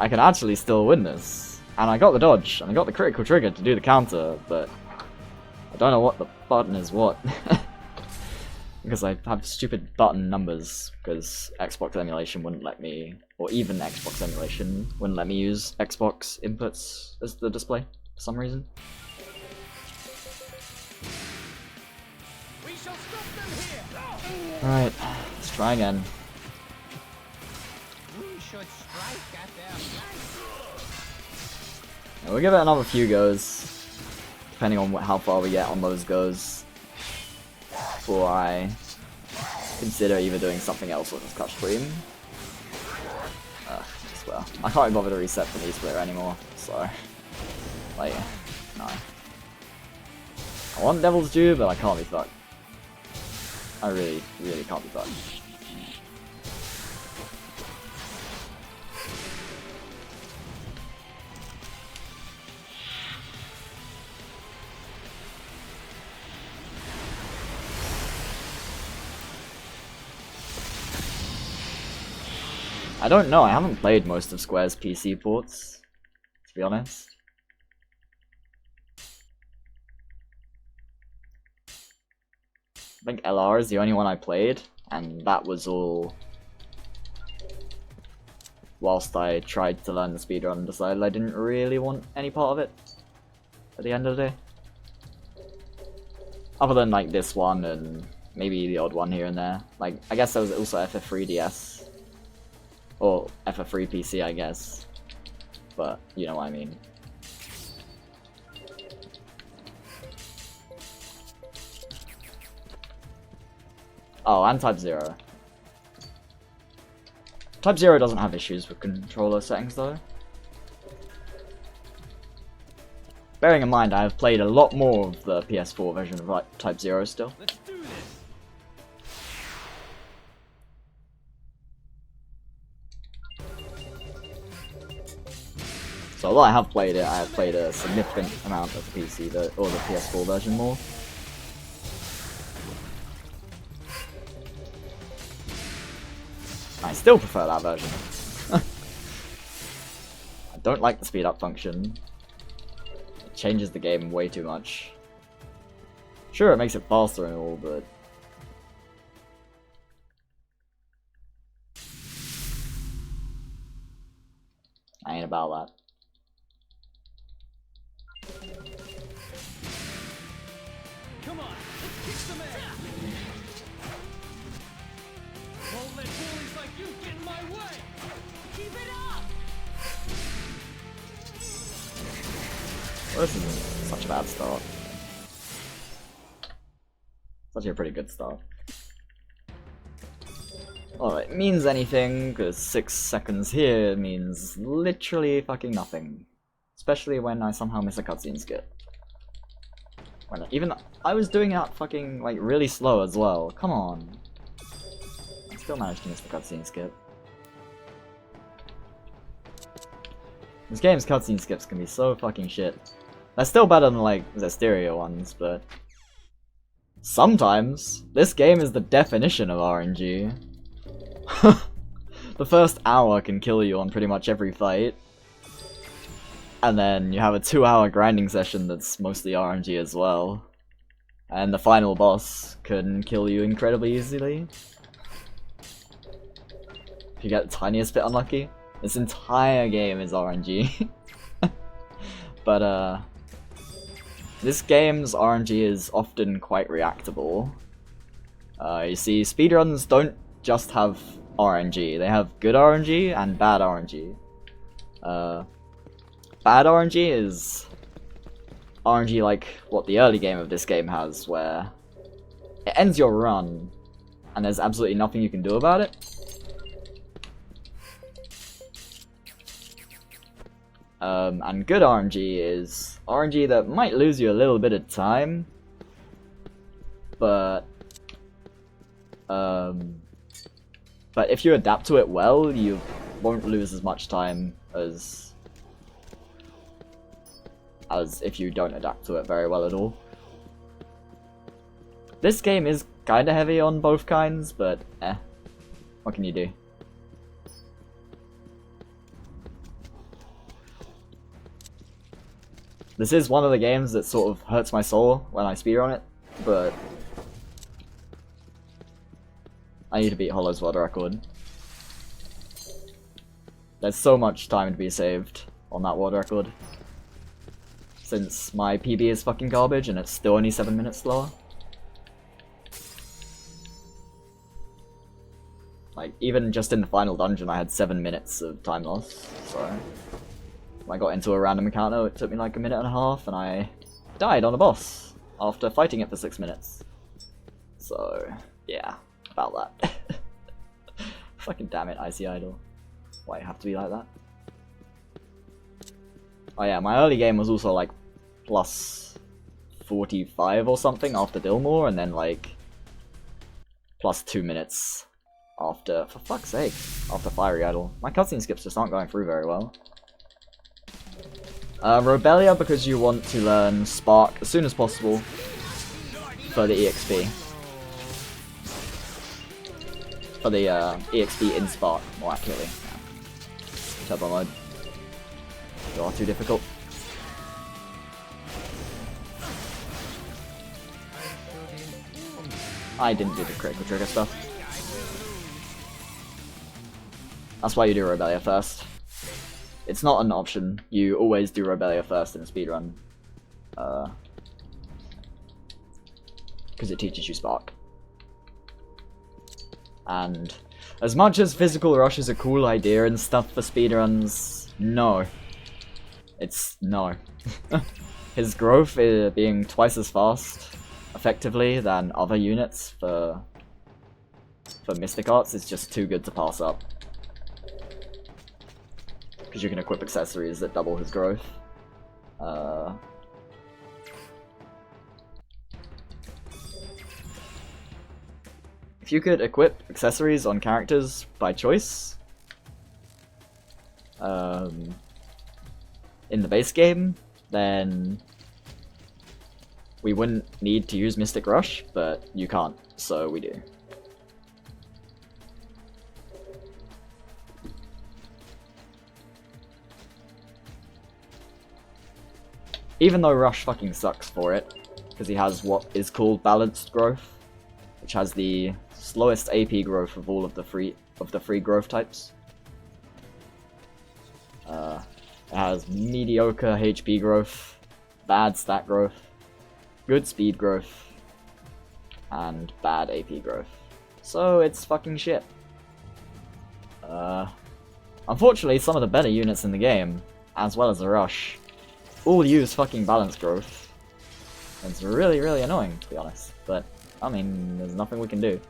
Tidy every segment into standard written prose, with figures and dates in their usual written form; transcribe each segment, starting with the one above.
I can actually still win this. And I got the dodge, and I got the critical trigger to do the counter, but I don't know what the button is what. Because I have stupid button numbers, because Xbox emulation wouldn't let me, or even Xbox emulation wouldn't let me use Xbox inputs as the display, for some reason. Alright, let's try again. We'll give it another few goes, depending on how far we get on those goes, before I consider either doing something else or just Crush Cream. I swear. I can't be bothered to reset the knee splitter anymore, so, like, no. I want Devil's Due, but I can't be fucked. I really, really can't be fucked. I don't know, I haven't played most of Square's PC ports, to be honest. I think LR is the only one I played, and that was all whilst I tried to learn the speedrun and decided I didn't really want any part of it at the end of the day. Other than like this one and maybe the odd one here and there. Like, I guess there was also FF3DS. Or FF3 PC, I guess. But, you know what I mean. Oh, and Type 0. Type 0 doesn't have issues with controller settings, though. Bearing in mind, I have played a lot more of the PS4 version of Type 0 still. Let's do this. So although I have played it, I have played a significant amount of the PC or the PS4 version more. I still prefer that version. I don't like the speed up function. It changes the game way too much. Sure, it makes it faster and all, but I ain't about that. Come on, let's kick some ass. Won't let bullies like you get in my way. Keep it up. Well, this isn't such a bad start. It's actually a pretty good start. Well, it means anything, because 6 seconds here means literally fucking nothing. Especially when I somehow miss a cutscene skip. When even I was doing that fucking, like, really slow as well. Come on. I still managed to miss the cutscene skip. This game's cutscene skips can be so fucking shit. They're still better than, like, the stereo ones, but sometimes this game is the definition of RNG. The first hour can kill you on pretty much every fight. And then you have a 2-hour grinding session that's mostly RNG as well. And the final boss can kill you incredibly easily. If you get the tiniest bit unlucky. This entire game is RNG. But this game's RNG is often quite reactable. You see, speedruns don't just have RNG, they have good RNG and bad RNG. Bad RNG is RNG like what the early game of this game has, where it ends your run and there's absolutely nothing you can do about it. And good RNG is RNG that might lose you a little bit of time, but if you adapt to it well, you won't lose as much time as if you don't adapt to it very well at all. This game is kinda heavy on both kinds, but what can you do? This is one of the games that sort of hurts my soul when I speedrun it, but I need to beat Hollow's world record. There's so much time to be saved on that world record. Since my PB is fucking garbage and it's still only 7 minutes slower. Like, even just in the final dungeon I had 7 minutes of time loss, so... When I got into a random encounter, it took me like a minute and a half, and I died on a boss after fighting it for 6 minutes. So, yeah, about that. Fucking damn it, Icy Idol. Why you have to be like that? Oh yeah, my early game was also like plus 45 or something after Dillmore, and then like plus 2 minutes after, for fuck's sake, after Fiery Idol. My cutscene skips just aren't going through very well. Robelia because you want to learn Spark as soon as possible for the EXP. For the EXP in Spark, more accurately. Yeah. Turbo mode. You are too difficult. I didn't do the critical trigger stuff. That's why you do Robelia first. It's not an option. You always do Robelia first in a speedrun. Because it teaches you Spark. And as much as physical rush is a cool idea and stuff for speedruns, no. It's no. His growth being twice as fast, effectively, than other units for Mystic Arts is just too good to pass up. Because you can equip accessories that double his growth. If you could equip accessories on characters by choice, in the base game, then we wouldn't need to use Mystic Rush, but you can't, so we do. Even though Rush fucking sucks for it, because he has what is called balanced growth, which has the slowest AP growth of all of the free growth types. It has mediocre HP growth, bad stat growth, good speed growth, and bad AP growth. So it's fucking shit. Unfortunately, some of the better units in the game, as well as the Rush, all use fucking balance growth. It's really, really annoying, to be honest. But, I mean, there's nothing we can do.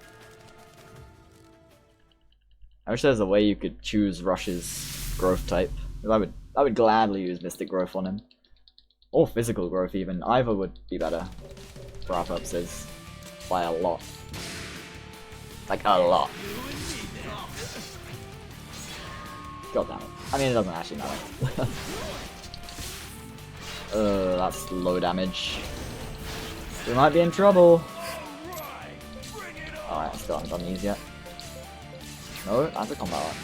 I wish there was a way you could choose Rush's growth type. I would gladly use Mystic Growth on him. Or Physical Growth even. Either would be better for our purposes. By a lot. Like, a lot. God damn it. I mean, it doesn't actually matter. That's low damage. We might be in trouble. Alright, I still haven't done these yet. No, that's a combat arc.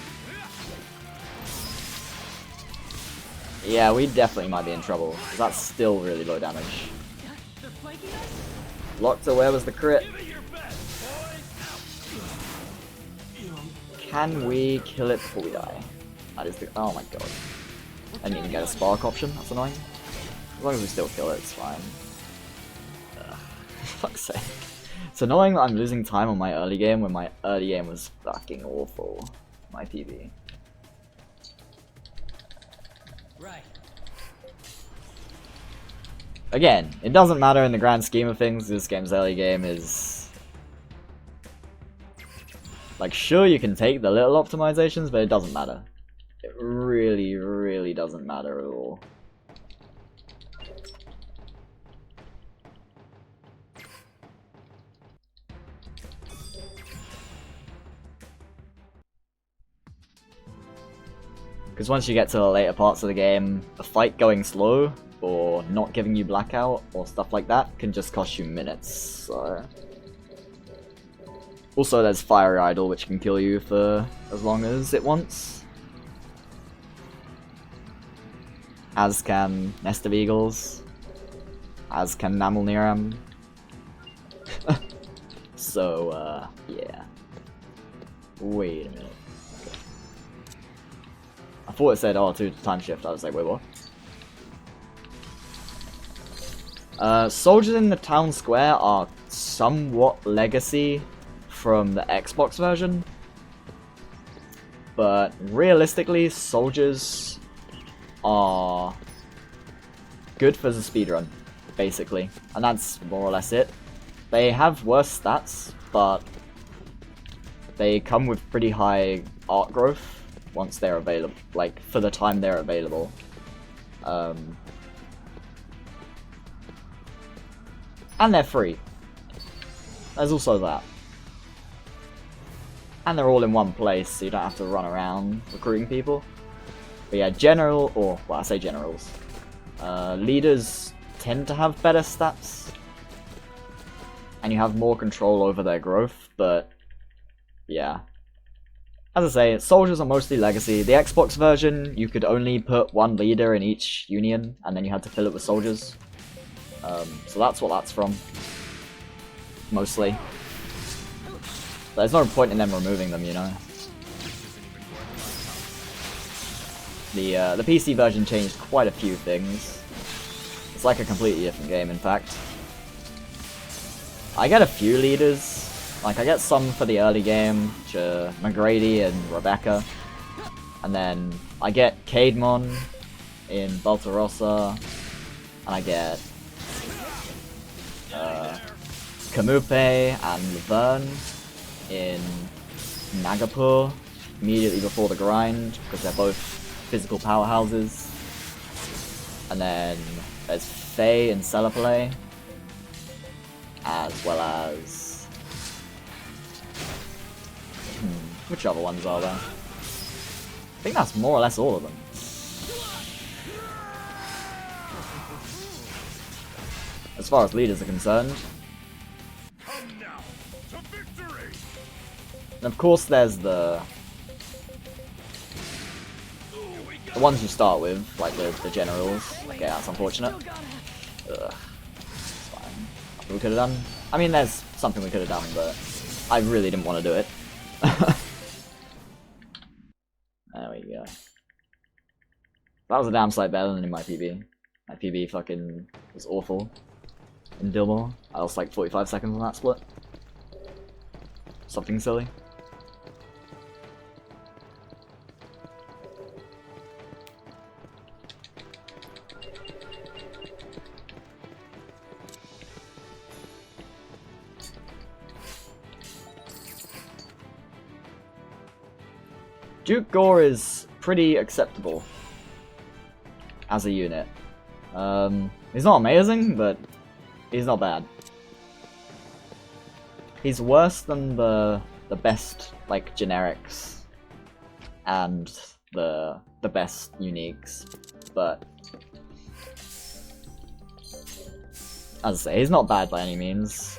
Yeah, we definitely might be in trouble, because that's still really low damage. Locked, so where was the crit? Can we kill it before we die? That is the... oh my god. I didn't even get a spark option, that's annoying. As long as we still kill it, it's fine. Fuck's sake. It's annoying that I'm losing time on my early game when my early game was fucking awful. My PB. Right. Again, it doesn't matter in the grand scheme of things. This game's early game is... like, sure, you can take the little optimizations, but it doesn't matter. It really, really doesn't matter at all. Because once you get to the later parts of the game, a fight going slow, or not giving you blackout, or stuff like that, can just cost you minutes, so... Also, there's Fiery Idol, which can kill you for as long as it wants. as can Nest of Eagles, as can Namalniram. So, yeah. Wait a minute. Okay. I thought it said R2 to time shift. I was like, wait, what? Soldiers in the town square are somewhat legacy from the Xbox version, but realistically, soldiers are good for the speedrun, basically, and that's more or less it. They have worse stats, but they come with pretty high art growth once they're available, like, for the time they're available. And they're free. There's also that. And they're all in one place, so you don't have to run around recruiting people. But yeah, well, I say generals. Leaders tend to have better stats. And you have more control over their growth, but yeah. As I say, soldiers are mostly legacy. The Xbox version, you could only put one leader in each union, and then you had to fill it with soldiers. So that's what that's from. Mostly. But there's no point in them removing them, you know. The PC version changed quite a few things. It's like a completely different game, in fact. I get a few leaders. Like, I get some for the early game, which are McGrady and Rebecca. And then I get Caedmon in Baltarossa. And I get Camupe and Laverne in Nagapur, immediately before the grind, because they're both physical powerhouses. And then there's Faye in Celapale, as well as... which other ones are there? I think that's more or less all of them. As far as leaders are concerned. And of course there's the ones you start with, like the generals. Okay, that's unfortunate. Ugh. It's fine. Nothing we could have done. I mean, there's something we could have done, but I really didn't want to do it. There we go. That was a damn sight better than in my PB. My PB fucking was awful. In Dilmore, I lost like 45 seconds on that split. Something silly. Duke Gore is pretty acceptable as a unit. He's not amazing, but he's not bad. He's worse than the best like generics and the best uniques, but as I say, he's not bad by any means.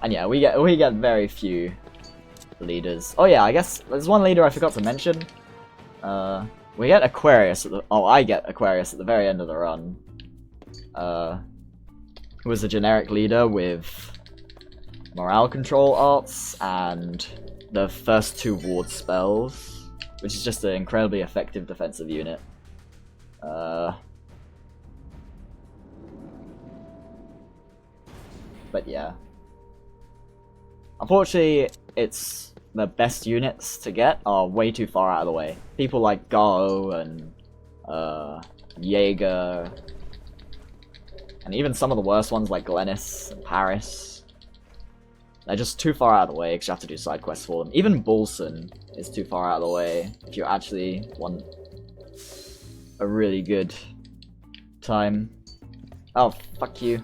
And yeah, we get very few leaders. Oh yeah, I guess there's one leader I forgot to mention. We get Aquarius at the... Oh, I get Aquarius at the very end of the run. Who was a generic leader with morale control arts and the first 2 ward spells, which is just an incredibly effective defensive unit. But yeah. Unfortunately, it's the best units to get are way too far out of the way. People like Gao and Jaeger, and even some of the worst ones like Glennis and Paris. They're just too far out of the way because you have to do side quests for them. Even Bolson is too far out of the way if you actually want a really good time. Oh, fuck you.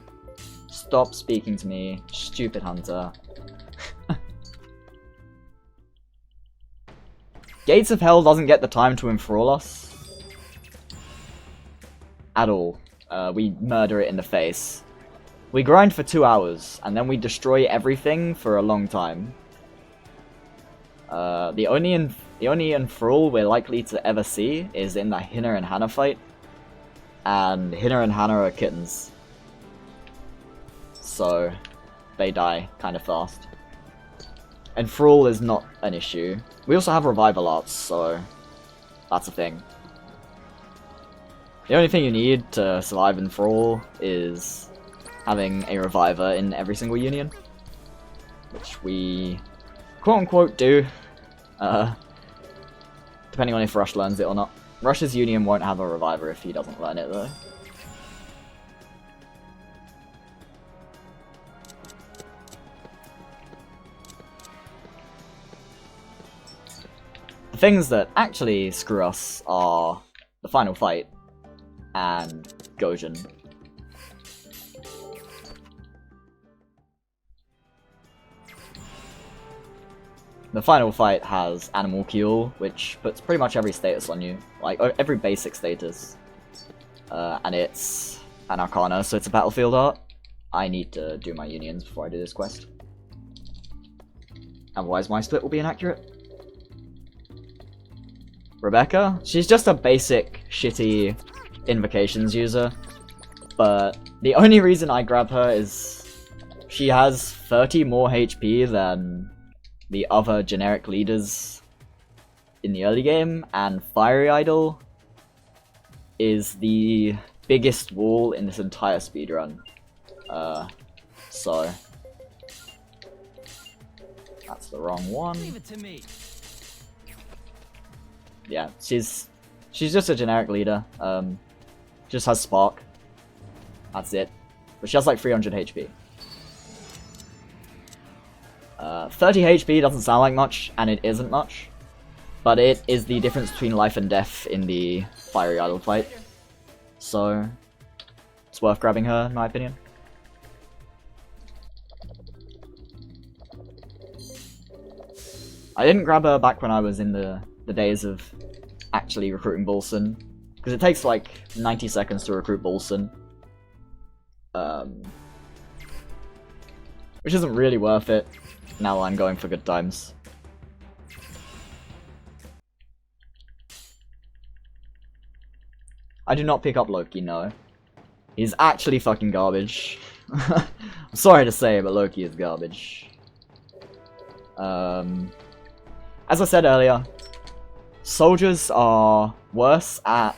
Stop speaking to me, stupid hunter. Gates of Hell doesn't get the time to enthrall us. At all. We murder it in the face. We grind for 2 hours, and then we destroy everything for a long time. The only enthrall we're likely to ever see is in the Hinna and Hannah fight, and Hinna and Hannah are kittens, so they die kind of fast. Enthrall is not an issue. We also have revival arts, so that's a thing. The only thing you need to survive Enthrall is having a reviver in every single union, which we quote-unquote do, depending on if Rush learns it or not. Rush's union won't have a reviver if he doesn't learn it, though. The things that actually screw us are the final fight and Gojin. The final fight has Animal Cure, which puts pretty much every status on you, like every basic status, and it's an Arcana, so it's a battlefield art. I need to do my unions before I do this quest, otherwise my split will be inaccurate. Rebecca, she's just a basic shitty invocations user, but the only reason I grab her is she has 30 more HP than the other generic leaders in the early game, and Fiery Idol is the biggest wall in this entire speedrun. So that's the wrong one. Leave it to me. Yeah, she's just a generic leader. Just has Spark. That's it. But she has like 300 HP. 30 HP doesn't sound like much, and it isn't much, but it is the difference between life and death in the Fiery Idol fight. So it's worth grabbing her, in my opinion. I didn't grab her back when I was in the days of actually recruiting Bolson, because it takes like 90 seconds to recruit Bolson. Which isn't really worth it. Now I'm going for good times. I do not pick up Loki, no. He's actually fucking garbage. I'm sorry to say, but Loki is garbage. As I said earlier, soldiers are worse at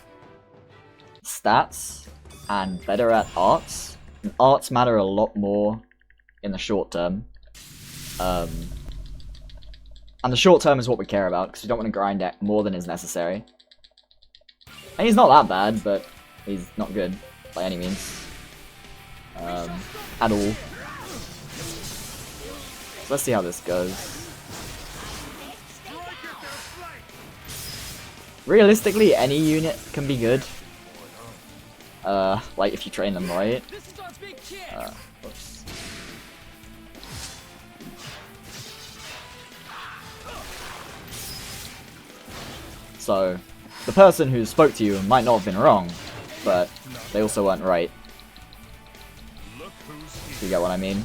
stats and better at arts. And arts matter a lot more in the short term. And the short term is what we care about, because we don't want to grind it more than is necessary. And he's not that bad, but he's not good by any means. At all. So let's see how this goes. Realistically, any unit can be good. Like if you train them right. Oops. So, the person who spoke to you might not have been wrong, but they also weren't right. You get what I mean?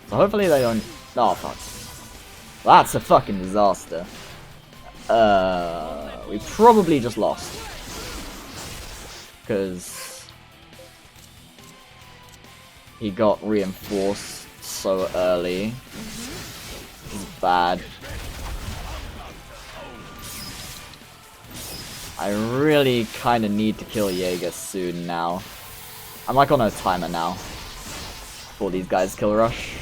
So hopefully they don't... Oh, fuck. That's a fucking disaster. We probably just lost. Because he got reinforced so early. This is bad. I really kind of need to kill Jaeger soon now. I'm like on a timer now. Before these guys kill Rush.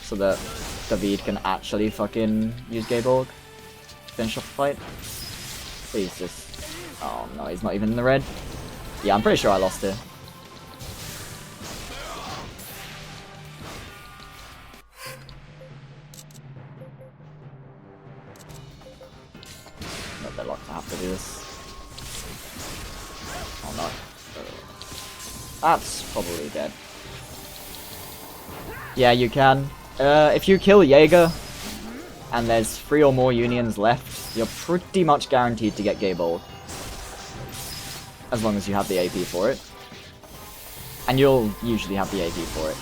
So that David can actually fucking use Gayborg to finish off the fight. Please just... Oh no, he's not even in the red. Yeah, I'm pretty sure I lost here. Not that luck to have to do this. Oh no. That's probably dead. Yeah, you can. If you kill Jaeger, and there's 3 or more unions left, you're pretty much guaranteed to get Gaybold. As long as you have the AP for it. And you'll usually have the AP for it.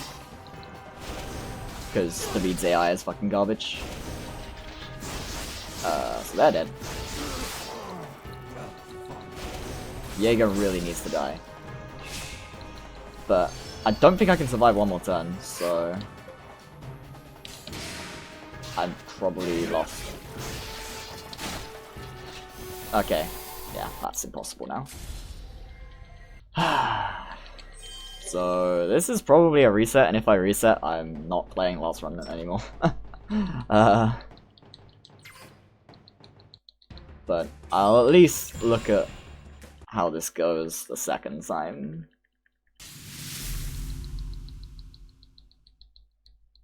Because David's AI is fucking garbage. So they're dead. Jaeger really needs to die. But I don't think I can survive one more turn, so I'm probably lost. Okay, yeah, that's impossible now. So this is probably a reset, and if I reset, I'm not playing Last Remnant anymore. But I'll at least look at how this goes the second time.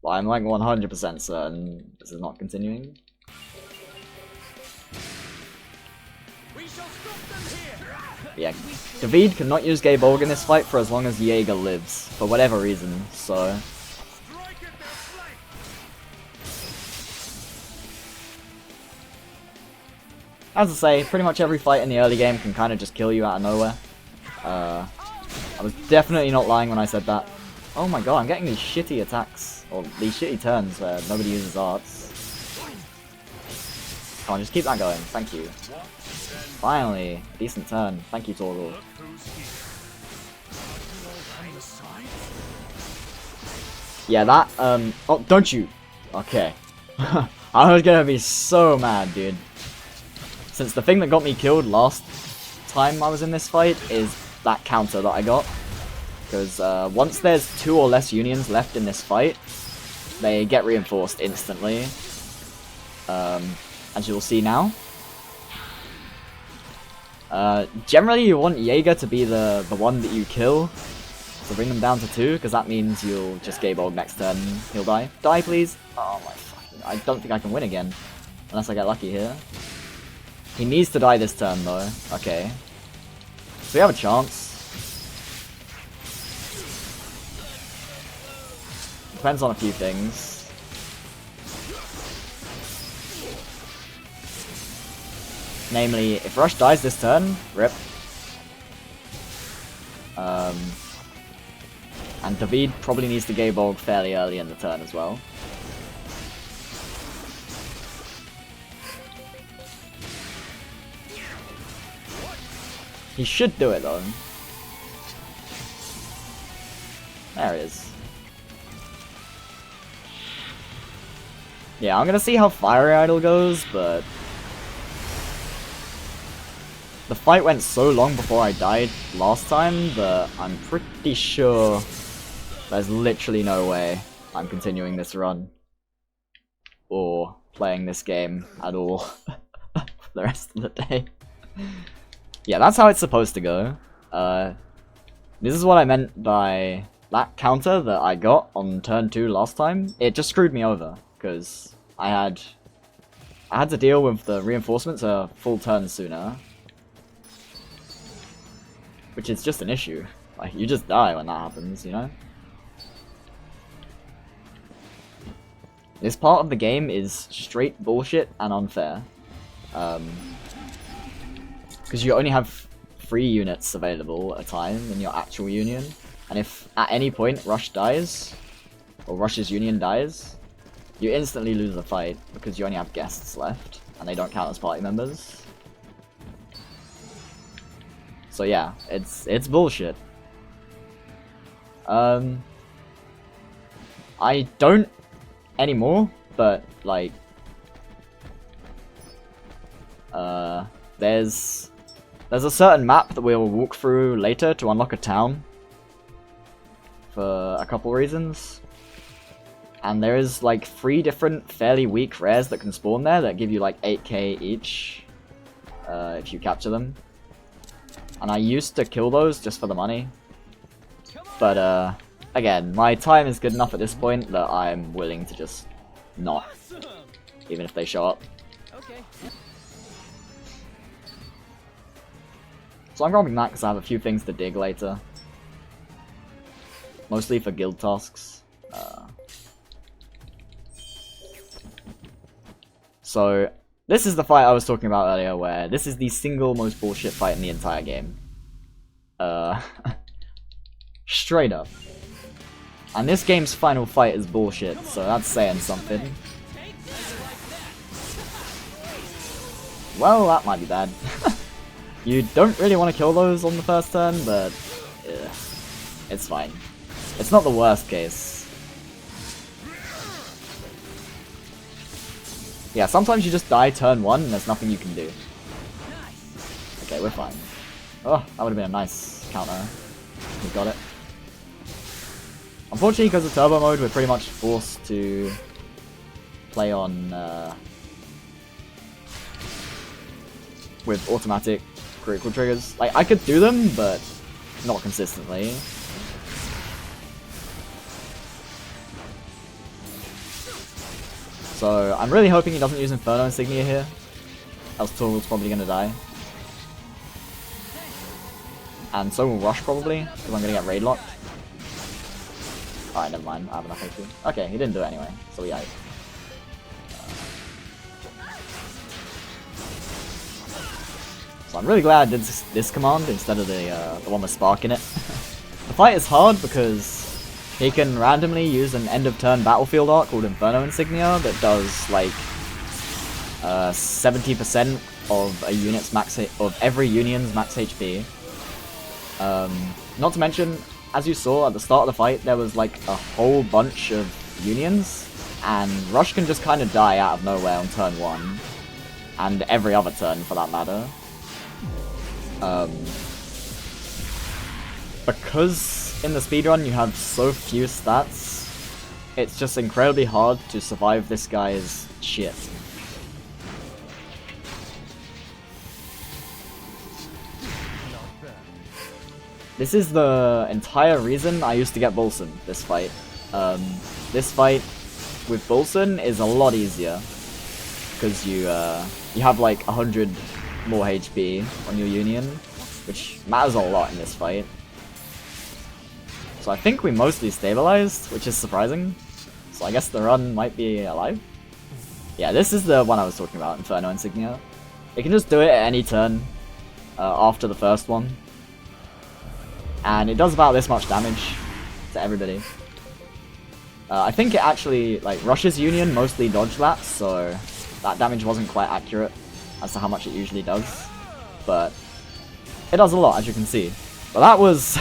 But I'm like 100% certain this is not continuing. Yeah, David cannot use Gayborg in this fight for as long as Jaeger lives, for whatever reason, so... As I say, pretty much every fight in the early game can kind of just kill you out of nowhere. I was definitely not lying when I said that. Oh my god, I'm getting these shitty attacks, or these shitty turns where nobody uses arts. Come on, just keep that going, thank you. Finally, a decent turn. Thank you, Torgal. Yeah, that, oh, don't you! Okay. I was gonna be so mad, dude. Since the thing that got me killed last time I was in this fight is that counter that I got. Because, once there's 2 or less unions left in this fight, they get reinforced instantly. As you'll see now. Generally you want Jaeger to be the one that you kill to bring them down to 2, because that means you'll just Gayborg next turn, he'll die. Die, please! Oh my fucking... I don't think I can win again, unless I get lucky here. He needs to die this turn though. Okay. So we have a chance. Depends on a few things. Namely, if Rush dies this turn, rip. And David probably needs to Gayborg fairly early in the turn as well. He should do it though. There it is. Yeah, I'm gonna see how Fiery Idol goes, but... The fight went so long before I died last time that I'm pretty sure there's literally no way I'm continuing this run. Or playing this game at all for the rest of the day. Yeah, that's how it's supposed to go. This is what I meant by that counter that I got on turn 2 last time. It just screwed me over, because I had to deal with the reinforcements a full turn sooner. Which is just an issue. Like, you just die when that happens, you know? This part of the game is straight bullshit and unfair. Because you only have 3 units available at a time in your actual union. And if at any point Rush dies, or Rush's union dies, you instantly lose the fight because you only have guests left, and they don't count as party members. So yeah, it's bullshit. I don't anymore, but like there's a certain map that we'll walk through later to unlock a town for a couple reasons. And there is like 3 different fairly weak rares that can spawn there that give you like 8k each if you capture them. And I used to kill those just for the money. But again, my time is good enough at this point that I'm willing to just not, even if they show up. Okay. So I'm grabbing that because I have a few things to dig later. Mostly for guild tasks. So, this is the fight I was talking about earlier, where this is the single most bullshit fight in the entire game. Straight up. And this game's final fight is bullshit, so that's saying something. Well, that might be bad. You don't really want to kill those on the first turn, but yeah, it's fine. It's not the worst case. Yeah, sometimes you just die turn 1 and there's nothing you can do. Okay, we're fine. Oh, that would have been a nice counter. We got it. Unfortunately, because of turbo mode, we're pretty much forced to play on with automatic critical triggers. Like, I could do them, but not consistently. So, I'm really hoping he doesn't use Inferno Insignia here, else Torvald's probably gonna die. And so will Rush probably, because I'm gonna get raid locked. Alright, never mind, I have enough HP. Okay, he didn't do it anyway, so we out. So I'm really glad I did this command instead of the one with Spark in it. The fight is hard because he can randomly use an end of turn battlefield art called Inferno Insignia that does like 70% of a unit's of every union's max HP. Not to mention, as you saw at the start of the fight, there was like a whole bunch of unions, and Rush can just kind of die out of nowhere on turn 1, and every other turn for that matter. Because in the speedrun you have so few stats, it's just incredibly hard to survive this guy's shit. This is the entire reason I used to get Bolson, this fight. This fight with Bolson is a lot easier, because you have like 100 more HP on your union, which matters a lot in this fight. So I think we mostly stabilized, which is surprising. So I guess the run might be alive. Yeah, this is the one I was talking about, Inferno Insignia. It can just do it at any turn after the first one. And it does about this much damage to everybody. I think it actually, like, Rush's union mostly dodge that, so that damage wasn't quite accurate as to how much it usually does. But it does a lot, as you can see. But that was...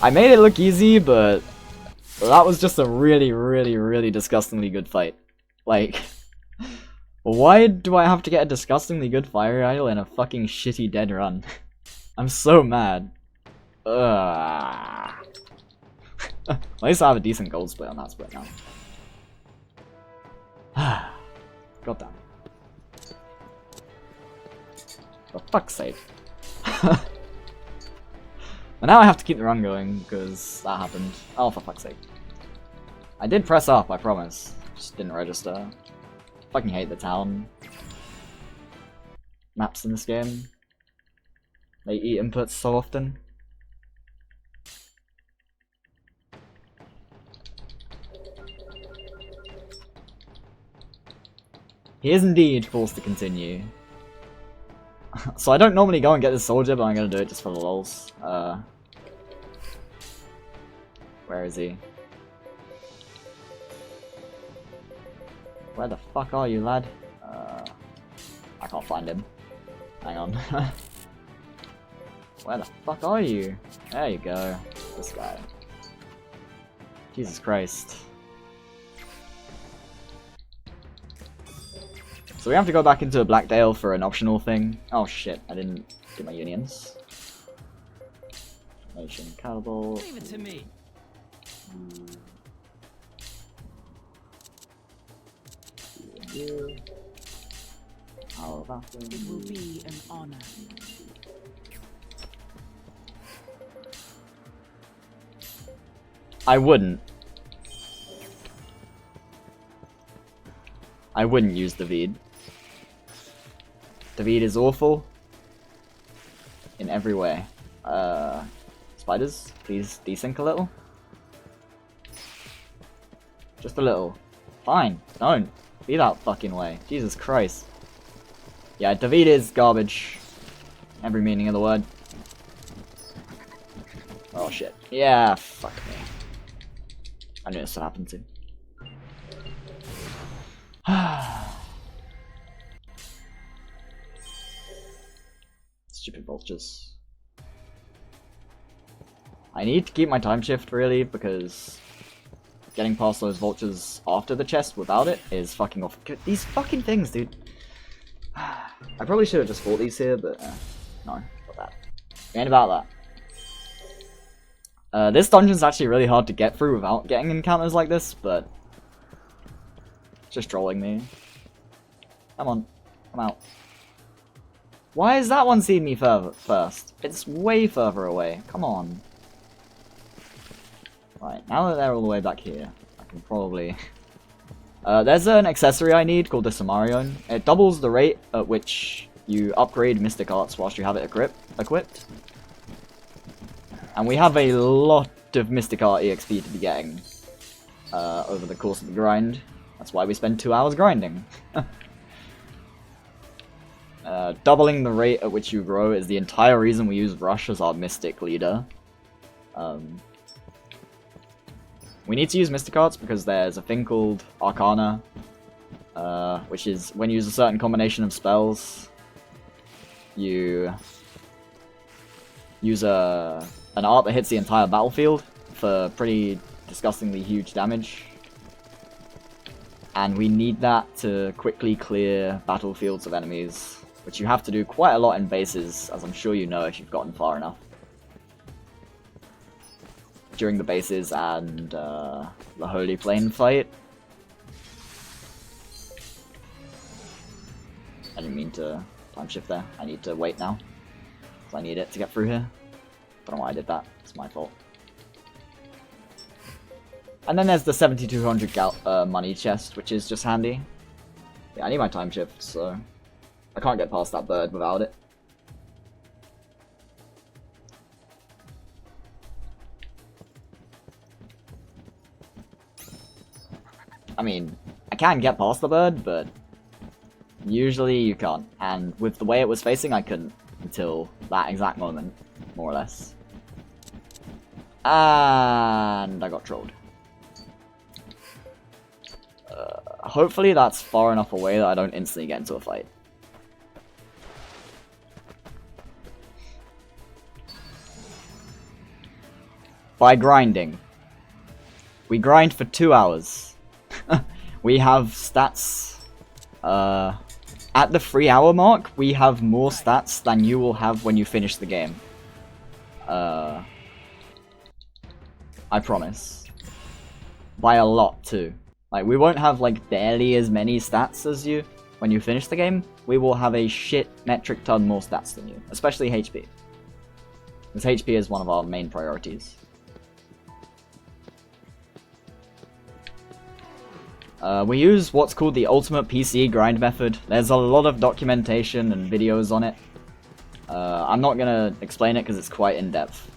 I made it look easy, but that was just a really, really, really disgustingly good fight. Like, why do I have to get a disgustingly good fire idol in a fucking shitty dead run? I'm so mad. Ugh. At least I have a decent gold split on that split now. God damn. For fuck's sake. But now I have to keep the run going, because that happened. Oh, for fuck's sake. I did press up, I promise. Just didn't register. Fucking hate the town maps in this game. They eat inputs so often. He is indeed forced to continue. So I don't normally go and get this soldier, but I'm gonna do it just for the lols. Where is he? Where the fuck are you, lad? I can't find him. Hang on. Where the fuck are you? There you go. This guy. Jesus Christ. So we have to go back into Blackdale for an optional thing. Oh shit, I didn't do my unions. Nation Cannibal. Leave it to me. You. Oh, that It will be an honor. I wouldn't. I wouldn't use David. David is awful in every way. Spiders, please desync a little. Just a little. Fine, don't. Be that fucking way. Jesus Christ. Yeah, David is garbage. Every meaning of the word. Oh shit. Yeah, fuck me. I knew this would happen too. Stupid vultures. I need to keep my time shift really, because getting past those vultures after the chest without it is fucking off. These fucking things, dude. I probably should have just fought these here, but no, not that. Ain't about that. This dungeon's actually really hard to get through without getting encounters like this, but it's just trolling me. Come on, come out. Why is that one seeing me first? It's way further away. Come on. Right, now that they're all the way back here, I can probably... there's an accessory I need called the Samarion. It doubles the rate at which you upgrade Mystic Arts whilst you have it equipped. And we have a lot of Mystic Art EXP to be getting over the course of the grind. That's why we spend 2 hours grinding. Doubling the rate at which you grow is the entire reason we use Rush as our Mystic leader. We need to use Mystic Arts because there's a thing called Arcana, which is when you use a certain combination of spells, you use an art that hits the entire battlefield for pretty disgustingly huge damage. And we need that to quickly clear battlefields of enemies, which you have to do quite a lot in bases, as I'm sure you know if you've gotten far enough. During the bases and the Holy Plane fight. I didn't mean to time shift there. I need to wait now, because I need it to get through here. Don't know why I did that. It's my fault. And then there's the 7,200 money chest, which is just handy. Yeah, I need my time shift, so I can't get past that bird without it. I mean, I can get past the bird, but usually you can't. And with the way it was facing, I couldn't until that exact moment, more or less. And I got trolled. Hopefully that's far enough away that I don't instantly get into a fight. By grinding. We grind for 2 hours. We have stats, at the 3 hour mark, we have more stats than you will have when you finish the game. I promise. By a lot, too. Like, we won't have, like, barely as many stats as you when you finish the game. We will have a shit metric ton more stats than you, especially HP. Because HP is one of our main priorities. We use what's called the ultimate PC grind method. There's a lot of documentation and videos on it. I'm not gonna explain it because it's quite in-depth.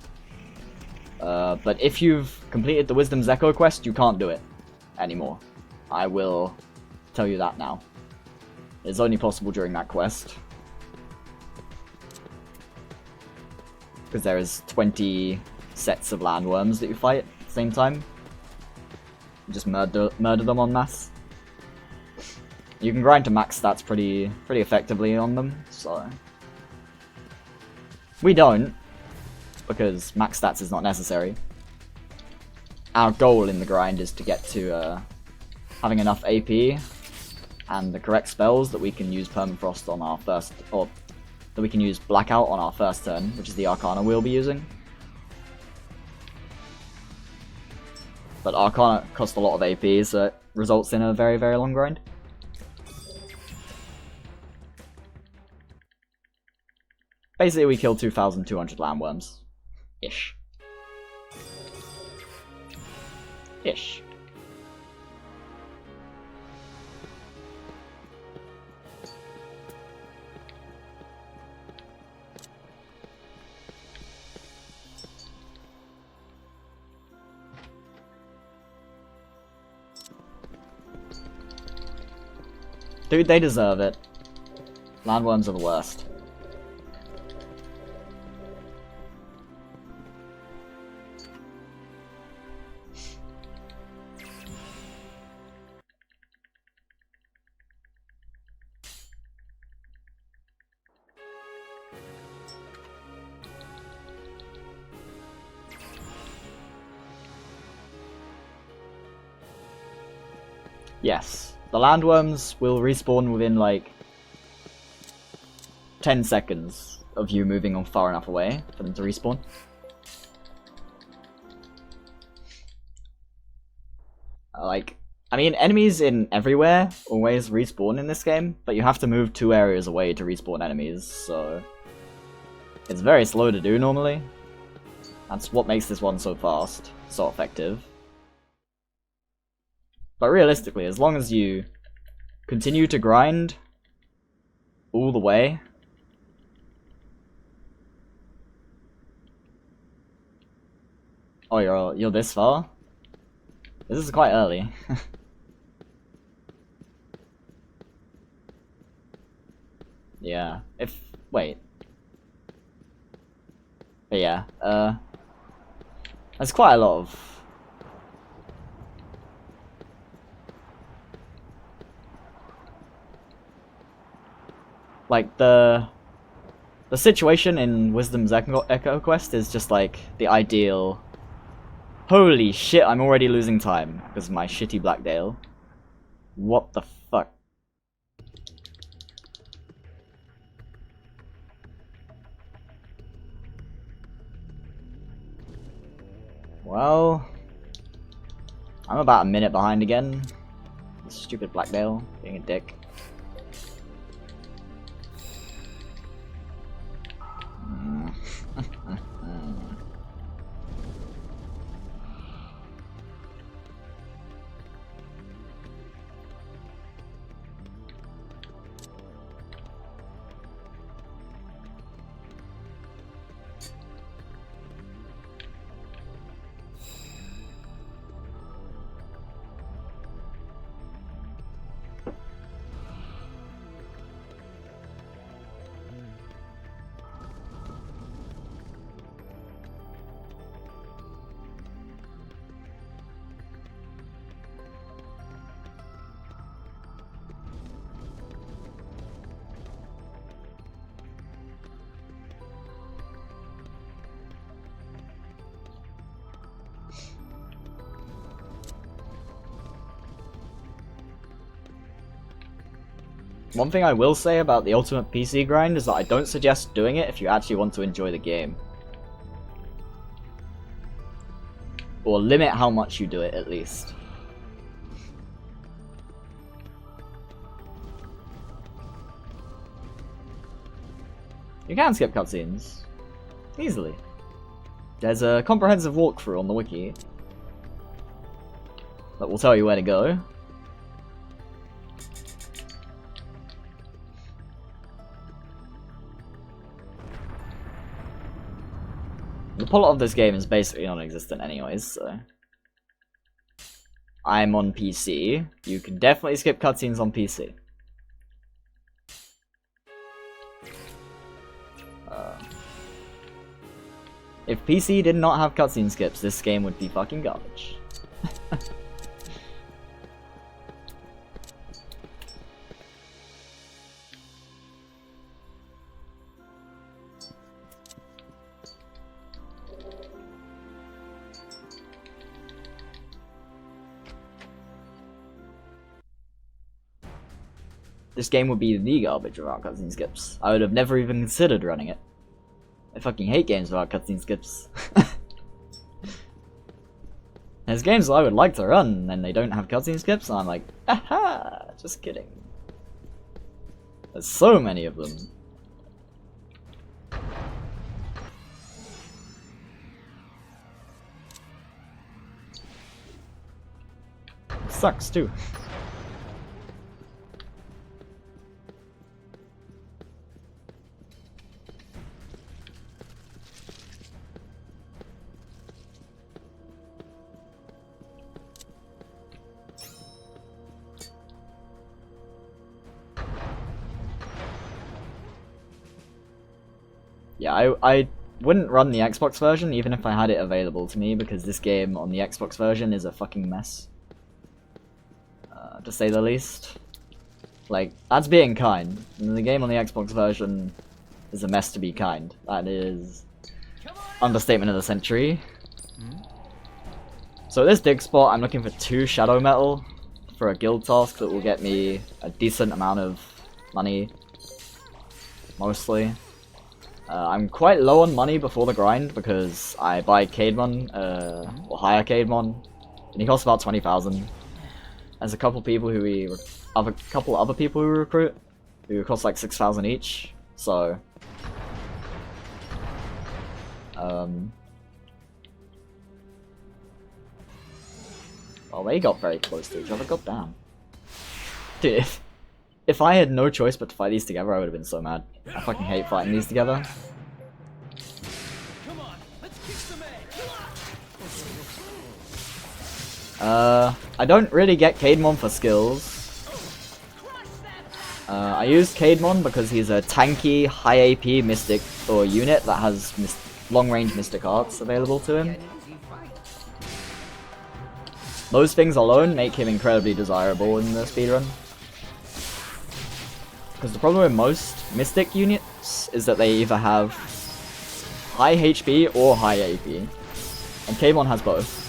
But if you've completed the Wisdom's Echo quest, you can't do it anymore. I will tell you that now. It's only possible during that quest. Because there is 20 sets of landworms that you fight at the same time. Just murder them en masse. You can grind to max stats pretty effectively on them, so... We don't, because max stats is not necessary. Our goal in the grind is to get to having enough AP and the correct spells that we can use Permafrost on our first... or that we can use Blackout on our first turn, which is the Arcana we'll be using. But Arcana costs a lot of AP, so it results in a very long grind. Basically, we kill 2,200 landworms. Ish. Ish. Dude, they deserve it. Landworms are the worst. Yes. The landworms will respawn within like 10 seconds of you moving on far enough away for them to respawn. I mean, enemies in everywhere always respawn in this game, but you have to move 2 areas away to respawn enemies, so it's very slow to do normally. That's what makes this one so fast, so effective. But realistically, as long as you continue to grind all the way, oh, you're this far? This is quite early. Yeah, wait. But yeah, there's quite a lot of... Like, the situation in Wisdom's Echo Quest is just like the ideal... Holy shit, I'm already losing time because of my shitty Blackdale. What the fuck? Well, I'm about a minute behind again. Stupid Blackdale, being a dick. One thing I will say about the ultimate PC grind is that I don't suggest doing it if you actually want to enjoy the game. Or limit how much you do it, at least. You can skip cutscenes. Easily. There's a comprehensive walkthrough on the wiki that will tell you where to go. The plot of this game is basically non-existent anyways, so... I'm on PC. You can definitely skip cutscenes on PC. If PC did not have cutscene skips, this game would be fucking garbage. This game would be the garbage without cutscene skips. I would have never even considered running it. I fucking hate games without cutscene skips. There's games that I would like to run and they don't have cutscene skips and I'm like, aha, just kidding. There's so many of them. It sucks too. Yeah, I wouldn't run the Xbox version even if I had it available to me because this game on the Xbox version is a fucking mess. To say the least. Like, that's being kind. And the game on the Xbox version is a mess to be kind. That is understatement of the century. So at this dig spot, I'm looking for 2 shadow metal for a guild task that will get me a decent amount of money, mostly. I'm quite low on money before the grind because I buy Caedmon, or hire Caedmon, and he costs about 20,000. There's a couple people who couple other people who recruit, who cost like 6,000 each, so... Oh, they got very close to each other, god damn. Dude, if I had no choice but to fight these together, I would have been so mad. I fucking hate fighting these together. Come on, let's kick some I don't really get Caedmon for skills. I use Caedmon because he's a tanky, high AP mystic or unit that has long-range mystic arts available to him. Those things alone make him incredibly desirable in the speedrun. Because the problem with most mystic units is that they either have high HP or high AP. And Caedmon has both.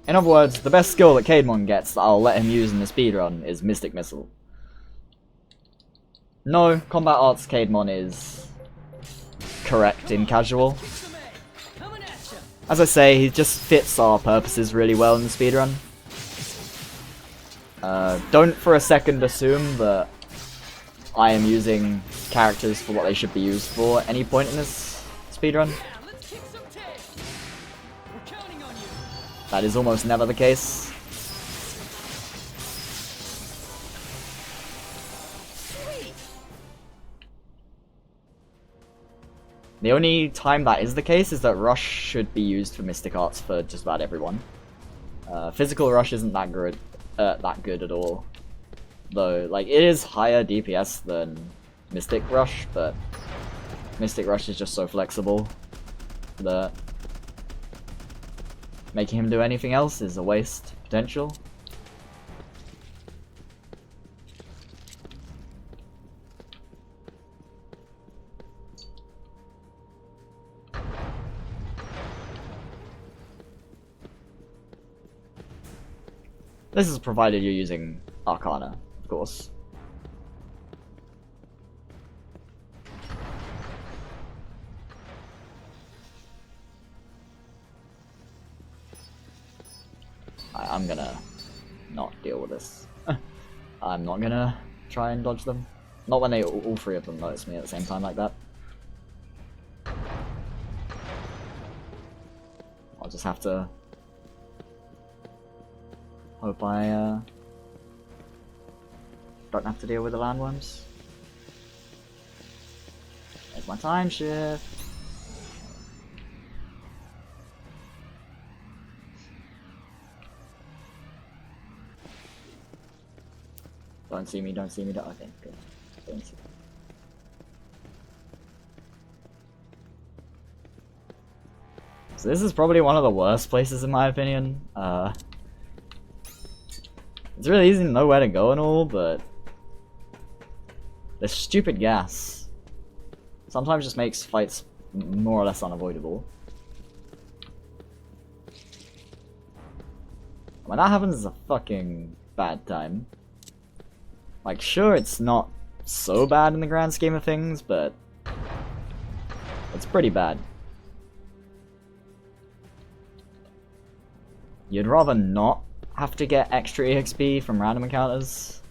In other words, the best skill that Caedmon gets that I'll let him use in the speedrun is Mystic Missile. No, Combat Arts Caedmon is correct in casual. As I say, he just fits our purposes really well in the speedrun. Don't for a second assume that I am using characters for what they should be used for at any point in this speedrun. That is almost never the case. The only time that is the case is that Rush should be used for Mystic Arts for just about everyone. Physical Rush isn't that good at all. Though, like, it is higher DPS than Mystic Rush, but Mystic Rush is just so flexible that making him do anything else is a waste, potential. This is provided you're using Arcana, of course. I'm gonna not deal with this. I'm not gonna try and dodge them. Not when all three of them notice me at the same time like that. I'll just have to hope I don't have to deal with the landworms. There's my time shift. Don't see me, don't see me, don't. Okay, good. Don't see me. So this is probably one of the worst places in my opinion. It's really easy to know where to go and all, but the stupid gas sometimes just makes fights more or less unavoidable. When that happens, it's a fucking bad time. Like, sure, it's not so bad in the grand scheme of things, but it's pretty bad. You'd rather not have to get extra EXP from random encounters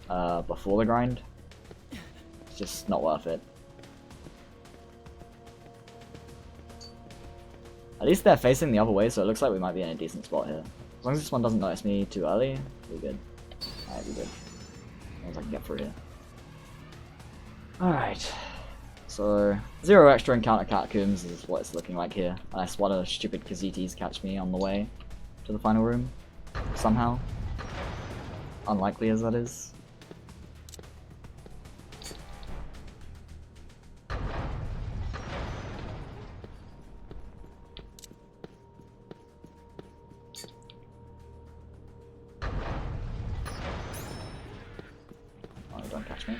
before the grind. It's just not worth it. At least they're facing the other way, so it looks like we might be in a decent spot here. As long as this one doesn't notice me too early, we're good. Alright, we're good. As long as I can get through here. Alright. So, 0 extra encounter catacombs is what it's looking like here. Unless one of the stupid Kazitis catch me on the way to the final room. Somehow. Unlikely as that is. Don't catch me.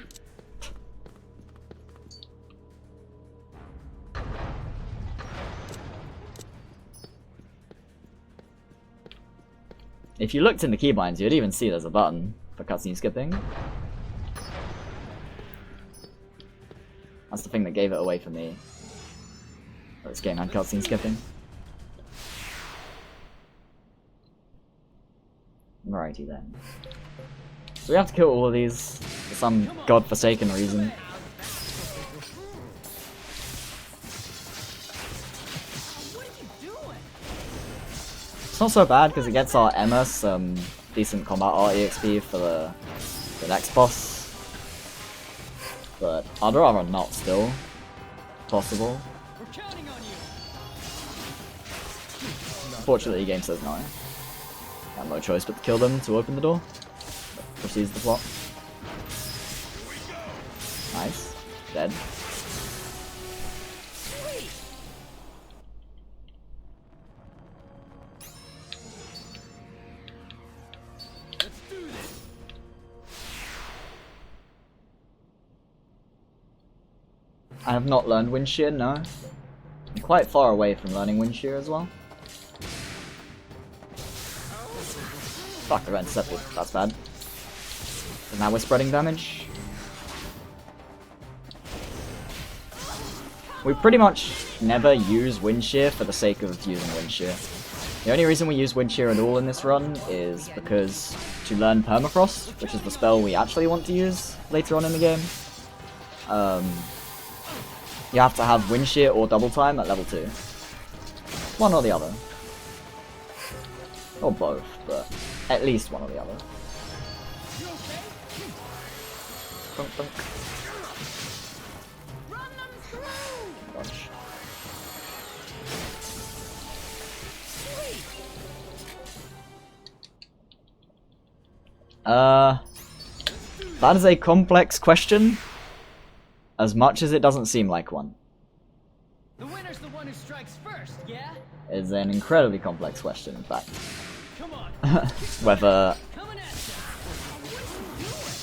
If you looked in the keybinds, you'd even see there's a button for cutscene skipping. That's the thing that gave it away for me. This game had cutscene skipping. Alrighty then. So we have to kill all of these for some godforsaken reason. It's not so bad because it gets our Emma some decent combat art EXP for the next boss. But I'd rather not still. Possible. Fortunately, the game says no. I have no choice but to kill them to open the door. That proceeds the plot. Nice. Dead. I have not learned Wind Shear, no. I'm quite far away from learning Wind Shear as well. Fuck, I got intercepted. That's bad. And now we're spreading damage. We pretty much never use Wind Shear for the sake of using Wind Shear. The only reason we use Wind Shear at all in this run is because to learn Permafrost, which is the spell we actually want to use later on in the game, you have to have Wind Shear or Double Time at level 2. One or the other. Or both, but at least one or the other. Thunk, thunk. Gosh. That is a complex question, as much as it doesn't seem like one. The winner's the one who strikes first, yeah? It's an incredibly complex question, in fact. Come on. Whether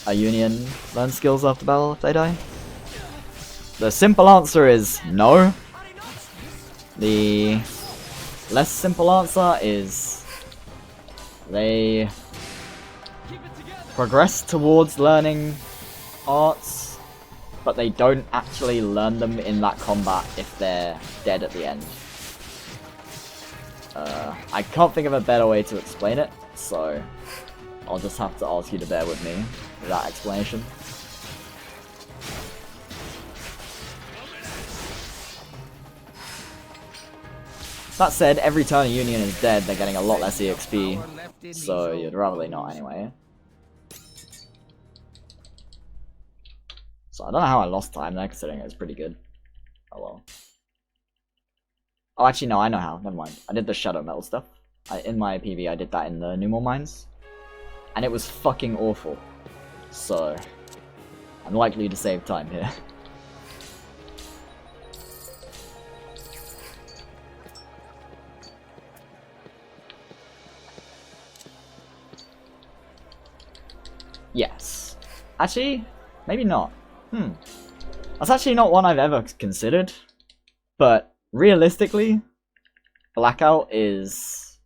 a Union learns skills after battle if they die? The simple answer is no. The less simple answer is they progress towards learning arts, but they don't actually learn them in that combat if they're dead at the end. I can't think of a better way to explain it, so I'll just have to ask you to bear with me with that explanation. That said, every turn a Union is dead, they're getting a lot less EXP, so you'd rather not anyway. So I don't know how I lost time there, considering it was pretty good. Oh well. Oh, actually no, I know how, never mind. I did the Shadow Metal stuff. In my PV I did that in the Numor Mines. And it was fucking awful. So, I'm likely to save time here. Yes. Actually, maybe not. That's actually not one I've ever considered. But, realistically, Blackout is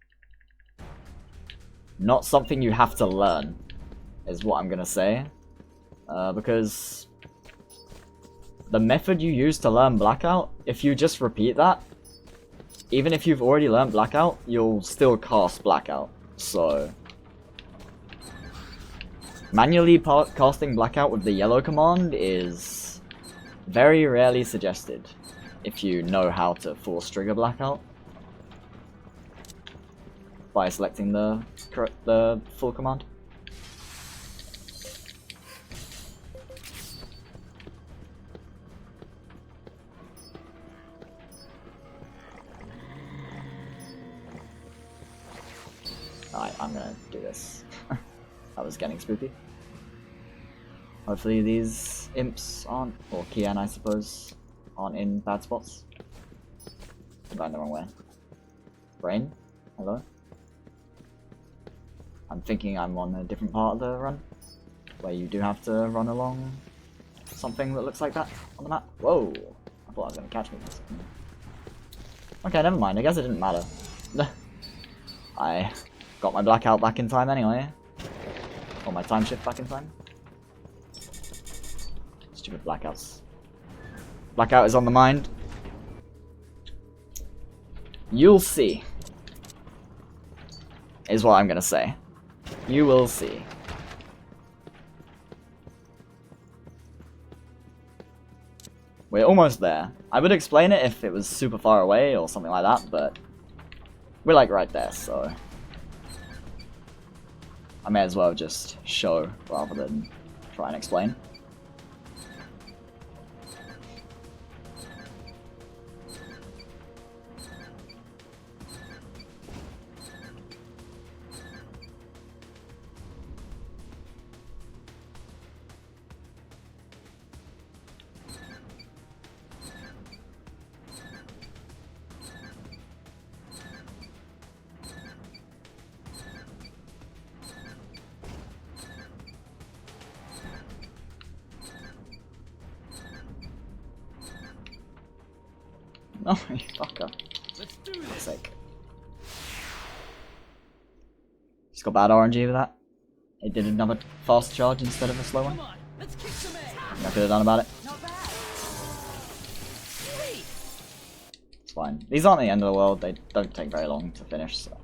not something you have to learn, is what I'm gonna say. Because the method you use to learn Blackout, if you just repeat that, even if you've already learned Blackout, you'll still cast Blackout. So, manually casting Blackout with the yellow command is very rarely suggested if you know how to force trigger Blackout by selecting the full command. Alright, I'm gonna do this. That was getting spooky. Hopefully these imps aren't, or Kian I suppose, aren't in bad spots. I'm going the wrong way. Brain? Hello? I'm thinking I'm on a different part of the run, where you do have to run along something that looks like that on the map. Whoa! I thought I was going to catch me for a second. Okay, never mind, I guess it didn't matter. I Got my blackout back in time anyway. Or my time shift back in time. Stupid blackouts. Blackout is on the mind. You'll see. Is what I'm gonna say. You will see. We're almost there. I would explain it if it was super far away or something like that, but we're like right there, so I may as well just show rather than try and explain. Oh, you fucker. Let's do this. Fuck's sake. Just got bad RNG with that. It did another fast charge instead of a slow one. Come on, let's kick some ass. Nothing I could have done about it. Not bad. Sweet. It's fine. These aren't the end of the world. They don't take very long to finish, so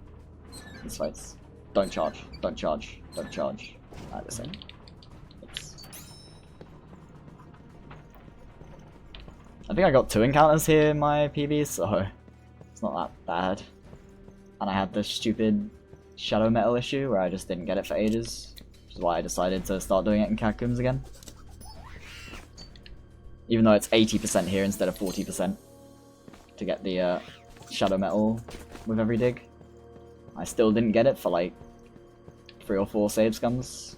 these fights. Don't charge. Don't charge. Don't charge. Alright, this end. Oops. I think I got 2 encounters here in my PB, so it's not that bad. And I had this stupid shadow metal issue where I just didn't get it for ages, which is why I decided to start doing it in catacombs again. Even though it's 80% here instead of 40% to get the shadow metal with every dig. I still didn't get it for like 3 or 4 save scums.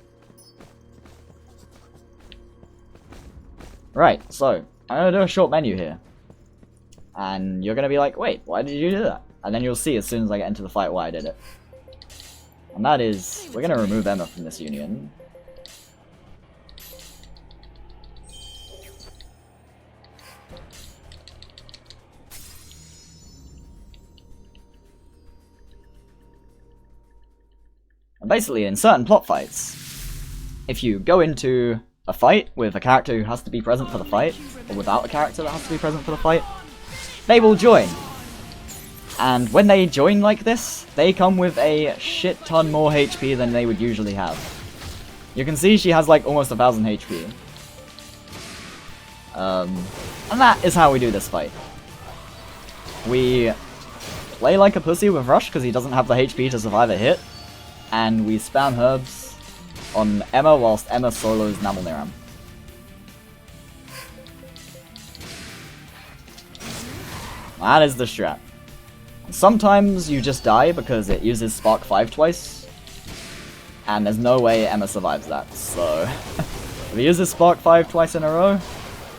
Right, so I'm gonna do a short menu here. And you're gonna be like, wait, why did you do that? And then you'll see as soon as I get into the fight why I did it. And that is, we're gonna remove Emma from this union. And basically, in certain plot fights, if you go into a fight with a character who has to be present for the fight, or without a character that has to be present for the fight, they will join. And when they join like this, they come with a shit ton more HP than they would usually have. You can see she has like almost 1000 HP. And that is how we do this fight. We play like a pussy with Rush because he doesn't have the HP to survive a hit, and we spam herbs on Emma whilst Emma solos Namalniram. That is the strat. Sometimes you just die because it uses Spark 5 twice, and there's no way Emma survives that, so if it uses Spark 5 twice in a row,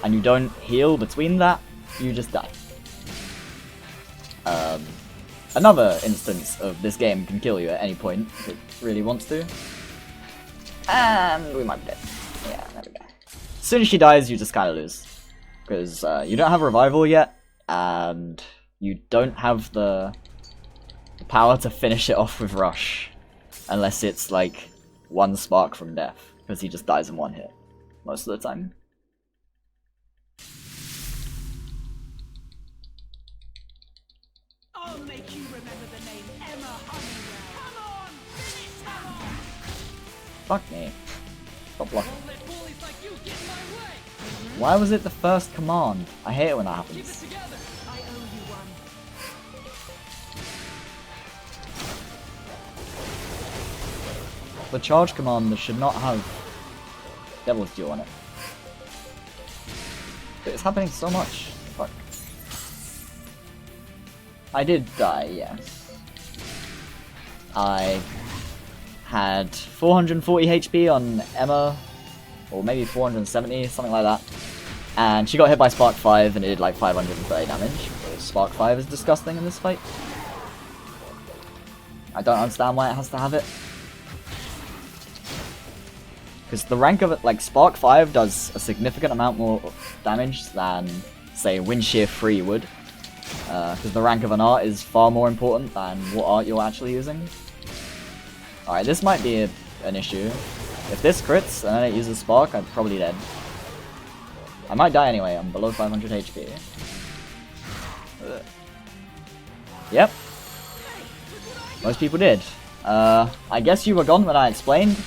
and you don't heal between that, you just die. Another instance of this game can kill you at any point if it really wants to. And we might be dead. Yeah, there we go. As soon as she dies, you just kind of lose. Because you don't have revival yet, and you don't have the power to finish it off with Rush. Unless it's like 1 spark from death, because he just dies in 1 hit. Most of the time. I'll make you remember the name Emma Honeywell. Come on! Fuck me. Stop blocking. Don't let bullies like you get in my way. Why was it the first command? I hate it when that Keep it happens. together. I owe you one. The charge command should not have Devil's Dew on it. But it's happening so much. Fuck. I did die, yes. I had 440 HP on Emma, or maybe 470, something like that. And she got hit by Spark 5 and it did like 530 damage. Because Spark 5 is disgusting in this fight. I don't understand why it has to have it. Because the rank of it, like Spark 5 does a significant amount more damage than, say, Wind Shear 3 would. Because the rank of an art is far more important than what art you're actually using. Alright, this might be an issue. If this crits and then it uses Spark, I'm probably dead. I might die anyway, I'm below 500 HP. Ugh. Yep. Most people did. I guess you were gone when I explained.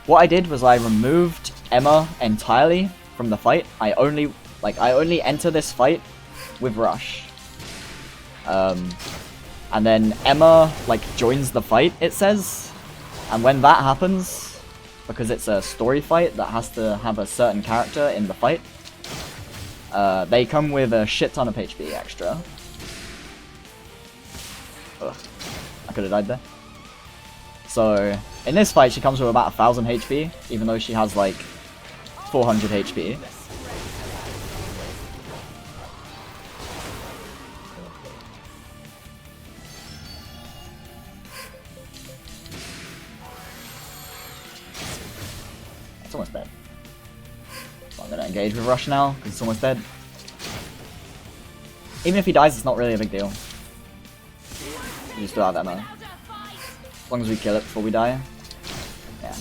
What I did was I removed Emma entirely from the fight. I only enter this fight with Rush. And then Emma, joins the fight, it says. And when that happens, because it's a story fight that has to have a certain character in the fight, they come with a shit ton of HP extra. Ugh. I could have died there. So, in this fight she comes with about 1000 HP, even though she has 400 HP. It's almost dead. So I'm gonna engage with Rush now, because it's almost dead. Even if he dies, it's not really a big deal. You still have ammo. As long as we kill it before we die. Yeah.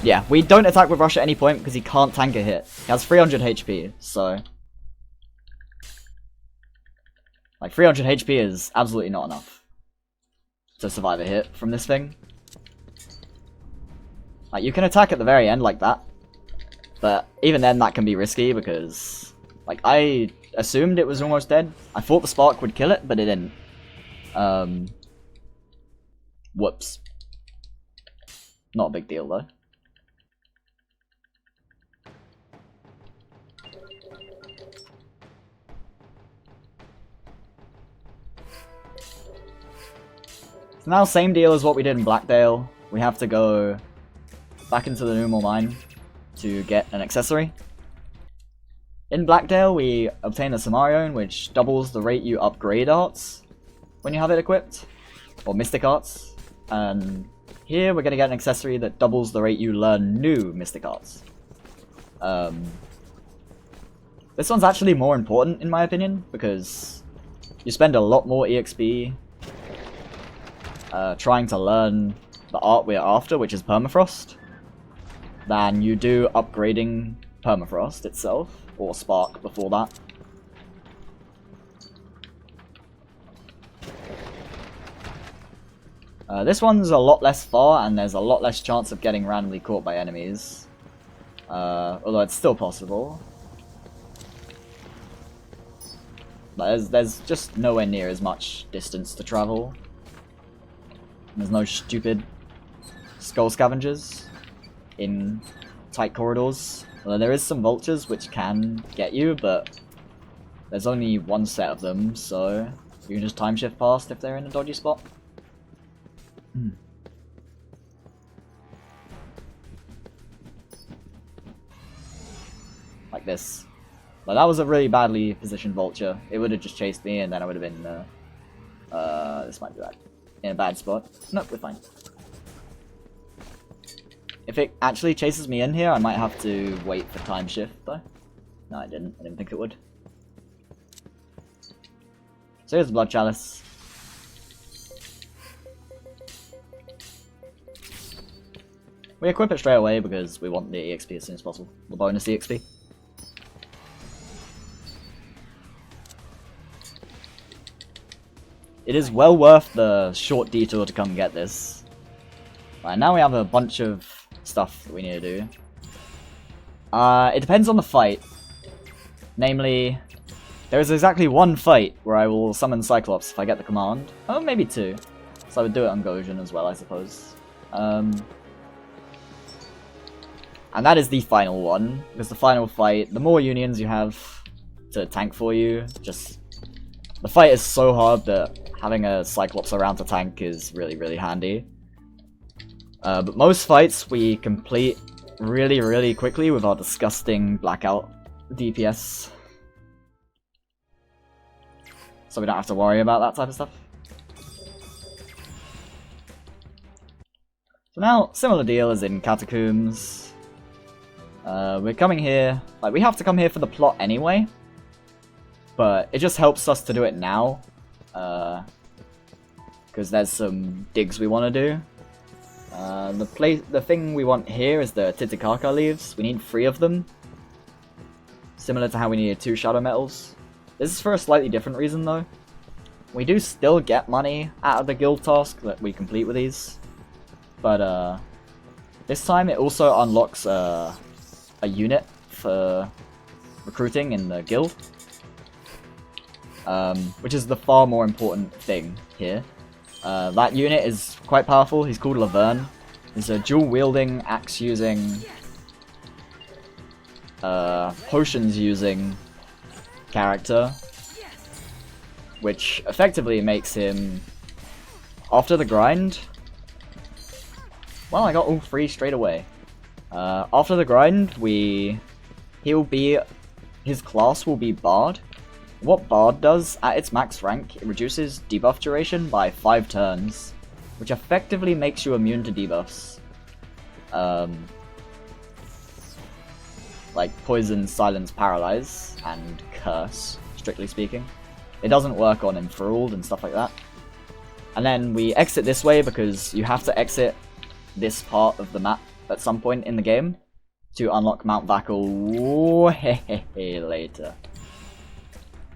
Yeah, we don't attack with Rush at any point because he can't tank a hit. He has 300 HP, so... 300 HP is absolutely not enough to survive a hit from this thing. You can attack at the very end like that, but even then that can be risky because... I assumed it was almost dead. I thought the Spark would kill it, but it didn't. Whoops. Not a big deal, though. So now, same deal as what we did in Blackdale. We have to go back into the Numal Mine to get an accessory. In Blackdale, we obtain the Samarion, which doubles the rate you upgrade arts when you have it equipped, or Mystic Arts. And here we're going to get an accessory that doubles the rate you learn new Mystic Arts. This one's actually more important in my opinion, because you spend a lot more EXP trying to learn the art we're after, which is Permafrost, than you do upgrading Permafrost itself, or Spark before that. This one's a lot less far, and there's a lot less chance of getting randomly caught by enemies. Although it's still possible. But there's just nowhere near as much distance to travel. There's no stupid skull scavengers in tight corridors. Although there is some vultures which can get you, but there's only one set of them, so you can just time shift past if they're in a dodgy spot. Like this. But that was a really badly positioned vulture. It would have just chased me and then I would have been this might be bad. In a bad spot. Nope, we're fine. If it actually chases me in here, I might have to wait for time shift though. No, I didn't. I didn't think it would. So here's the Blood Chalice. We equip it straight away because we want the EXP as soon as possible. The bonus EXP. It is well worth the short detour to come get this. Right, now we have a bunch of stuff that we need to do. It depends on the fight. Namely, there is exactly one fight where I will summon Cyclops if I get the command. Oh, maybe two. So I would do it on Gojin as well, I suppose. And that is the final one, because the final fight, the more unions you have to tank for you, just... The fight is so hard that having a Cyclops around to tank is really, really handy. But most fights we complete really, really quickly with our disgusting Blackout DPS. So we don't have to worry about that type of stuff. So now, similar deal as in Catacombs. We're coming here, we have to come here for the plot anyway, but it just helps us to do it now. because there's some digs we want to do. The thing we want here is the Titicaca leaves. We need 3 of them. Similar to how we needed 2 shadow metals. This is for a slightly different reason though. We do still get money out of the guild task that we complete with these. But this time it also unlocks a unit for recruiting in the guild. Which is the far more important thing here. That unit is quite powerful. He's called Laverne. He's a dual-wielding, axe-using, potions-using character, which effectively makes him, after the grind... Well, I got all 3 straight away. After the grind, his class will be Bard. What Bard does, at its max rank, it reduces debuff duration by 5 turns, which effectively makes you immune to debuffs. Like Poison, Silence, Paralyze, and Curse, strictly speaking. It doesn't work on Enthralled and stuff like that. And then we exit this way because you have to exit this part of the map at some point in the game to unlock Mount Vacal way later.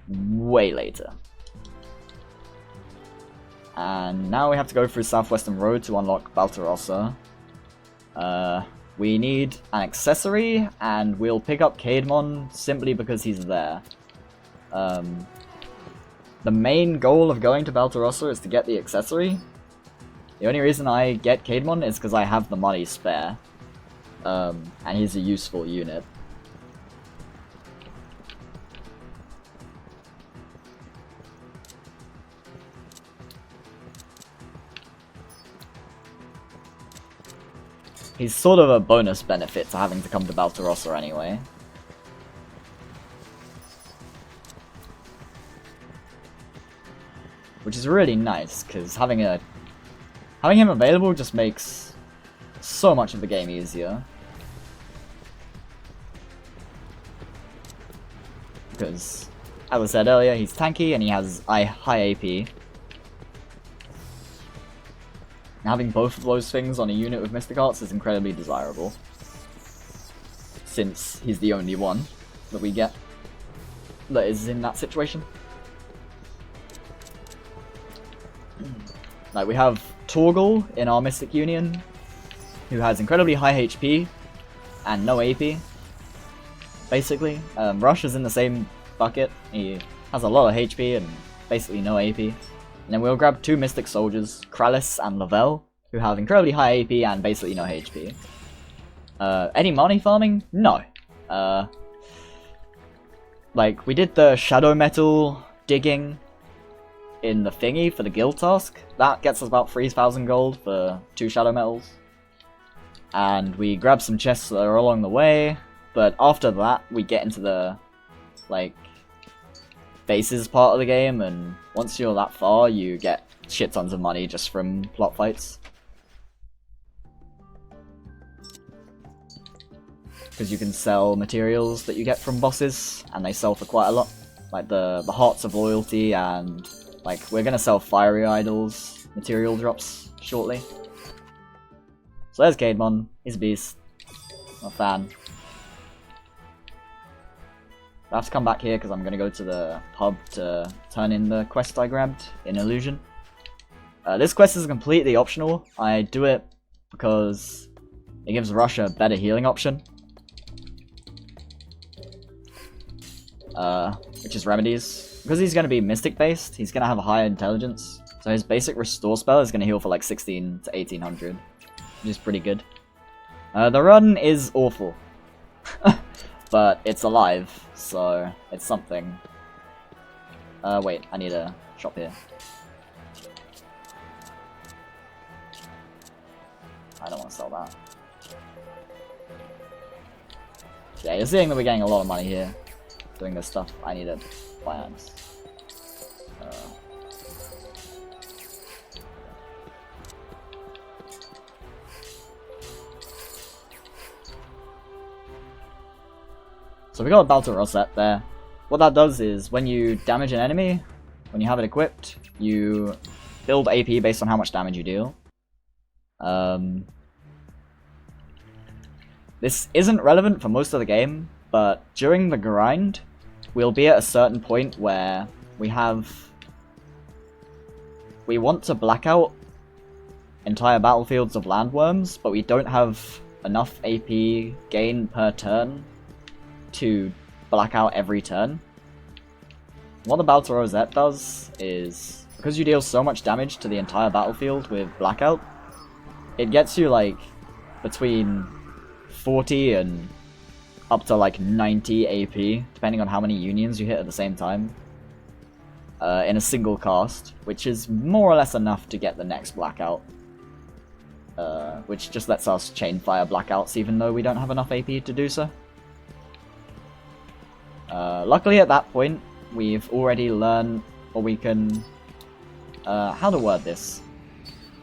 Way later. And now we have to go through Southwestern Road to unlock Baltarossa. We need an accessory, and we'll pick up Caedmon simply because he's there. The main goal of going to Baltarossa is to get the accessory. The only reason I get Caedmon is because I have the money spare. And he's a useful unit. He's sort of a bonus benefit to having to come to Baltarossa anyway. Which is really nice, because having him available just makes so much of the game easier. Because, as I said earlier, he's tanky and he has high AP. Having both of those things on a unit with Mystic Arts is incredibly desirable. Since he's the only one that we get that is in that situation. Like, we have Torgal in our Mystic Union, who has incredibly high HP and no AP. Basically, Rush is in the same bucket. He has a lot of HP and basically no AP. And then we'll grab 2 Mystic Soldiers, Kralis and Lavelle, who have incredibly high AP and basically no HP. Any money farming? No. Like, we did the Shadow Metal digging in the thingy for the guild task. That gets us about 3,000 gold for 2 Shadow Metals. And we grab some chests that are along the way, but after that we get into the, like, bases part of the game, and once you're that far, you get shit tons of money just from plot fights. Because you can sell materials that you get from bosses, and they sell for quite a lot. Like the Hearts of Loyalty, and like we're gonna sell Fiery Idols material drops shortly. So there's Caedmon, he's a beast. I'm a fan. I have to come back here because I'm going to go to the hub to turn in the quest I grabbed in Illusion. This quest is completely optional. I do it because it gives Rush a better healing option. Which is Remedies. Because he's going to be Mystic based, he's going to have a higher intelligence. So his basic restore spell is going to heal for like 16 to 1800. Which is pretty good. The run is awful. But it's alive, so it's something. Wait, I need a shop here. I don't want to sell that. Yeah, you're seeing that we're getting a lot of money here doing this stuff. I need to finance. So we got a Baltarossa there. What that does is, when you damage an enemy, when you have it equipped, you build AP based on how much damage you deal. This isn't relevant for most of the game, but during the grind, we'll be at a certain point where we want to black out entire battlefields of landworms, but we don't have enough AP gain per turn to black out every turn. What the Balta Rosette does is, because you deal so much damage to the entire battlefield with blackout, it gets you like between 40 and up to like 90 AP, depending on how many unions you hit at the same time, in a single cast, which is more or less enough to get the next blackout. Which just lets us chain fire blackouts even though we don't have enough AP to do so. Luckily at that point, we've already learned, or we can... how to word this?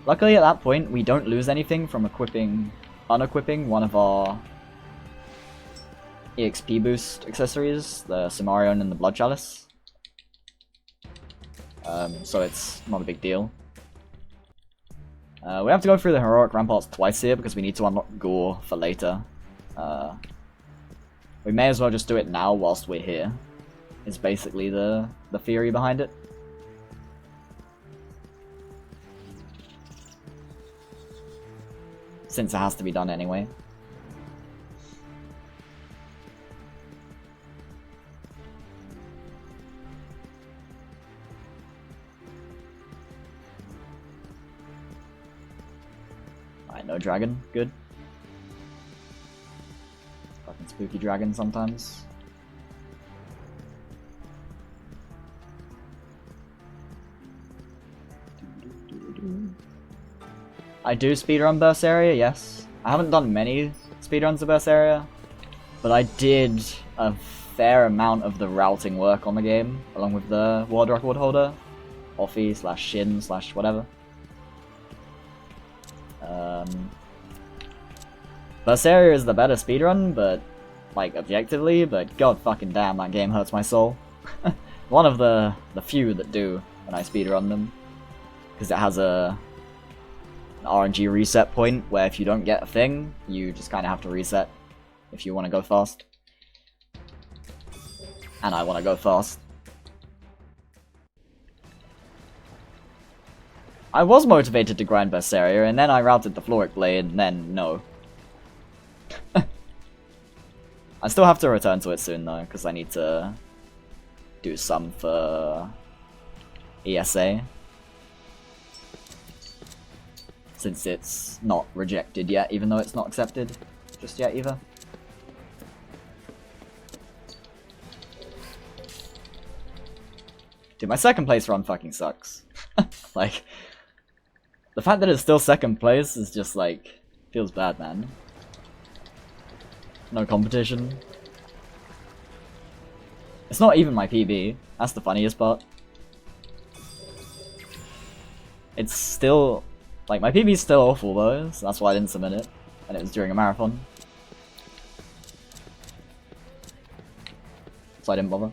Luckily at that point, we don't lose anything from unequipping one of our EXP boost accessories, the Samarion and the Blood Chalice. So it's not a big deal. We have to go through the heroic ramparts twice here because we need to unlock Gore for later. We may as well just do it now whilst we're here, is basically the theory behind it. Since it has to be done anyway. Alright, no dragon. Good. Fucking spooky dragon sometimes. I do speedrun Berseria, yes. I haven't done many speedruns of Berseria, but I did a fair amount of the routing work on the game, along with the world record holder, Offie / Shin / whatever. Berseria is the better speedrun, but like objectively, but god fucking damn, that game hurts my soul. One of the few that do when I speedrun them, because it has an RNG reset point where if you don't get a thing, you just kind of have to reset if you want to go fast. And I want to go fast. I was motivated to grind Berseria, and then I routed the Floric Blade, and then no. I still have to return to it soon though, because I need to do some for ESA. Since it's not rejected yet, even though it's not accepted just yet either. Dude, my second place run fucking sucks. Like, the fact that it's still second place is just like, feels bad, man. No competition. It's not even my PB, that's the funniest part. It's still... Like, my PB's still awful though, so that's why I didn't submit it. And it was during a marathon. So I didn't bother.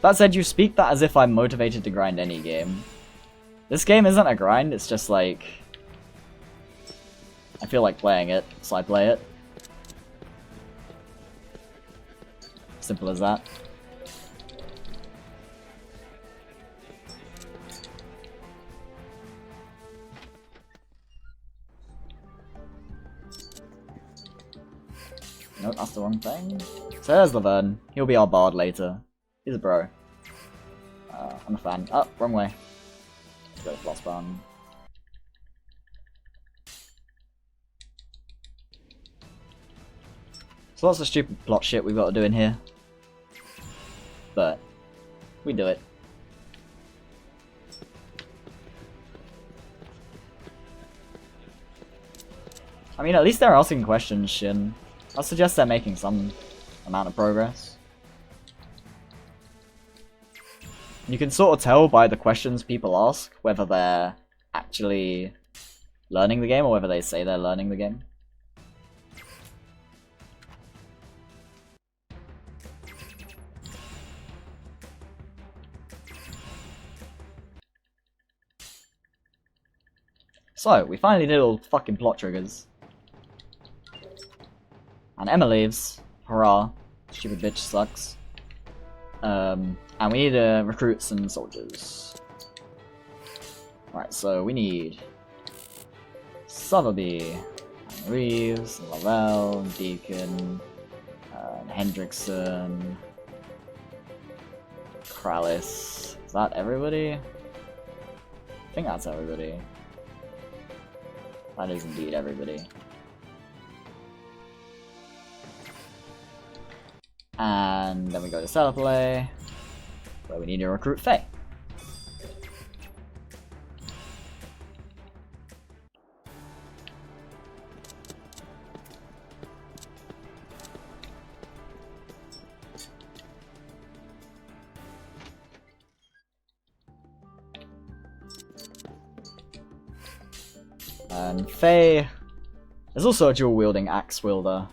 That said, you speak that as if I'm motivated to grind any game. This game isn't a grind, it's just like... I feel like playing it, so I play it. Simple as that. Nope, that's the wrong thing. So there's Laverne. He'll be our bard later. He's a bro. I'm a fan. Oh, wrong way. Let's go to Flossbarn. So lots of stupid plot shit we've got to do in here. But, we do it. I mean, at least they're asking questions, Shin. I suggest they're making some amount of progress. You can sort of tell by the questions people ask whether they're actually learning the game or whether they say they're learning the game. So, we finally did all fucking plot triggers. And Emma leaves. Hurrah. Stupid bitch sucks. And we need to recruit some soldiers. Alright, so we need Sotheby, Reeves, Lavelle, Deacon, Hendrickson, Kralis. Is that everybody? I think that's everybody. That is indeed everybody. And then we go to Celeplay, where we need to recruit Faye. And Faye is also a dual-wielding axe wielder.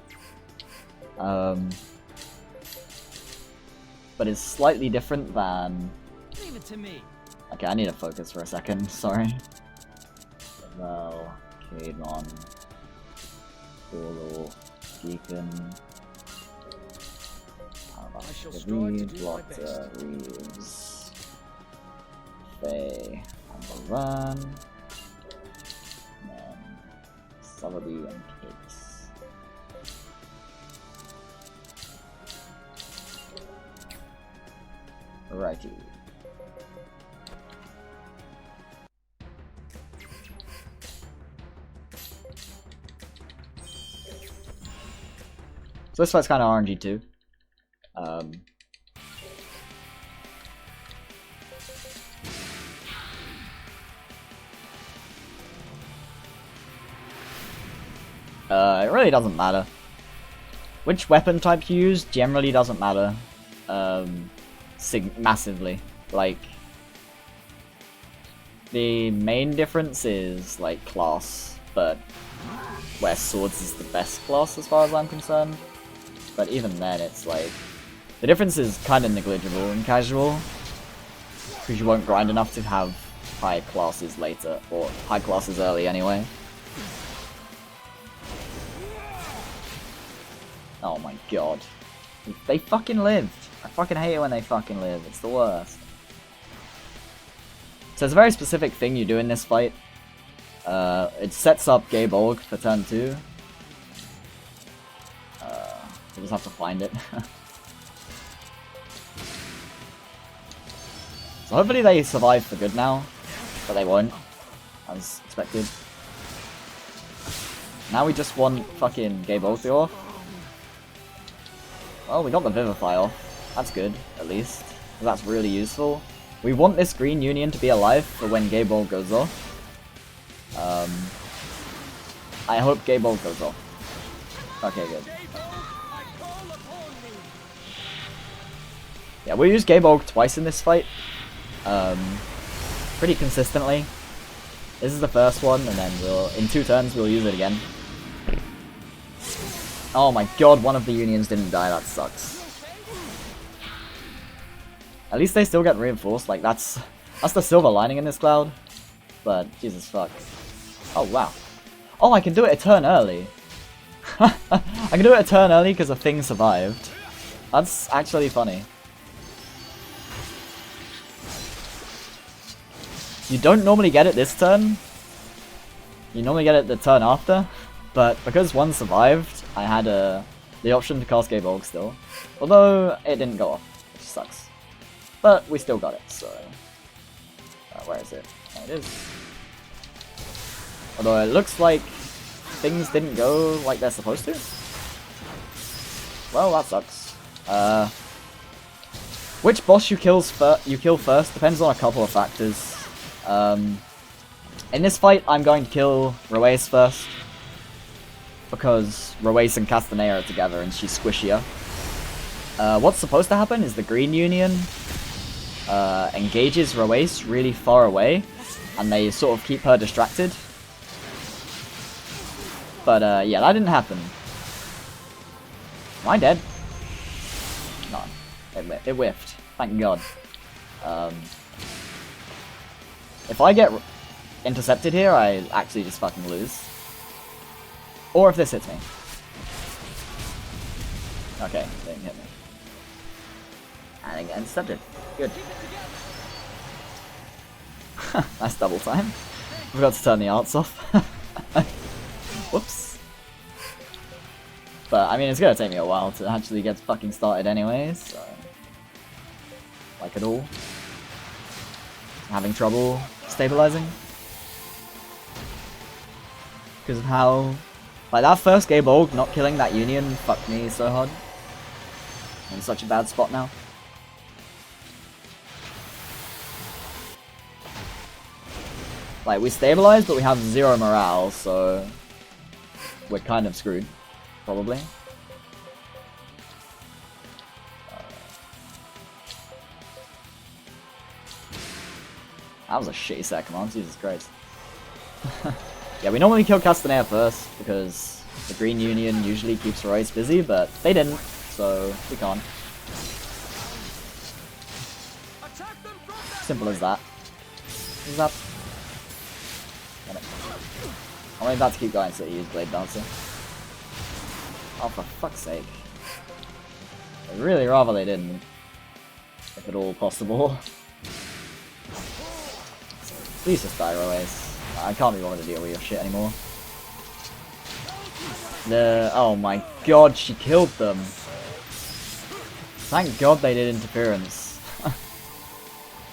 But is slightly different than... Leave it to me. Okay, I need to focus for a second, sorry. Well, Kademon, Goro, Deacon, I shall strive to do my Blotter, Reeves, Faye, on the run, and then Sotheby and Cakes. Righty. So this fight's kind of RNG too. It really doesn't matter. Which weapon type you use generally doesn't matter. Massively. Like, the main difference is, like, class, but where swords is the best class as far as I'm concerned. But even then, it's like, the difference is kind of negligible in casual, because you won't grind enough to have high classes later, or high classes early anyway. Oh my god. They fucking lived! I fucking hate it when they fucking live, it's the worst. So it's a very specific thing you do in this fight. It sets up Gabe Olg for turn 2. You just have to find it. So hopefully they survive for good now, but they won't, as expected. Now we just want fucking Gabe Olg to go off. Well, we got the Vivify off. That's good, at least. That's really useful. We want this Green Union to be alive for when Gabe Olg goes off. I hope Gabe Olg goes off. Okay, good. Yeah, we'll use Gabe Olg twice in this fight. Pretty consistently. This is the first one, and then in 2 turns we'll use it again. Oh my god, one of the unions didn't die, that sucks. At least they still get reinforced, like that's the silver lining in this cloud. But, Jesus fuck. Oh wow. Oh, I can do it a turn early. I can do it a turn early because the thing survived. That's actually funny. You don't normally get it this turn. You normally get it the turn after. But because one survived, I had the option to cast Gabe Olg still. Although, it didn't go off, which sucks. But we still got it, so... where is it? There it is. Although it looks like things didn't go like they're supposed to. Well, that sucks. Which boss you kill first depends on a couple of factors. In this fight, I'm going to kill Rueis first. Because Rueis and Castanea are together and she's squishier. What's supposed to happen is the Green Union engages Rueis really far away, and they sort of keep her distracted. But yeah, that didn't happen. Am I dead? No, it whiffed. Thank God. If I get... intercepted here, I actually just fucking lose. Or if this hits me. Okay, didn't hit me. And it got intercepted. Good. Nice double time. Forgot to turn the arts off. Whoops. But, I mean, it's gonna take me a while to actually get fucking started anyways, so... Like it all. Having trouble stabilizing. Because of how... Like, that first Gay Bolg not killing that Union fucked me so hard. I'm in such a bad spot now. Like, we stabilized, but we have 0 morale, so... We're kind of screwed. Probably. That was a shitty set command, Jesus Christ. Yeah, we normally kill Castanea first, because the Green Union usually keeps Royce busy, but they didn't, so we can't. Simple as that. Is that? Get it. I'm about to keep going so you use Blade Dancer. Oh, for fuck's sake. I'd really rather they didn't. If at all possible. Please just die, Royce. I can't be bothered to deal with your shit anymore. Oh my god, she killed them. Thank god they did interference.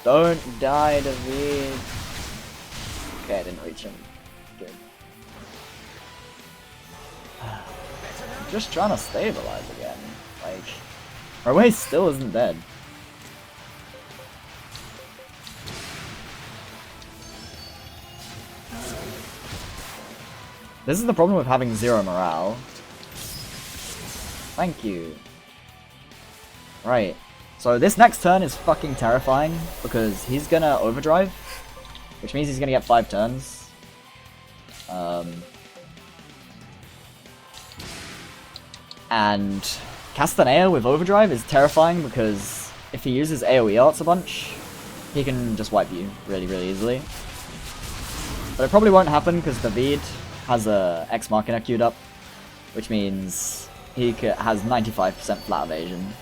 Don't die, David. Okay, I didn't reach him. Good. Just trying to stabilize again. Like, Royce still isn't dead. This is the problem with having 0 morale. Thank you. Right. So this next turn is fucking terrifying, because he's gonna overdrive, which means he's gonna get 5 turns. And Castanea with overdrive is terrifying, because if he uses AoE arts a bunch, he can just wipe you really, really easily. But it probably won't happen, because David has a Ex Machina queued up, which means he has 95% flat evasion.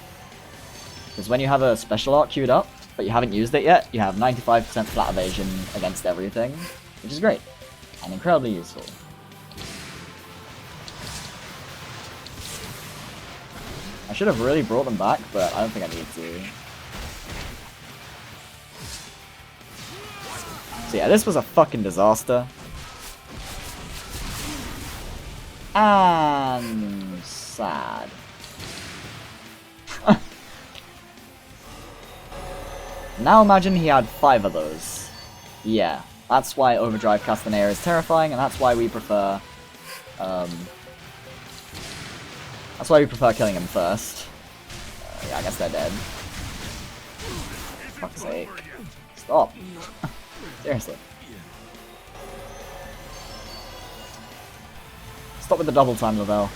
Because when you have a special art queued up, but you haven't used it yet, you have 95% flat evasion against everything, which is great, and incredibly useful. I should have really brought them back, but I don't think I need to. So yeah, this was a fucking disaster. And sad. Now imagine he had 5 of those. Yeah, that's why Overdrive Castanea is terrifying, and that's why we prefer killing him first. Yeah, I guess they're dead. Fuck's sake. Stop. Seriously. Stop with the double time, Lavelle.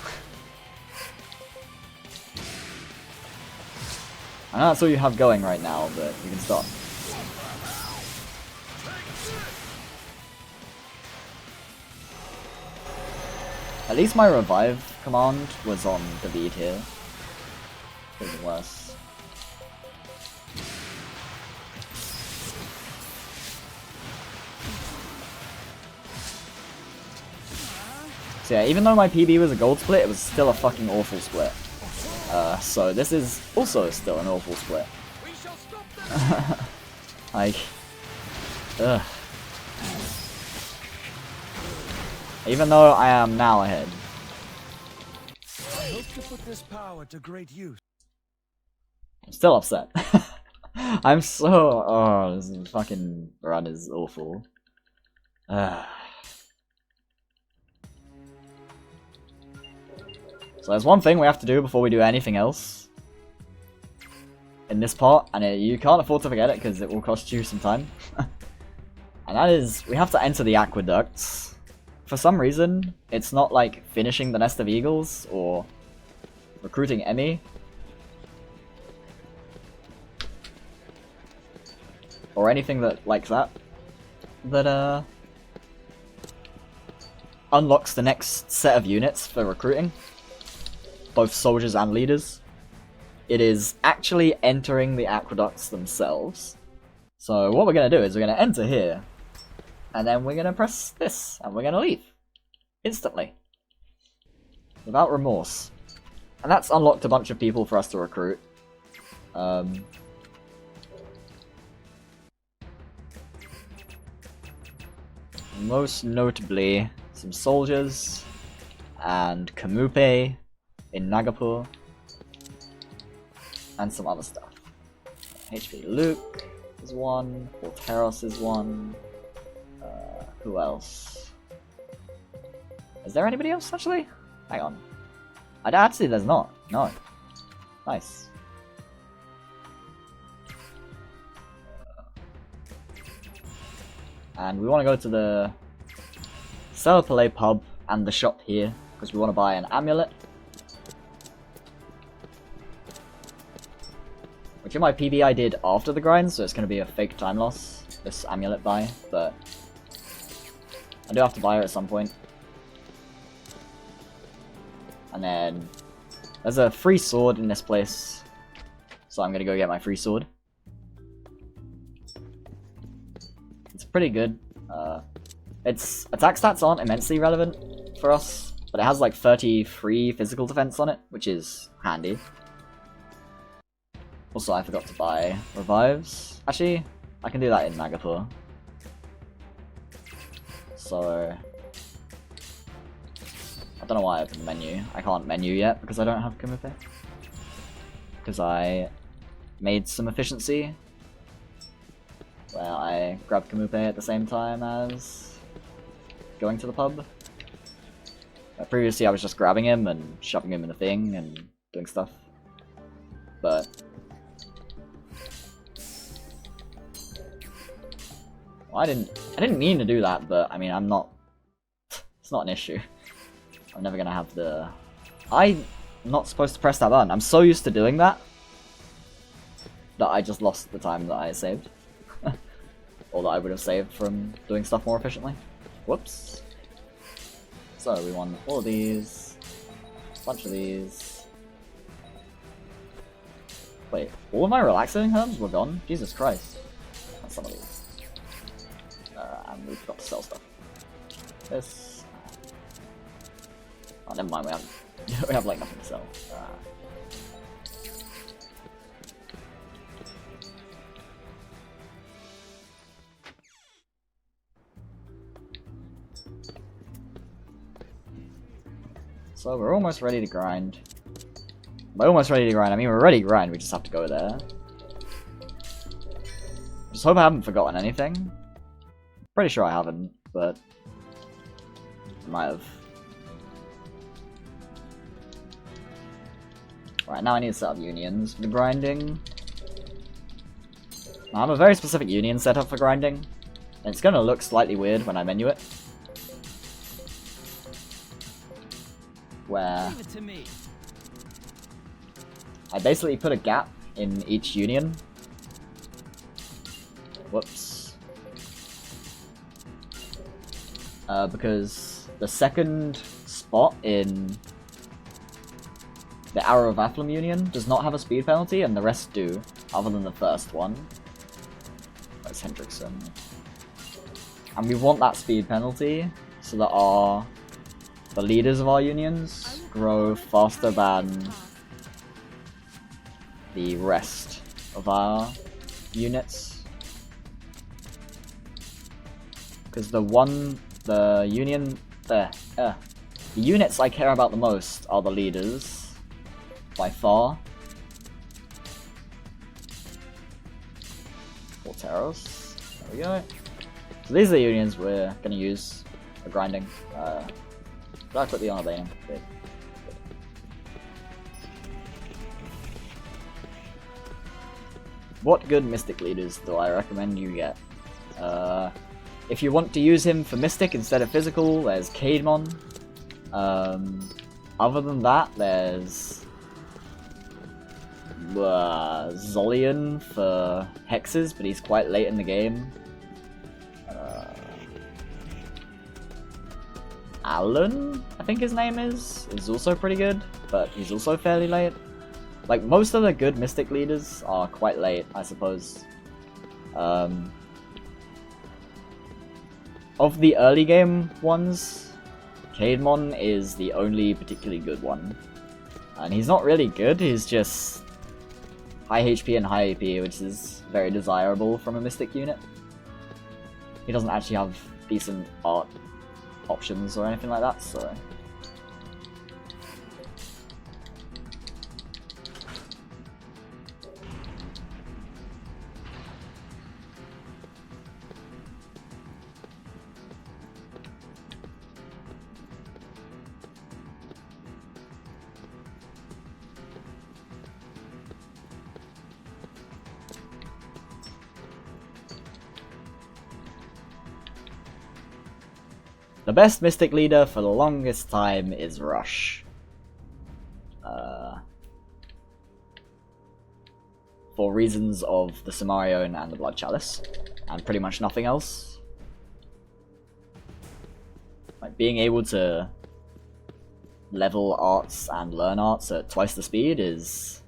I know that's all you have going right now, but you can stop. At least my revive command was on David here. Could have been worse. So yeah, even though my PB was a gold split, it was still a fucking awful split. So this is also still an awful split. Like, ugh. Even though I am now ahead. I hope to put this power to great use. I'm still upset. I'm so... Oh, this fucking run is awful. So there's one thing we have to do before we do anything else in this part, and you can't afford to forget it because it will cost you some time. And that is, we have to enter the aqueducts. For some reason, it's not like finishing the Nest of Eagles or recruiting Emmy. Or anything that like that. That unlocks the next set of units for recruiting, both soldiers and leaders. It is actually entering the aqueducts themselves. So what we're going to do is we're going to enter here, and then we're going to press this, and we're going to leave. Instantly. Without remorse. And that's unlocked a bunch of people for us to recruit. Most notably, some soldiers, and Kamupe in Nagapur, and some other stuff. HP Luke is one, Volteros is one, who else? Is there anybody else, actually? Hang on. Actually, there's not. No. Nice. And we want to go to the Palais pub and the shop here, because we want to buy an amulet. Which in my PB I did after the grind, so it's going to be a fake time loss, this amulet buy, but I do have to buy it at some point. And then there's a free sword in this place, so I'm going to go get my free sword. It's pretty good. Its attack stats aren't immensely relevant for us, but it has like 33 physical defense on it, which is handy. Also, I forgot to buy revives. Actually, I can do that in Nagapur. So I don't know why I opened the menu. I can't menu yet because I don't have Kamupe. Because I made some efficiency where I grabbed Kamupe at the same time as going to the pub. Previously I was just grabbing him and shoving him in the thing and doing stuff. But well, I didn't mean to do that, but I mean it's not an issue. I'm never gonna have the... I'm not supposed to press that button. I'm so used to doing that that I just lost the time that I saved. Or that I would have saved from doing stuff more efficiently. Whoops. So we want all of these, a bunch of these. Wait, all of my relaxing herbs were gone? Jesus Christ. And some of these. And we forgot to sell stuff. This. Oh, never mind, we have like nothing to sell. So we're almost ready to grind. By almost ready to grind, I mean we're ready to grind, we just have to go there. Just hope I haven't forgotten anything. Pretty sure I haven't, but I might have. Right, now I need to set up unions for the grinding. I have a very specific union set up for grinding, and it's going to look slightly weird when I menu it. Where I basically put a gap in each union. Whoops. Because the second spot in the Arrow of Athlum Union does not have a speed penalty, and the rest do, other than the first one. That's Hendrickson. And we want that speed penalty so that the leaders of our unions grow faster than the rest of our units. Because the units I care about the most are the leaders, by far. Volteros. There we go. So these are the unions we're going to use for grinding. Did I quickly on a Bane? Good. What good Mystic leaders do I recommend you get? If you want to use him for Mystic instead of Physical, there's Caedmon. Other than that, there's Zolian for Hexes, but he's quite late in the game. Alan, I think his name is also pretty good, but he's also fairly late. Like, most of the good Mystic leaders are quite late, I suppose. Of the early game ones, Caedmon is the only particularly good one. And he's not really good, he's just high HP and high AP, which is very desirable from a Mystic unit. He doesn't actually have decent art options or anything like that, so... The best Mystic leader for the longest time is Rush. For reasons of the Samarion and the Blood Chalice, and pretty much nothing else. Like, being able to level arts and learn arts at twice the speed is...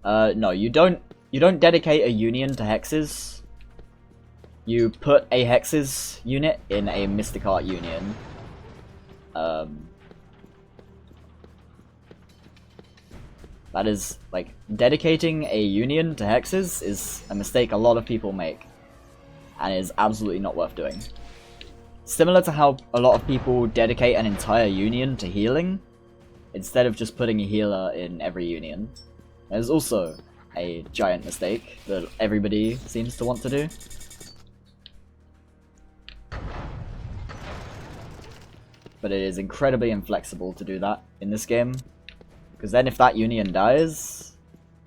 no, you don't dedicate a union to hexes. You put a hexes unit in a Mystic Art union. That is, like, dedicating a union to hexes is a mistake a lot of people make, and is absolutely not worth doing. Similar to how a lot of people dedicate an entire union to healing, instead of just putting a healer in every union. There's also a giant mistake that everybody seems to want to do. But it is incredibly inflexible to do that in this game. Because then if that union dies,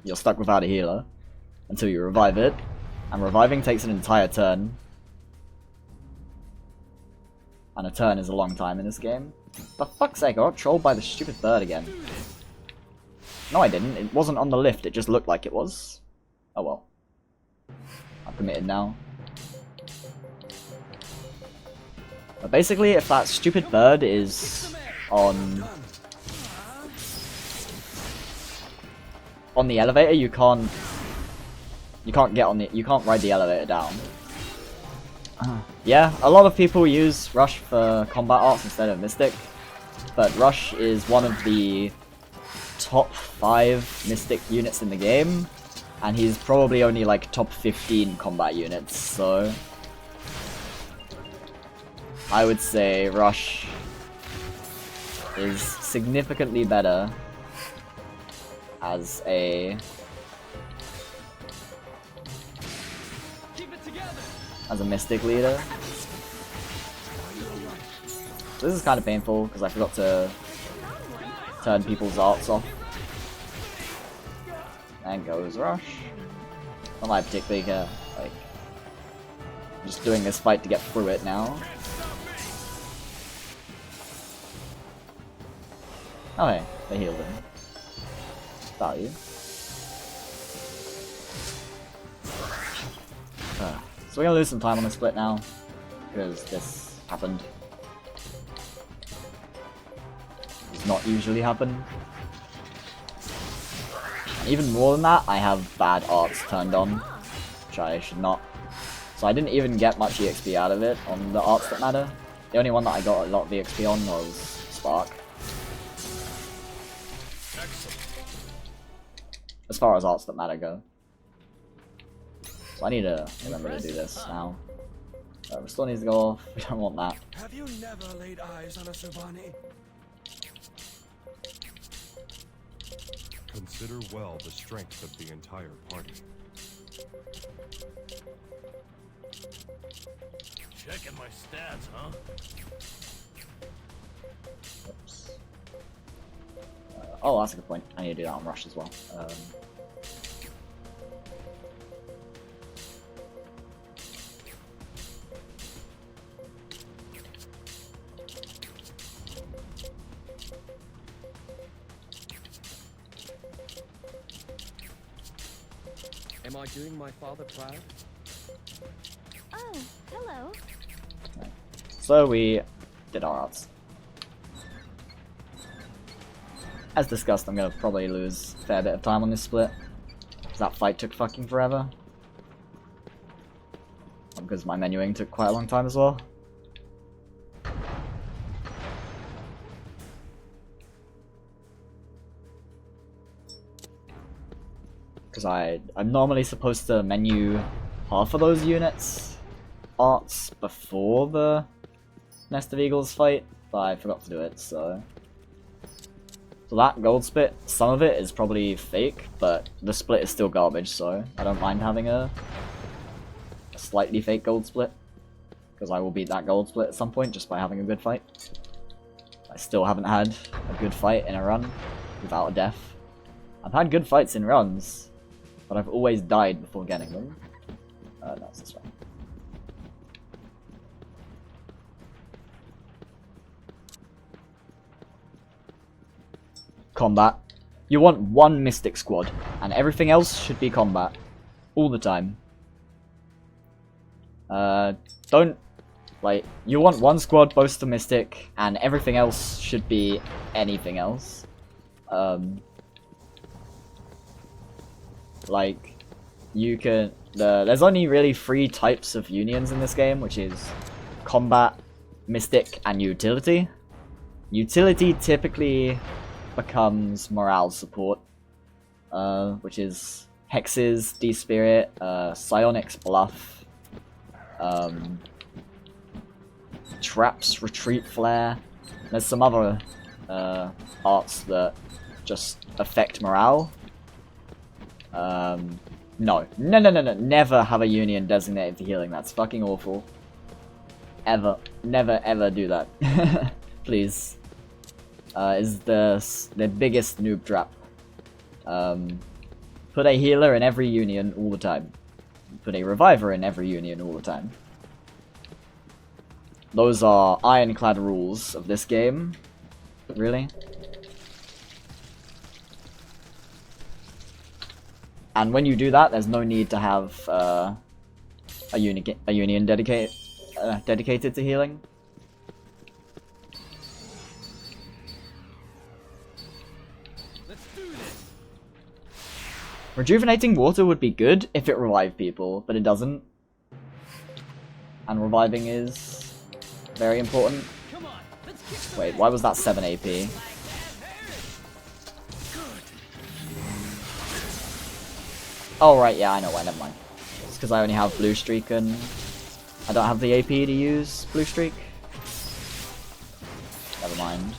you're stuck without a healer until you revive it. And reviving takes an entire turn. And a turn is a long time in this game. For fuck's sake, I got trolled by the stupid bird again. No, I didn't. It wasn't on the lift, it just looked like it was. Oh well. I'm committed now. But basically, if that stupid bird is on the elevator, you can't get on the, you can't ride the elevator down. Yeah, a lot of people use Rush for combat arts instead of Mystic, but Rush is one of the top 5 Mystic units in the game, and he's probably only like top 15 combat units, so I would say Rush is significantly better as a Mystic leader. So this is kind of painful because I forgot to turn people's arts off. And goes Rush. Not that I particularly care, like, I'm just doing this fight to get through it now. Oh hey, they healed him. Value. So we're gonna lose some time on the split now, because this happened. Does not usually happen. And even more than that, I have bad arts turned on, which I should not. So I didn't even get much EXP out of it on the arts that matter. The only one that I got a lot of EXP on was Spark. As far as arts that matter go. So I need to remember to do this now. Restore needs to go off. We don't want that. Have you never laid eyes on a Savani? Consider well the strength of the entire party. Checking my stats, huh? Oops. Oh, that's a good point. I need to do that on Rush as well. Am I doing my father proud? Oh, hello. So we did our arts. As discussed, I'm gonna probably lose a fair bit of time on this split. Because that fight took fucking forever. Because my menuing took quite a long time as well. Because I'm normally supposed to menu half of those units arts before the Nest of Eagles fight, but I forgot to do it, so... So that gold split, some of it is probably fake, but the split is still garbage, so I don't mind having a slightly fake gold split. Because I will beat that gold split at some point just by having a good fight. I still haven't had a good fight in a run without a death. I've had good fights in runs, but I've always died before getting them. No, it's this way. Combat. You want one Mystic squad, and everything else should be combat. All the time. Don't... Like, you want one squad boast to Mystic, and everything else should be anything else. Like, you can... There's only really 3 types of unions in this game, which is combat, mystic, and utility. Utility typically becomes morale support, which is Hexes, D-Spirit, Psionics Bluff, Traps, Retreat Flare. There's some other arts that just affect morale. No. Never have a union designated for healing. That's fucking awful. Ever. Never ever do that. Please. Is the biggest noob trap. Put a healer in every union all the time. Put a reviver in every union all the time. Those are ironclad rules of this game. Really? And when you do that, there's no need to have a union dedicated to healing. Let's do this. Rejuvenating water would be good if it revived people, but it doesn't. And reviving is very important. Come on, let's kick some Wait, why was that 7 AP? like that. Oh right, yeah, I know why, never mind. It's because I only have Blue Streak and I don't have the AP to use Blue Streak. Never mind.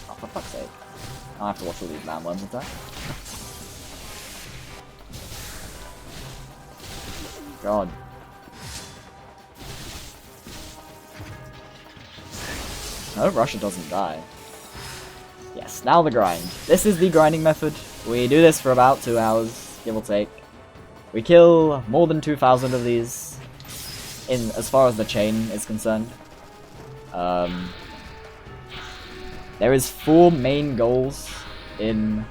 Oh, for fuck's sake. I have to watch all these landworms attack. God. I hope Russia doesn't die. Yes, now the grind. This is the grinding method. We do this for about 2 hours, give or take. We kill more than 2,000 of these, in as far as the chain is concerned. There is 4 main goals in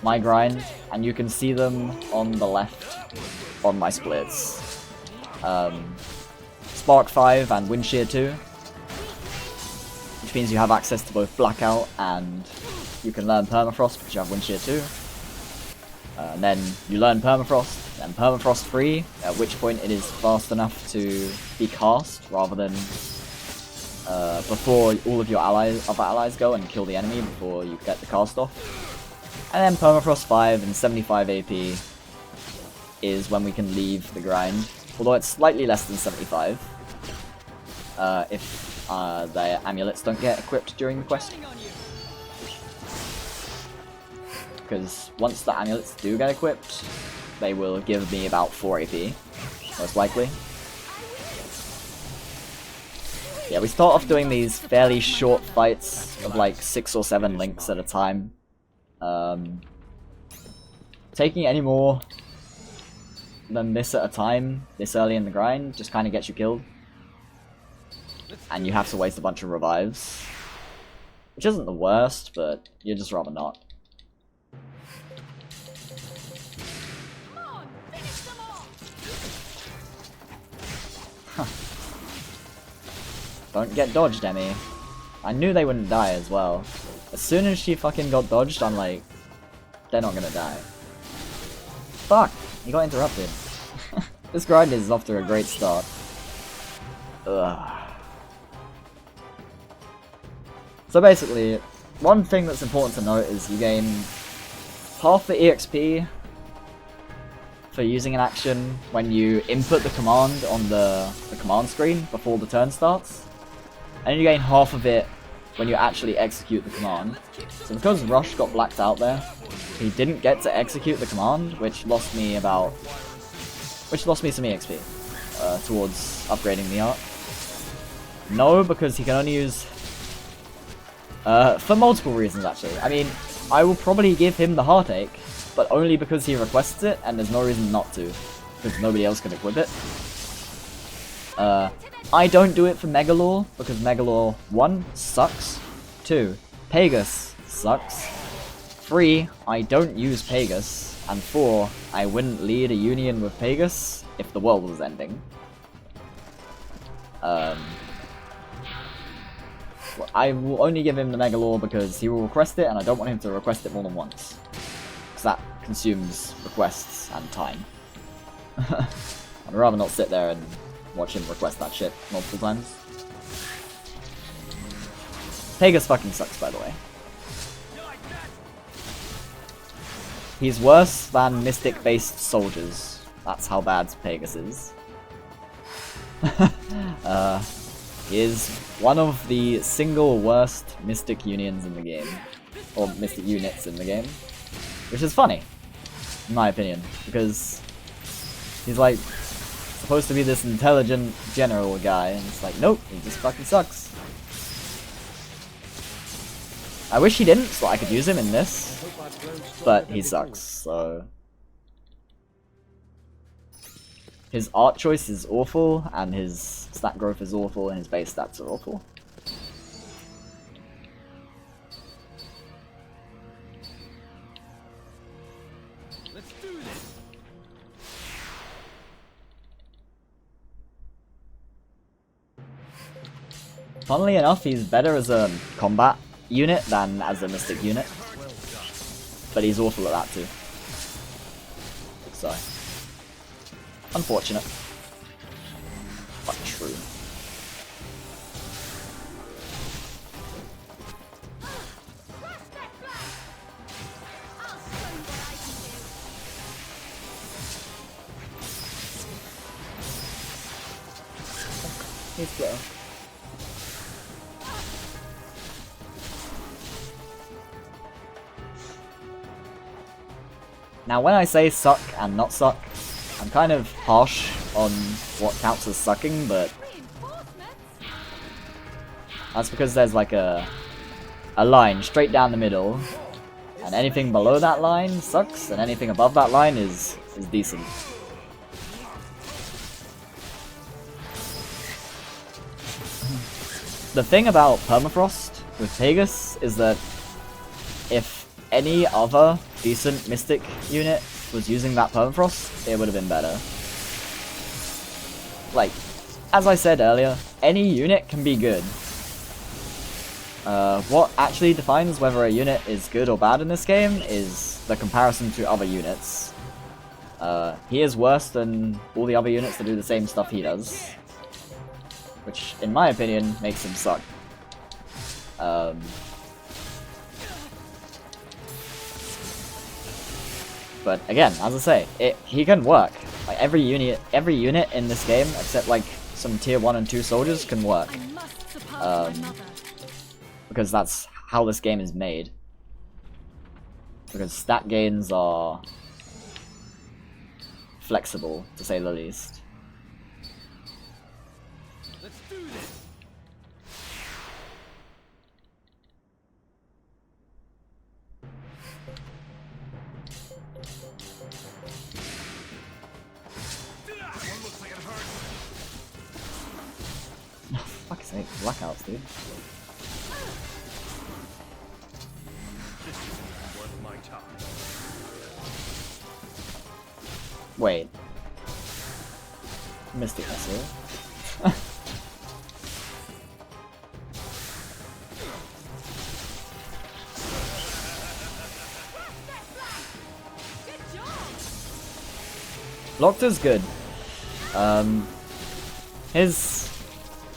my grind, and you can see them on the left on my splits. Spark 5 and Wind Shear 2, which means you have access to both Blackout and you can learn Permafrost because you have Wind Shear 2. And then you learn Permafrost, and Permafrost 3, at which point it is fast enough to be cast, rather than before all of your other allies go and kill the enemy before you get the cast off. And then Permafrost 5 and 75 AP is when we can leave the grind, although it's slightly less than 75 if their amulets don't get equipped during the quest. Because once the amulets do get equipped, they will give me about 4 AP, most likely. Yeah, we start off doing these fairly short fights of like 6 or 7 links at a time. Taking any more than this at a time, this early in the grind, just kind of gets you killed. And you have to waste a bunch of revives. Which isn't the worst, but you'd just rather not. Don't get dodged, Emmy. I knew they wouldn't die as well. As soon as she fucking got dodged, I'm like, they're not gonna die. Fuck! He got interrupted. This grind is off to a great start. Ugh. So basically, one thing that's important to note is you gain half the EXP for using an action when you input the command on the command screen before the turn starts. And you gain half of it when you actually execute the command. So because Rush got blacked out there, he didn't get to execute the command, which lost me some EXP towards upgrading the art. No, because he can only use for multiple reasons actually. I mean, I will probably give him the Heartache, but only because he requests it, and there's no reason not to, because nobody else can equip it. I don't do it for Megalore, because Megalore 1 sucks, 2 Pegasus sucks, 3 I don't use Pegasus, and 4 I wouldn't lead a union with Pegasus if the world was ending. I will only give him the Megalore because he will request it, and I don't want him to request it more than once. Because that consumes requests and time. I'd rather not sit there and watch him request that shit multiple times. Pegasus fucking sucks, by the way. He's worse than Mystic-based soldiers. That's how bad Pegasus is. He is one of the single worst Mystic unions in the game. Or Mystic units in the game. Which is funny, in my opinion, because he's like supposed to be this intelligent general guy, and it's like, nope, he just fucking sucks. I wish he didn't, so I could use him in this, but he sucks, so... His art choice is awful, and his stat growth is awful, and his base stats are awful. Let's do this. Funnily enough, he's better as a combat unit than as a Mystic unit. But he's awful at that too. So... unfortunate. But true. He's slow. Now when I say suck and not suck, I'm kind of harsh on what counts as sucking, but that's because there's like a line straight down the middle, and anything below that line sucks, and anything above that line is decent. The thing about Permafrost with Pegasus is that if any other decent Mystic unit was using that Permafrost, it would have been better. Like, as I said earlier, any unit can be good. What actually defines whether a unit is good or bad in this game is the comparison to other units. He is worse than all the other units that do the same stuff he does, which, in my opinion, makes him suck. But again, as I say, he can work. Like every unit in this game, except like some tier 1 and 2 soldiers, can work. Because that's how this game is made. Because stat gains are flexible, to say the least. Let's do this. Fuck's sake, blackouts, dude. Worth my time. Wait. Mystic Missile. Loctor's good.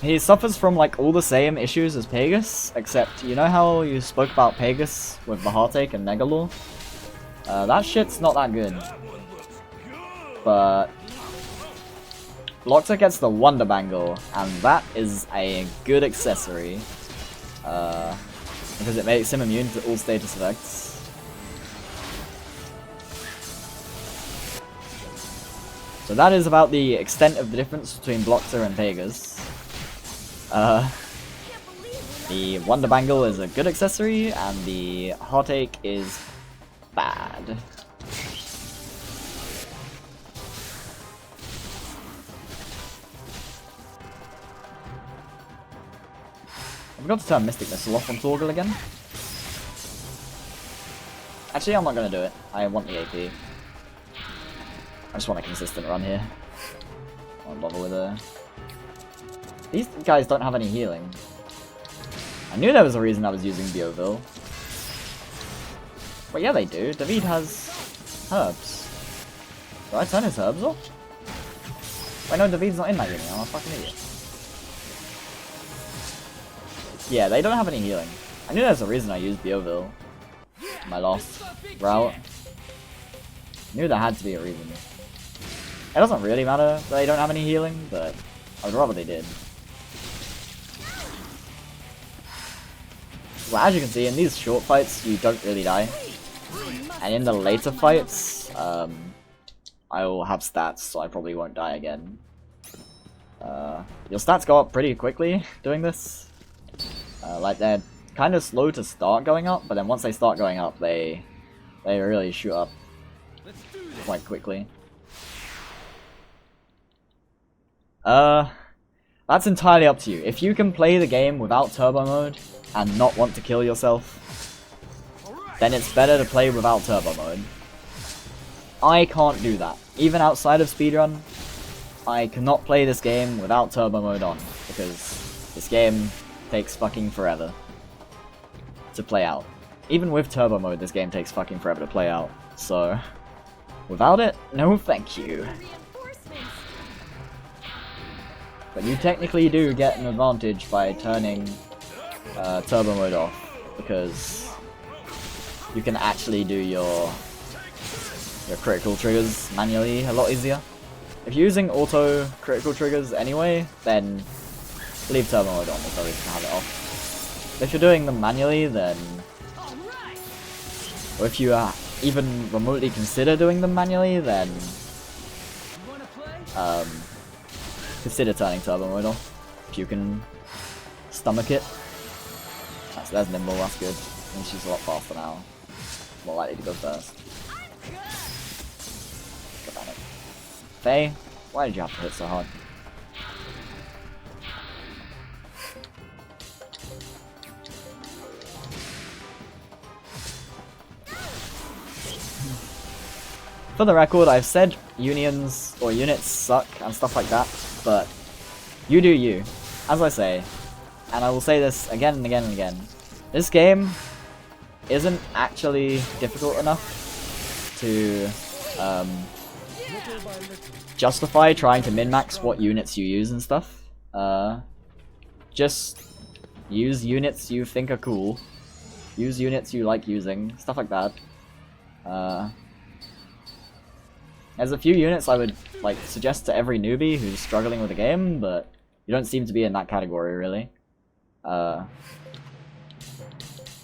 He suffers from like all the same issues as Pegasus, except you know how you spoke about Pegasus with the Heartache and Megalore? That shit's not that good. But Loctor gets the Wonder Bangle, and that is a good accessory. Because it makes him immune to all status effects. So that is about the extent of the difference between Blockter and Pegasus. The Wonder Bangle is a good accessory, and the Heartache is bad. I forgot to turn Mystic Missile off on Torgal again. Actually, I'm not gonna do it. I want the AP. I just want a consistent run here. I won't bother with a... These guys don't have any healing. I knew there was a reason I was using Bioville. But yeah, they do. David has herbs. Do I turn his herbs off? Wait, no, David's not in my unit. I'm a fucking idiot. Yeah, they don't have any healing. I knew there's a reason I used Bioville in my last route. Knew there had to be a reason. It doesn't really matter that they don't have any healing, but I would rather they did. Well, as you can see, in these short fights, you don't really die. And in the later fights, I will have stats, so I probably won't die again. Your stats go up pretty quickly doing this. Like, they're kind of slow to start going up, but then once they start going up, they really shoot up quite quickly. That's entirely up to you. If you can play the game without turbo mode and not want to kill yourself, then it's better to play without turbo mode. I can't do that. Even outside of speedrun, I cannot play this game without turbo mode on, because this game takes fucking forever to play out. Even with turbo mode, this game takes fucking forever to play out, so without it, no thank you. But you technically do get an advantage by turning turbo mode off, because you can actually do your critical triggers manually a lot easier. If you're using auto critical triggers anyway, then leave turbo mode on, there's no reason to have it off. But if you're doing them manually, then... or if you even remotely consider doing them manually, then... consider turning turbo mode off, if you can stomach it. There's Nimble, that's good. And she's a lot faster now. More likely to go first. Damn it. Faye, why did you have to hit so hard? For the record, I've said unions or units suck and stuff like that, but you do you. As I say, and I will say this again and again and again, this game isn't actually difficult enough to justify trying to min-max what units you use and stuff. Just use units you think are cool, use units you like using, stuff like that. There's a few units I would like suggest to every newbie who's struggling with the game, but you don't seem to be in that category really.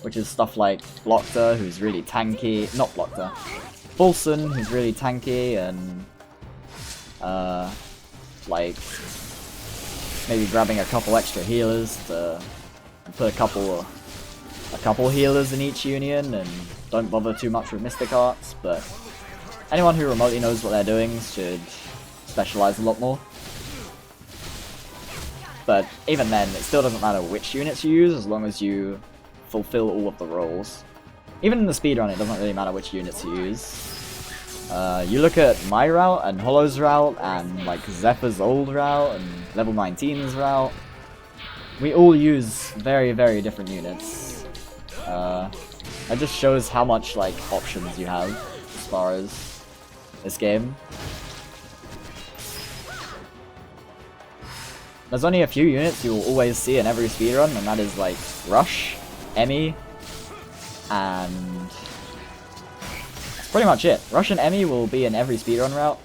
Which is stuff like Blockter, who's really tanky, not Blockter, Fulson, who's really tanky, and like maybe grabbing a couple extra healers to put a couple healers in each union, and don't bother too much with Mystic Arts, but anyone who remotely knows what they're doing should specialize a lot more. But even then, it still doesn't matter which units you use as long as you fulfill all of the roles. Even in the speedrun, it doesn't really matter which units you use. You look at my route, and Hollow's route, and like Zephyr's old route, and Level 19's route. We all use very, very different units. That just shows how much like options you have as far as this game. There's only a few units you'll always see in every speedrun, and that is like Rush, Emmy, and that's pretty much it. Rush and Emmy will be in every speedrun route.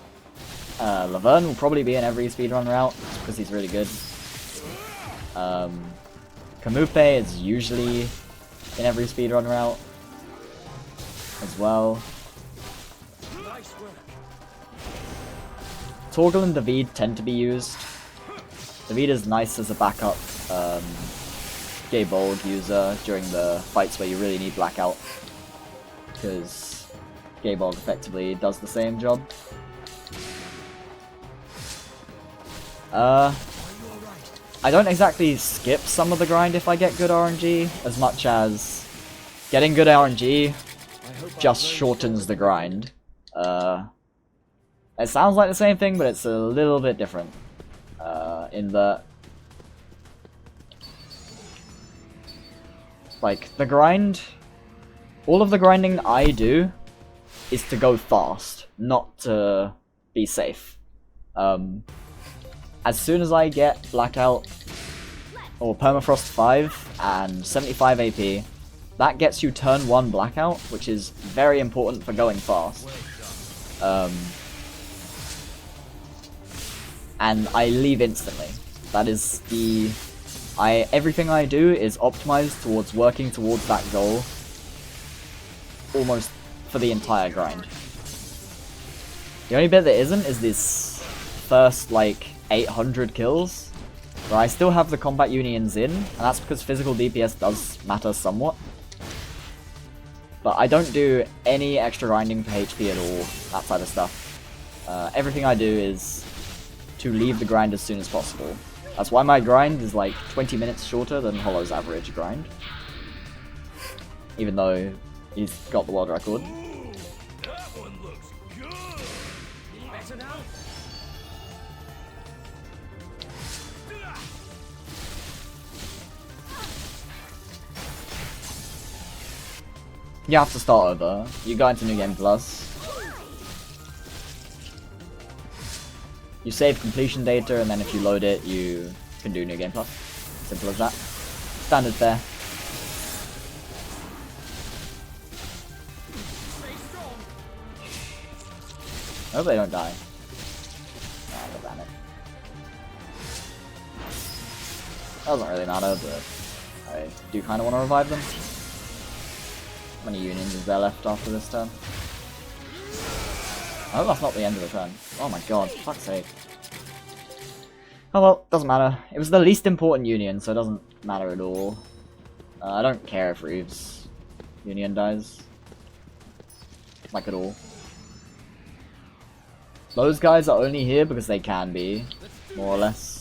Laverne will probably be in every speedrun route, because he's really good. Kamupe is usually in every speedrun route as well. Torgal and David tend to be used. David is nice as a backup Gaybold user during the fights where you really need Blackout, because Gaybold effectively does the same job. I don't exactly skip some of the grind if I get good RNG, as much as getting good RNG just shortens the grind. It sounds like the same thing, but it's a little bit different. In the... Like, the grind... All of the grinding I do is to go fast, not to be safe. As soon as I get Blackout or Permafrost 5 and 75 AP, that gets you turn 1 Blackout, which is very important for going fast. And I leave instantly. That is the... everything I do is optimized towards working towards that goal almost for the entire grind. The only bit that isn't is this first, like, 800 kills, where I still have the combat unions in, and that's because physical DPS does matter somewhat. But I don't do any extra grinding for HP at all, that side of stuff. Everything I do is to leave the grind as soon as possible. That's why my grind is like 20 minutes shorter than Hollow's average grind. Even though he's got the world record. That one looks good. Better now? You have to start over. You go into New Game Plus. You save completion data, and then if you load it, you can do New Game Plus. Simple as that. Standard fare. I hope they don't die. Nah, they'll ban it. Doesn't really matter, but I do kind of want to revive them. How many unions is there left after this turn? I hope that's not the end of the turn. Oh my god, for fuck's sake. Oh well, doesn't matter. It was the least important union, so it doesn't matter at all. I don't care if Reeves' union dies. Like at all. Those guys are only here because they can be, more or less.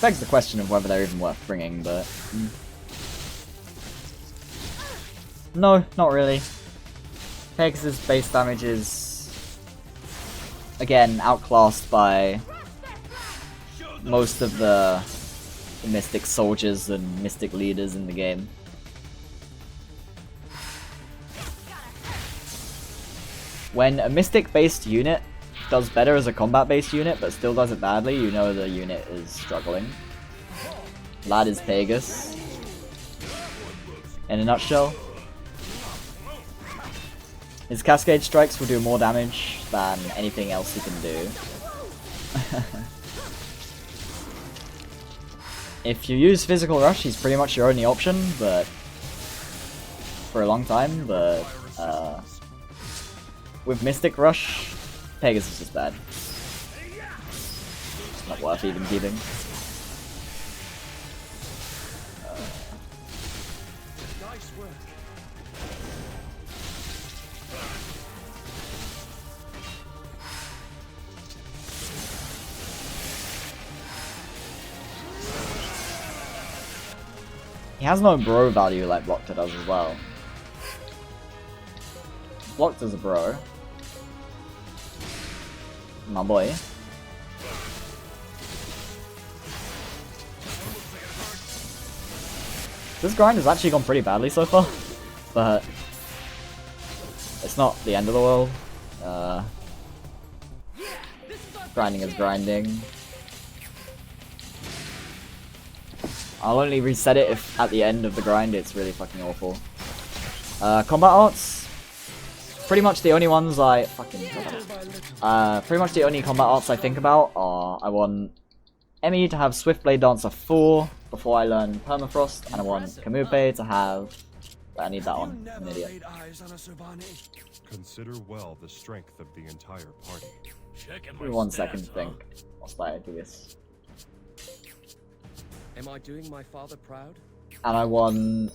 Begs the question of whether they're even worth bringing, but... No, not really. Pegasus' base damage is... again, outclassed by... most of the Mystic soldiers and Mystic leaders in the game. When a Mystic-based unit does better as a combat-based unit, but still does it badly, you know the unit is struggling. That is Pegasus. In a nutshell. His Cascade Strikes will do more damage than anything else he can do. If you use Physical Rush, he's pretty much your only option, but... for a long time, but... with Mystic Rush, Pegasus is bad. It's not worth even keeping. Nice work. He has no bro value like Blockta does as well. Blocked as a bro. My boy. This grind has actually gone pretty badly so far, but it's not the end of the world. Grinding is grinding. I'll only reset it if at the end of the grind it's really fucking awful. Combat arts, pretty much the only ones I pretty much the only combat arts I think about are I want Emmy to have Swift Blade Dancer 4 before I learn Permafrost, and I want Kamube to have... I need that one, I'm an idiot. Consider well the strength of the entire party. Give me 1 second to think whilst I do this. Am I doing my father proud? And I want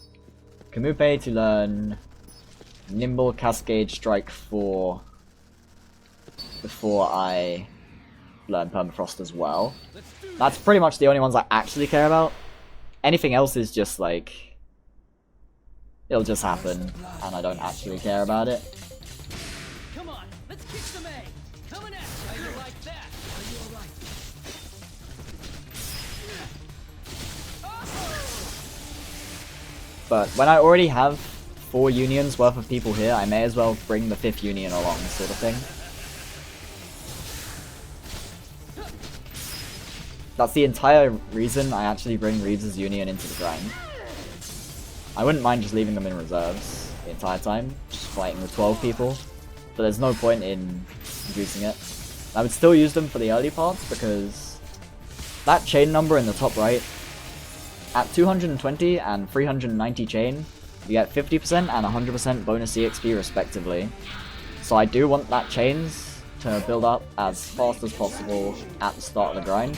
Kamube to learn Nimble Cascade Strike 4 before I learn Permafrost as well. That's pretty much the only ones I actually care about. Anything else is just like... it'll just happen, and I don't actually care about it. Come on, let's kick some A. Coming at you. You like that? Are you alright? But when I already have 4 unions worth of people here, I may as well bring the 5th union along, sort of thing. That's the entire reason I actually bring Reeves' union into the grind. I wouldn't mind just leaving them in reserves the entire time, just fighting with 12 people, but there's no point in reducing it. I would still use them for the early parts because that chain number in the top right, at 220 and 390 chain, you get 50% and 100% bonus EXP respectively. So I do want that chains to build up as fast as possible at the start of the grind.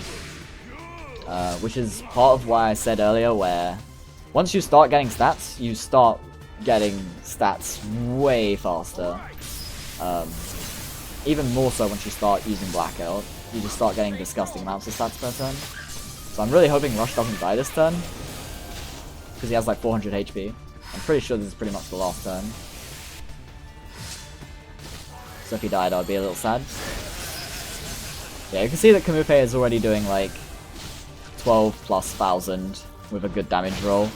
Which is part of why I said earlier where once you start getting stats, you start getting stats way faster. Even more so once you start using Blackout, you just start getting disgusting amounts of stats per turn. So I'm really hoping Rush doesn't die this turn, because he has like 400 HP. I'm pretty sure this is pretty much the last turn. So if he died, I'd be a little sad. Yeah, you can see that Kamube is already doing like 12,000+ with a good damage roll.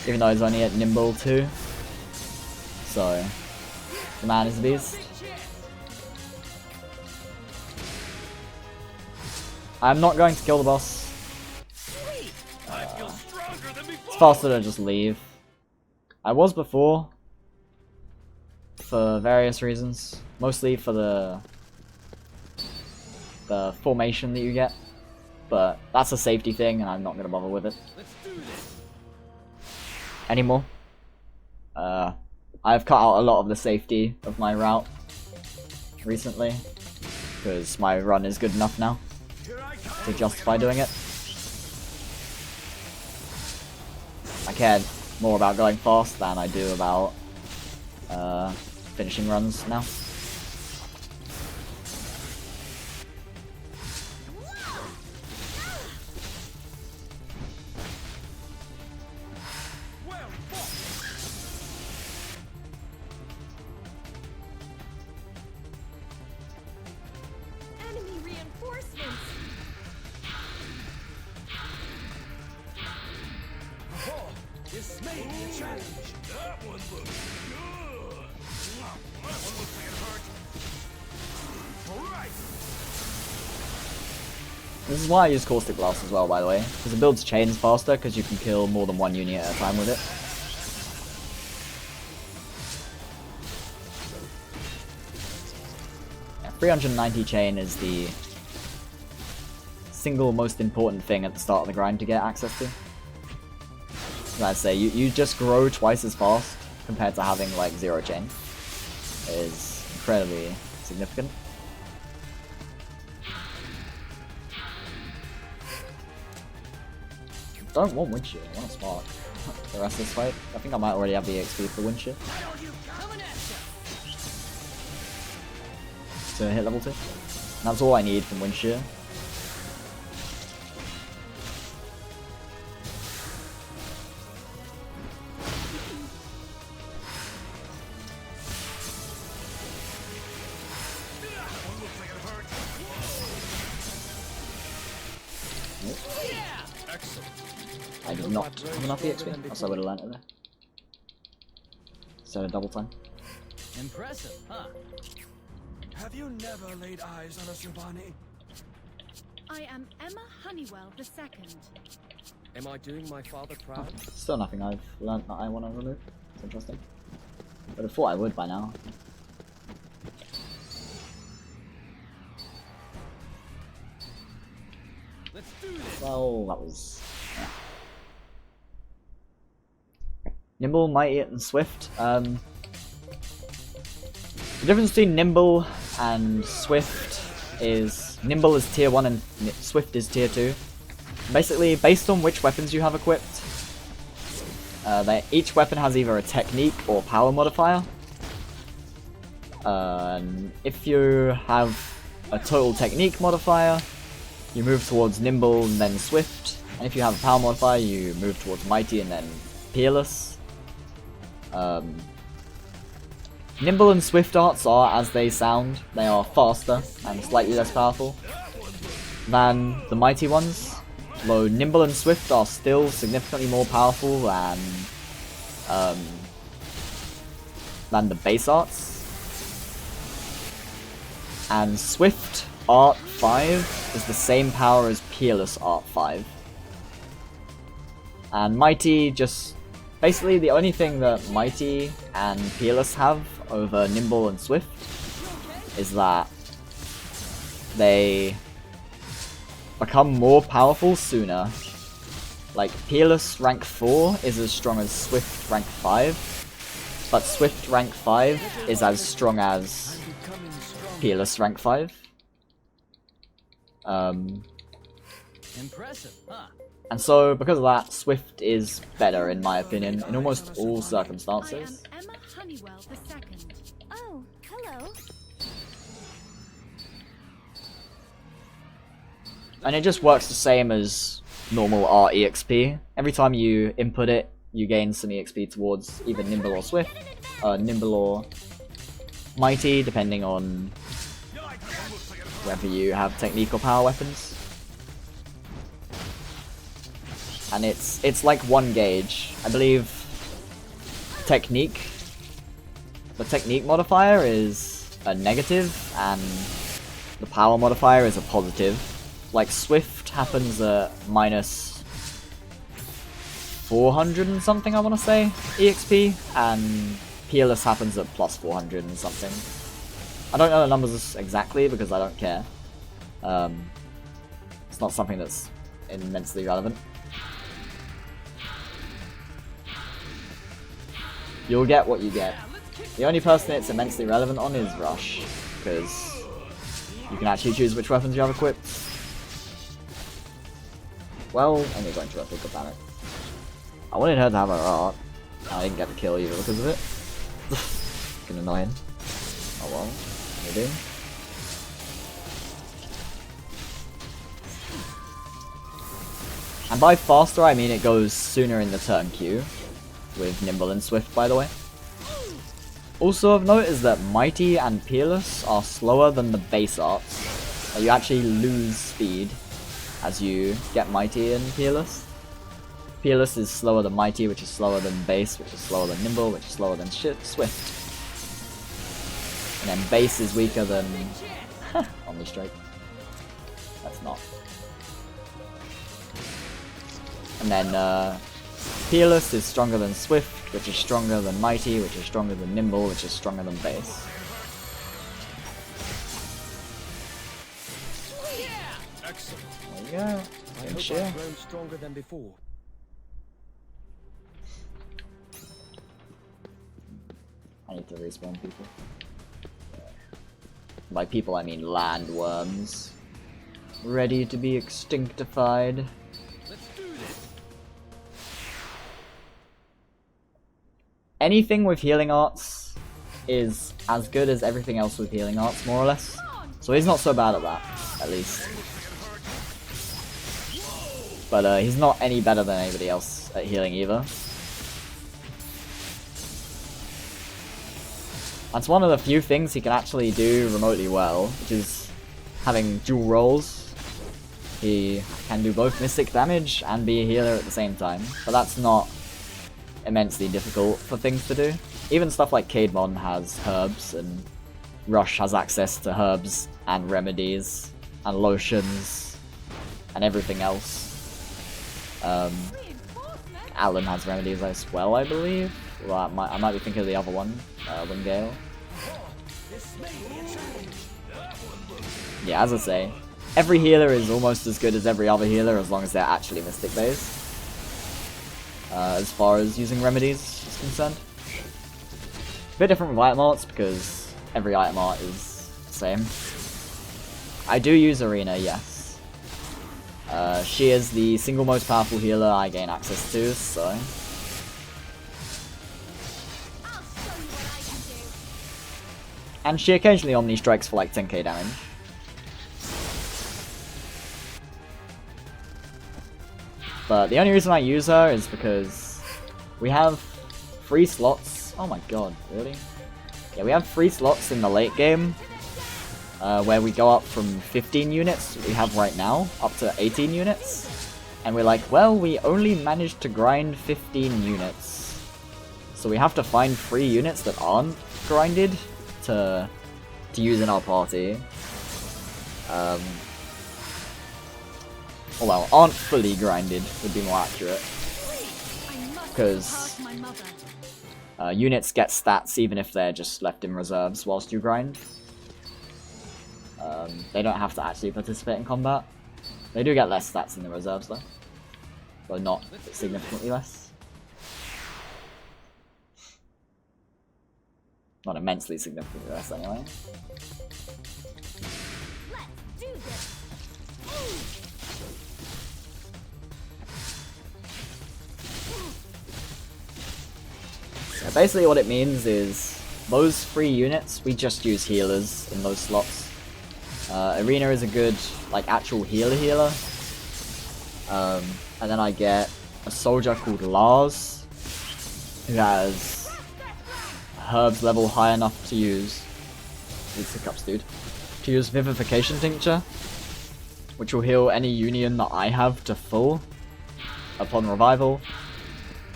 Even though he's only at Nimble 2. So, the man is a beast. I'm not going to kill the boss. It's faster to just leave. I was before, for various reasons. Mostly for the formation that you get. But that's a safety thing, and I'm not going to bother with it anymore. I've cut out a lot of the safety of my route recently, because my run is good enough now to justify doing it. I care more about going fast than I do about finishing runs now. This may be a challenge. That one looks good. That one looks like it hurt. Alright. This is why I use Caustic Blast as well, by the way, because it builds chains faster because you can kill more than 1 unit at a time with it. Yeah, 390 chain is the single most important thing at the start of the grind to get access to. As I say, you just grow twice as fast compared to having like 0 chain. It is incredibly significant. Don't want wind shear, I want a spark. The rest of this fight. I think I might already have the XP for wind shear. To hit level 2. That's all I need from wind shear. Excellent. I did not have enough EXP, else I would have learned it there. So double time. Impressive, huh? Have you never laid eyes on a Subani? I am Emma Honeywell II. Am I doing my father proud? Still nothing I've learned that I want to remove. It's interesting. But I thought I would by now. Let's do this. Well, that was... yeah. Nimble, Mighty, and Swift. The difference between Nimble and Swift is Nimble is tier 1 and Swift is tier 2. Basically, based on which weapons you have equipped, each weapon has either a technique or power modifier. If you have a total technique modifier, you move towards Nimble and then Swift. And if you have a power modifier, you move towards Mighty and then Peerless. Nimble and Swift arts are as they sound. They are faster and slightly less powerful than the Mighty ones. Though Nimble and Swift are still significantly more powerful than the base arts. And Swift Art 5 is the same power as Peerless Art 5. And Mighty just... basically the only thing that Mighty and Peerless have over Nimble and Swift is that they become more powerful sooner. Like, Peerless rank 4 is as strong as Swift rank 5, but Swift rank 5 is as strong as Peerless rank 5. Impressive, huh? And so, because of that, Swift is better in my opinion in almost all I circumstances. am Emma Honeywell II. Oh, hello. And it just works the same as normal art EXP. Every time you input it, you gain some EXP towards either Nimble or Swift, Nimble or Mighty, depending on whether you have technique or power weapons. And it's like 1 gauge. I believe technique. The technique modifier is a negative, and the power modifier is a positive. Like, Swift happens at minus 400 and something, I want to say, EXP, and Peerless happens at plus 400 and something. I don't know the numbers exactly because I don't care. It's not something that's immensely relevant. You'll get what you get. The only person it's immensely relevant on is Rush, because you can actually choose which weapons you have equipped. Well, I'm going to think about it. I wanted her to have her art. I didn't get the kill either because of it. Fucking annoying. Oh well, maybe. And by faster, I mean it goes sooner in the turn queue, with Nimble and Swift, by the way. Also of note is that Mighty and Peerless are slower than the base arts. You actually lose speed as you get Mighty and Peerless. Peerless is slower than Mighty, which is slower than Base, which is slower than Nimble, which is slower than Swift. And then Base is weaker than... on the straight. That's not. And then Peerless is stronger than Swift, which is stronger than Mighty, which is stronger than Nimble, which is stronger than Base. Excellent. There you go. I Good hope shit. I've grown stronger than before. I need to respawn people. By people I mean landworms. Ready to be extinctified. Let's do this. Anything with healing arts is as good as everything else with healing arts, more or less. So he's not so bad at that, at least. But he's not any better than anybody else at healing either. That's one of the few things he can actually do remotely well, which is having dual roles. He can do both mystic damage and be a healer at the same time, but that's not immensely difficult for things to do. Even stuff like Cademon has herbs, and Rush has access to herbs and remedies and lotions and everything else. Alan has remedies as well, I believe. Well, I might be thinking of the other one, Wingale. Yeah, as I say, every healer is almost as good as every other healer as long as they're actually mystic based. As far as using remedies is concerned. A bit different with item arts because every item art is the same. I do use Arena, yes. She is the single most powerful healer I gain access to, so... I'll show you what I can do. And she occasionally Omni strikes for like 10k damage. But the only reason I use her is because we have 3 slots. Oh my god, really? Yeah, we have 3 slots in the late game where we go up from 15 units we have right now up to 18 units. And we're like, well, we only managed to grind 15 units. So we have to find 3 units that aren't grinded to use in our party. Well, aren't fully grinded would be more accurate. Because units get stats even if they're just left in reserves whilst you grind. They don't have to actually participate in combat. They do get less stats in the reserves though. But not significantly less. Not immensely significantly less anyway. Let's do this. So basically what it means is those 3 units, we just use healers in those slots. Arena is a good, like, actual healer. And then I get a soldier called Lars, who has herbs level high enough to use... These hiccups, dude. To use Vivification Tincture, which will heal any union that I have to full upon revival.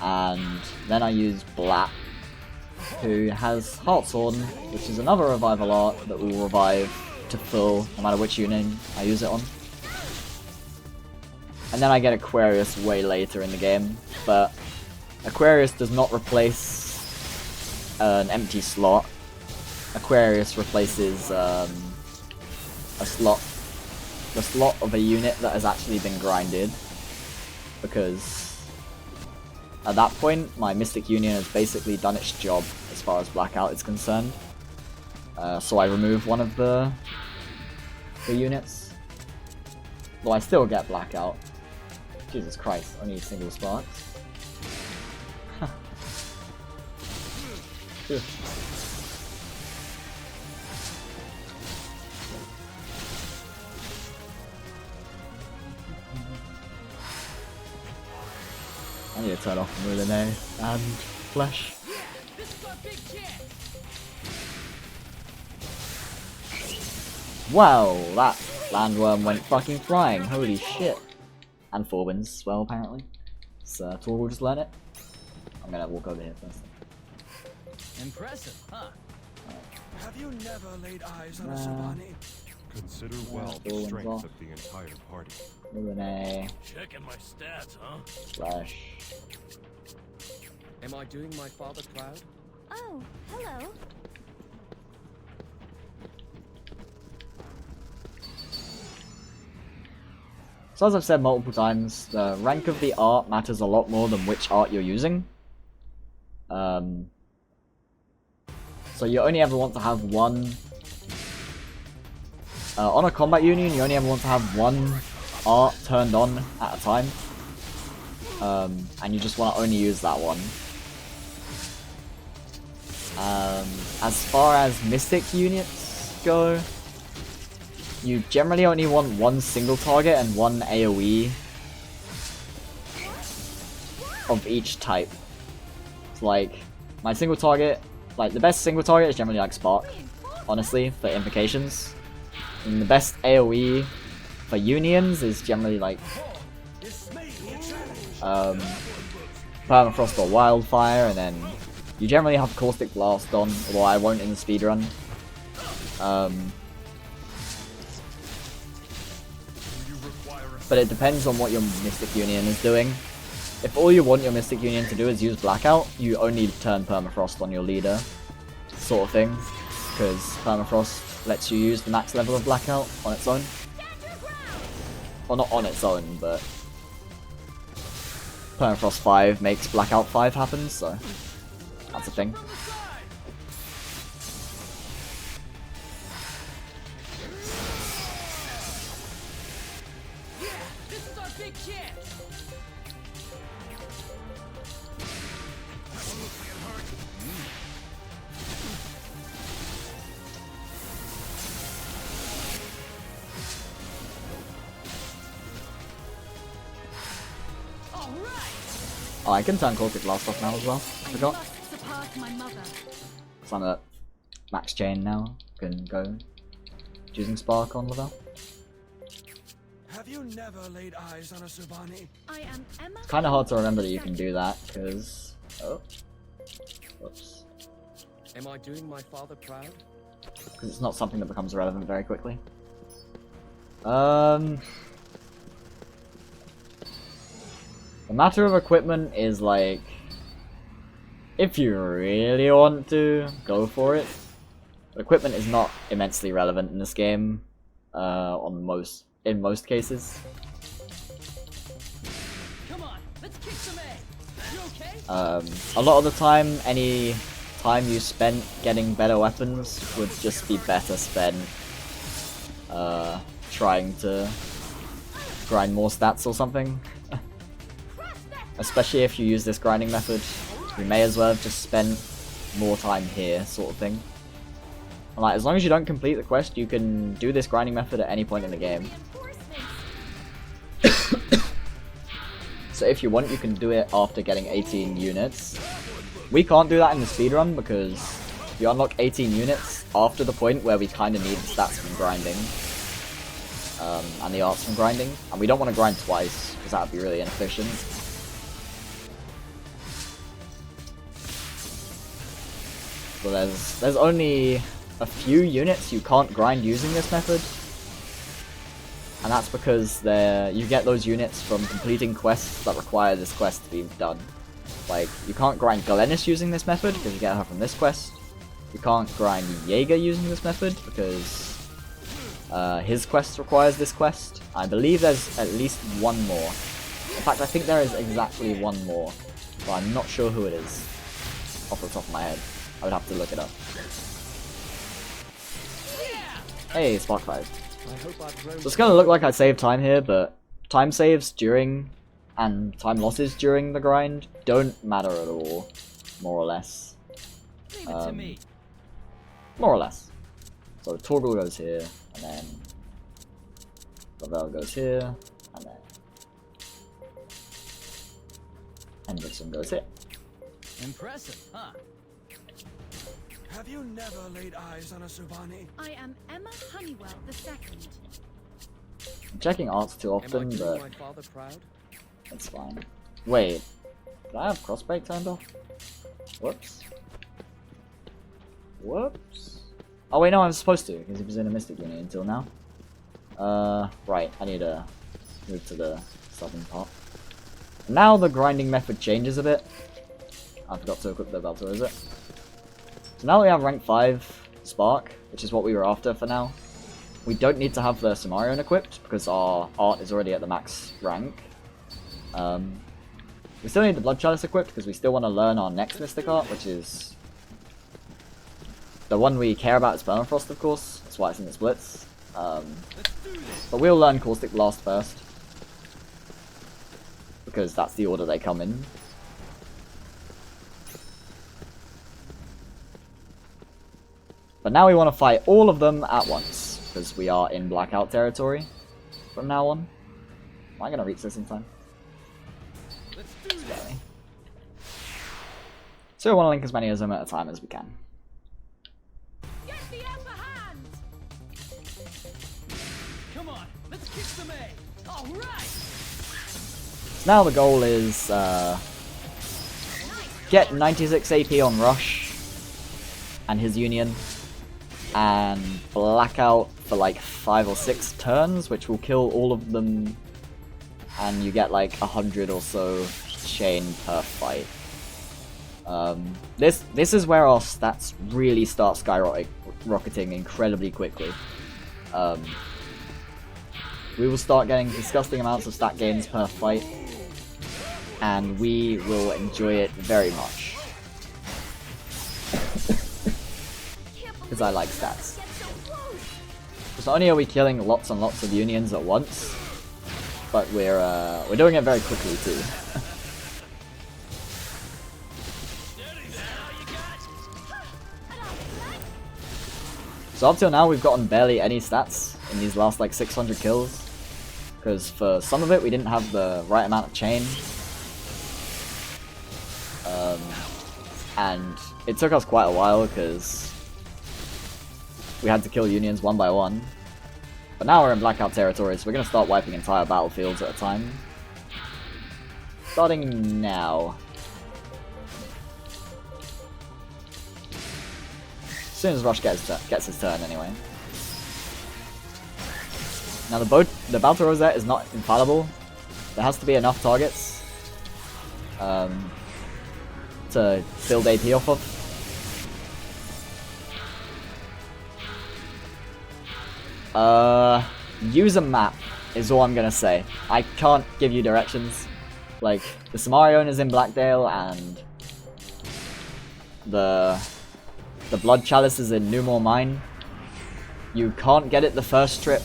And then I use Black, who has Heartsworn, which is another revival art that will revive to full no matter which union I use it on. And then I get Aquarius way later in the game, but Aquarius does not replace an empty slot. Aquarius replaces the slot of a unit that has actually been grinded, because at that point my Mystic Union has basically done its job as far as Blackout is concerned. So I remove one of the units. Well, I still get Blackout. Jesus Christ, only single sparks. Phew. I need to turn off Moulinet and Flesh. This is our big chance. Wow, that landworm went fucking flying, holy shit. And 4 wins as well, apparently. So, Tor will just learn it. I'm gonna walk over here first. Impressive, huh? Have you never laid eyes on a Sabani? Consider well the Full strength ones of the entire party. Moulinet, Checking my stats, huh? Flesh. Am I doing my father proud? Oh, hello. So as I've said multiple times, the rank of the art matters a lot more than which art you're using. So you only ever want to have one... on a combat union, you only ever want to have one art turned on at a time. And you just want to only use that one. As far as Mystic units go, you generally only want one single target and one AoE of each type. It's like, my single target, like the best single target is generally like Spark, honestly, for invocations. And the best AoE for unions is generally like Permafrost or Wildfire, and then you generally have Caustic Blast on, although I won't in the speedrun. But it depends on what your Mystic Union is doing. If all you want your Mystic Union to do is use Blackout, you only turn Permafrost on your leader, sort of thing, because Permafrost lets you use the max level of Blackout on its own. Well, not on its own, but Permafrost 5 makes Blackout 5 happen, so that's a thing. Oh, I can turn Caustic Blast off now as well. I forgot. So I'm at max chain now. Can go using Spark on Lavelle. Have you never laid eyes on a Subani? I am Emma. It's kind of hard to remember that you can do that because whoops. Am I doing my father proud? Because it's not something that becomes relevant very quickly. The matter of equipment is like, if you really want to, go for it. But equipment is not immensely relevant in this game, in most cases. Come on, let's kick some A. You okay? A lot of the time, any time you spent getting better weapons would just be better spent trying to grind more stats or something. Especially if you use this grinding method, you may as well have just spent more time here, sort of thing. And like, as long as you don't complete the quest, you can do this grinding method at any point in the game. So if you want, you can do it after getting 18 units. We can't do that in the speedrun because you unlock 18 units after the point where we kind of need the stats from grinding. And the arts from grinding. And we don't want to grind twice, because that would be really inefficient. So there's only a few units you can't grind using this method. And that's because you get those units from completing quests that require this quest to be done. Like, you can't grind Galenis using this method, because you get her from this quest. You can't grind Jaeger using this method, because his quest requires this quest. I believe there's at least one more. In fact, I think there is exactly one more, but I'm not sure who it is off the top of my head. I would have to look it up. Hey, Spark 5. So it's gonna look like I saved time here, but time saves during and time losses during the grind don't matter at all, more or less. Leave it to me. More or less. So Torgal goes here, and then Lavelle goes here, and then Hendrickson goes here. Impressive, huh? Have you never laid eyes on a Subani? I am Emma Honeywell II. I'm checking arts too often, Am I but doing my father proud? it's fine. Wait, did I have crossbreak turned off? Whoops. Whoops. Oh wait, no, I was supposed to, because he was in a Mystic Union until now. Right, I need to move to the southern part. Now the grinding method changes a bit. I forgot to equip the Belter, is it? So now we have rank 5 Spark, which is what we were after for now. We don't need to have the Samarion equipped, because our art is already at the max rank. We still need the Blood Chalice equipped, because we still want to learn our next Mystic art, which is... the one we care about is Permafrost, of course. That's why it's in the splits. But we'll learn Caustic Blast first, because that's the order they come in. But now we want to fight all of them at once, because we are in Blackout territory from now on. Am I going to reach this in time? Barely. So we want to link as many of them at a time as we can. Get the upper hand! Come on, Let's kick some A. All right. Now the goal is get 96 AP on Rush and his Union, and Blackout for like 5 or 6 turns, which will kill all of them, and you get like 100 or so chain per fight. This is where our stats really start skyrocketing incredibly quickly. We will start getting disgusting amounts of stat gains per fight, and we will enjoy it very much. Because I like stats. Because not only are we killing lots and lots of Unions at once, but we're doing it very quickly too. So up till now we've gotten barely any stats in these last like 600 kills, because for some of it we didn't have the right amount of chain, and it took us quite a while because we had to kill Unions one by one. But now we're in Blackout territory, so we're going to start wiping entire battlefields at a time. Starting now. As soon as Rush gets his turn, anyway. Now the Battle Rosette is not infallible. There has to be enough targets to build AP off of. Use a map is all I'm gonna say. I can't give you directions. Like, the Samarion is in Blackdale, and the Blood Chalice is in Newmore Mine. You can't get it the first trip.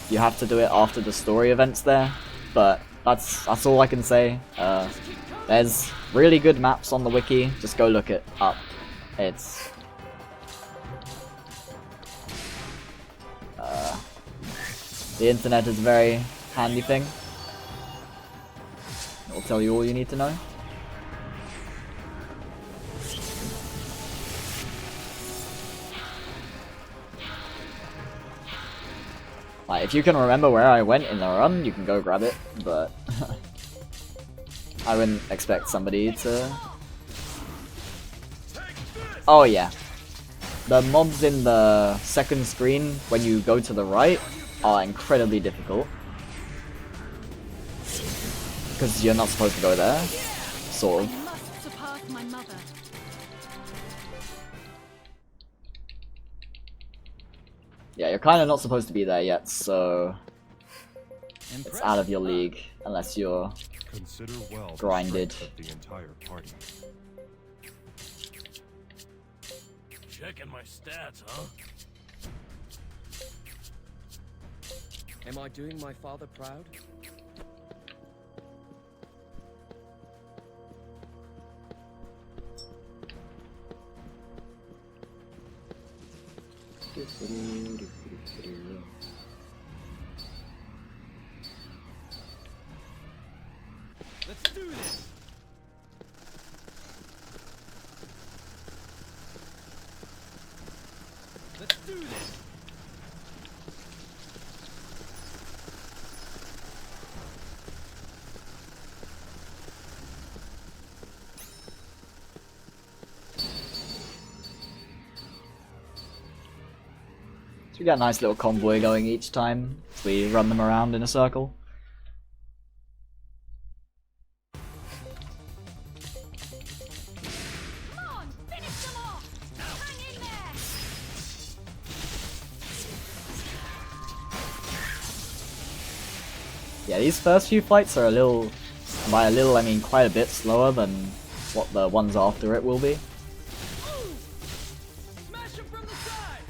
You have to do it after the story events there, but that's all I can say. There's really good maps on the wiki, just go look it up. It's the internet is a very handy thing. It will tell you all you need to know. Like, if you can remember where I went in the run, you can go grab it, but I wouldn't expect somebody to... Oh yeah. The mobs in the second screen, when you go to the right, are incredibly difficult. Because you're not supposed to go there. Sort of. I must surpass my mother. Yeah, you're kind of not supposed to be there yet, so it's out of your league unless you're Consider well the grinded. strength of the entire party. Checking my stats, huh? Am I doing my father proud? Let's do this. Let's do this. So we got a nice little convoy going each time. We run them around in a circle. Come on, finish them off! Hang in there! Yeah, these first few fights are a little, by a little I mean quite a bit slower than what the ones after it will be. Smash him from the side.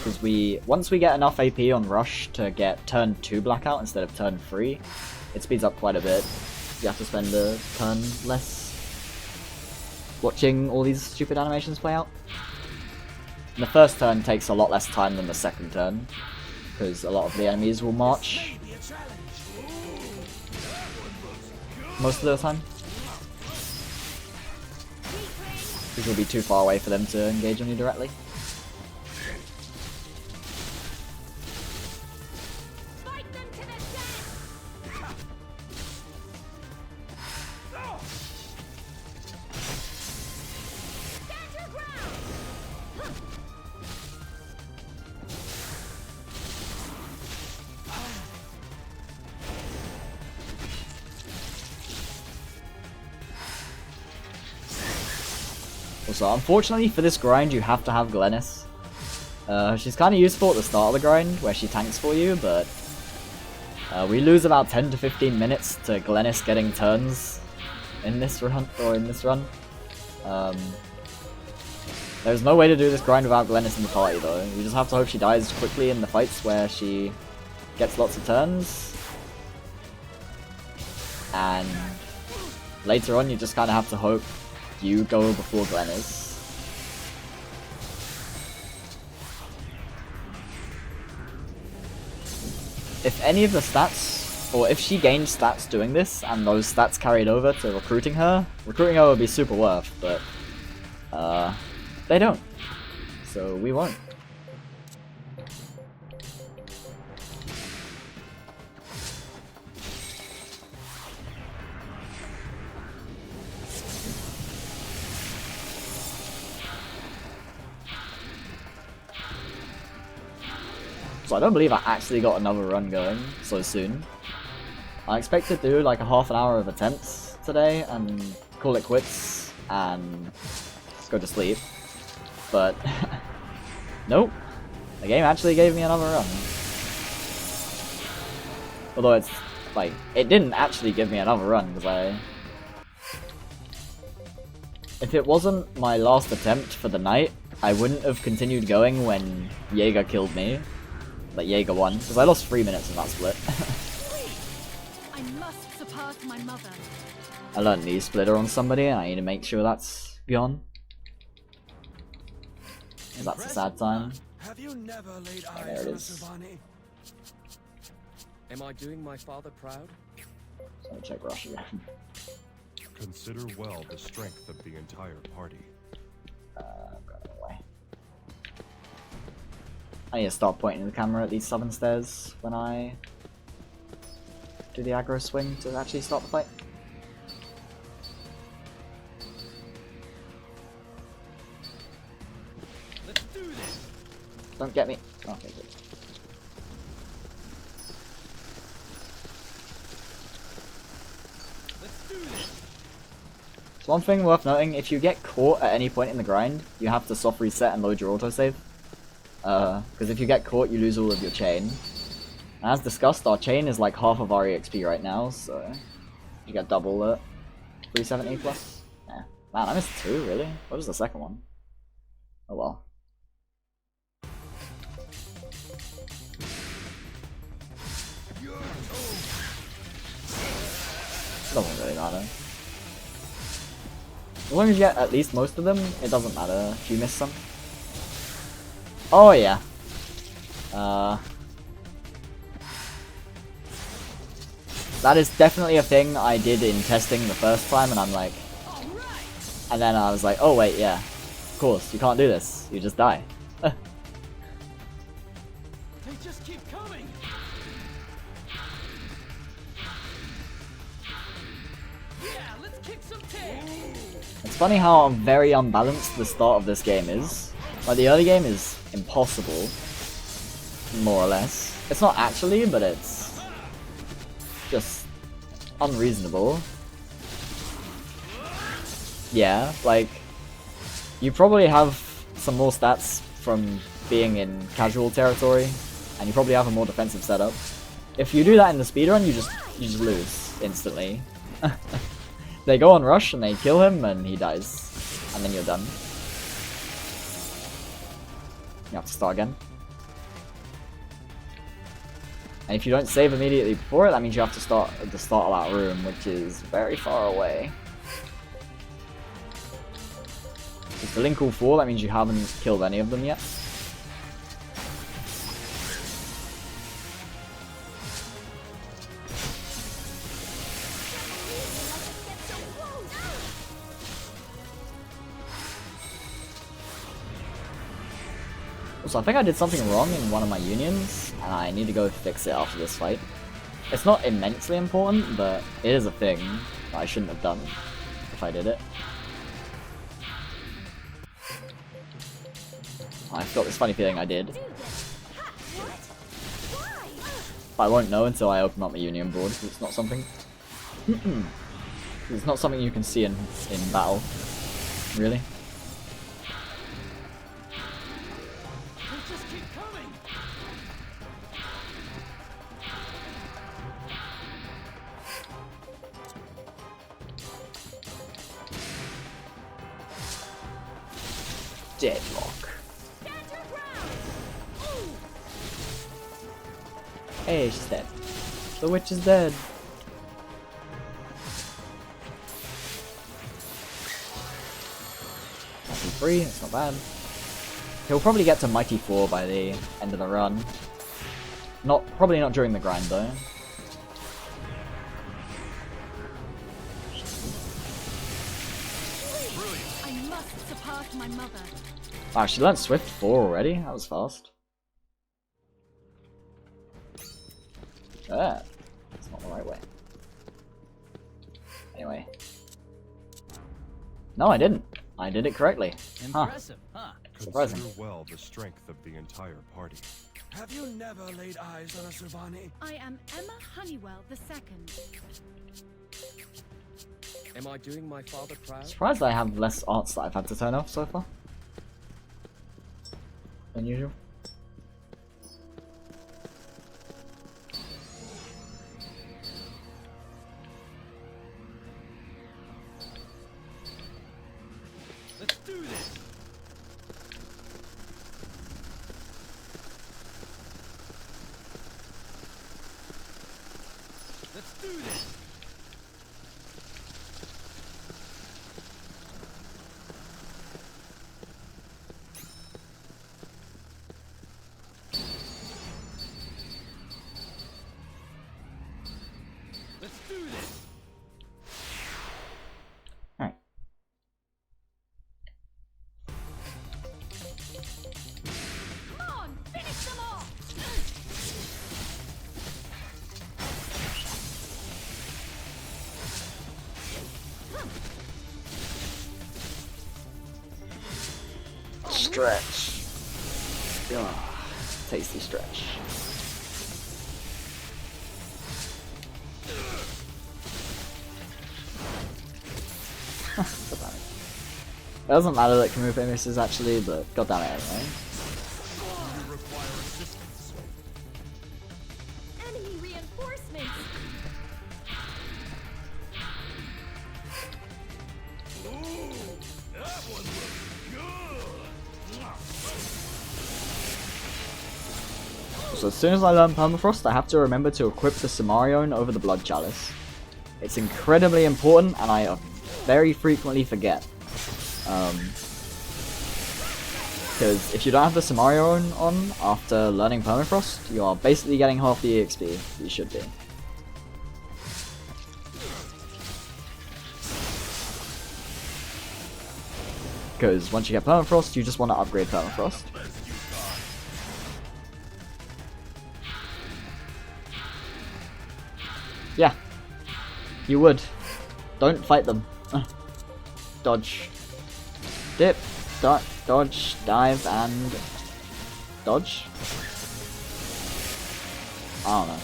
Because once we get enough AP on Rush to get turn 2 Blackout instead of turn 3, it speeds up quite a bit. You have to spend a turn less watching all these stupid animations play out. And the first turn takes a lot less time than the second turn, because a lot of the enemies will march most of the time. Because you'll be too far away for them to engage on you directly. Fight them to the death! Stand your ground! Also, unfortunately for this grind, you have to have Glennis. She's kind of useful at the start of the grind, where she tanks for you, but we lose about 10 to 15 minutes to Glennis getting turns in this run. There's no way to do this grind without Glennis in the party, though. You just have to hope she dies quickly in the fights where she gets lots of turns. And later on, you just kind of have to hope you go before Glennis. If any of the stats, or if she gained stats doing this, and those stats carried over to recruiting her would be super worth, but they don't. So we won't. So I don't believe I actually got another run going so soon. I expect to do like a half an hour of attempts today and call it quits and go to sleep. But nope, the game actually gave me another run. Although it's like, it didn't actually give me another run because if it wasn't my last attempt for the night, I wouldn't have continued going when Jaeger killed me. Like Jaeger won, because I lost 3 minutes in that split. I must surpass my mother. I learned knee splitter on somebody and I need to make sure that's gone. That's a sad time. Have you never laid Oh, there eyes it on a is. Savani? Am I doing my father proud? So let me check Rush again. Consider well the strength of the entire party. I'm going away. I need to start pointing the camera at these southern stairs when I do the aggro swing to actually start the fight. Let's do this. Don't get me. Okay, good. Let's do this. So one thing worth noting, if you get caught at any point in the grind, you have to soft reset and load your autosave. Because if you get caught, you lose all of your chain. And as discussed, our chain is like half of our EXP right now, so you get double it. 370 plus? Yeah. Man, I missed 2, really? What was the second one? Oh well. It doesn't really matter. As long as you get at least most of them, it doesn't matter if you miss some. Oh yeah. That is definitely a thing I did in testing the first time, and I'm like... And then I was like, oh wait, yeah. Of course, you can't do this. You just die. They just keep coming. Yeah, let's kick some tail. It's funny how very unbalanced the start of this game is. Like, the early game is impossible. More or less. It's not actually, but it's just unreasonable. Yeah, like, you probably have some more stats from being in casual territory, and you probably have a more defensive setup. If you do that in the speedrun, you just lose instantly. They go on rush and they kill him and he dies. And then you're done. You have to start again. And if you don't save immediately before it, that means you have to start at the start of that room, which is very far away. If the link all 4, that means you haven't killed any of them yet. So I think I did something wrong in one of my unions, and I need to go fix it after this fight. It's not immensely important, but it is a thing that I shouldn't have done if I did it. I've got this funny feeling I did. But I won't know until I open up my union board, because it's not something... it's not something you can see in battle, really. Just keep coming. Deadlock. Hey, she's dead. The witch is dead. Mighty 3, that's not bad. He'll probably get to Mighty 4 by the end of the run. Probably not during the grind though. I must surpass my mother. Wow, she learned Swift 4 already? That was fast. Ah, that's not the right way. Anyway. No, I didn't. I did it correctly. Impressive, huh? Surprising. Consider well the strength of the entire party. Have you never laid eyes on a Servani? I am Emma Honeywell II. Am I doing my father proud? Surprised I have less arts that I've had to turn off so far than usual. Let's do this. Let's do this. Let's do this. Alright. Come on, finish them off! Stretch. Ugh. Tasty stretch. God damn it. It doesn't matter that Kamupe misses actually, but god damn it anyway. You require assistance. Enemy reinforcements! Ooh, that one looks good. So as soon as I learn Permafrost, I have to remember to equip the Samarion over the Blood Chalice. It's incredibly important, and I very frequently forget. Because if you don't have the Samarion on after learning Permafrost, you are basically getting half the EXP you should be. Because once you get Permafrost, you just want to upgrade Permafrost. Yeah, you would. Don't fight them. Dodge. Dip. Dodge. Dive. And... dodge? I don't know.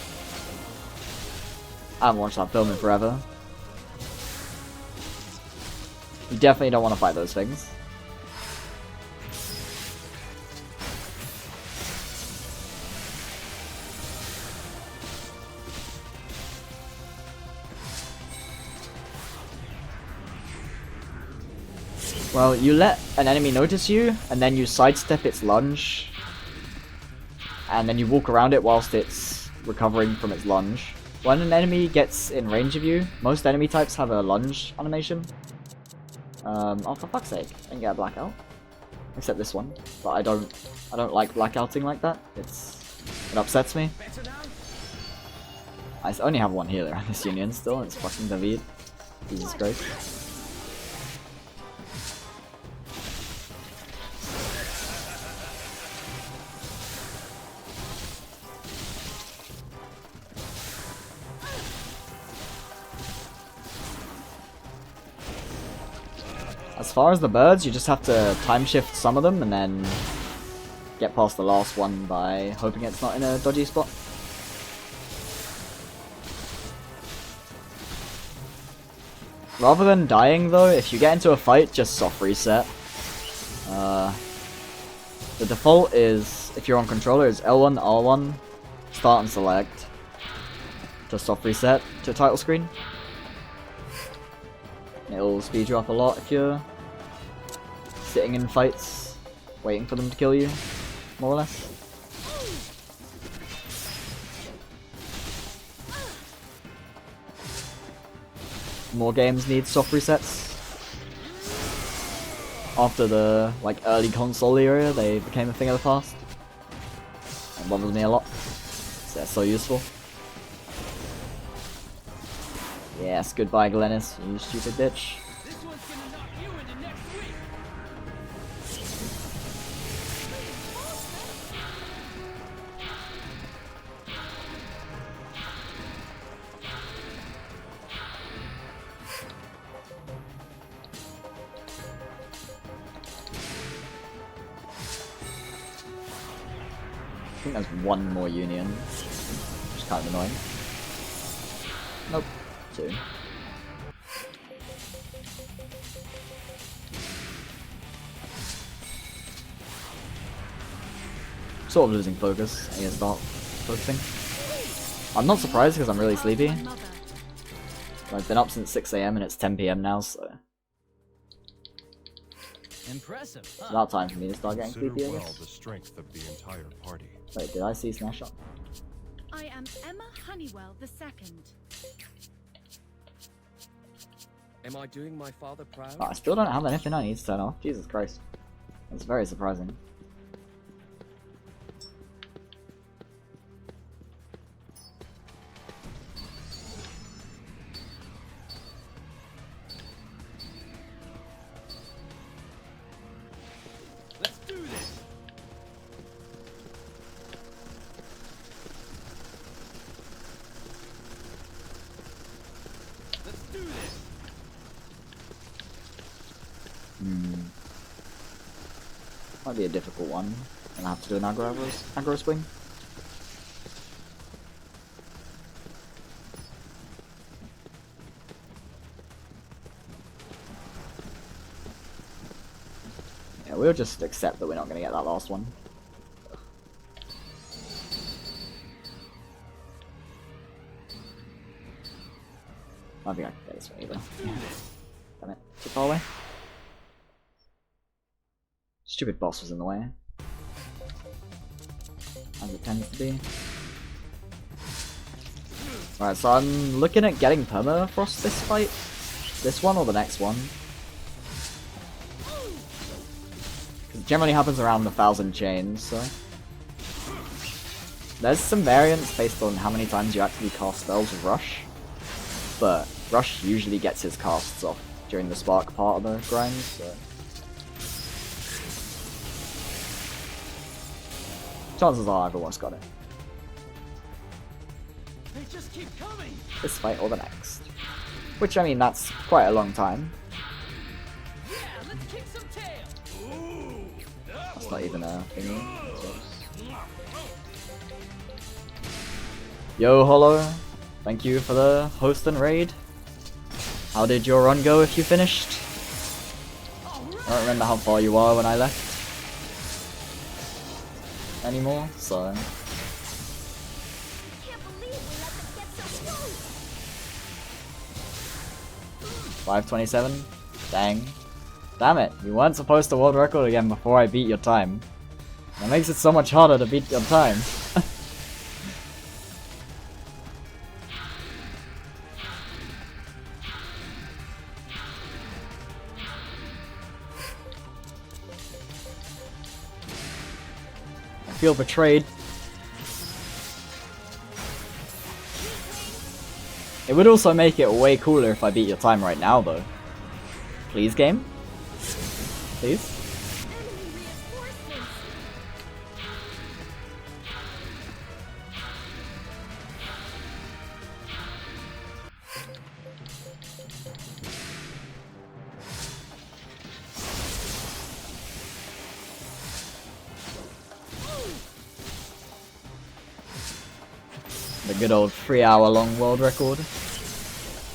I haven't watched that film in forever. You definitely don't want to fight those things. Well, you let an enemy notice you, and then you sidestep its lunge, and then you walk around it whilst it's recovering from its lunge. When an enemy gets in range of you, most enemy types have a lunge animation. Oh, for fuck's sake, I didn't get a blackout. Except this one, but I don't like blackouting like that. It upsets me. I only have one healer in this union still, it's fucking David. Jesus Christ. As far as the birds, you just have to time shift some of them and then get past the last one by hoping it's not in a dodgy spot. Rather than dying though, if you get into a fight, just soft reset. The default is, if you're on controller, is L1, R1, start and select to soft reset to title screen. It'll speed you up a lot if you're sitting in fights, waiting for them to kill you, more or less. More games need soft resets. After the early console era, they became a thing of the past. It bothers me a lot. They're so useful. Yes, goodbye Glennis, you stupid bitch. This one's gonna knock you into next week. I think there's one more union, which is kind of annoying. Nope, 2. Sort of losing focus. I need to start focusing. I'm not surprised because I'm really sleepy. I've been up since 6 AM and it's 10 PM now, so Impressive. it's about time for me to start getting Consider sleepy, I well guess. the strength of the entire party. Wait, did I see Smash Up? I am Emma Honeywell II. Am I doing my father proud? Oh, I still don't have anything I need to turn off. Jesus Christ. That's very surprising. Let's do this. Let's do this. Might be a difficult one. And I have to do an aggro swing. Yeah, we'll just accept that we're not going to get that last one. I think I can get this one either. Damn it, too far away. Stupid boss was in the way. As it tends to be. Alright, so I'm looking at getting permafrost this fight. This one or the next one. It generally happens around the 1,000 chains, so. There's some variance based on how many times you actually cast spells with Rush. But Rush usually gets his casts off during the spark part of the grind, so. Chances are everyone's got it. They just keep coming. This fight or the next. Which, I mean, that's quite a long time. Yeah, let's kick some tail. Ooh, that That's one not even a looks thingy. good. Yo, Hollow. Thank you for the host and raid. How did your run go if you finished? I don't remember how far you are when I left. Anymore, so. Can't believe we let them get so close. 5:27? Dang. Damn it, you weren't supposed to world record again before I beat your time. That makes it so much harder to beat your time. I feel betrayed. It would also make it way cooler if I beat your time right now, though. Please, game? Please? Enemy reinforcements. The good old 3-hour long world record.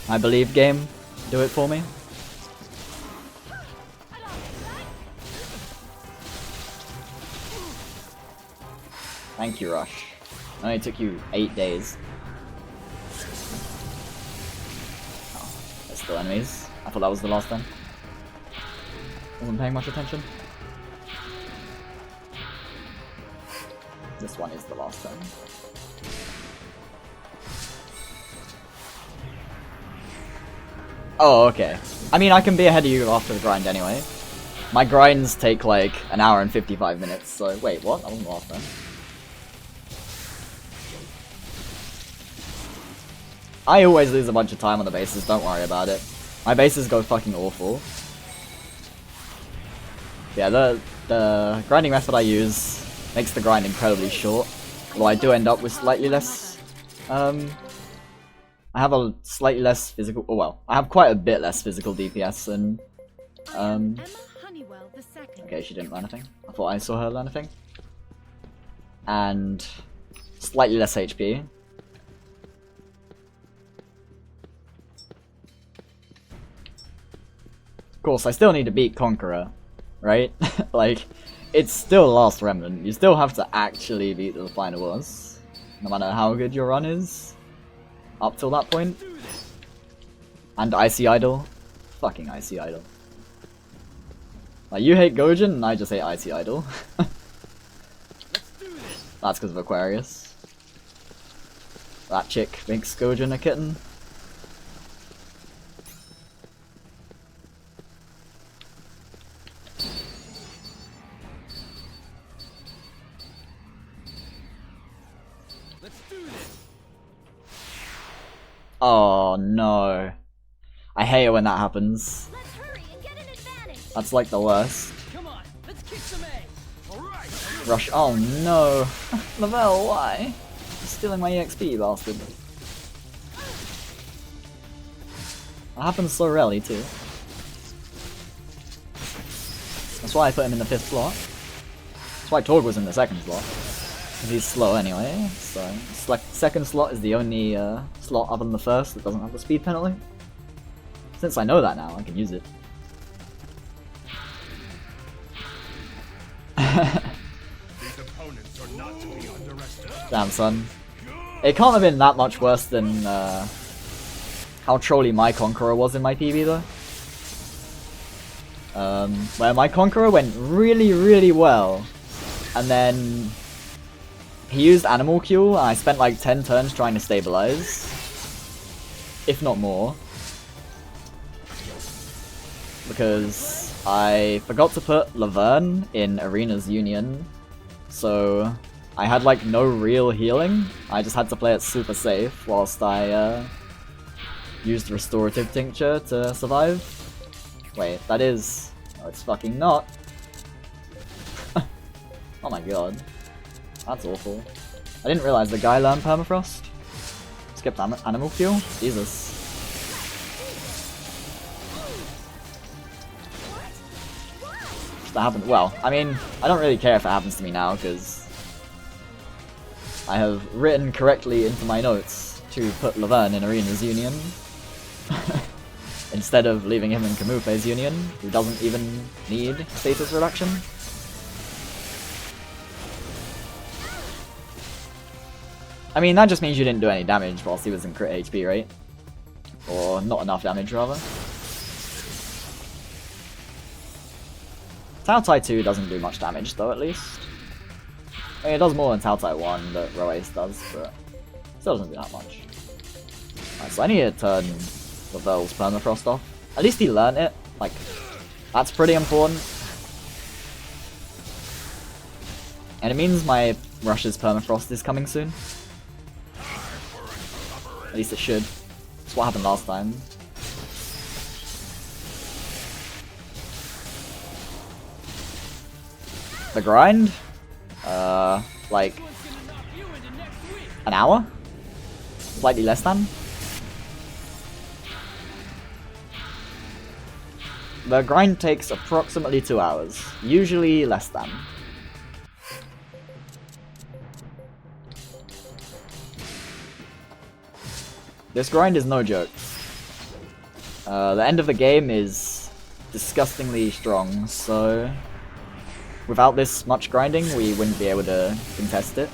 I believe game. Do it for me. Thank you, Rush. It only took you 8 days. Oh, there's still enemies. I thought that was the last one. Wasn't paying much attention. This one is the last turn. Oh, okay. I mean, I can be ahead of you after the grind anyway. My grinds take like an hour and 55 minutes, so wait, what? That wasn't the last turn. I always lose a bunch of time on the bases, don't worry about it. My bases go fucking awful. Yeah, the grinding method I use makes the grind incredibly short, although I do end up with slightly less, I have a slightly less physical, oh well, I have quite a bit less physical DPS than, okay, she didn't learn anything. I thought I saw her learn anything. And slightly less HP. Of course, I still need to beat Conqueror, right? Like, it's still Last Remnant. You still have to actually beat the final boss, no matter how good your run is, up till that point. And Icy Idol. Fucking Icy Idol. Like, you hate Gojin, and I just hate Icy Idol. That's because of Aquarius. That chick makes Gojin a kitten. Oh no. I hate it when that happens. Let's hurry and get an advantage. That's like the worst. Come on, let's kick some A. All right. Rush. Oh no. Lavelle, why? You're stealing my EXP, bastard. That happens so rarely too. That's why I put him in the 5th slot. That's why Torg was in the 2nd slot. He's slow anyway, so second slot is the only slot other than the first that doesn't have the speed penalty. Since I know that now, I can use it. These opponents are not to be underestimated. Damn, son. It can't have been that much worse than how trolly my Conqueror was in my PB though. Where my Conqueror went really, really well, and then he used Animal Cure, and I spent like 10 turns trying to stabilize. If not more. Because I forgot to put Laverne in Arena's Union, so I had like no real healing. I just had to play it super safe whilst I used Restorative Tincture to survive. Wait, that is... Oh, it's fucking not. Oh my god. That's awful. I didn't realize the guy learned Permafrost. Skipped Animal Cure? Jesus. If that happened, well, I mean, I don't really care if it happens to me now, because I have written correctly into my notes to put Laverne in Arena's Union. Instead of leaving him in Kamufe's Union, who doesn't even need status reduction. I mean, that just means you didn't do any damage whilst he was in crit HP, right? Or not enough damage, rather. Taotai 2 doesn't do much damage, though, at least. I mean, it does more than Taotai 1 that Roace does, but still doesn't do that much. Alright, so I need to turn Lavelle's Permafrost off. At least he learned it. Like, that's pretty important. And it means my Rush's Permafrost is coming soon. At least it should. That's what happened last time. The grind? Like... an hour? Slightly less than? The grind takes approximately 2 hours. Usually less than. This grind is no joke. The end of the game is disgustingly strong, so without this much grinding, we wouldn't be able to contest it.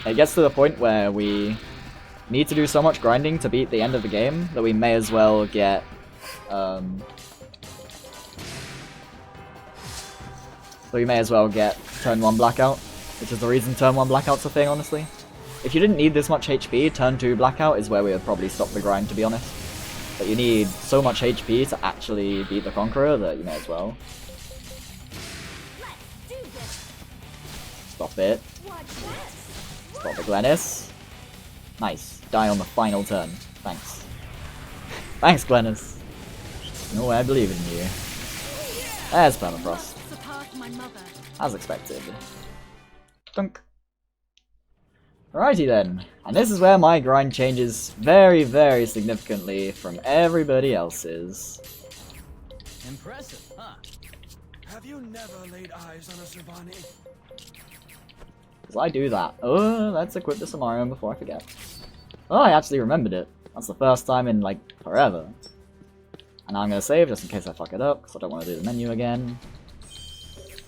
It gets to the point where we need to do so much grinding to beat the end of the game that we may as well get turn 1 blackout, which is the reason turn 1 blackout's a thing, honestly. If you didn't need this much HP, turn 2 blackout is where we would probably stop the grind, to be honest. But you need so much HP to actually beat the Conqueror that you may as well. Stop it. Stop it, Glennis. Nice. Die on the final turn. Thanks. Thanks, Glennis. No way, I believe in you. There's Permafrost. As expected. Dunk. Alrighty then. And this is where my grind changes very, very significantly from everybody else's. Impressive, huh? Have you never laid eyes on a Servani? Because I do that. Oh, let's equip the Samarium before I forget. Oh, I actually remembered it. That's the first time in, like, forever. And now I'm going to save just in case I fuck it up, because I don't want to do the menu again.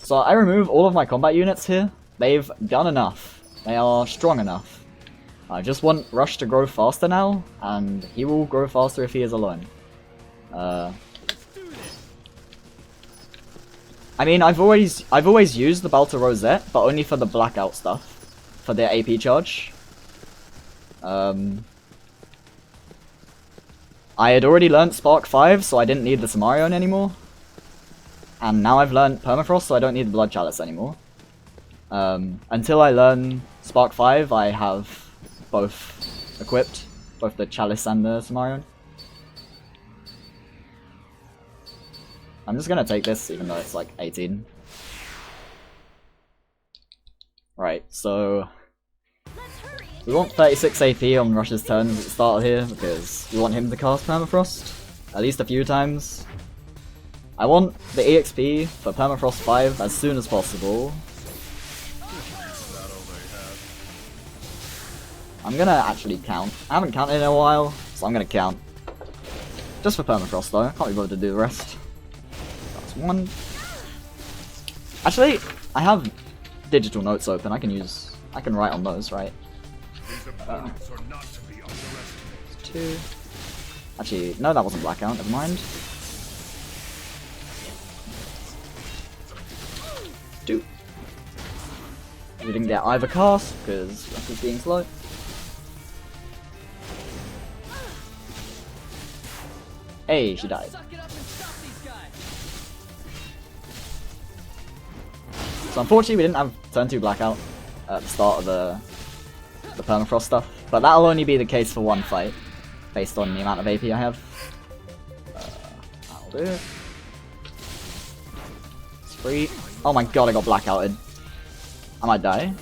So I remove all of my combat units here. They've done enough. They are strong enough. I just want Rush to grow faster now, and he will grow faster if he is alone. I mean, I've always used the Balta Rosette, but only for the blackout stuff, for their AP charge. I had already learnt Spark 5, so I didn't need the Samarion anymore. And now I've learnt Permafrost, so I don't need the Blood Chalice anymore. Until I learn Spark 5, I have both equipped, both the Chalice and the Samarion. I'm just gonna take this, even though it's like 18. Right, so we want 36 AP on Rush's turns at the start here, because we want him to cast Permafrost, at least a few times. I want the EXP for Permafrost 5 as soon as possible. I'm gonna actually count. I haven't counted in a while, so I'm gonna count. Just for Permafrost though, I can't be bothered to do the rest. That's one. Actually, I have digital notes open, I can write on those, right? Two. Actually, no, that wasn't blackout, never mind. Two. We didn't get either cast, because Rush was being slow. Hey, she died. So unfortunately we didn't have turn 2 blackout at the start of the Permafrost stuff, but that'll only be the case for one fight, based on the amount of AP I have. That'll do it. It's free. Oh my god, I got blackouted. I might die.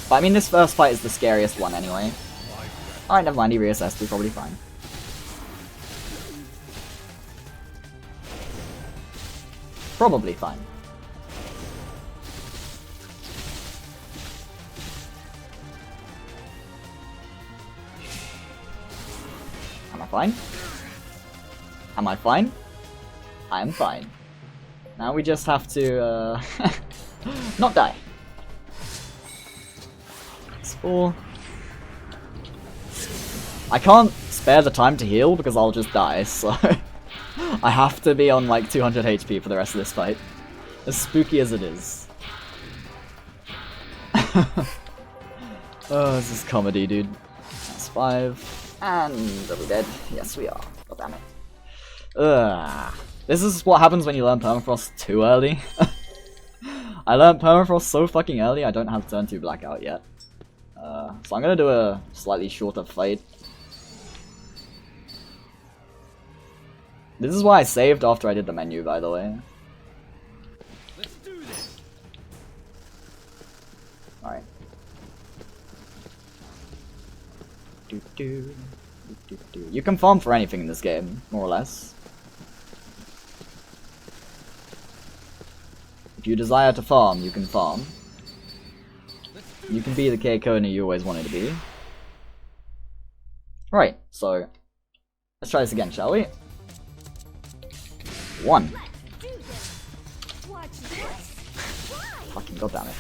But I mean, this first fight is the scariest one anyway. Alright, never mind, he reassessed, we're probably fine. Probably fine. Am I fine? Am I fine? I am fine. Now we just have to, not die. It's 4. I can't spare the time to heal because I'll just die, so I have to be on like 200 HP for the rest of this fight. As spooky as it is. Oh, this is comedy, dude. That's 5. And are we dead? Yes, we are. God damn it. Ugh. This is what happens when you learn Permafrost too early. I learned Permafrost so fucking early, I don't have turn 2 blackout yet. So I'm gonna do a slightly shorter fight. This is why I saved after I did the menu, by the way. Let's do this. Alright. You can farm for anything in this game, more or less. If you desire to farm, you can farm. You can be the K-Kona you always wanted to be. Right, so let's try this again, shall we? 1. Do this. Watch this. Fucking goddamn it.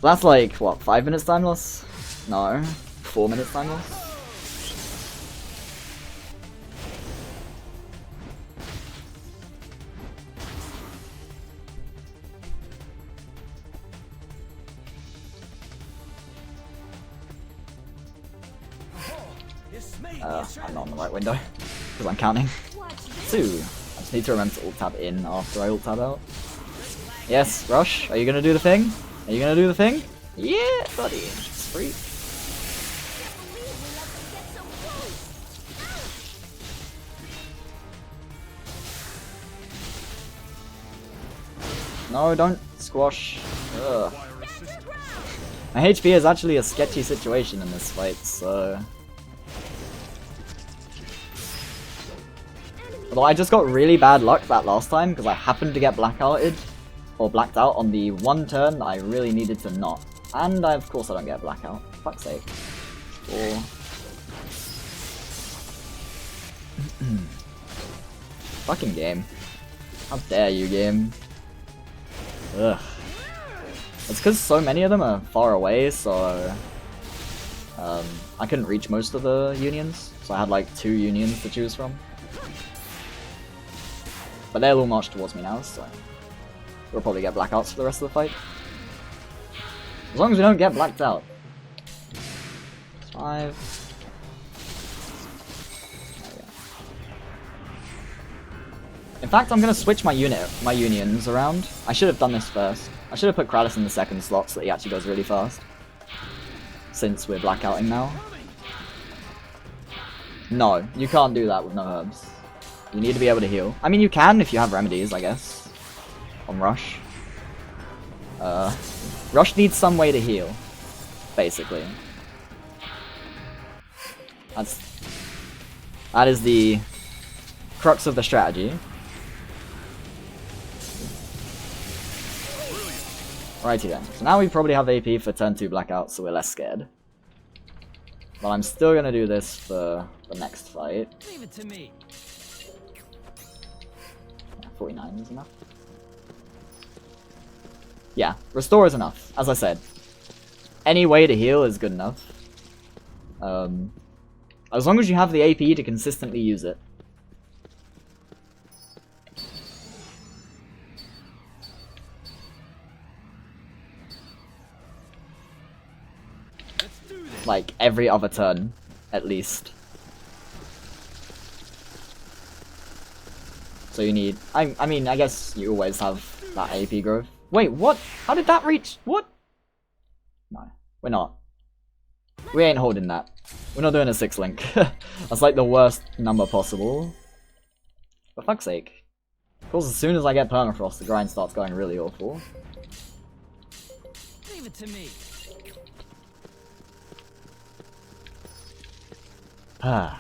So that's like, what, 5 minutes time loss? No. 4 minutes time loss? This may be a I'm challenge. not on the right window. Because I'm counting. Watch this. 2. I just need to remember to ult tab in after I ult tab out. Yes, Rush, are you gonna do the thing? Are you gonna do the thing? Yeah, buddy. It's free. Can't believe we let them get so close. No, don't squash. Ugh. Require assistance. My HP is actually a sketchy situation in this fight, so... Although I just got really bad luck that last time, because I happened to get blackouted, or blacked out on the one turn that I really needed to not. And of course I don't get blackout. Fuck's sake. Or... Fucking game. How dare you, game. Ugh. It's because so many of them are far away, so... I couldn't reach most of the unions, so I had like 2 unions to choose from. But they'll all march towards me now, so we'll probably get blackouts for the rest of the fight. As long as we don't get blacked out. 5. There we go. In fact, I'm gonna switch my unions around. I should have done this first. I should have put Kratos in the second slot so that he actually goes really fast. Since we're blackouting now. No, you can't do that with no herbs. You need to be able to heal. I mean, you can if you have remedies, I guess. On Rush. Rush needs some way to heal. Basically. That is the crux of the strategy. Righty then. So now we probably have AP for turn 2 blackout, so we're less scared. But I'm still gonna do this for the next fight. Leave it to me. 49 is enough. Yeah, restore is enough, as I said. Any way to heal is good enough. As long as you have the AP to consistently use it. Let's do this. Like, every other turn, at least. So you need... I mean, I guess you always have that AP growth. Wait, what? How did that reach? What? No, we're not. We ain't holding that. We're not doing a 6-link. That's like the worst number possible. For fuck's sake. Of course, as soon as I get permafrost, the grind starts going really awful. Leave it to me. Ah.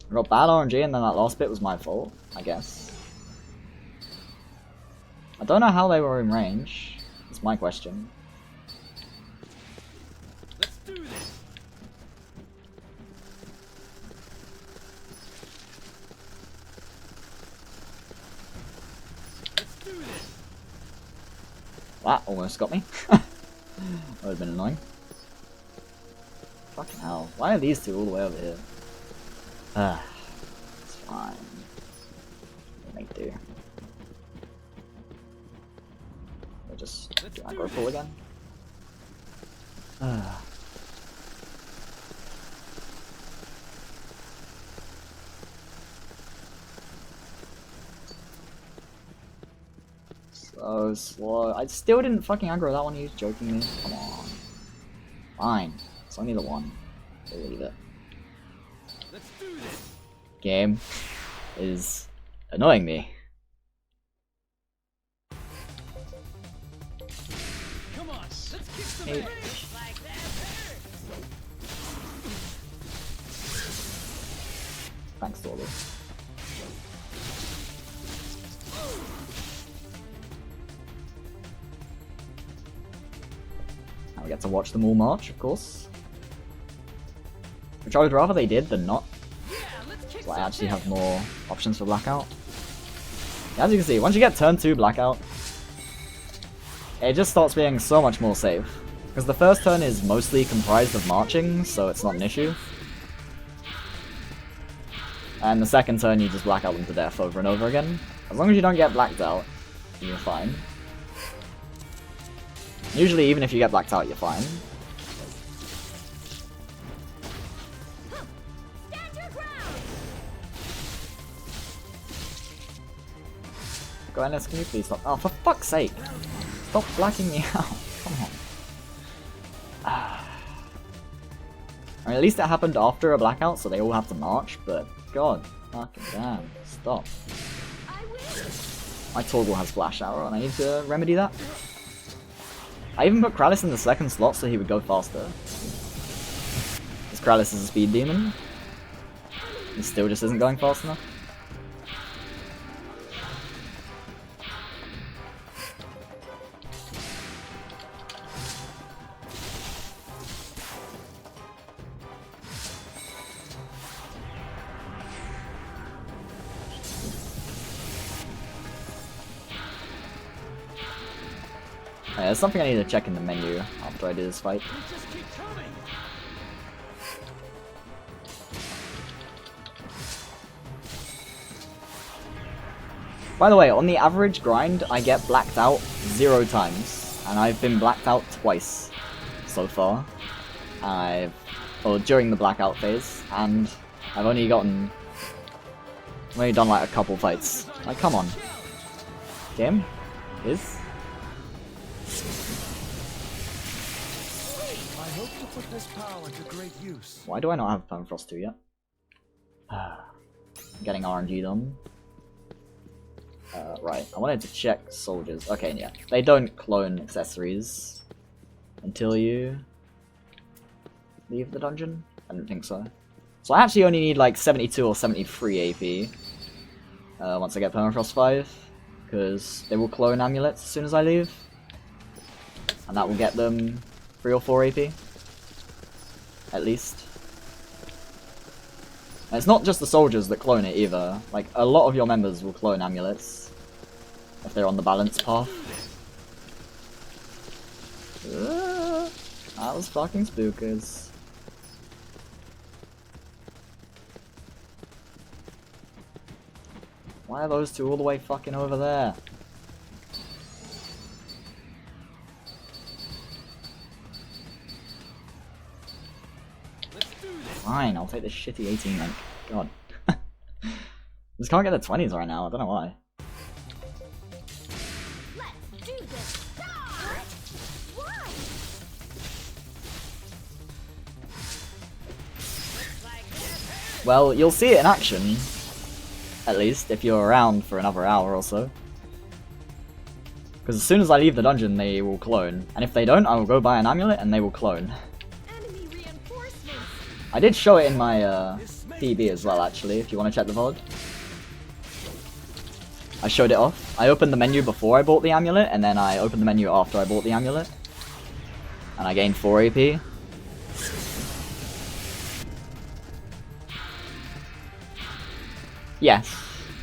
I got bad RNG and then that last bit was my fault, I guess. I don't know how they were in range. That's my question. Let's do this. Let's do this. That almost got me. That would have been annoying. Fucking hell. Why are these two all the way over here? Ah, it's fine. We'll make do. We'll just do aggro pull again. Ah. So slow. I still didn't fucking aggro that one. He was joking me. Come on. Fine. It's only the one. Believe it. Let's do this. Game is annoying me. Come on, let's kick some Hey. ass. Like that. Thanks to all this. And we get to watch them all march, of course. Which I would rather they did than not. Yeah, let's kick So I some actually have ass. more options for Blackout. As you can see, once you get turn 2 Blackout, it just starts being so much more safe. Because the first turn is mostly comprised of marching, so it's not an issue. And the second turn you just black out them to death over and over again. As long as you don't get blacked out, you're fine. Usually even if you get blacked out, you're fine. Stand your ground! Grannis, can you please stop? Oh, for fuck's sake! Stop blacking me out! Come on. I mean, at least it happened after a blackout, so they all have to march, but god fucking damn, stop. I will! My Torgal has Flash Arrow, and I need to remedy that. I even put Kralis in the second slot so he would go faster. Because Kralis is a speed demon. He still just isn't going fast enough. There's something I need to check in the menu after I do this fight. We just keep coming. By the way, on the average grind, I get blacked out 0 times, and I've been blacked out twice so far. During the blackout phase, and I've only done like a couple fights. Like, come on. Game? Is? I hope to put this power to great use. Why do I not have Permafrost 2 yet? Getting RNG done. Right, I wanted to check soldiers. Okay, yeah. They don't clone accessories until you leave the dungeon? I don't think so. So I actually only need like 72 or 73 AP once I get Permafrost 5, because they will clone amulets as soon as I leave. And that will get them 3 or 4 AP. At least. And it's not just the soldiers that clone it either. Like, a lot of your members will clone amulets if they're on the balance path. That was fucking spookers. Why are those two all the way fucking over there? Let's do this. Fine, I'll take this shitty 18 then. God. Just can't get the 20s right now, I don't know why. Let's do this! What? Why? Well, you'll see it in action. At least, if you're around for another hour or so. Because as soon as I leave the dungeon, they will clone. And if they don't, I will go buy an amulet and they will clone. Enemy reinforcements! I did show it in my PB as well, actually, if you want to check the VOD. I showed it off. I opened the menu before I bought the amulet, and then I opened the menu after I bought the amulet. And I gained 4 AP. Yes,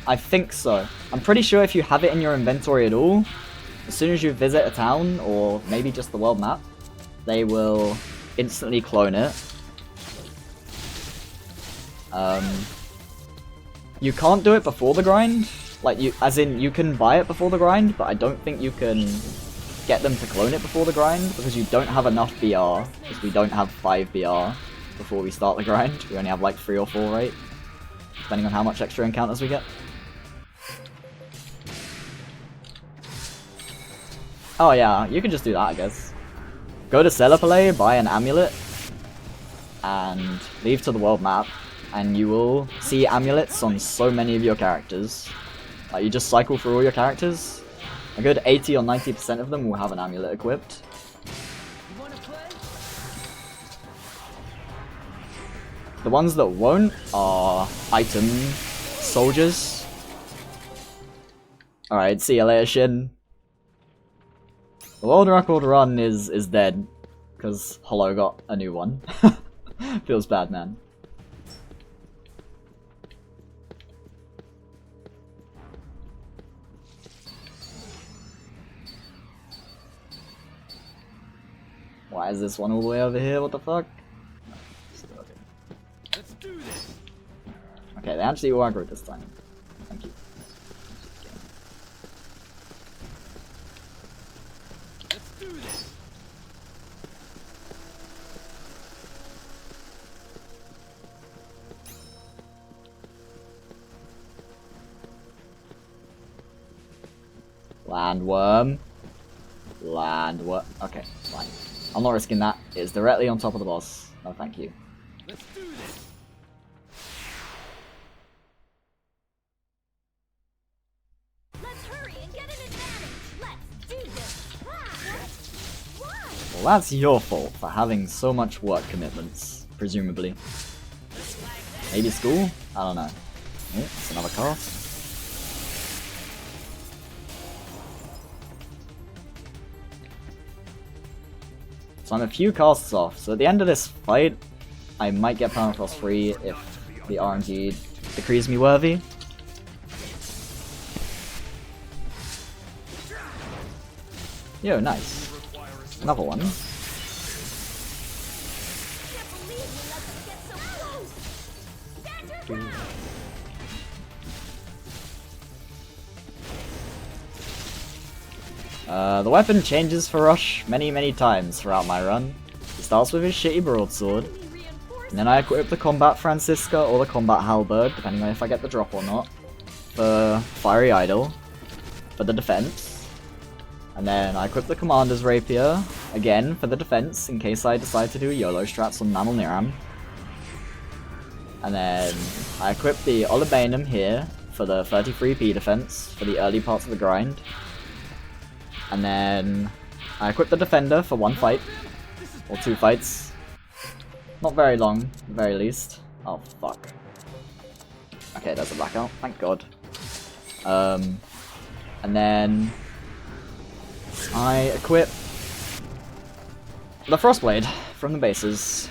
I think so. I'm pretty sure if you have it in your inventory at all, as soon as you visit a town, or maybe just the world map, they will instantly clone it. You can't do it before the grind, like as in you can buy it before the grind, but I don't think you can get them to clone it before the grind, because you don't have enough BR, because we don't have 5 BR before we start the grind. We only have like 3 or 4, right? Depending on how much extra encounters we get. Oh yeah, you can just do that, I guess. Go to Cellar Palais, buy an amulet, and leave to the world map, and you will see amulets on so many of your characters. Like, you just cycle through all your characters. A good 80 or 90% of them will have an amulet equipped. You wanna play? The ones that won't are item soldiers. Alright, see you later, Shin. The world record run is dead. because Hollow got a new one. Feels bad, man. Why is this one all the way over here? What the fuck? Let's do this. Okay, they actually were aggro this time. Thank you. Let's do this. Landworm. Landworm. Okay, fine. I'm not risking that. It's directly on top of the boss. No, thank you. Let's do this. Let's hurry and get an advantage. Let's do this. Why? Well, that's your fault for having so much work commitments, presumably. Maybe school? I don't know. Oh, that's another cast. So I'm a few casts off, so at the end of this fight, I might get Permafrost free if the RNG decrees me worthy. Yo, nice. Another one. Can't believe we let them get so close. Stand your ground. The weapon changes for Rush many times throughout my run. He starts with his shitty broadsword, and then I equip the Combat Francisca or the Combat Halberd, depending on if I get the drop or not, for Fiery Idol, for the defense. And then I equip the Commander's Rapier, again for the defense, in case I decide to do YOLO strats on Mammal Niram. And then I equip the Olibanum here for the 33p defense, for the early parts of the grind. And then I equip the Defender for one fight, or two fights. Not very long, at the very least. Oh, fuck. Okay, there's a blackout, thank god. And then I equip the Frostblade from the bases,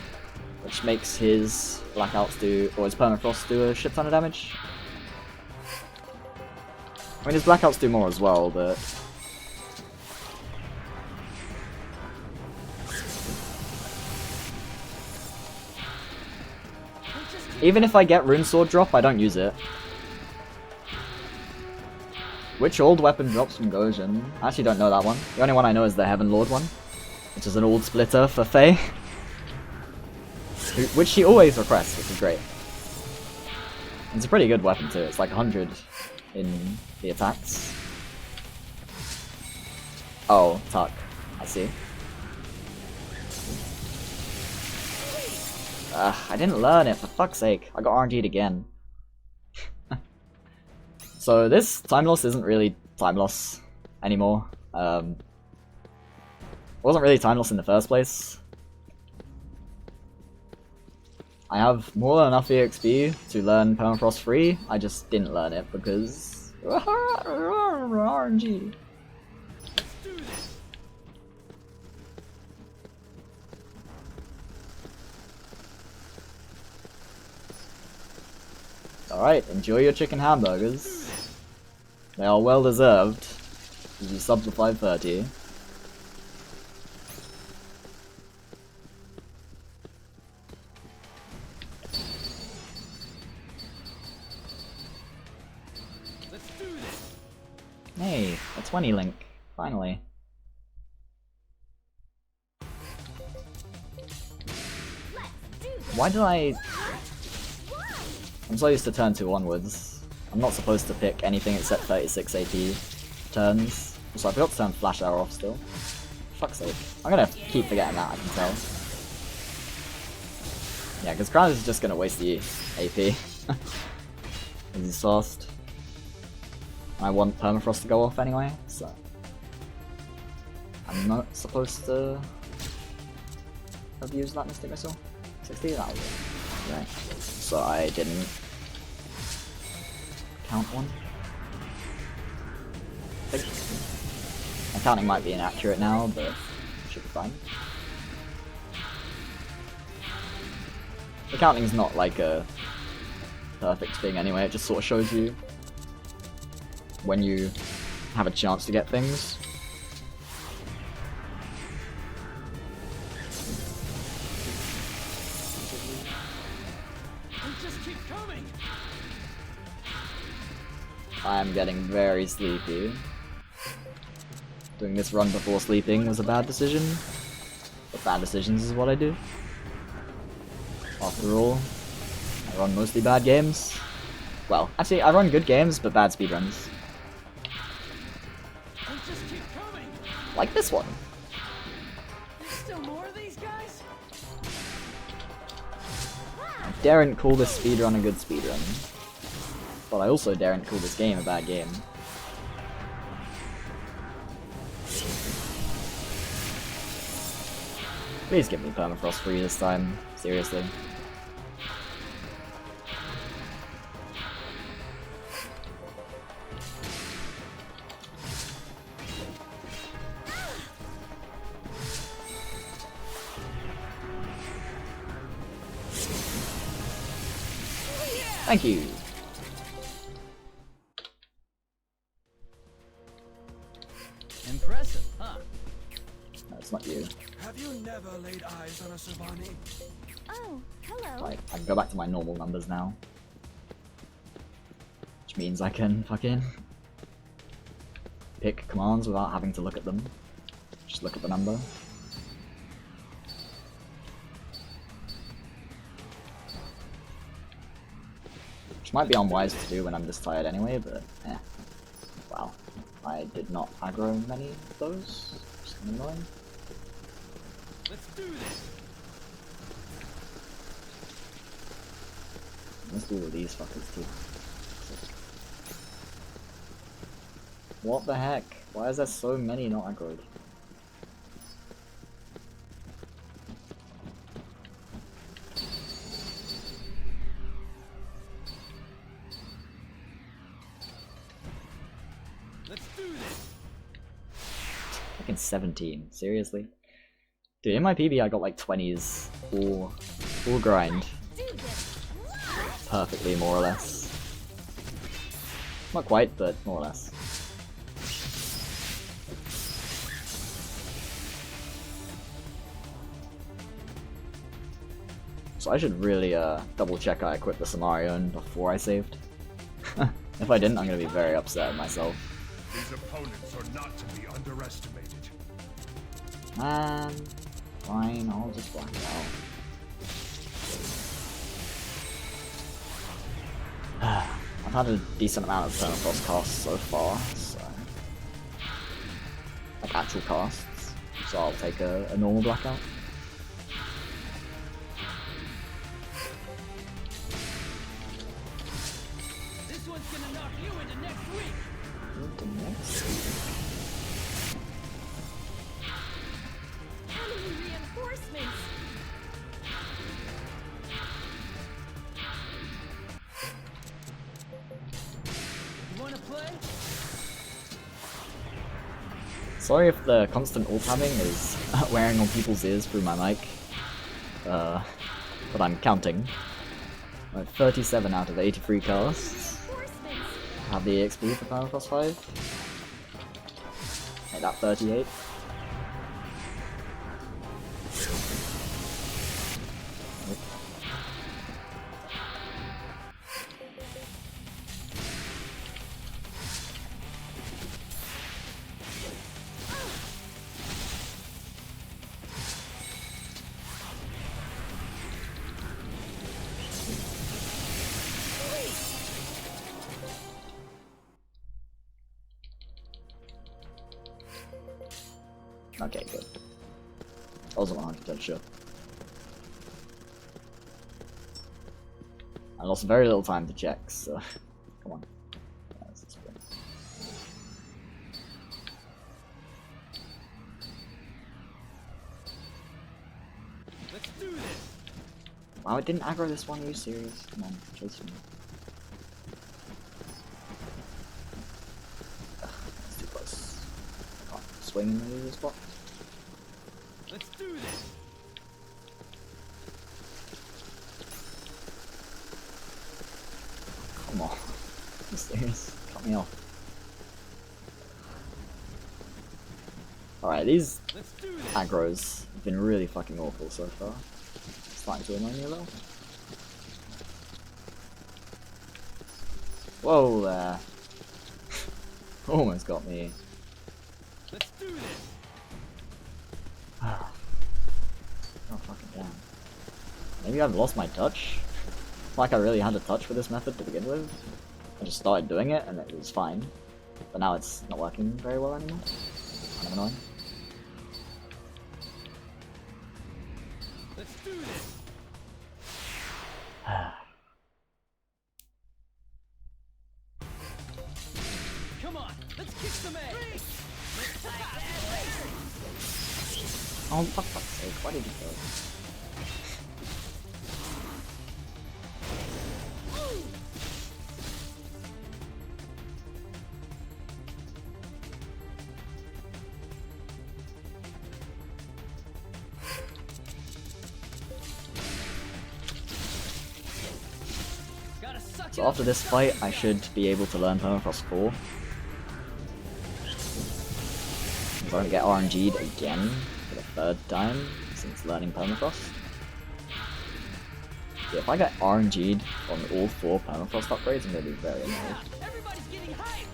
which makes his blackouts do, or his permafrost do a shit ton of damage. I mean, his blackouts do more as well, but even if I get Rune Sword drop, I don't use it. Which old weapon drops from Gojin? I actually don't know that one. The only one I know is the Heaven Lord one, which is an old splitter for Faye. Which she always requests, which is great. It's a pretty good weapon too, it's like 100 in the attacks. Oh, Tuck. I see. I didn't learn it, for fuck's sake. I got RNG'd again. So this time loss isn't really time loss anymore. It wasn't really time loss in the first place. I have more than enough EXP to learn Permafrost free, I just didn't learn it because RNG. Alright, enjoy your chicken hamburgers. They are well deserved. As you sub to 530. Let's do this. Hey, a 20 link. Finally. Why did I... I'm so used to turn 2 onwards. I'm not supposed to pick anything except 36 AP turns. So I forgot to turn Flash Arrow off still. Fuck's sake. I'm gonna keep forgetting that, I can tell. Yeah, because Crown is just gonna waste the AP. Because he's fast. I want Permafrost to go off anyway, so... I'm not supposed to have used that Mystic Missile. 60? That was it. Right. So I didn't count one. I think my counting might be inaccurate now, but should be fine. The counting's not like a perfect thing anyway, it just sort of shows you when you have a chance to get things. They just keep coming. I am getting very sleepy. Doing this run before sleeping was a bad decision, but bad decisions is what I do. After all, I run mostly bad games. Well, actually, I run good games, but bad speedruns. They just keep coming. Like this one. There's still more of these guys. I daren't call this speedrun a good speedrun, but I also daren't call this game a bad game. Please give me permafrost free this time, seriously. Thank you. Impressive, huh? No, it's not you. Have you never laid eyes on a Savani? Oh, hello. Right, I can go back to my normal numbers now. Which means I can fucking pick commands without having to look at them. Just look at the number. Which might be unwise to do when I'm this tired anyway, but eh. Wow. I did not aggro many of those. Just annoying. Let's do this. Let's do all these fuckers too. What the heck? Why is there so many not aggroed? Let's do this. Fucking 17. Seriously? Dude, in my PB I got like 20s. All grind. Do this. Perfectly, more or less. Not quite, but more or less. So I should really double check I equipped the Samarion before I saved. If I didn't, I'm gonna be very upset at myself. These opponents are not to be underestimated. Man, fine, I'll just black out. I've had a decent amount of permafrost casts so far, so like actual casts. So I'll take a normal blackout. This one's gonna knock you into next week. Enemy reinforcements. You wanna play? Sorry if the constant ult tabbing is wearing on people's ears through my mic. But I'm counting. I'm at 37 out of 83 casts. Reinforcements. Have the EXP for Permafrost 5. Made that 38. Okay, good. I wasn't 100% sure. I lost very little time to check, so come on. Yeah, this is good. Let's do this. Wow, it didn't aggro this one, are you serious? Come on, chase me. Ugh, that's too close. Can't swing in the spot. Let's do this. This thing is cut me off. Alright, these Let's do this. aggros have been really fucking awful so far. Starting to annoy me a little. Whoa there. Almost got me. Let's do this. Oh fucking damn. Maybe I've lost my touch? Like I really had a touch with this method to begin with. I just started doing it and it was fine. But now it's not working very well anymore. Kind of annoying. Let's do this. Come on, let's kick some ass. Oh, for fuck's sake, why did you go? Gotta suck So it up. after this fight, I should be able to learn Permafrost 4. I'm going to get RNG'd again for the third time since learning Permafrost. Yeah, if I get RNG'd on all 4 Permafrost upgrades, I'm going to be very annoyed. Everybody's getting hyped.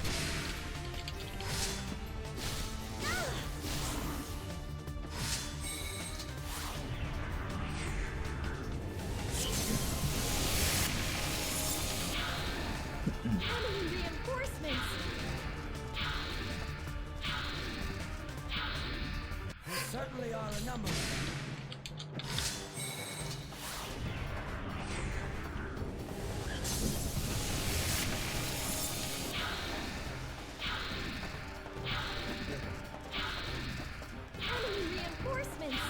Enemy reinforcements. There certainly are a number of them. Enemy reinforcements.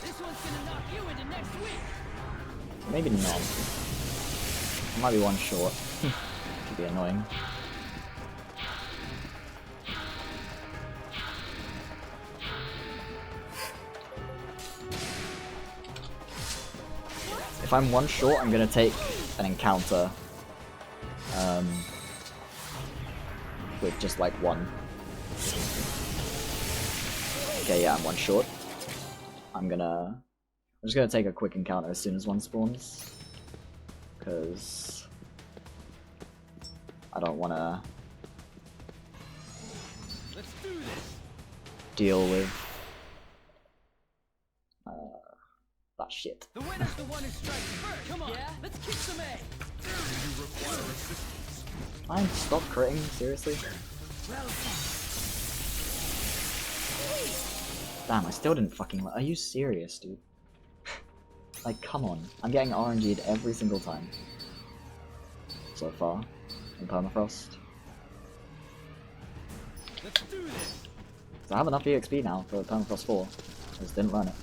This one's gonna knock you into next week. Maybe not. I might be one short. Could be annoying. If I'm one short, I'm gonna take an encounter. With just like one. Okay, yeah, I'm one short. I'm just gonna take a quick encounter as soon as one spawns. Because I don't wanna Let's do this. deal with that shit. The winner's the one who strikes first. Come on, yeah? Let's kick some ass. Do you require assistance? Fine, stop critting, seriously. Damn, I still didn't fucking are you serious, dude? Like, come on. I'm getting RNG'd every single time. So far. In Permafrost. Let's do this. So I have enough EXP now for Permafrost 4. I just didn't learn it.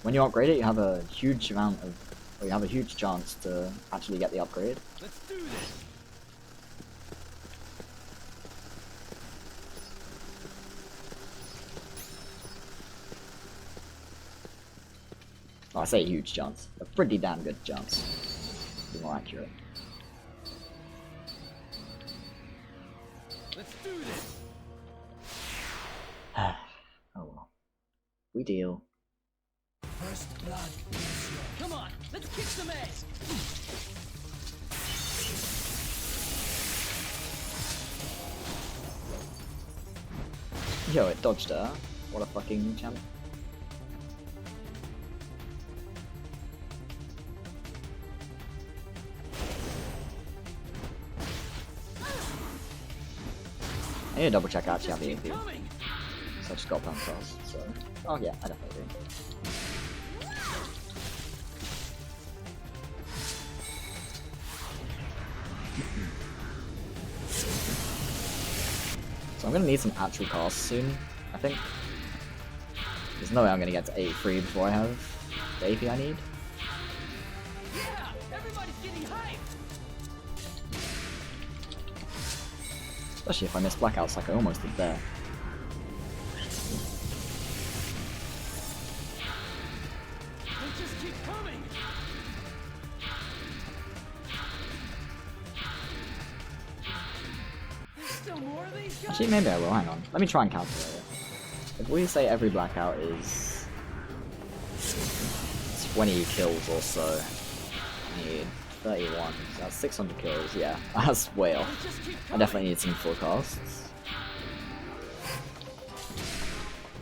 When you upgrade it, you have a huge amount of... or you have a huge chance to actually get the upgrade. Let's do this. Oh, I say huge chance. A pretty damn good chance. To be more accurate. Let's do this. Oh well. We deal. First blood is yours. Come on, let's kick some ass. Yo, it dodged her. What a fucking champ. I need to double check out Just the keep AP. coming. So I just got Permafrost, so... oh yeah, I definitely do. So I'm gonna need some actual casts soon, I think. There's no way I'm gonna get to 83 before I have the AP I need. Yeah, everybody's getting hyped. Especially if I miss blackouts like I almost did there. We're just just keep coming. There's still more of these guys. Actually, maybe I will. Hang on. Let me try and calculate it. If we say every blackout is 20 kills or so, I need 31. So that's 600 kills. Yeah, that's way off. Let's just keep I coming. definitely need some forecasts.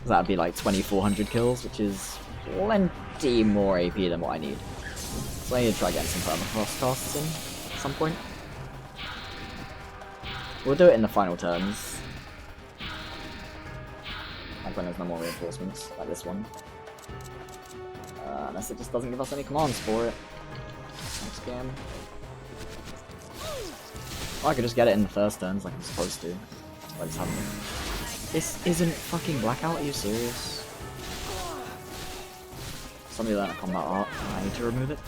That'd be like 2400 kills, which is plenty more AP than what I need. So I need to try getting some permafrost casts in at some point. We'll do it in the final turns. Like when there's no more reinforcements, like this one. Unless it just doesn't give us any commands for it. Next game. Or I could just get it in the first turns like I'm supposed to. I just haven't. This isn't fucking blackout, are you serious? Somebody learn a combat art, and I need to remove it.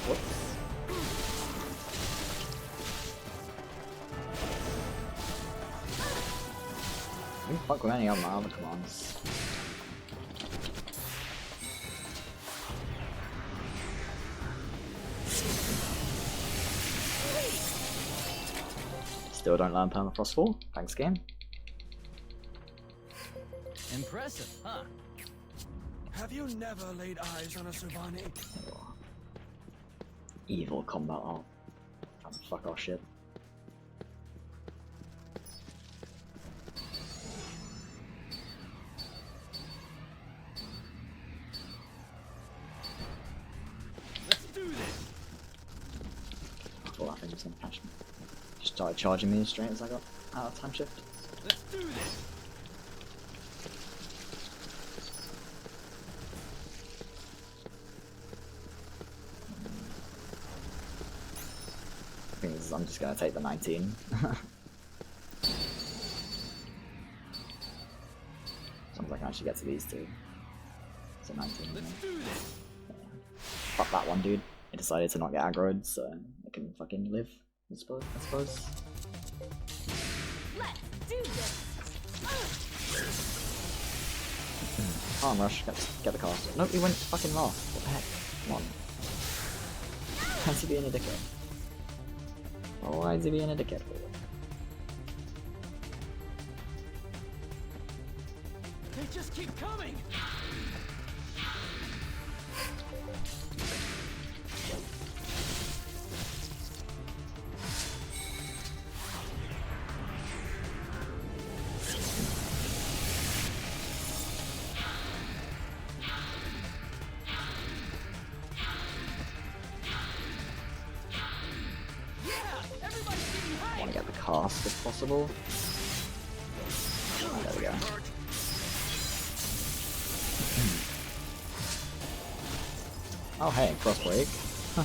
Whoops. I can fuck with any of my other commands. Still don't learn Permafrost 4. Thanks, game. Impressive, huh? Have you never laid eyes on a Sylvani? Evil combat art. Fuck our shit. Let's do this. I thought that thing was gonna catch me. Just started charging me as straight as I got out of time shift. Let's do this. I think I'm just gonna take the 19. Sounds like I actually get to these two. So 19. Let's do this. Fuck that one, dude. It decided to not get aggroed, so it can fucking live. I suppose. Let's do this. Farm rush, get the cast. Nope, he went fucking last. What the heck? Come on. Why is he being a dickhead? Why is he being a dickhead? They just keep coming. I want to get the cast if possible. There we go. Oh hey, crossbreak. Huh.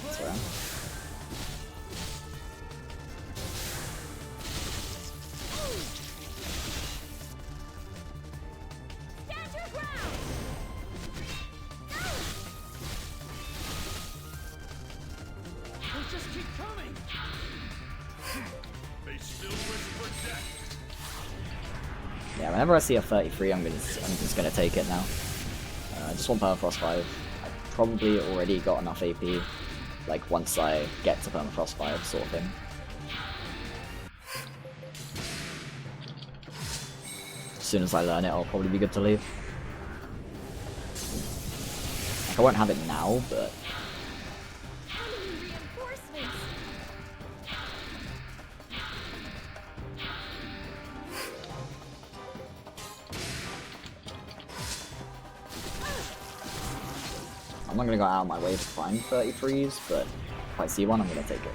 That's around. Stand your ground. They just keep coming. They still whisper death. Yeah, whenever I see a 33, I'm just gonna take it now. I just want Permafrost 5. I've probably already got enough AP, like once I get to Permafrost 5 sort of thing. As soon as I learn it, I'll probably be good to leave. Like, I won't have it now, but Enemy reinforcements. I'm not gonna go out of my way to find 33s, but if I see one, I'm gonna take it.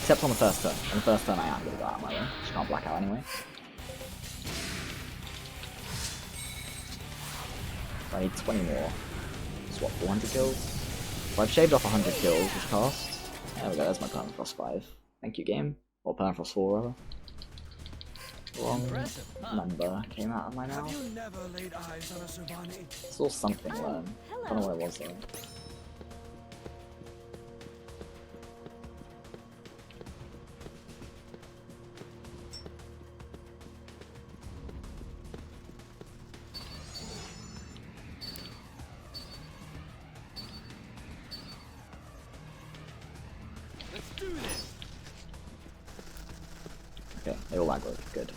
Except on the first turn. On the first turn, I am gonna go out of my way. Just can't black out anyway. I need 20 more. So what, 400 kills? So I've shaved off 100 kills with cast. There we go, there's my Permafrost 5. Thank you, game. Or Permafrost 4, rather. Wrong Impressive, huh? number came out of my Have mouth. you never laid eyes on a Sylvani? Saw something learn. I don't know what it was though. They all aggroed. Good.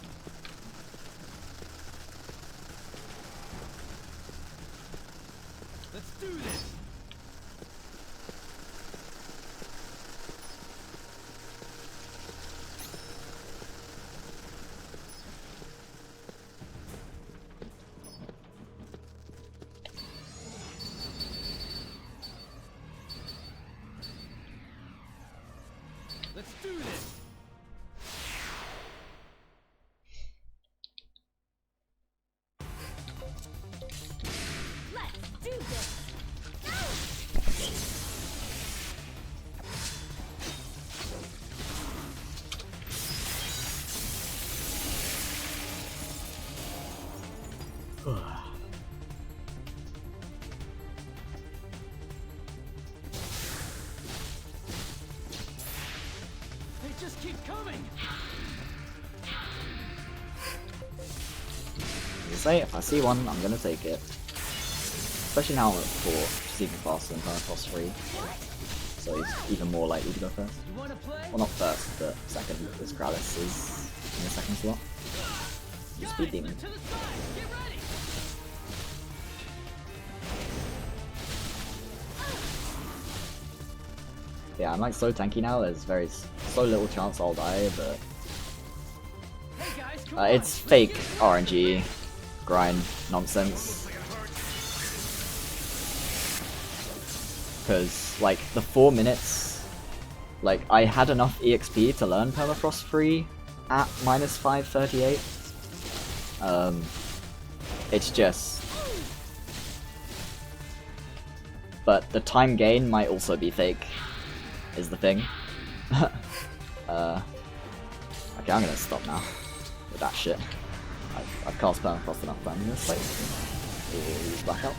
Let's do this. Let's do this. Let's do this. They just keep coming. You say if I see one, I'm gonna take it. Especially now I'm at 4, which is even faster than Permafrost 3. So he's even more likely to go first. You wanna play? Well, not first, but second, because Gralis is in the second slot. You speed demon. To the side. Get ready. Yeah, I'm like so tanky now, there's so little chance I'll die, but Hey guys, come on. it's fake RNG grind nonsense. Because, like, the 4 minutes, like, I had enough EXP to learn Permafrost 3 at minus 538. It's just... But the time gain might also be fake, is the thing. Okay, I'm gonna stop now with that shit. I've cast Permafrost enough times in this fight. Use Blackout.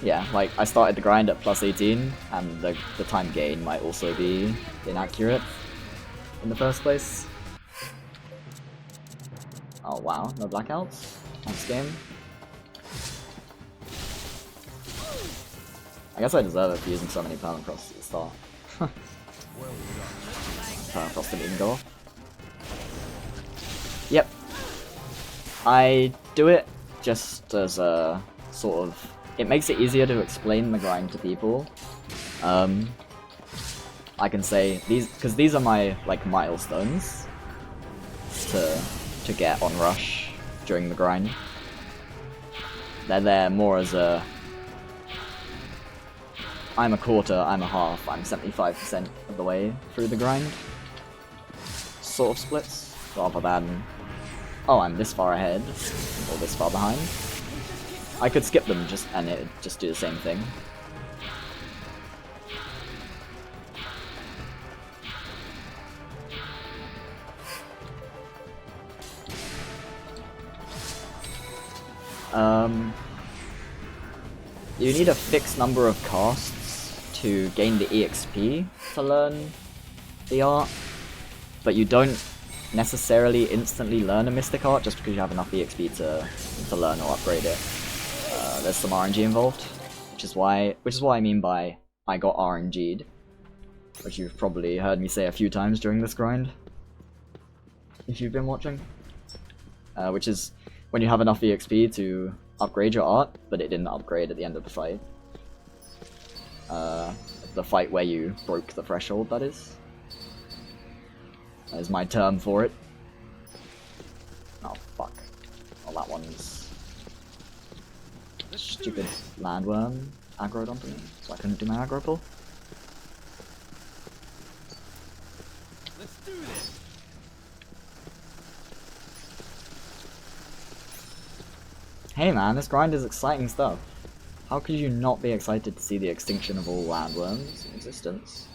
Yeah, like, I started the grind at plus 18, and the time gain might also be inaccurate in the first place. Oh wow, no blackouts? Thanks game. I guess I deserve it for using so many Permafrosts at the start. Permafrost didn't even go off. Yep. I do it just as a sort of... It makes it easier to explain the grind to people. I can say these, because these are my like milestones to get on rush during the grind. They're there more as a I'm a quarter, I'm a half, I'm 75% of the way through the grind sort of splits, rather than oh, I'm this far ahead or this far behind. I could skip them and it would just do the same thing. You need a fixed number of casts to gain the EXP to learn the art, but you don't necessarily instantly learn a Mystic Art just because you have enough EXP to learn or upgrade it. There's some RNG involved, which is why I mean by I got RNG'd, which you've probably heard me say a few times during this grind, if you've been watching. Which is when you have enough EXP to upgrade your art, but it didn't upgrade at the end of the fight. The fight where you broke the threshold, that is. That is my term for it. Oh, fuck. Well, that one's... Stupid landworm aggroed onto me, so I couldn't do my aggro pull. Let's do this. Hey man, this grind is exciting stuff. How could you not be excited to see the extinction of all landworms in existence?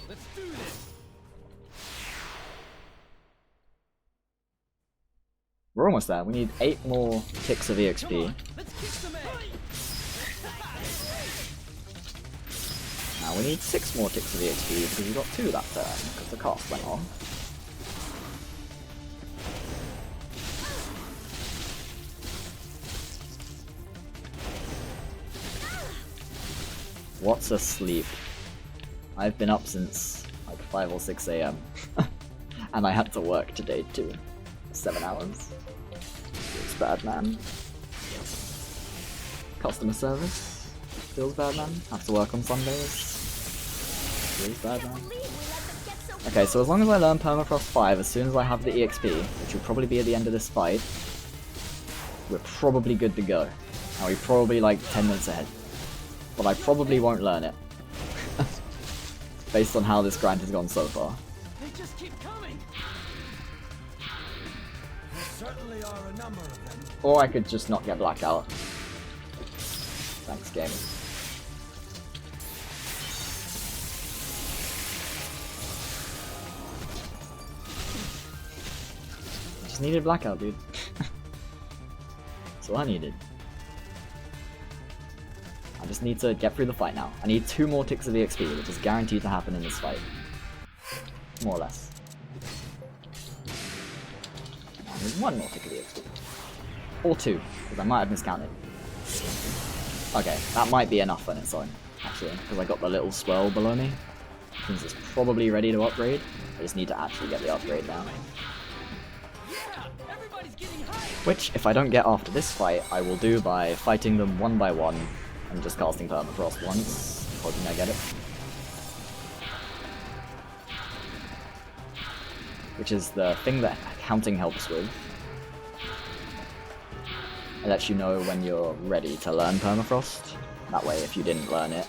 Let's do this. We're almost there. We need 8 more ticks of Come EXP. on, let's kick some ass. Now we need 6 more ticks of EXP because we got 2 that turn, because the cast went on. What's asleep? I've been up since like 5 or 6 AM. And I had to work today too. 7 hours. Feels bad, man. Customer service. Feels bad, man. Have to work on Sundays. Feels bad, man. Okay, so as long as I learn Permafrost 5, as soon as I have the EXP, which will probably be at the end of this fight, we're probably good to go. And we're probably like 10 minutes ahead. But I probably won't learn it. Based on how this grind has gone so far. They just keep coming. There certainly are a number of them. Or I could just not get blacked out. Thanks, game. Just needed blackout, dude. That's all I needed. I just need to get through the fight now. I need 2 more ticks of EXP, which is guaranteed to happen in this fight. More or less. I need 1 more tick of EXP. Or 2, because I might have miscounted. Okay, that might be enough on its own, actually, because I got the little swirl below me. Means it's probably ready to upgrade. I just need to actually get the upgrade down. Yeah, everybody's getting hyped. Which, if I don't get after this fight, I will do by fighting them one by one and just casting Permafrost once, hoping I get it. Which is the thing that counting helps with. It lets you know when you're ready to learn Permafrost. That way, if you didn't learn it,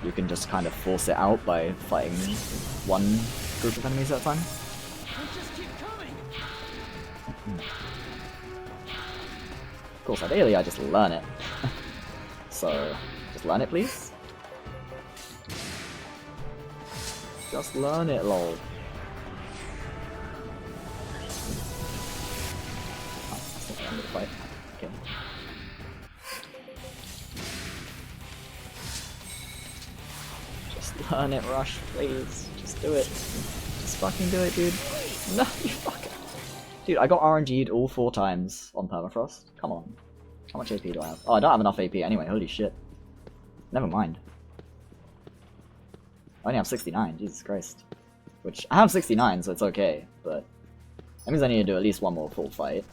you can just kind of force it out by fighting one group of enemies at a time. They just keep coming. Of course, ideally I just learn it. So, just learn it, please? Just learn it, lol. Oh, that's not the end of the fight. Okay. Just learn it, Rush, please. Just do it. Just fucking do it, dude. No, you fucker. Dude, I got RNG'd all 4 times on Permafrost. Come on. How much AP do I have? Oh, I don't have enough AP anyway, holy shit. Never mind. I only have 69, Jesus Christ. Which, I have 69, so it's okay, but that means I need to do at least 1 more full fight.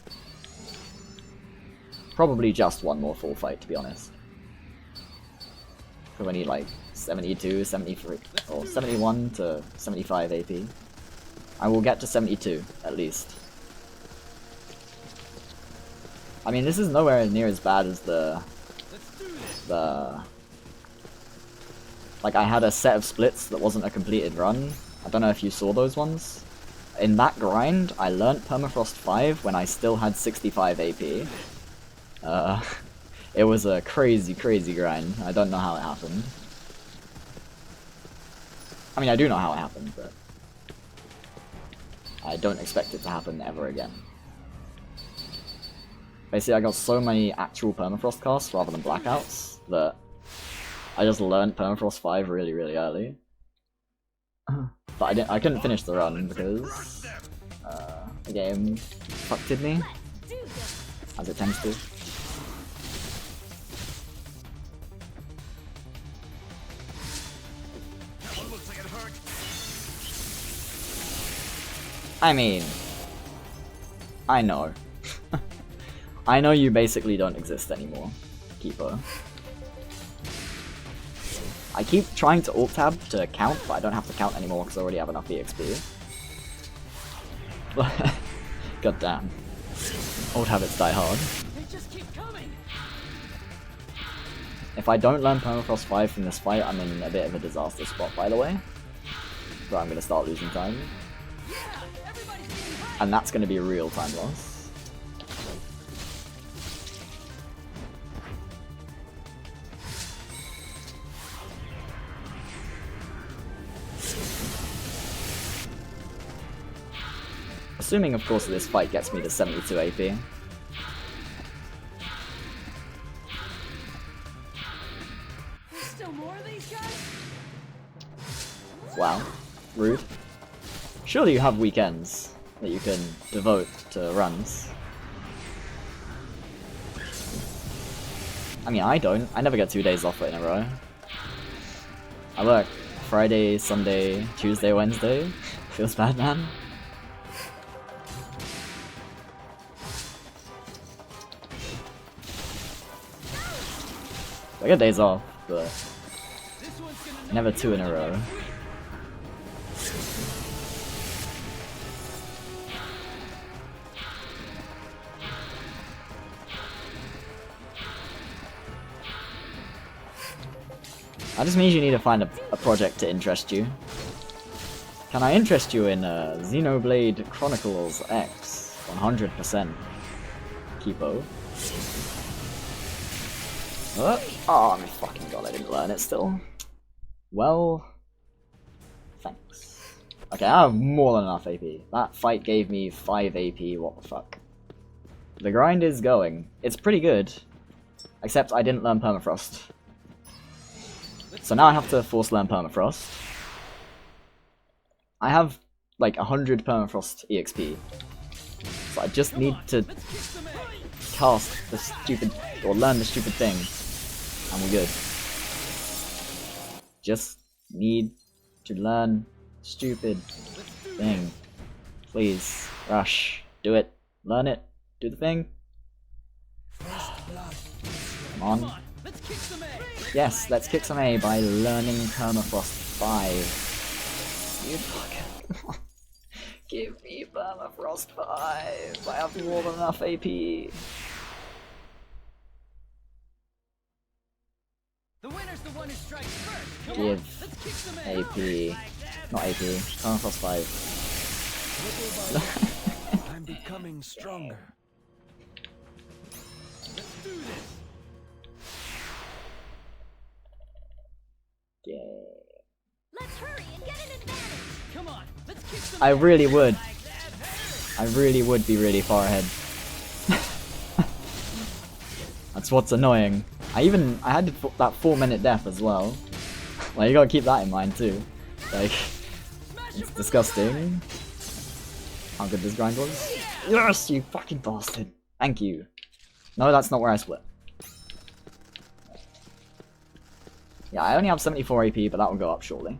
Probably just 1 more full fight, to be honest. Because I need like 72, 73, or 71 to 75 AP. I will get to 72, at least. I mean, this is nowhere near as bad as the... Like, I had a set of splits that wasn't a completed run. I don't know if you saw those ones. In that grind, I learnt Permafrost 5 when I still had 65 AP. It was a crazy, crazy grind. I don't know how it happened. I mean, I do know how it happened, but I don't expect it to happen ever again. Basically, I got so many actual Permafrost casts rather than blackouts that I just learned Permafrost 5 really, really early. But I couldn't finish the run because the game fucked me, as it tends to. That one looks like it hurt. I mean, I know. I know you basically don't exist anymore, Keeper. I keep trying to alt-tab to count, but I don't have to count anymore because I already have enough EXP. God damn. Old habits die hard. They just keep coming. If I don't learn Permafrost 5 from this fight, I'm in a bit of a disaster spot, by the way. Where I'm going to start losing time. Yeah, everybody's getting hyped. And that's going to be a real time loss. Assuming, of course, that this fight gets me to 72 AP. There's still more of these guys? Wow. Rude. Surely you have weekends that you can devote to runs. I mean, I don't. I never get 2 days off in a row. I work Friday, Sunday, Tuesday, Wednesday. Feels bad, man. I get days off, but This one's gonna never 2 in a row. That just means you need to find a project to interest you. Can I interest you in Xenoblade Chronicles X? 100%. Kipo. Oh my fucking god, I didn't learn it still. Well, thanks. Okay, I have more than enough AP. That fight gave me 5 AP, what the fuck. The grind is going. It's pretty good. Except I didn't learn Permafrost. So now I have to force learn Permafrost. I have like 100 Permafrost EXP. So I just need to cast the stupid, or learn the stupid thing, and we're good. Just need to learn stupid thing. Please, rush, do it, learn it, do the thing. Come on. Let's kick some A. Yes, let's kick some A by learning Permafrost 5. You fucking... Give me Permafrost 5. I have more than enough AP. The winner's the one who strikes first. Come Give on, let's kick some A. AP. Not AP. Permafrost 5. I'm becoming stronger. Let's do this. Yeah. Let's hurry and get an advantage. Come on, let's kick some I A. really would. Like that. I really would be really far ahead. That's what's annoying. I had that 4-minute death as well. Like, you gotta keep that in mind too. Like, it's disgusting how good this grind was. Yes, you fucking bastard. Thank you. No, that's not where I split. Yeah, I only have 74 AP, but that will go up shortly.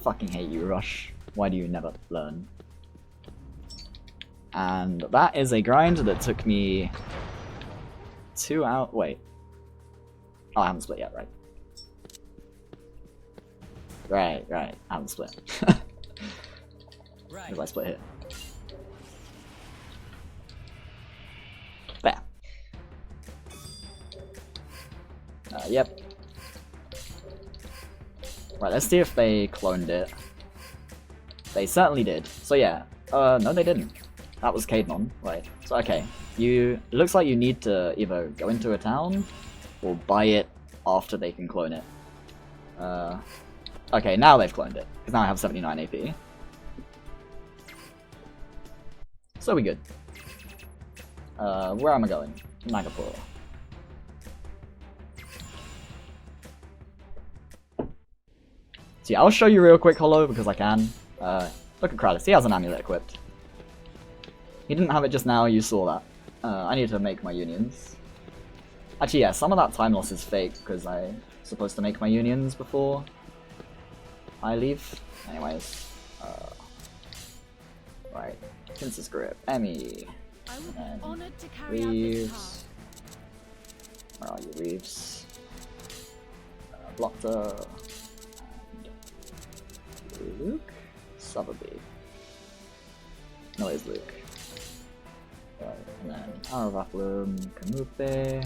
Fucking hate you, Rush. Why do you never learn? And that is a grind that took me 2 out. Wait. Oh, I haven't split yet, right? Right. I haven't split. Right. Because I split here. There. Yep. Right, let's see if they cloned it. They certainly did. So yeah. No they didn't. That was Cadenon. Right. So okay. It looks like you need to either go into a town or buy it after they can clone it. Okay, now they've cloned it. Because now I have 79 AP. So we good. Where am I going? Nagapur. See, I'll show you real quick, Hollow, because I can. Look at Kratos, he has an amulet equipped. He didn't have it just now, you saw that. I need to make my unions. Actually, yeah, some of that time loss is fake, because I'm supposed to make my unions before I leave. Anyways, right. Princess Grip, Emmy, I would be and honored to carry out this Reeves. task. Where are you, Reeves? Blotter. And Luke? Sotheby. No, it's Luke. Right, and then Aravaplum, Kamupe.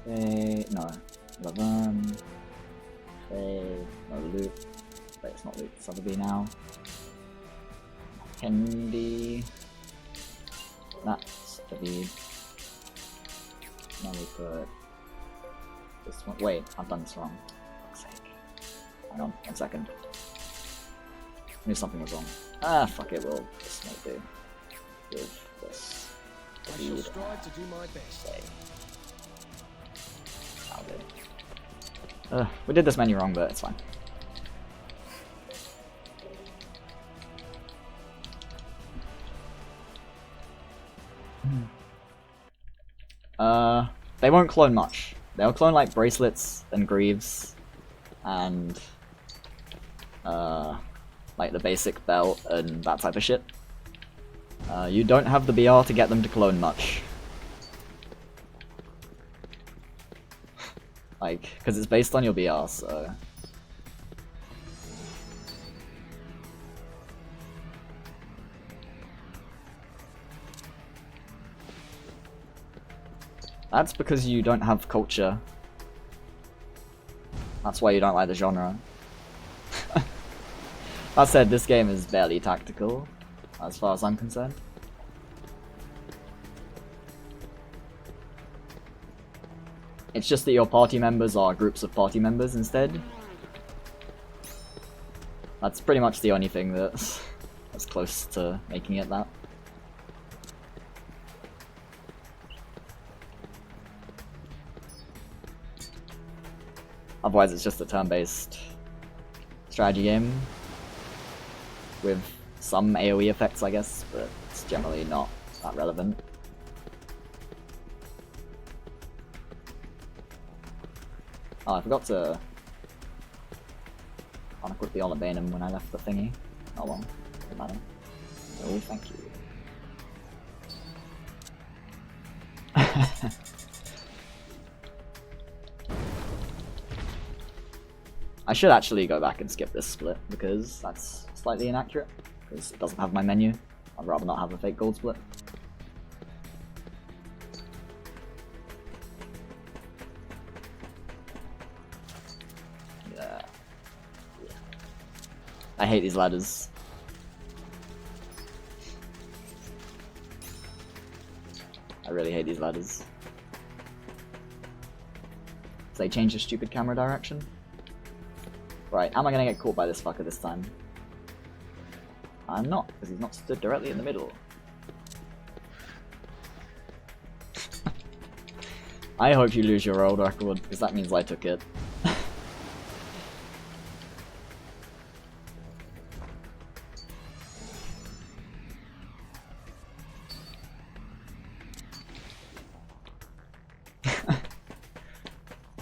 Faye. No. Laverne. Faye. No, Luke. Wait, it's not Luke, it's Sotheby now. Kendi. That's David. Now we put this one. Wait, I've done this wrong. For fuck's sake. Hang on, 1 second. I knew something was wrong. Ah, fuck it, we'll just make do with this. I shall David. strive to do my best. Say. That'll do. We did this menu wrong, but it's fine. they won't clone much. They'll clone like bracelets and greaves and like the basic belt and that type of shit. You don't have the BR to get them to clone much. Like, because it's based on your BR, so... That's because you don't have culture. That's why you don't like the genre. That said, this game is barely tactical, as far as I'm concerned. It's just that your party members are groups of party members instead. That's pretty much the only thing that's close to making it that. Otherwise it's just a turn-based strategy game with some AoE effects, I guess, but it's generally not that relevant. Oh, I forgot to unequip the Olibanum when I left the thingy. Oh well, doesn't matter. Oh, thank you. I should actually go back and skip this split, because that's slightly inaccurate, because it doesn't have my menu. I'd rather not have a fake gold split. Yeah. I hate these ladders. I really hate these ladders. They change the stupid camera direction. Right, am I gonna get caught by this fucker this time? I'm not, because he's not stood directly in the middle. I hope you lose your world record, because that means I took it.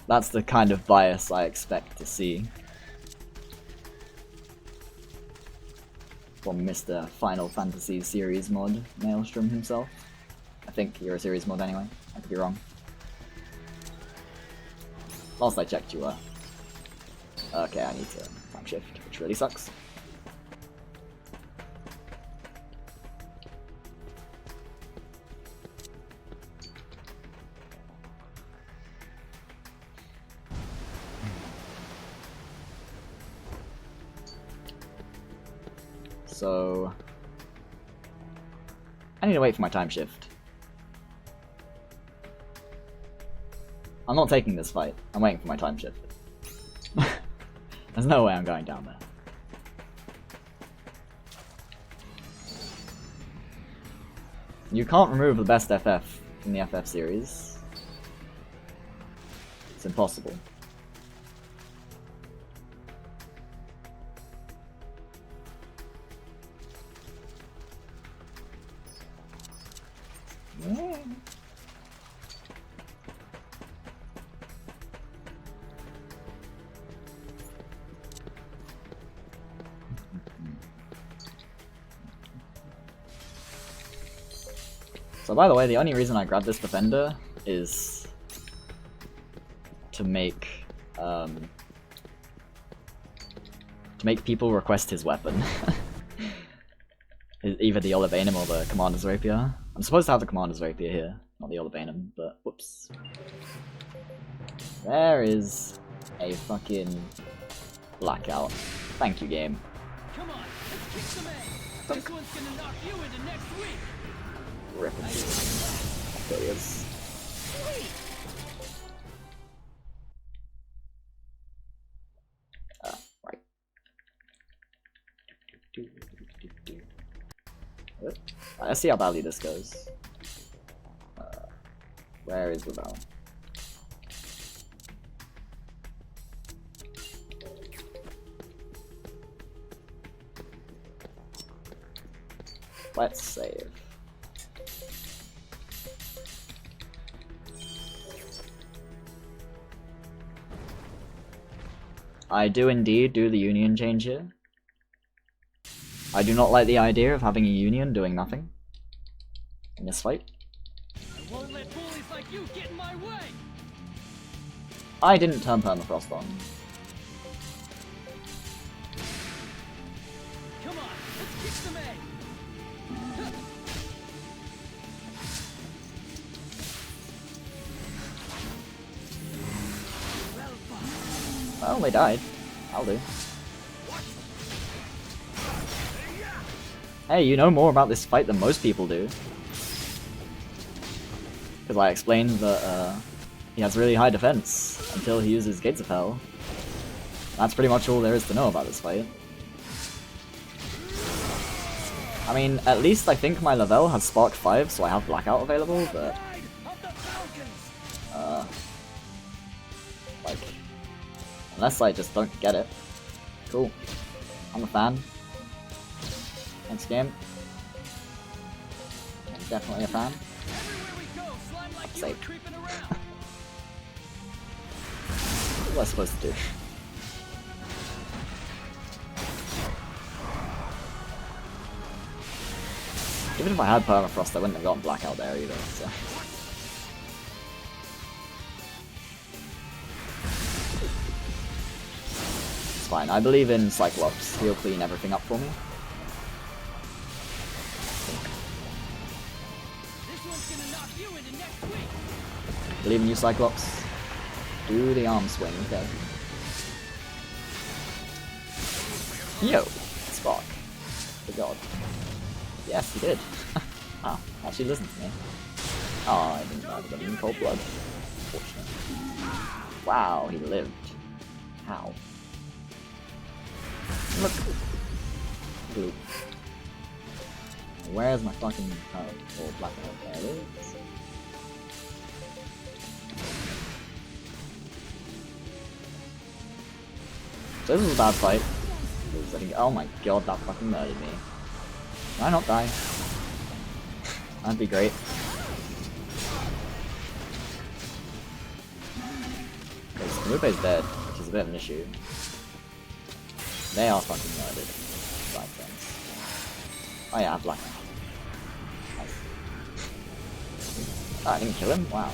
That's the kind of bias I expect to see from Mr. Final Fantasy series mod, Maelstrom himself. I think you're a series mod anyway, I could be wrong. Last I checked you were. Okay, I need to time shift, which really sucks. So I need to wait for my time shift. I'm not taking this fight. I'm waiting for my time shift. There's no way I'm going down there. You can't remove the best FF from the FF series. It's impossible. So by the way, the only reason I grabbed this defender is to make people request his weapon. Either the Olibanum or the Commander's Rapier. I'm supposed to have the Commander's Rapier here, not the Olibanum, but whoops. There is a fucking blackout. Thank you, game. Come on, let's kick some ass. This one's gonna knock you into next week. Rip him. There he is. Right. Let's see how badly this goes. Where is the bell? Let's save. I do indeed do the union change here. I do not like the idea of having a union doing nothing in this fight. I won't let bullies like you get in my way! I didn't turn permafrost on. Come on, let's kick some A! Well, they died. I'll do. Hey, you know more about this fight than most people do. Because I explained that he has really high defense until he uses Gates of Hell. That's pretty much all there is to know about this fight. I mean, at least I think my Lavelle has Spark 5, so I have Blackout available, but... like... unless I just don't get it. Cool. I'm a fan. Next game. I'm definitely a fan. Everywhere we go, slime like you Sake. are creeping around. What was I supposed to do? Even if I had permafrost, I wouldn't have gotten Blackout there either, so... it's fine. I believe in Cyclops. He'll clean everything up for me. This one's gonna knock you into next week! Believe in you, Cyclops. Do the arm swing, okay. Yo! Spark. Good god. Yes, he did. Oh, actually listen to me. Oh, I didn't die to them in cold blood. Unfortunate. Wow, he lived. How? Look. Bloop. Where's my fucking card? Or blackout? There it is. So this was a bad fight. Oh my god, that fucking murdered me. Can I not die? That'd be great. Because Kamupe's dead, which is a bit of an issue. They are fucking murdered. Right friends. Oh yeah, I have black. Nice. Oh, I didn't kill him? Wow.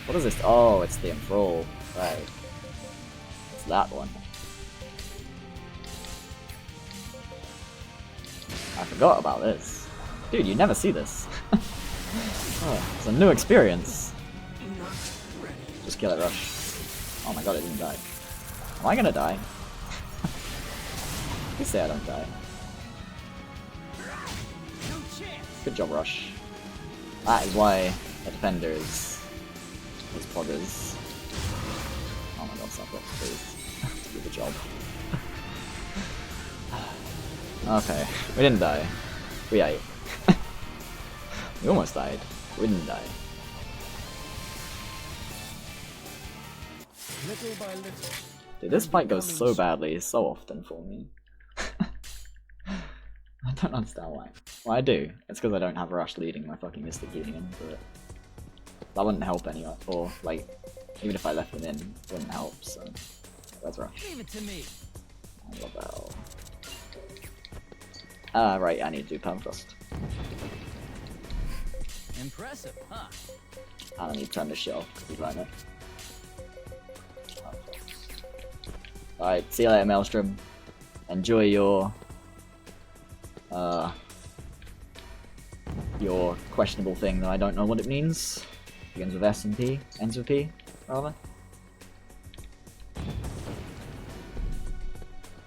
What is this? Oh, it's the Enthrall. Right. It's that one. I forgot about this. Dude, you never see this. Oh, it's a new experience. Just kill it, Rush. Oh my god, it didn't die. Am I gonna die? Please say I don't die. Good job, Rush. That is why a defender is poggers. Oh my god, Cyclops, please. Do the job. Okay, we didn't die. We ate. We almost died. We didn't die. Little by little. Dude, this fight goes so badly so often for me. I don't understand why. Well, I do. It's because I don't have Rush leading my fucking Mystic Union, but that wouldn't help anyway. Or, like, even if I left him in, it wouldn't help, so... That's Rush. Leave it to me. Lavelle. Ah, right, I need to do Permafrost. Impressive, huh? I don't need to turn this shit off because he's right now. Alright, see you later, Maelstrom. Enjoy your questionable thing that I don't know what it means. Begins with S and P, ends with P, rather.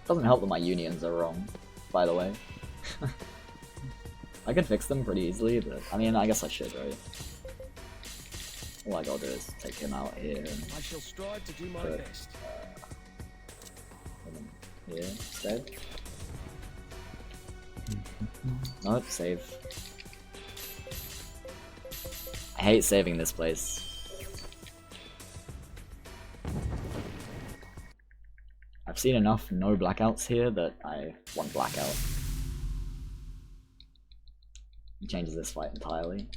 Doesn't help that my unions are wrong, by the way. I could fix them pretty easily, but I mean, I guess I should, right? All I gotta do is take him out here and I shall strive to do my put best. him here instead. No, save. I hate saving this place. I've seen enough no blackouts here that I want blackout. He changes this fight entirely.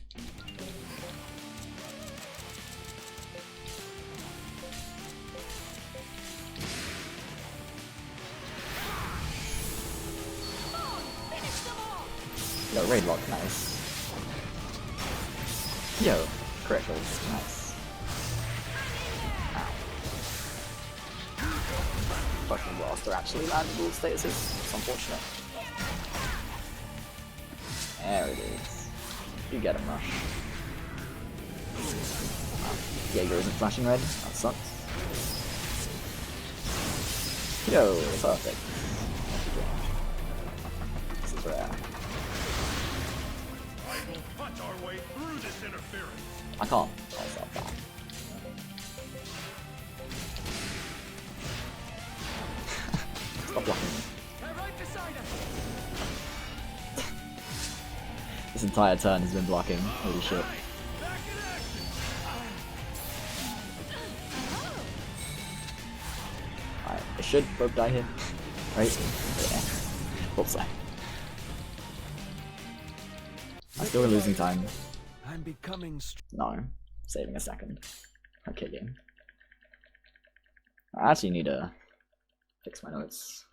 Yo, raid lock, nice. Yo, criticals, nice. Ow. Fucking blaster actually landed all statuses. It's unfortunate. There it is. You get him, Rush. Jaeger isn't flashing red. That sucks. Yo, perfect. This is rare. I will punch our way through this interference. I can't myself that. Stop blocking me. They're right beside us. This entire turn has been blocking. Holy shit. Back in action. Alright, it should both die here. Right? Yeah. Thought so. I'm still losing time. I'm becoming No. Saving a second. Okay, game. I actually need to fix my notes.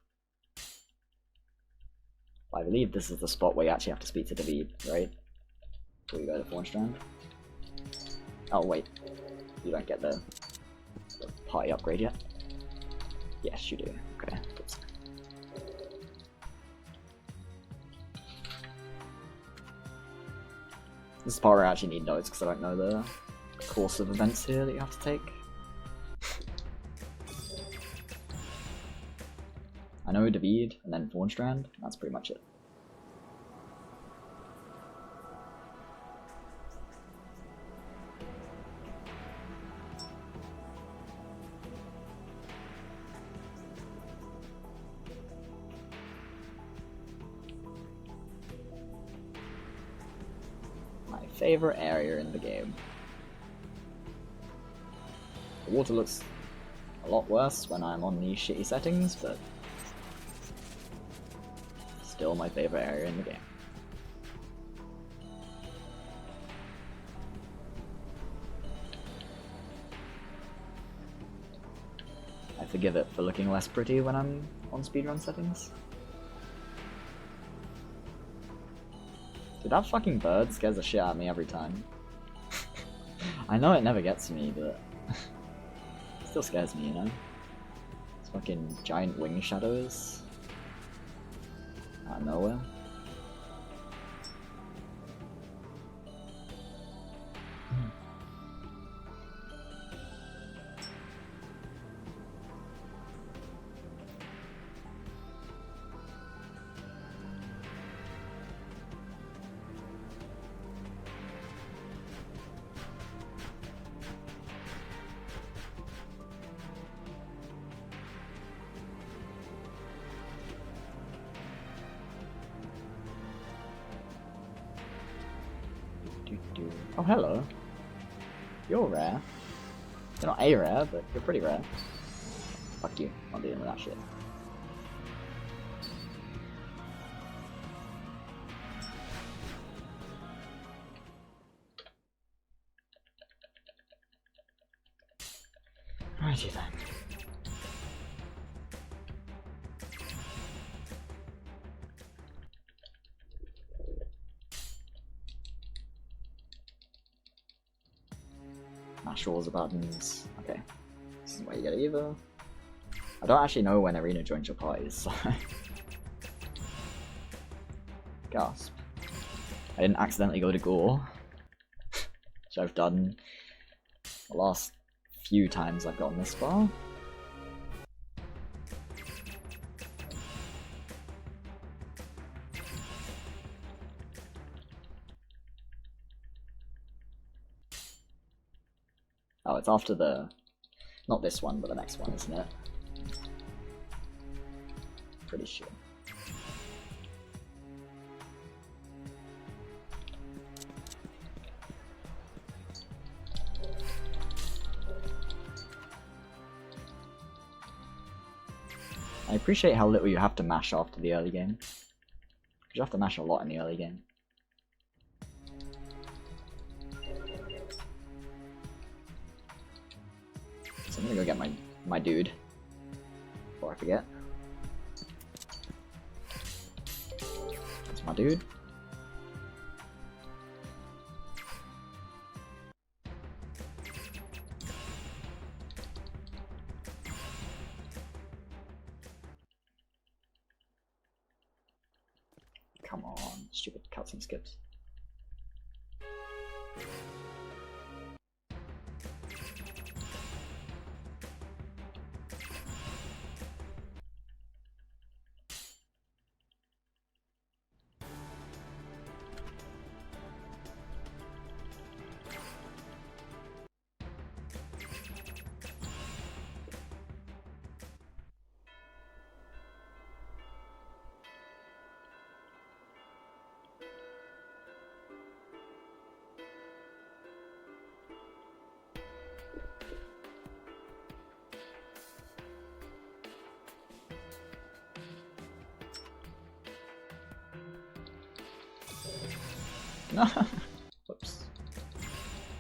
I believe this is the spot where you actually have to speak to David, right? Before you go to Thornstrand. Oh wait, you don't get the party upgrade yet? Yes, you do. Okay. Oops. This is part where I actually need notes because I don't know the course of events here that you have to take. I know David and then Thornstrand. That's pretty much it. My favorite area in the game. The water looks a lot worse when I'm on these shitty settings, but still my favorite area in the game. I forgive it for looking less pretty when I'm on speedrun settings. Dude, that fucking bird scares the shit out of me every time. I know it never gets me, but it still scares me, you know? It's fucking giant wing shadows. Out of nowhere. Oh, hello. You're rare. You're not a rare, but you're pretty rare. Fuck you. I'm dealing with that shit. Righty then. Mash all the buttons. Okay. This is where you get either. I don't actually know when Arena joins your parties, so gasp. I didn't accidentally go to Gore. Which I've done the last few times I've gotten this far. Oh, it's after the... not this one, but the next one, isn't it? Pretty sure. I appreciate how little you have to mash after the early game. You have to mash a lot in the early game. So I'm gonna go get my dude before I forget. That's my dude. Come on, stupid cutscene skips. Whoops.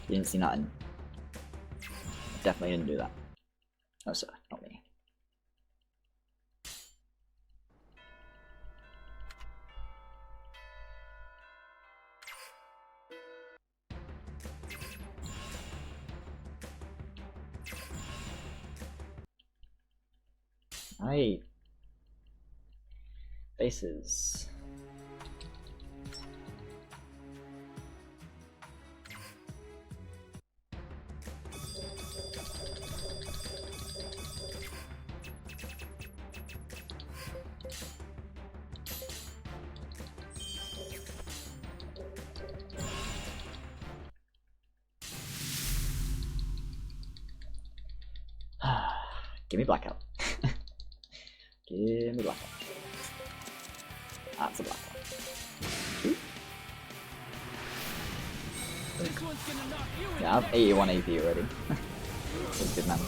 You didn't see nothing. Definitely didn't do that. No sir, not me. Right. Faces. Give me blackout. Give me blackout. That's a blackout. This one's gonna knock you in. Yeah, I have 81 AP already. That's good, man.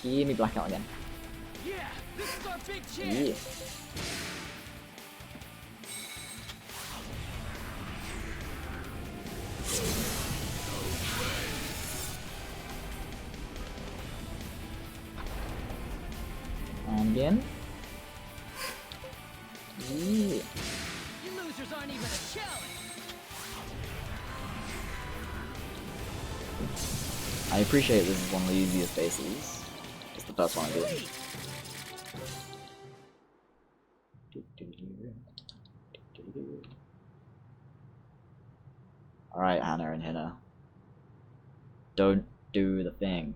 Give me blackout again. Yeah, this is our big chance. Yeah. And again. Yeah. You losers aren't even a challenge. I appreciate this is one of the easiest bases. It's the first one I did. Alright, Hannah and Hina. Don't do the thing.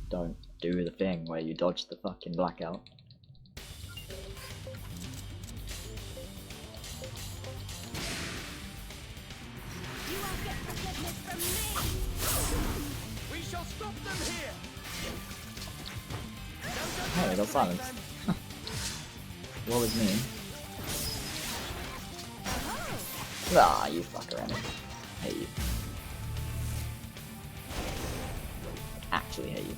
Don't do the thing where you dodge the fucking blackout. You won't get forgiveness from me! We shall stop them here. Hey, I got silenced. What was me? Ah, you fucker, Annie. Hate you. Actually hate you.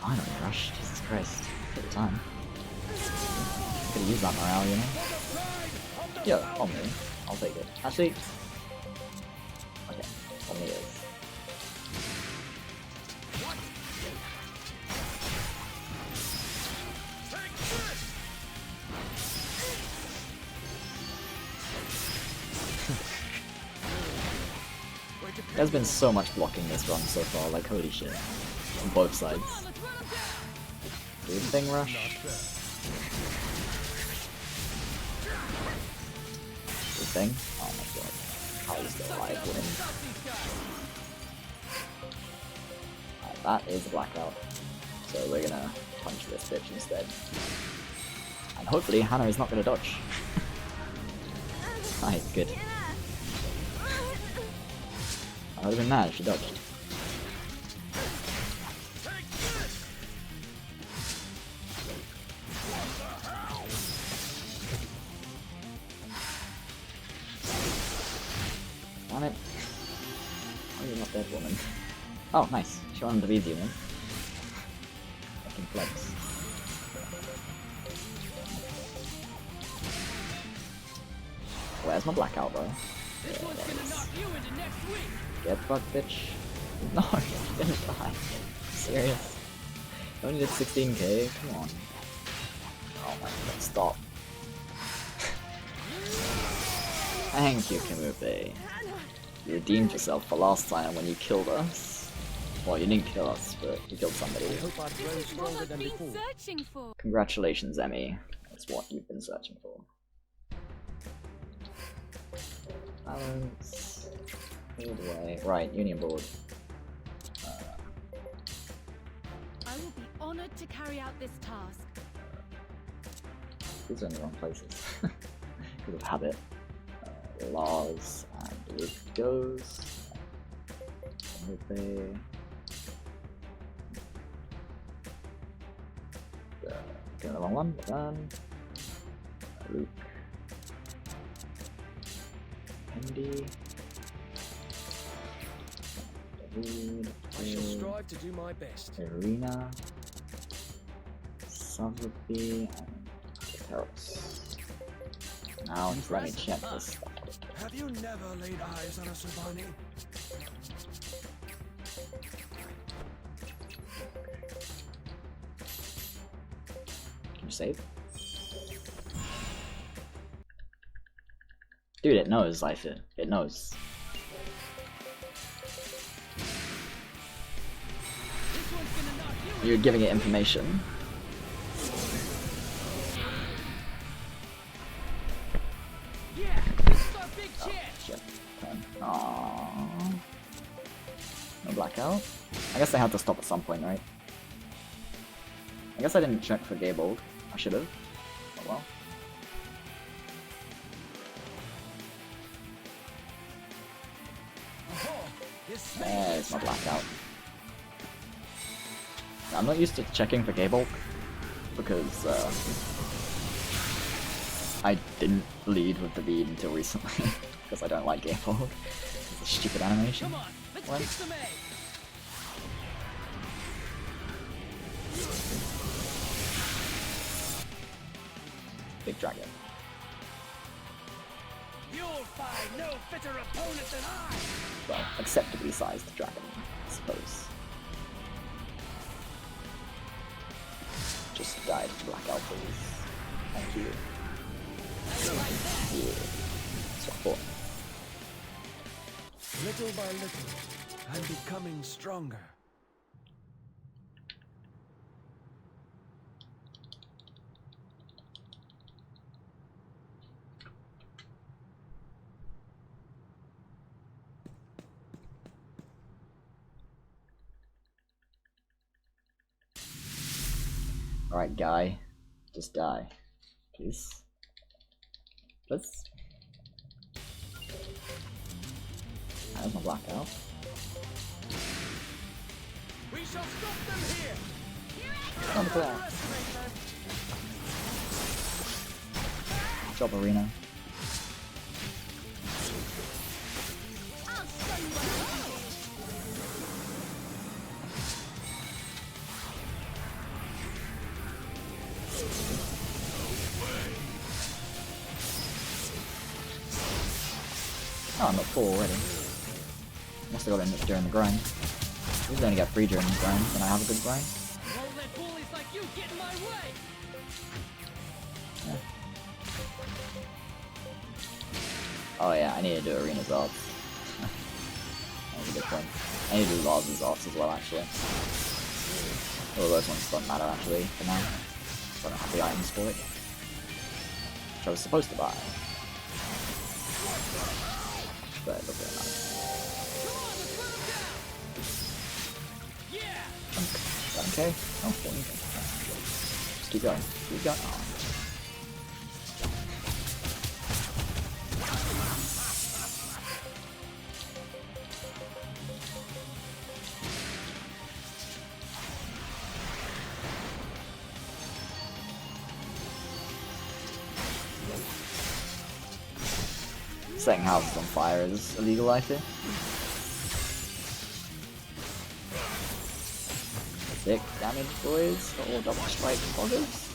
Finally, Rush. Jesus Christ. At the time. Could've used that morale, you know? Yeah, on me. I'll take it. Actually. Okay, on me is. There's been so much blocking this run so far, like holy shit. On both sides. Do the thing, Rush. The thing? Oh my god. How is still alive with him? That is a blackout. So we're gonna punch this bitch instead. And hopefully Hannah is not gonna dodge. Alright, good. I would have been mad if she dodged. Damn it. Why are you not dead, woman? Oh, nice. She wanted to be the one. Fucking flex. Where's my blackout, bro? This one's gonna knock you into next week. Get fucked, bitch. No, you're gonna die. Serious? You only did 16k? Come on. Oh my god, stop. Thank you, Kamube. You redeemed yourself for last time when you killed us. Well, you didn't kill us, but you killed somebody. I hope I've grown This is what stronger I've than been before. searching for. Congratulations, Emmy. That's what you've been searching for. Balance. All the way. Right, Union Board. I will be honored to carry out this task. These are in the wrong places. Because of habit. Laws and the roof goes. Kamube. Get the wrong one, but then Luke, Andy, David, I shall strive to do my best. Irina, Savrupi, and Kateros. Now let me check this stuff. Have you never laid eyes on a Sobani? Can you save? Dude, it knows, I feel. It knows. This one's gonna knock you. You're giving it information. Yeah, this is our big chance. Shit. Aww. No blackout? I guess they had to stop at some point, right? I guess I didn't check for Gaybold. I should have. Oh well. There's my blackout. I'm not used to checking for Gaybold because I didn't lead with the bead until recently because I don't like Gaybold. It's a stupid animation. Come on, let's What? kick some A. Big dragon. You'll find no fitter opponent than I! Well, acceptably sized dragon, I suppose. Just died to blackout, please. Thank you. Yeah. That's what I thought. Little by little, I'm becoming stronger. Alright, guy. Just die. Please. Please. There's my blackout. We shall stop them here! On the ground. Job arena. I'll show you what Oh, I'm at 4 already. Must have got in during the grind. Usually only get 3 during the grind when I have a good grind. Won't let bullies like you get in my way. Yeah. Oh yeah, I need to do arenas ops. That's a good point. I need to do Laz's ops as well, actually. All those ones don't matter actually for now. So I don't have the items for it. Which I was supposed to buy. But it doesn't really matter. Come on, let's put 'em down. Yeah. Okay. Oh, 14. Just keep going. Keep going. Oh. Setting houses on fire is illegal, I think. Sick damage, boys, for all double strike poggers.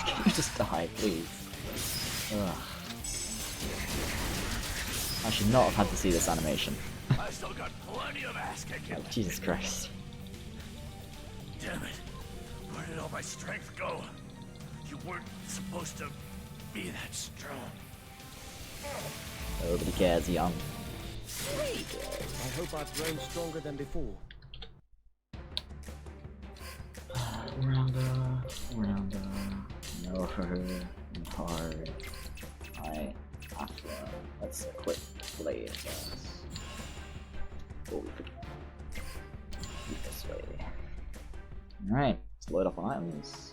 Can you just die, please? Ugh. I should not have had to see this animation. I still got plenty of ass kicking. Like, Jesus Christ. Damn it. Where did all my strength go? You weren't supposed to be that strong. Nobody cares, young. I hope I've grown stronger than before. Rounder, no hard. I after let's equip blade first. Before we could keep this way. Alright, let's load up on items.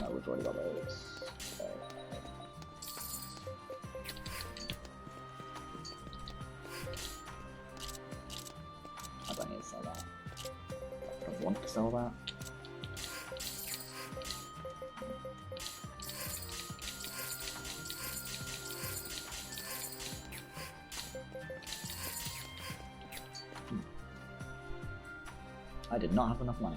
No, we've already got those. Okay. I don't need to sell that. I don't want to sell that. I did not have enough money.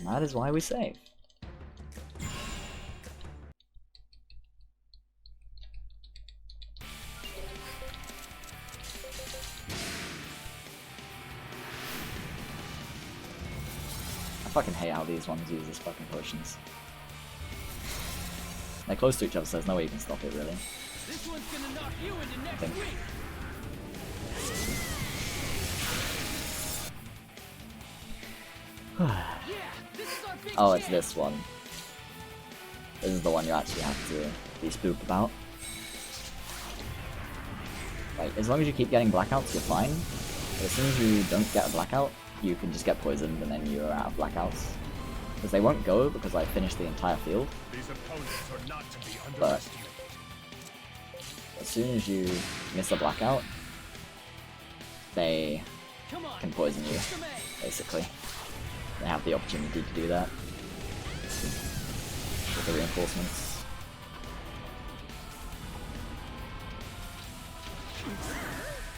That is why we save. I fucking hate how these ones use these fucking potions. They're close to each other, so there's no way you can stop it, really. This one's gonna knock you into next think. week. Yeah, this is our big Oh, it's chance. this one. This is the one you actually have to be spooked about. Like, as long as you keep getting blackouts, you're fine. But as soon as you don't get a blackout, you can just get poisoned and then you're out of blackouts. Because they won't go because I finished the entire field. These opponents are not to be But underestimated. as soon as you miss a blackout, they Come on, can poison you, kick them A. basically. They have the opportunity to do that with the reinforcements.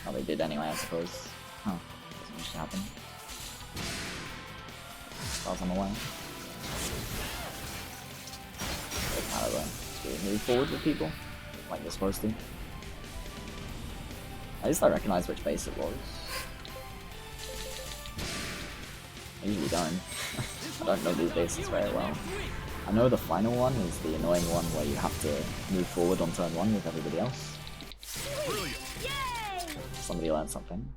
Oh, they did anyway, I suppose. Huh, doesn't usually happen. As far as I'm aware. However, we move forward with people, like you're supposed to. At least I recognize which base it was. I usually don't. I don't know these bases very well. I know the final one is the annoying one where you have to move forward on turn 1 with everybody else. Brilliant. Yay! Somebody learned something.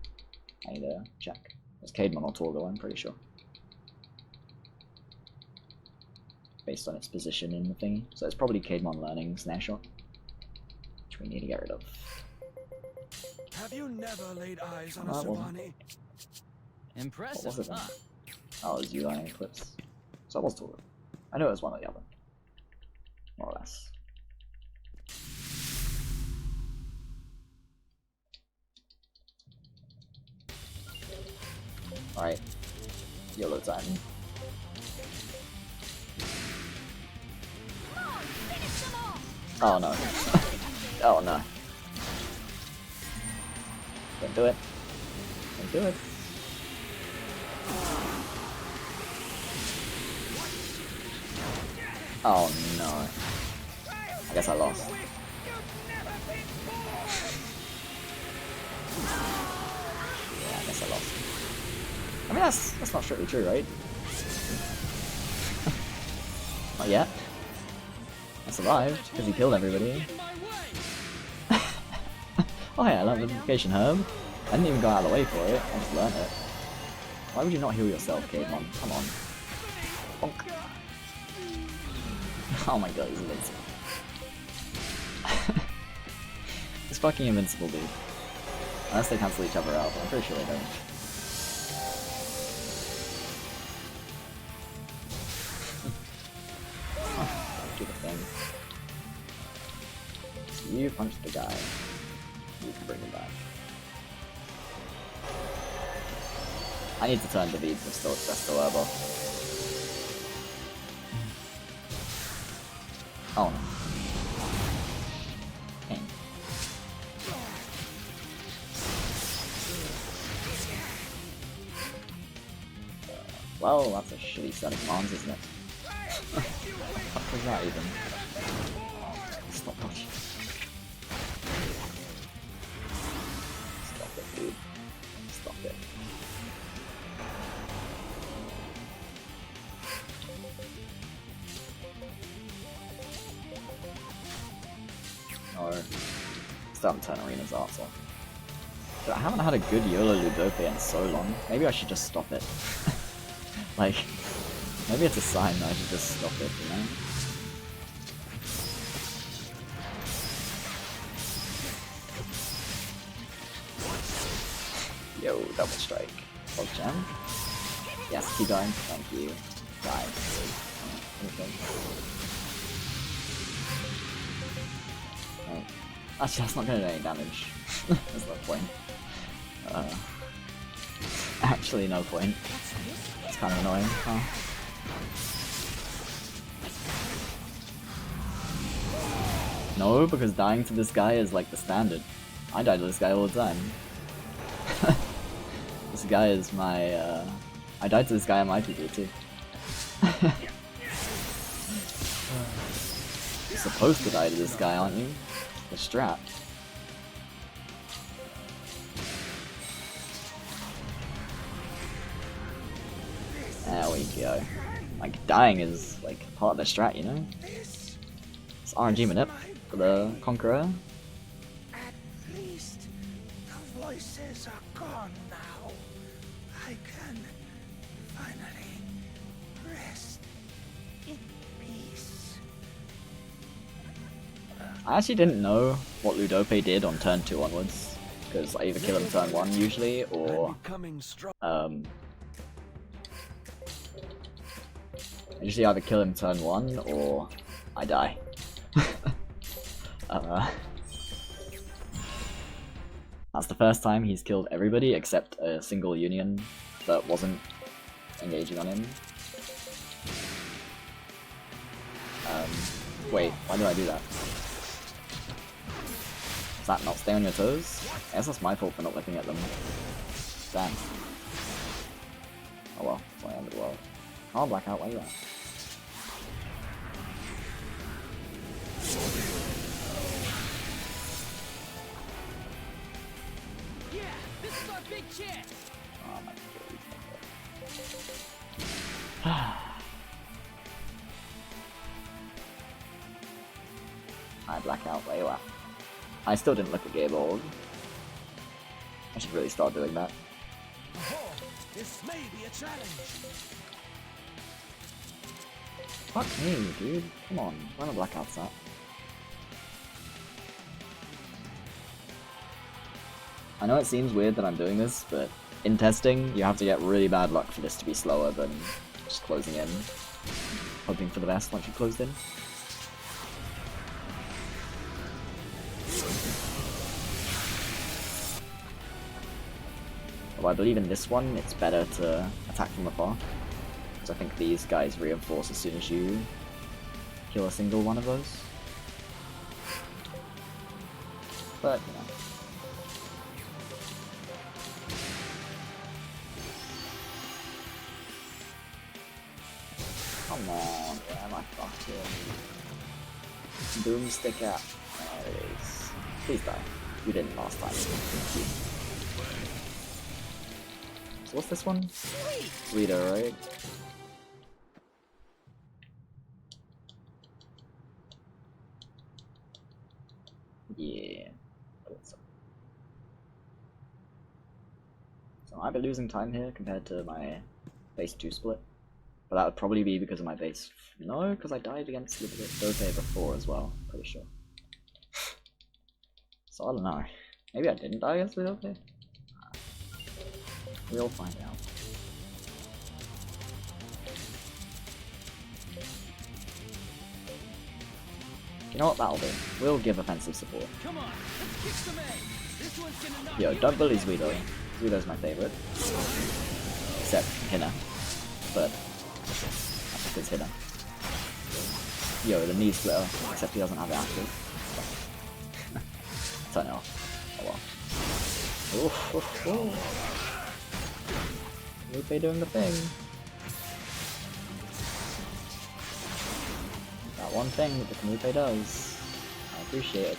I need to check. It's Caedmon or Torgo, I'm pretty sure. Based on its position in the thingy. So it's probably Caedmon learning Snare Shot, which we need to get rid of. Have you never laid eyes on a That wasn't- Savani? Impressive, What was it then? huh? Oh, it was you learning Eclipse. So it was Torgo. I know it was one or the other. More or less. Alright. YOLO time. Come on, finish them all! Oh no. Oh no. Don't do it. Don't do it. Oh no. I guess I lost. Yeah, I guess I lost. I mean, that's not strictly true, right? Not yet. I survived, because he killed everybody. In my way. Oh yeah, I learned the Vivification Herb. I didn't even go out of the way for it, I just learned it. Why would you not heal yourself, Caedmon? Come on. Bonk. Oh my god, he's invincible. He's fucking invincible, dude. Unless they cancel each other out, but I'm pretty sure they don't. Do the thing. So you punch the guy. You can bring him back. I need to turn David to Resto Herbo. Oh no. Dang. Well, that's a shitty set of commands, isn't it? What was that even? Stop touching. Stop it, dude. Stop it. No. Still haven't turned Arena's arts off. But I haven't had a good YOLO Ludope in so long. Maybe I should just stop it. Like, maybe it's a sign that I should just stop it, you know? Yo, double strike. Bug jam. Yes, keep going. Thank you. Die. Okay. Right. Actually, that's not gonna do any damage. There's no point. Actually, no point. It's kind of annoying, huh? No, because dying to this guy is like the standard. I die to this guy all the time. This guy is my, I died to this guy on my PvP too. You're supposed to die to this guy, aren't you? The strat. There we go. Like, dying is, like, part of the strat, you know? It's RNG minute for the Conqueror. At least the voices are gone now. I can finally rest in peace. I actually didn't know what Ludope did on turn 2 onwards, because I either kill him turn 1 usually, or I usually either kill him turn 1 or I die. That's the first time he's killed everybody except a single union that wasn't engaging on him. Wait, why did I do that? Does that not stay on your toes? I guess that's my fault for not looking at them. Damn. Oh well, it's my end of the world. Oh, Blackout, where you at? Yeah, this is our big chance. Oh my god. I Blackout, where you at? I still didn't look at Gaylord. I should really start doing that. Oh, this may be a challenge. Fuck me, dude. Come on, where are the Blackouts at? I know it seems weird that I'm doing this, but in testing, you have to get really bad luck for this to be slower than just closing in. Hoping for the best once you've closed in. Although I believe in this one, it's better to attack from afar. Because I think these guys reinforce as soon as you kill a single one of those. But, you know. Come on, where am I fucking? Boomstick out. There it is. Please die. You didn't last time. Thank you. So what's this one? Reader, right? Yeah. So I might be losing time here compared to my base 2 split. But that would probably be because of my base... No, because I died against Ludope before as well, pretty sure. So I don't know. Maybe I didn't die against Ludope? We'll find out. You know what that'll do? We'll give offensive support. Come on, let's kick some A. This one's gonna knock Yo, you Doug out. bullies Guido. Guido's my favorite. Except Hinna. But that's because Hinna. Yo, the knee splitter, except he doesn't have it active. Turn it off. Oh well. Oof, oof, oof. Lupe doing the thing. That one thing that the Kanupe does. I appreciate it.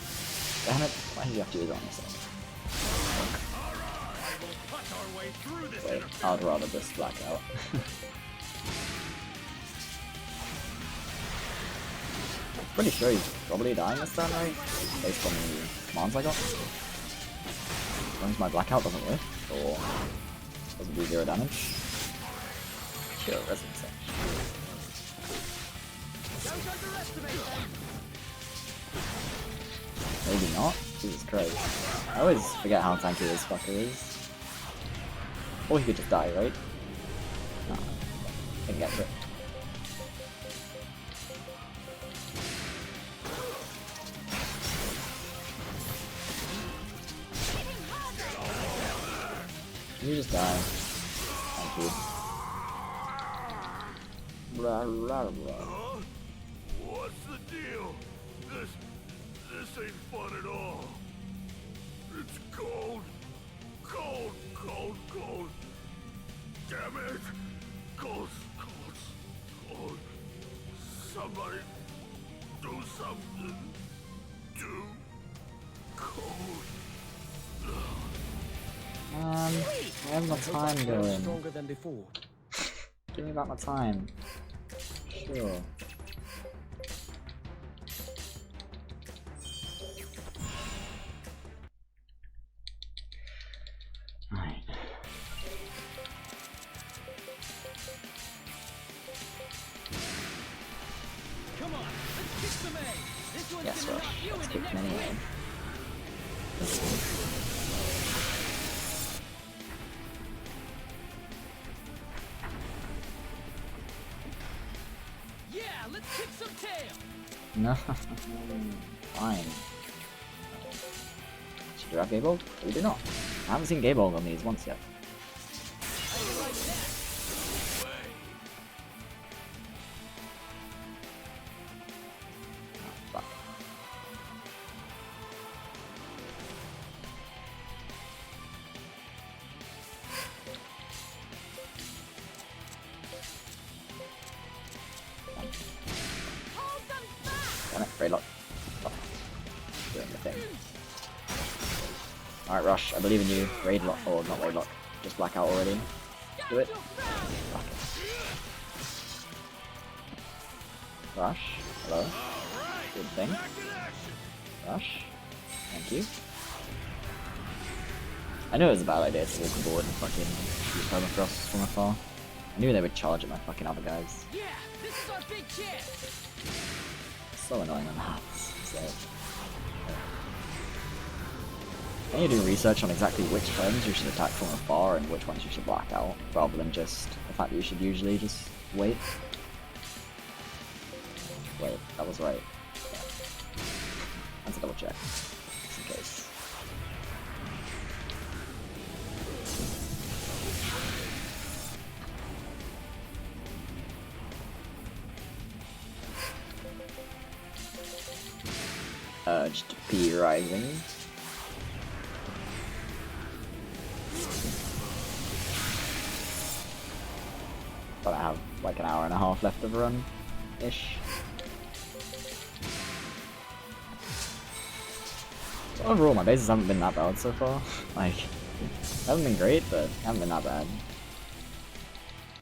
Damn it, why did you have to use it on yourself? Wait, I'd rather just black out. Pretty sure he's probably dying this time, right? Based on the commands I got. As long as my blackout doesn't lift, or doesn't do 0 damage. Sure, Resonance Edge. Maybe not? Jesus Christ. I always forget how tanky this fucker is. Or he could just die, right? No. I can get it. You just die. Thank you. Blah, blah, blah. What's the deal? This ain't fun at all. It's cold. Cold, cold, cold. Damn it. Cold, cold, cold. Somebody do something. Do cold. I have my time going. Stronger than before. Give me back my time. Sure. Alright. Come on, let's kick some A. This one's Yes, gonna Rush. knock you Let's into kick next many week. in. Yeah, let's kick some tail. No. Fine. Should we have Gaybold? We do not. I haven't seen Gaybold on these once yet. How you like that? Oh, fuck. Hold them back! Damn it, Raidlock. Fuck. Doing the thing. Alright, Rush, I believe in you. Raidlock, or not Raidlock. Just blackout already. Do it. Fuck it. Rush, hello. Good thing. Rush. Thank you. I knew it was a bad idea to walk aboard and fucking use permafrost from afar. I knew they would charge at my fucking other guys. Yeah, this is our big chance. So annoying on that. So, I need to do research on exactly which turns you should attack from afar and which ones you should black out, rather than just the fact that you should usually just wait. Wait, that was right. Yeah. That's a double check, just in case. Urged P Rising. But I have like an hour and a half left of run-ish. So overall, my bases haven't been that bad so far. Like, haven't been great, but haven't been that bad.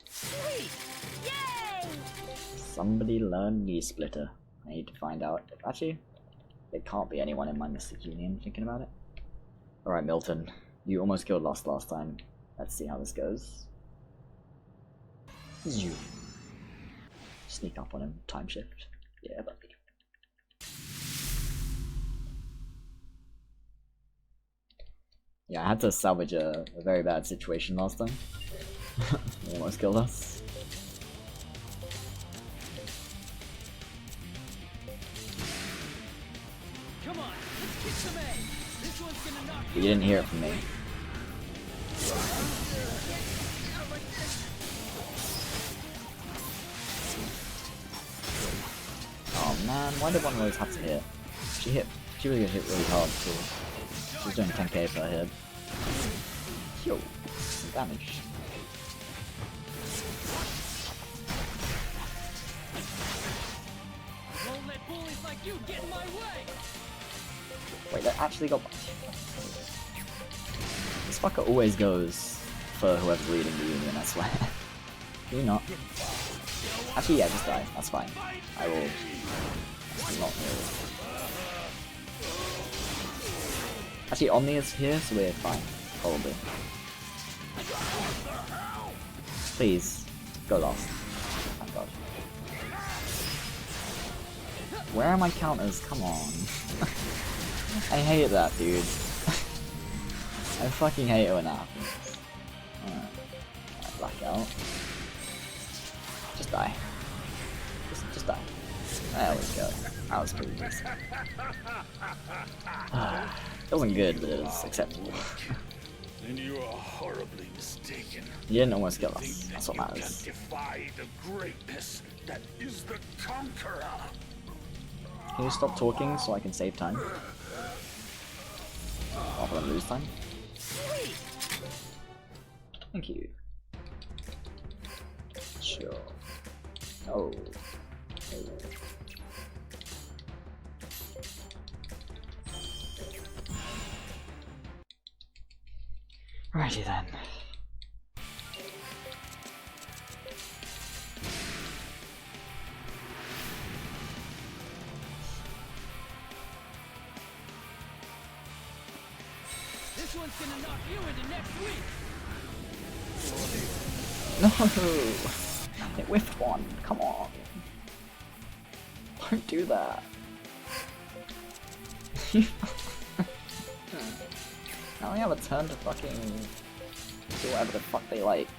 Sweet! Yay! Somebody learn knee splitter. I need to find out. Actually, there can't be anyone in my Mystic Union thinking about it. Alright, Milton. You almost killed Lost last time. Let's see how this goes. You. Sneak up on him. Time shift. Yeah, buddy. Yeah, I had to salvage a very bad situation last time. He almost killed us. Come on, let's kick some A. This one's gonna knock But you didn't hear it from me. man, why did one of those have to hit? She really hit really hard too. She was doing 10k per hit. Yo, some damage. Won't let bullies like you get in my way. Wait, that actually got... This fucker always goes for whoever's leading the union, I swear. Do you not? Actually, yeah, just die. That's fine. I will not heal. Actually, Omni is here, so we're fine. Probably. Please, go last. Thank God. Where are my counters? Come on. I hate that, dude. I fucking hate it when that happens. Alright. Blackout. Just die. Just die. There we go. That was pretty easy. It wasn't good, but it was acceptable. And you are horribly mistaken. You didn't almost kill us. Think That's that what you can matters. defy the greatness that is the conqueror. Can you stop talking so I can save time? Rather than lose time? Thank you. Sure. Oh. Righty then. This one's gonna knock you into next week. No! It whiffed one. Come on. Don't do that. Now they have a turn to fucking do whatever the fuck they like.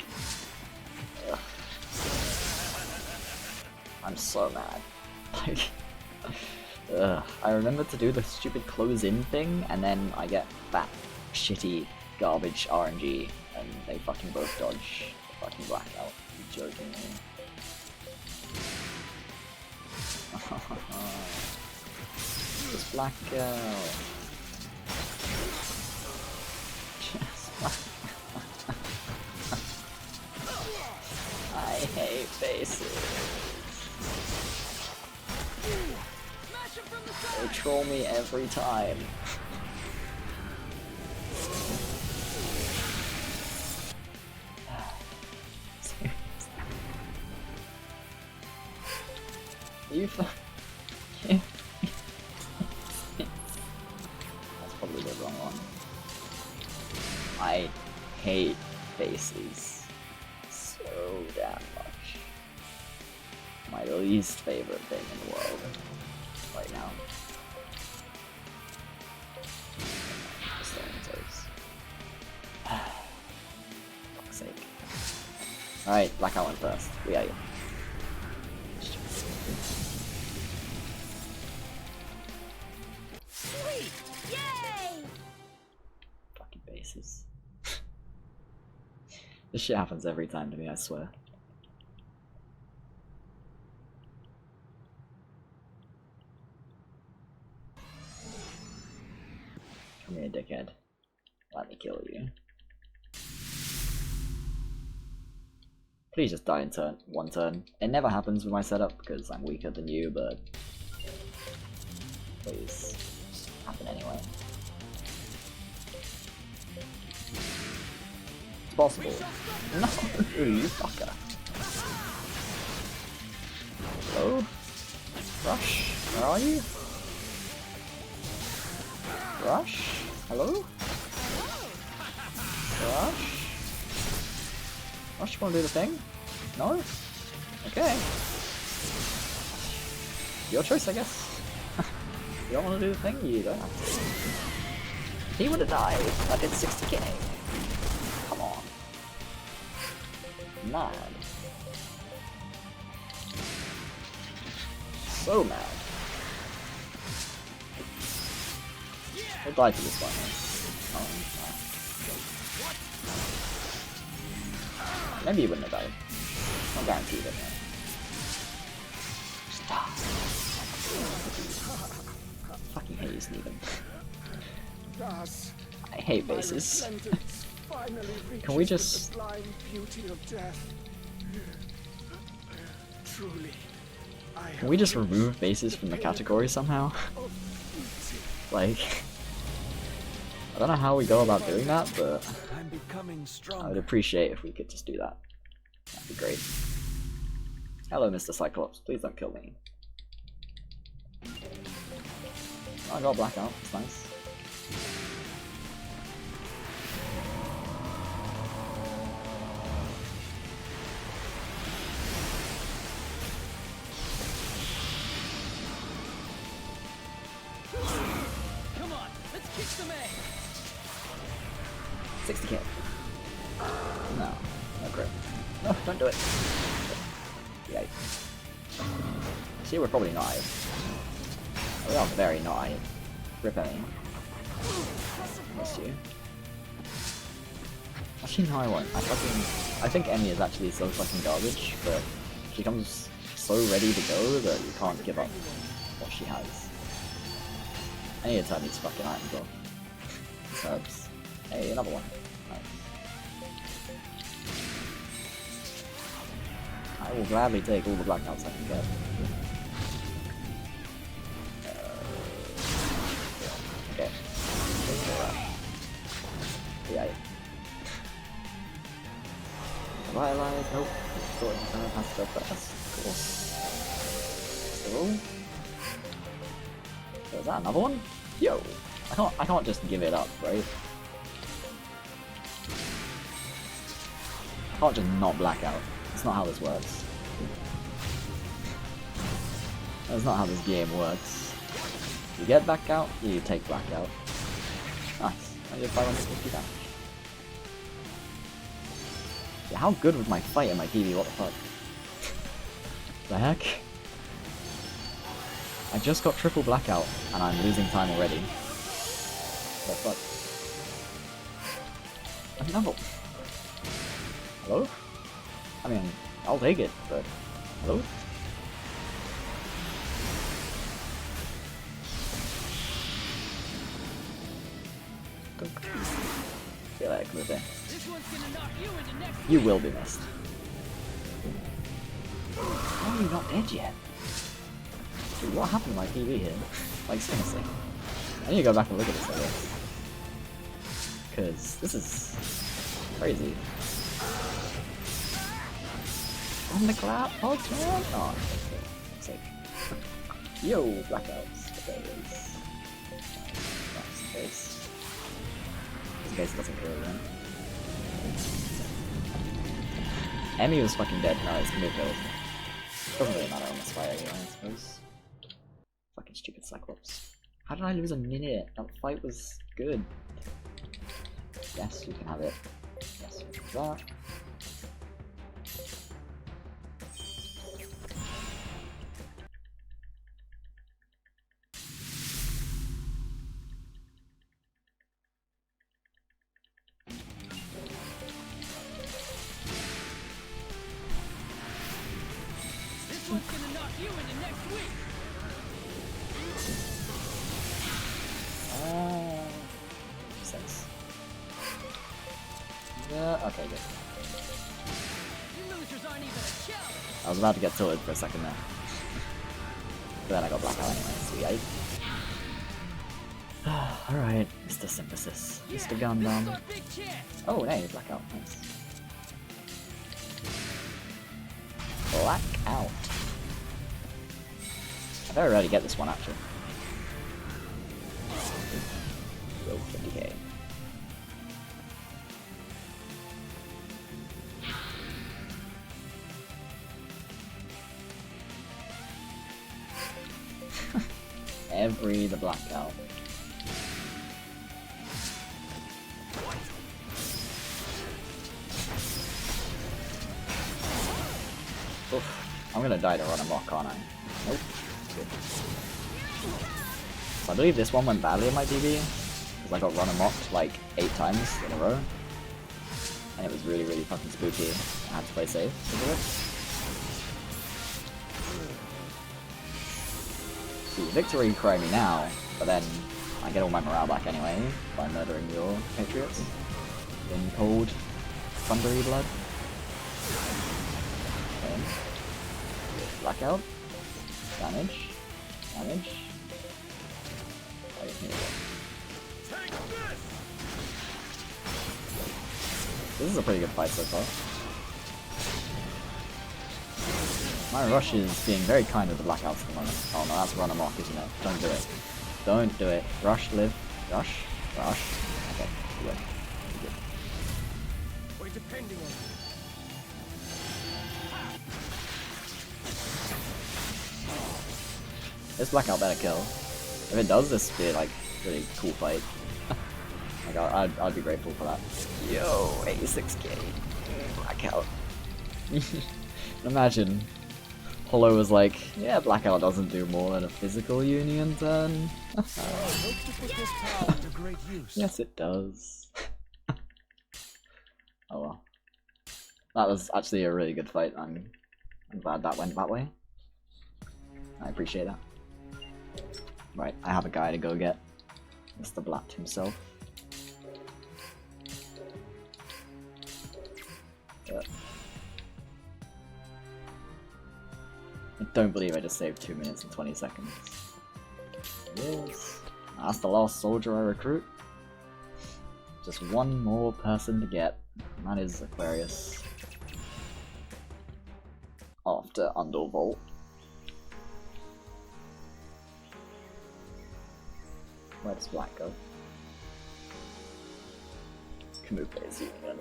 Ugh. I'm so mad. Like, I remember to do the stupid close-in thing, and then I get that shitty garbage RNG, and they fucking both dodge the fucking blackout. You're joking me. Just blackout. I hate faces. They troll me every time. You That's probably the wrong one. I hate faces so damn much. My least favorite thing in the world right now. Just throwing toes. Fuck's sake. Alright, blackout went first. We got you. Sweet! Yay! Fucking bases. This shit happens every time to me, I swear. Come here, dickhead. Let me kill you. Please just die in one turn. It never happens with my setup because I'm weaker than you, but please happen anyway. It's possible. No, you fucker. Hello? Rush? Where are you? Rush? Hello? Rush? Rush, you wanna do the thing? No? Okay. Your choice, I guess. You don't wanna do the thing? You don't have to. He would've died. I did 60k. Come on. Mad. So mad. He'll die to this one. Oh, maybe he wouldn't have died. Not guaranteed anyway. Just die. Fucking hate you, Steven. Thus, I hate my bases. repentance finally Can we reaches just- the sublime beauty of death. Truly, I Can we just have remove bases from the category somehow? of beauty. Like, I don't know how we go about doing that, but I'm becoming I stronger. would appreciate if we could just do that. That'd be great. Hello, Mr. Cyclops. Please don't kill me. I got blackout. It's nice. Come on, let's kick some A. 60k. No. No crit. No, don't do it. Yikes. See, we're probably not high. We are very not high. Rip Emmy. Miss you. Actually, no, I won't. I think Emmy is actually so fucking garbage, but she comes so ready to go that you can't give up what she has. I need to turn these fucking items off. These herbs. Hey, another one. Nice. I will gladly take all the blackouts I can get. Okay. Let's do that. Yeah. Am I alive? Nope. Still has to go first, of course. Still. Is that another one? Yo! I can't just give it up, right? I can't just not black out. That's not how this works. That's not how this game works. You get back out, you take blackout. Nice. I did 550 damage. Yeah, how good was my fight in my PV? What the fuck? The heck? I just got triple blackout and I'm losing time already. What the fuck? Another. Hello? I mean, I'll take it, but hello? Feel like with it. This one's gonna knock you into next You will be missed. How are you not dead yet? Dude, what happened to my PV here? Like, seriously. I need to go back and look at this, I guess. Because this is crazy. On the cloud? Oh, man! Oh, okay. Sick. Yo, blackouts. There it is. That's the base. This base doesn't kill again. Emmy was fucking dead. No, it's mid build. Doesn't really matter on this fight anyway, I suppose. Fucking stupid Cyclops. How did I lose a minute? That fight was good. Yes, you can have it. Yes, you can have that. This one's gonna knock you into next week. Sense. Yeah, okay, good. You losers aren't even a challenge. I was about to get tilted for a second there. But then I got blackout anyway, sweet. Alright, Mr. Synthesis. Mr. Gundam. Our big chance. Oh, hey, blackout. Nice. Blackout. I better already get this one, actually. Go 50k. The blackout. Oof. I'm gonna die to run amok, aren't I? Nope. Good. So I believe this one went badly in my PB, because I got run amok like 8 times in a row. And it was really, really fucking spooky. I had to play safe to do it. See, victory cry me now, but then I get all my morale back anyway by murdering your patriots in cold, thundery blood. Okay. Blackout. Damage. Damage. Wait, here we go. Take this! This is a pretty good fight so far. My rush is being very kind with the blackouts at the moment. Oh no, that's run amok, isn't it? Don't do it. Don't do it. Rush, live. Rush. Rush. Okay, good. Good. We're depending on you. This blackout better kill. If it does, this would be like really cool fight. Like I'd be grateful for that. Yo, 86k blackout. Imagine Hollow was like, yeah, blackout doesn't do more than a physical union turn. I hope to put this power to great use. Yes, it does. Oh well. That was actually a really good fight. I'm glad that went that way. I appreciate that. Right, I have a guy to go get. Mr. Blatt himself. I don't believe I just saved 2 minutes and 20 seconds. Yes. That's the last soldier I recruit. Just one more person to get. And that is Aquarius. After Undervolt. Where does Black go? Camouflage Union.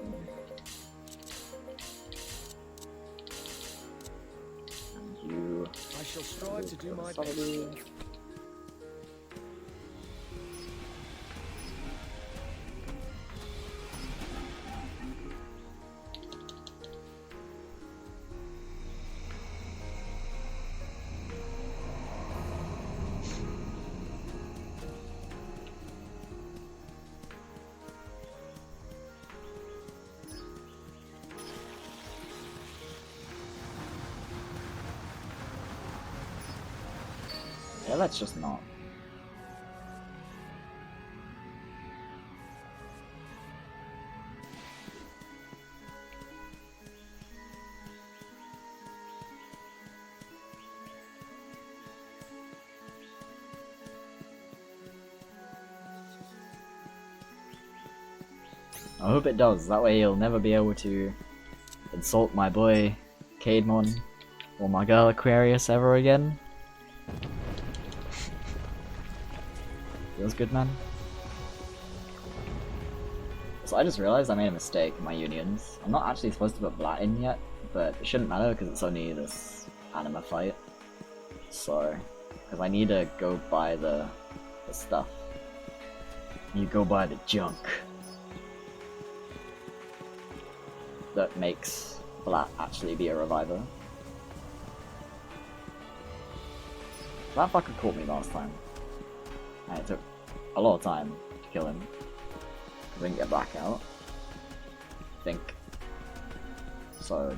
And you. I shall strive to do my best. best. Yeah, let's just not. I hope it does, that way you'll never be able to insult my boy Cademon or my girl Aquarius ever again. Feels good, man. So I just realized I made a mistake in my unions. I'm not actually supposed to put Blatt in yet, but it shouldn't matter because it's only this anima fight. So, because I need to go buy the stuff. You go buy the junk that makes Blatt actually be a reviver. That fucker caught me last time. And it took a lot of time to kill him. I didn't get blackout. I think. So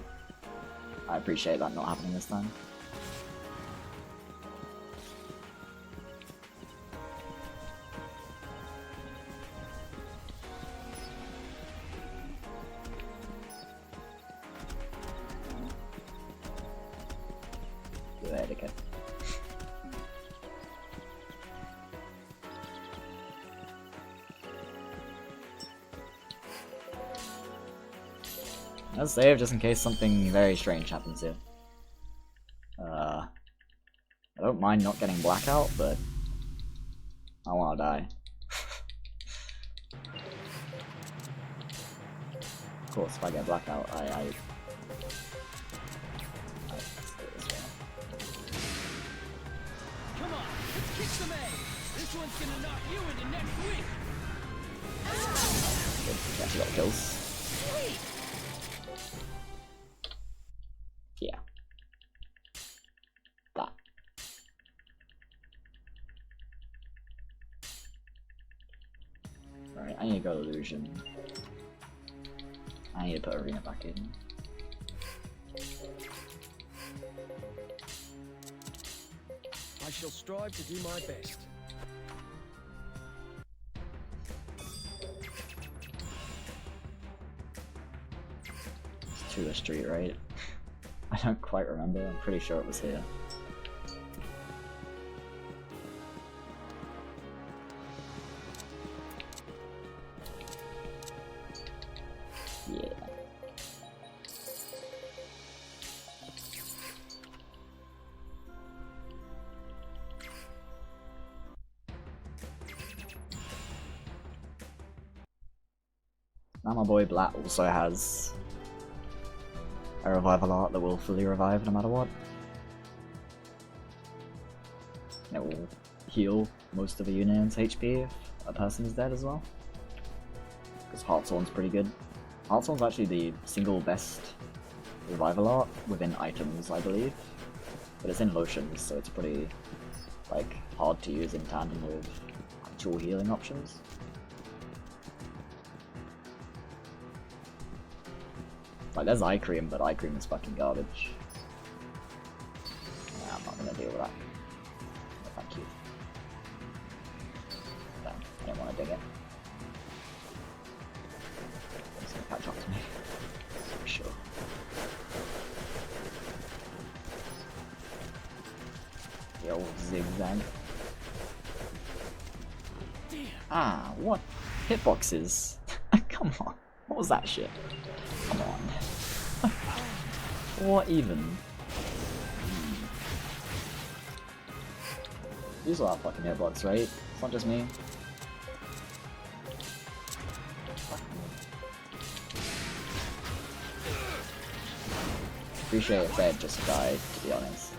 I appreciate that not happening this time. Good etiquette. Let's save just in case something very strange happens here. I don't mind not getting blackout, but I wanna die. Of course, if I get blackout, I Come on, let's kick some A. This one's gonna knock you into next week. good. Actually got kills. Yeah. That. Alright, I need to go to Illusion. I need to put Arena back in. I I shall strive to do my best. It's to the street, right? I don't quite remember. I'm pretty sure it was here. Yeah. Now my boy Black also has a revival art that will fully revive no matter what. It will heal most of a unit's HP if a person is dead as well. Because Heartsworn's pretty good. Heartsworn's actually the single best revival art within items, I believe. But it's in lotions, so it's pretty like hard to use in tandem with actual healing options. Like, there's eye cream, but eye cream is fucking garbage. Nah, I'm not gonna deal with that. No, thank you. Damn, I didn't want to dig it. It's gonna catch up to me. For sure. The old zigzag. Ah, what? Hitboxes? Come on. What was that shit? Come on. What even? These are fucking hitbox, right? It's not just me. Appreciate if they just died, to be honest.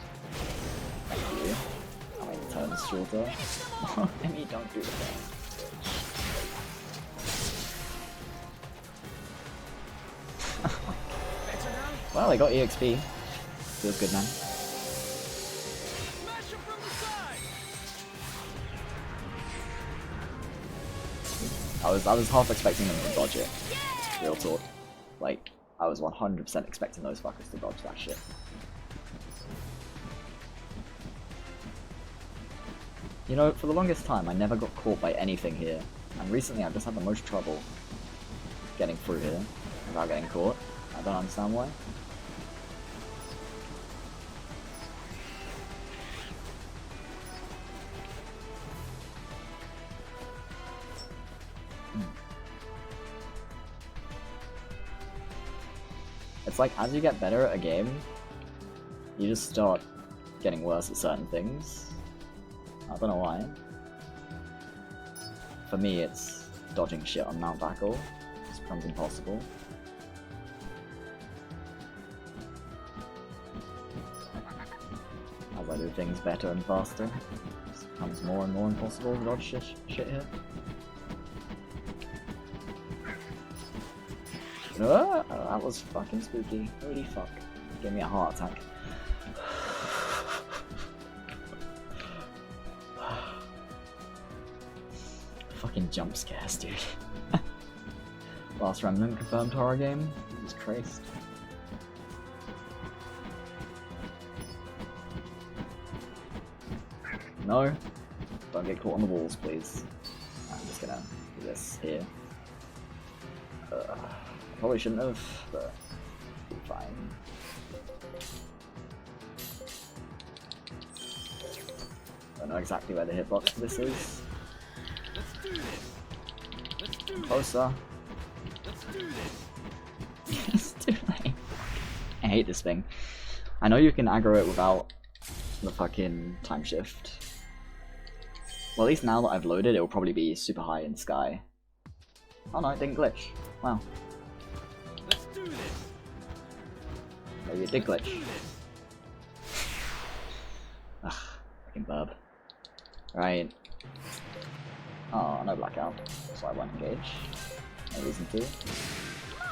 Thank you. I mean, turns shorter. Emmy, don't do that. Well, I got EXP. Feels good, man. Smash him from the side. I was half expecting them to dodge it. Real talk. Like, I was 100% expecting those fuckers to dodge that shit. You know, for the longest time, I never got caught by anything here. And recently, I've just had the most trouble getting through here without getting caught. I don't understand why. It's like, as you get better at a game, you just start getting worse at certain things. I don't know why. For me, it's dodging shit on Mount Backle. It becomes impossible. As I do things better and faster, it becomes more and more impossible to dodge shit here. Oh, that was fucking spooky. Holy fuck. Gave me a heart attack. Fucking jump scares, dude. Last Remnant confirmed horror game? Jesus Christ. No. Don't get caught on the walls, please. I'm just gonna do this here. Probably shouldn't have, but fine. Don't know exactly where the hitbox for this is. Let's do this. Let's do this. Closer. Let's do this. It's too late. I hate this thing. I know you can aggro it without the fucking time shift. Well, at least now that I've loaded, it will probably be super high in sky. Oh no, it didn't glitch. Wow. Let's do this. Maybe it did glitch. Do this. Ugh, fucking burb. Right. Oh, no blackout. So I won't engage. No reason to. Come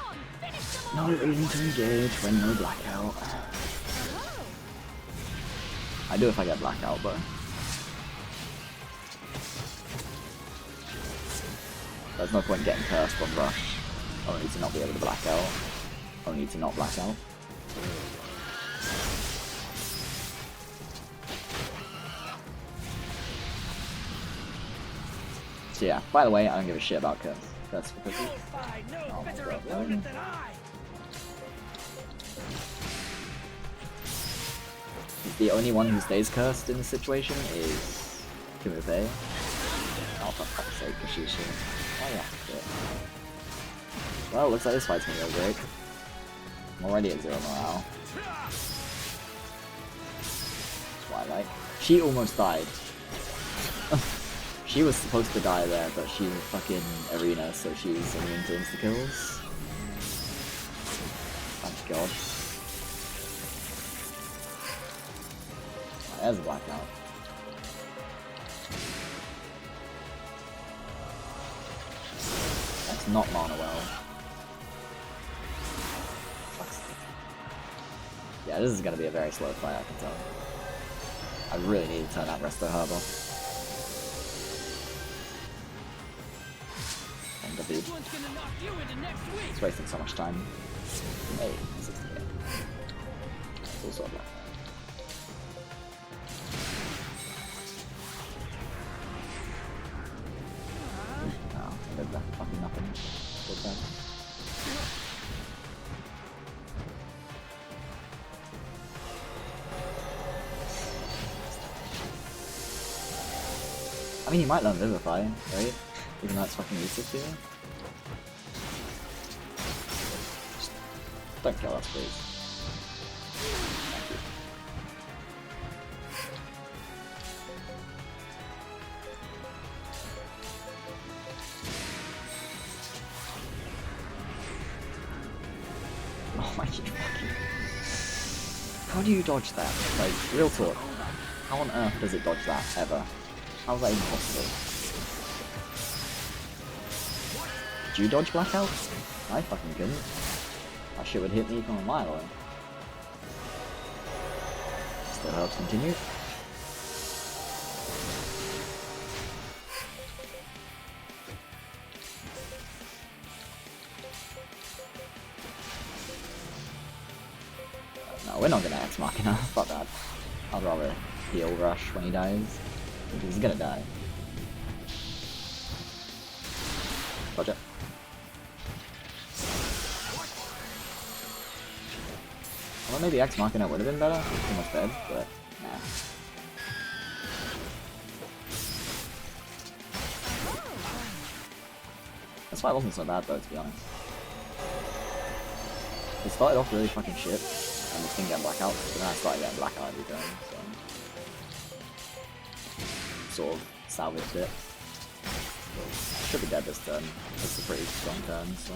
on, finish them No off. reason to engage when no blackout. I do if I get blackout, but there's no point getting cursed on rush. Only to not be able to blackout. Only to not blackout. So yeah, by the way, I don't give a shit about Curse. Curse because You'll find no Oh my better God, opponent than I. the only one who stays cursed in this situation is Kimube. Oh, for fuck's sake, Kashishi. Oh yeah, shit. Well, looks like this fight's gonna go great. I'm already at 0 morale. Twilight. She almost died. She was supposed to die there, but she's a fucking arena, so she's immune to insta-kills. Thank God. There's a blackout. That's not mana well. Yeah, this is gonna be a very slow fight, I can tell. I really need to turn out Resto Harbor. And the dude. This one's gonna knock you into next week. It's wasting so much time. Hey, 68. It's also a black. Oh, I did that fucking nothing. Good time. I mean, you might learn Vivify, right? Even though it's fucking useless to you. Just don't kill us, please. Thank you. Oh my fucking. How do you dodge that? Like, real talk. How on earth does it dodge that, ever? How is that even possible? Did you dodge Blackout? I fucking couldn't. That shit would hit me from a mile away. Still helps continue. No, we're not gonna Ex Machina. Fuck that. I'd rather heal Rush when he dies. Because he's gonna die. Dodge it. Well, maybe Ex Machina would have been better. He's almost dead, but nah. This fight wasn't so bad though, to be honest. It started off really fucking shit, and just didn't get Blackout, but then I started getting Blackout every turn, so... sort of salvaged it. So, should be dead this turn. It's a pretty strong turn, so...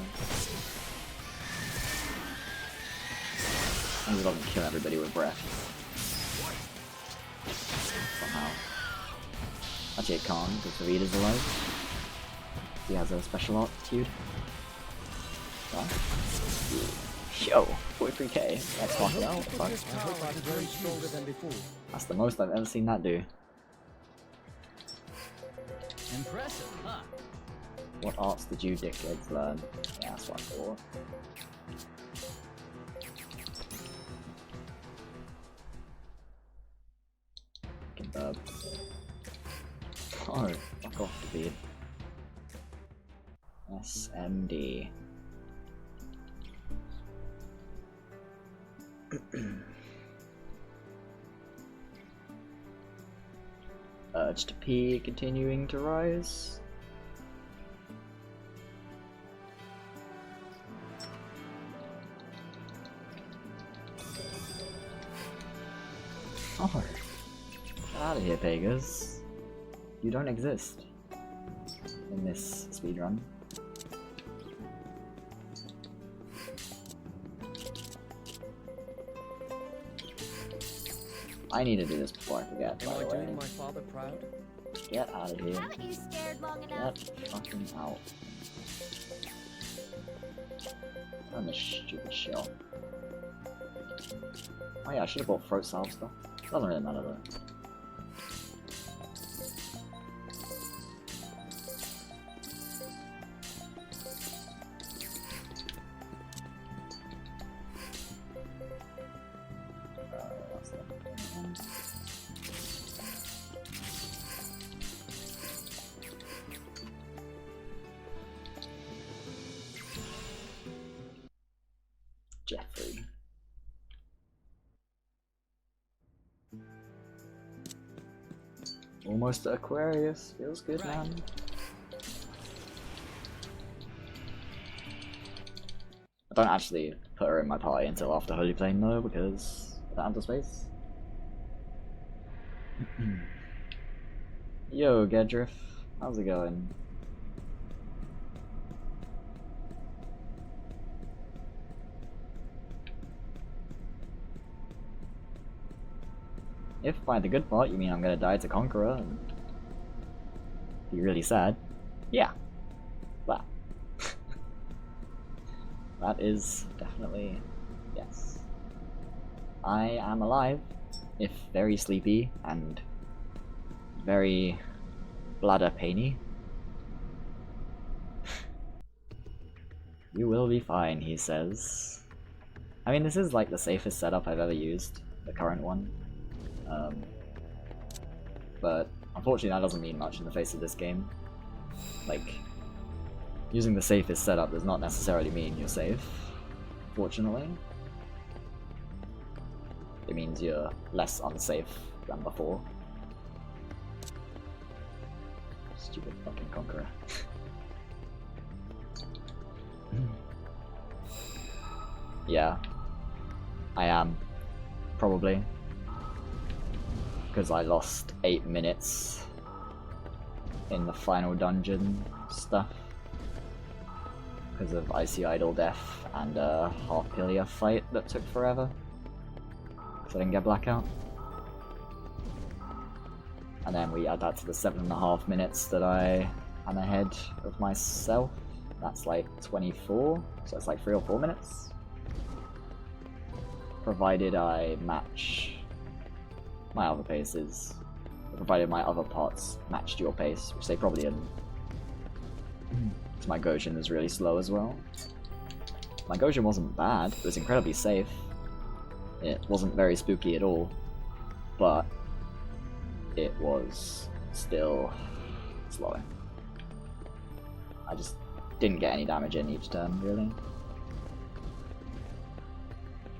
As long as it doesn't kill everybody with breath. Somehow. Actually it can't, because Vegeta's alive. He has a special aptitude. So. Yo, 43k. That's fucking out. Fuck. Very stronger than before. That's the most I've ever seen that do. Impressive, huh? What arts did you dickheads learn? Yeah, that's what I thought. Fucking burp. Oh, fuck off, dude. SMD. Urge to pee continuing to rise. Oh, get out of here, Pegas. You don't exist in this speedrun. I need to do this before I forget, by Am the I way. doing my father proud? Get out of here. Haven't you stared long enough? Get fucking out. Turn this stupid shit off. Oh yeah, I should have bought throat salve stuff. Doesn't really matter though. 3. Almost at Aquarius. Feels good, Right. man. I don't actually put her in my party until after Holy Plane though, because I don't have the space. Yo, Gedriff. How's it going? If by the good part you mean I'm gonna die to Conqueror and be really sad, yeah. That. That is definitely yes. I am alive, if very sleepy and very bladder painy. You will be fine, he says. I mean, this is like the safest setup I've ever used, the current one. But unfortunately that doesn't mean much in the face of this game. Like, using the safest setup does not necessarily mean you're safe, fortunately. It means you're less unsafe than before. Stupid fucking Conqueror. Yeah, I am. Probably. Because I lost 8 minutes in the final dungeon stuff. Because of Icy Idol death and a Harpilia fight that took forever. Because I didn't get Blackout. And then we add that to the 7.5 minutes that I am ahead of myself. That's like 24, so it's like 3 or 4 minutes. Provided I match my other paces. Provided my other parts matched your pace, which they probably didn't. So my Gojin is really slow as well. My Gojin wasn't bad, it was incredibly safe. It wasn't very spooky at all, but it was still slower. I just didn't get any damage in each turn, really.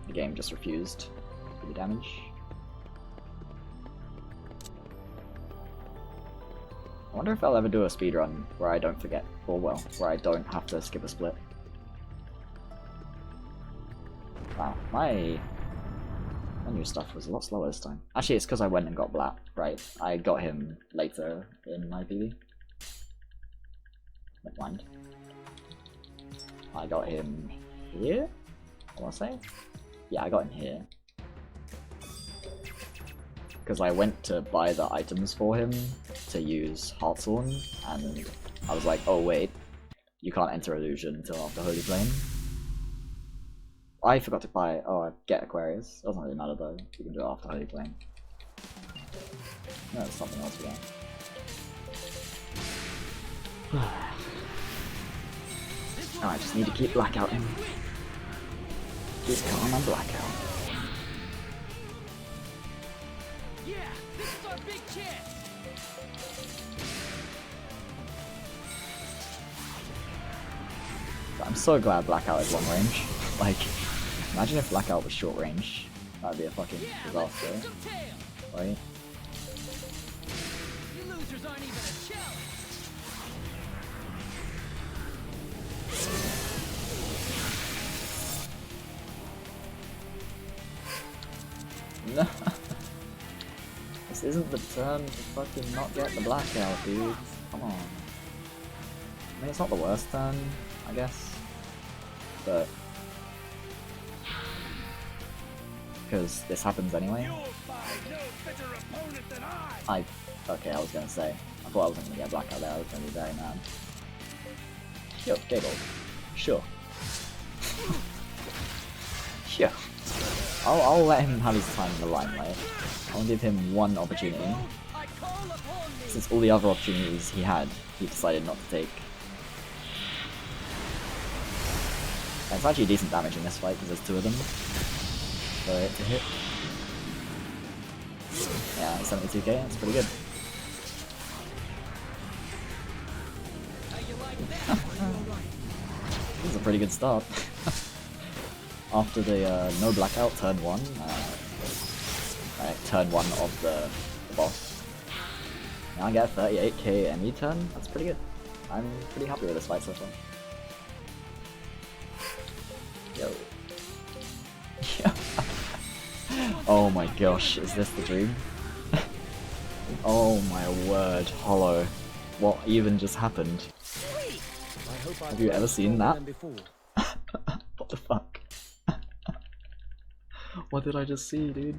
The game just refused to do damage. I wonder if I'll ever do a speedrun where I don't forget, or well, where I don't have to skip a split. Wow, my new stuff was a lot slower this time. Actually, it's because I went and got Blat, right? I got him later in my PB. Never mind. I got him here, I want to say? Yeah, I got him here. Because I went to buy the items for him to use Hearthorn, and I was like, oh wait, you can't enter Illusion until after Holy Flame. I forgot to buy, get Aquarius. Doesn't really matter though, you can do it after Holy Flame. No, there's something else again. Oh, I just need to keep Blackout in. Keep calm on Blackout. Yeah, this is our big chance. I'm so glad Blackout is long range. Like, imagine if Blackout was short range. That'd be a fucking disaster. Some tail. Right? You losers aren't even a challenge. No. This isn't the turn to fucking not get the Blackout, dude. Come on. I mean, it's not the worst turn, I guess. But because this happens anyway. You'll find no fitter opponent than I. Okay, I was gonna say. I thought I wasn't gonna get Blackout there. I was gonna be very mad. Yo, Gable. Sure. Sure. I'll let him have his time in the limelight. I'll give him one opportunity. I call upon thee. Since all the other opportunities he had, he decided not to take. And it's actually decent damage in this fight because there's 2 of them for it to hit. Yeah, 72k, that's pretty good. How you like that? This is a pretty good start. after the no blackout turn 1, turn 1 of the boss. Now I get 38k ME turn, that's pretty good. I'm pretty happy with this fight so far. Yo. Oh my gosh, is this the dream? Oh my word, Hollow. What even just happened? I hope Have you ever seen that? Before. What the fuck? What did I just see, dude?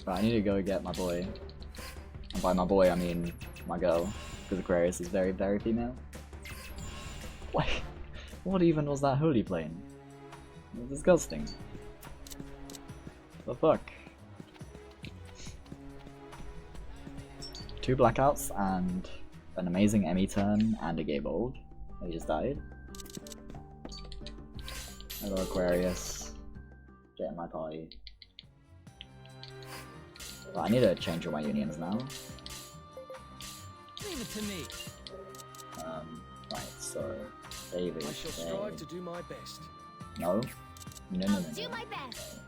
Right, I need to go get my boy. And by my boy, I mean my girl. Because Aquarius is very, very female. Like, what even was that holy playing? It was disgusting. The fuck? 2 blackouts and an amazing Emmy turn and a Gay Bold. He just died. Hello Aquarius. Get in my party. Well, I need to change all my unions now. Leave it to me. Right, so David. I shall strive to do my best. No. No, no, I'll no, do no. my best.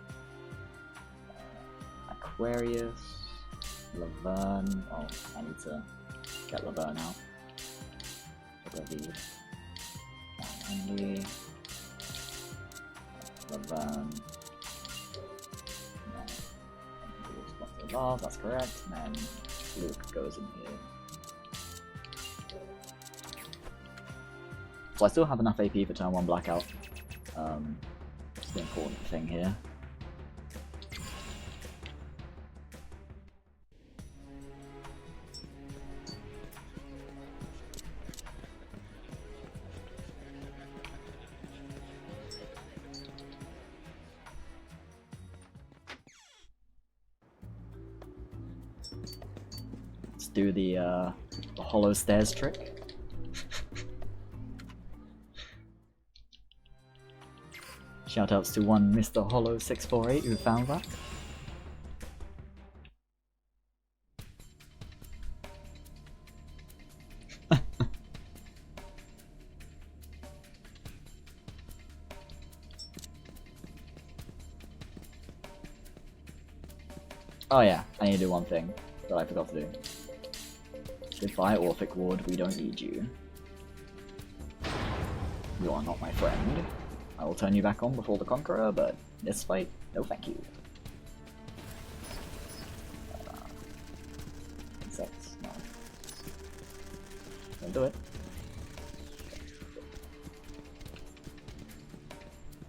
Aquarius. Laverne. Oh, I need to get Laverne out. David. Andy. Laverne. Love, that's correct. And then Luke goes in here. So I still have enough AP for turn 1 blackout. It's the important thing here. Let's do the hollow stairs trick. Shoutouts to one Mr. Hollow 648 who found that. Oh yeah, I need to do one thing that I forgot to do. Goodbye, Orphic Ward, we don't need you. You are not my friend. I will turn you back on before the Conqueror, but this fight, no thank you. Insects, no. Don't do it.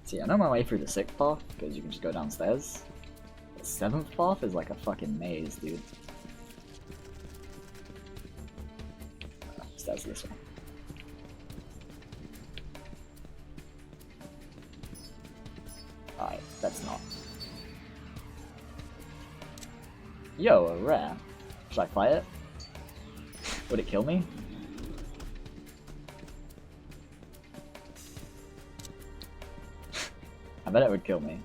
See, I know my way through the 6th path, because you can just go downstairs. The 7th path is like a fucking maze, dude. Stairs this way. Alright, that's not. Yo, a rare. Should I fight it? Would it kill me? I bet it would kill me.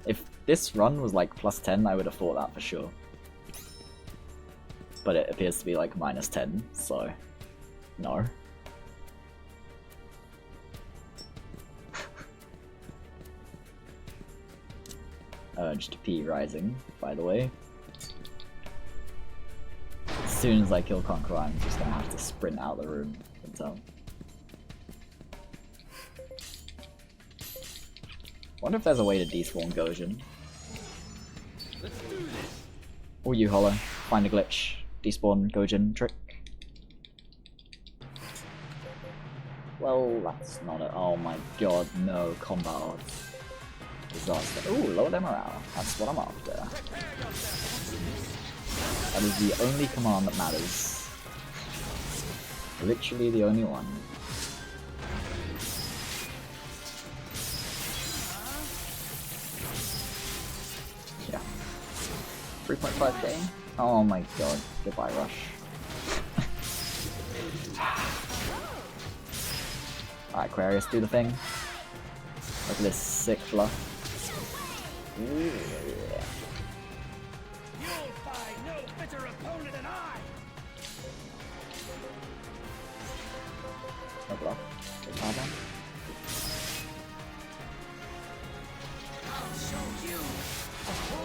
If this run was like +10, I would have thought that for sure. But it appears to be like -10, so no. Urge to pee rising, by the way. As soon as I kill Conqueror, I'm just gonna have to sprint out the room and tell. Wonder if there's a way to despawn Gojin. Let's do this. Or you, Hollow. Find a glitch. Despawn Gojin trick. Well, that's not it. Oh my god, no combat odds. Disaster. Ooh, lower their morale. That's what I'm after. That is the only command that matters. Literally the only one. Yeah. 3.5k? Oh my god. Goodbye, Rush. Alright, Aquarius, do the thing. Look at this sick fluff. Ooh, yeah. You'll find no fitter opponent than I! No bluff. Good power bomb.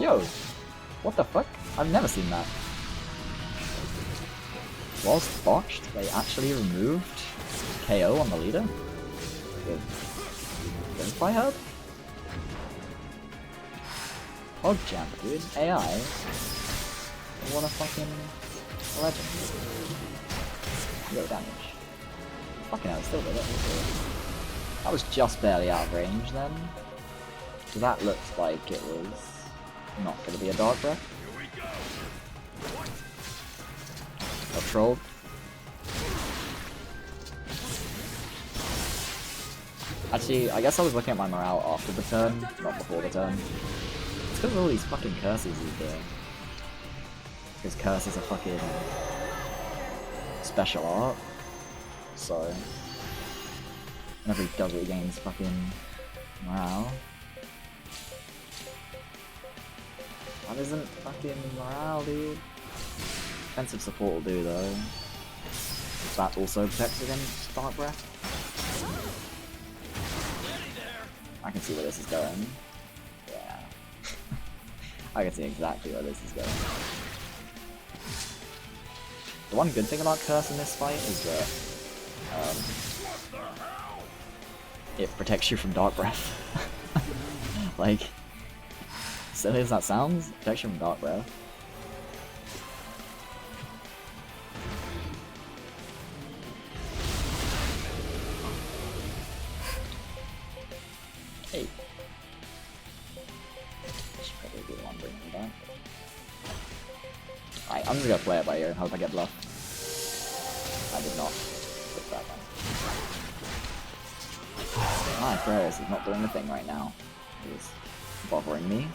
Yo! What the fuck? I've never seen that. Whilst botched, they actually removed KO on the leader? Good. Good by Herb? Hog jump, dude. AI. What a fucking legend. Zero damage. Fucking hell, still did it. That was just barely out of range then. So that looked like it was not going to be a Dark Breath. Got trolled. Actually, I guess I was looking at my morale after the turn, not before the turn. It's because of all these fucking curses he's doing. Because curses are fucking special art. So whenever he does it, he gains fucking morale. That isn't fucking morale, dude. Defensive support will do though. That also protects against Dark Breath. I can see where this is going. Yeah. I can see exactly where this is going. The one good thing about Curse in this fight is that it protects you from Dark Breath. Like, silly as that sounds, protects you from Dark Breath. Hey. Should probably be the one bringing me back. Alright, I'm just gonna play it by ear. Hope I get bluff. I did not. Put that one. My Aquarius is not doing the thing right now. He's bothering me.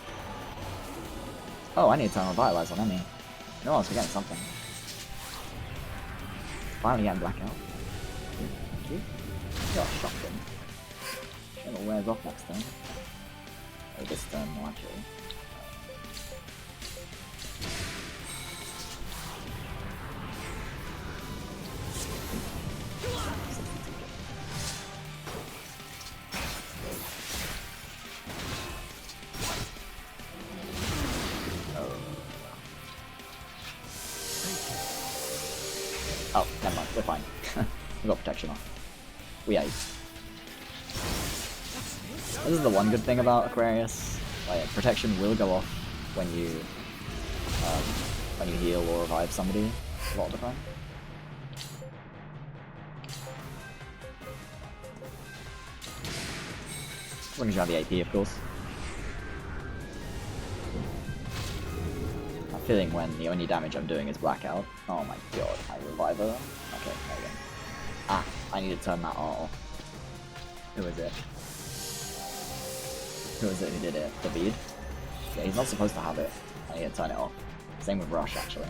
Oh, I need to turn Revitalize on Any. No, I was forgetting something. Finally getting Blackout. Thank you. Got shotgun. It wears off next turn. Or this turn, more actually. Oh, never mind, we're fine. We got protection off. We ate. This is the one good thing about Aquarius. Like, protection will go off when you heal or revive somebody a lot of the time. As long as you have the AP, of course. I'm feeling when the only damage I'm doing is Blackout. Oh my god, I revive her. Okay, there we go. Ah, I need to turn that off. Who is it? Who is it who did it? The bead? Yeah, he's not supposed to have it. I need to turn it off. Same with Rush, actually.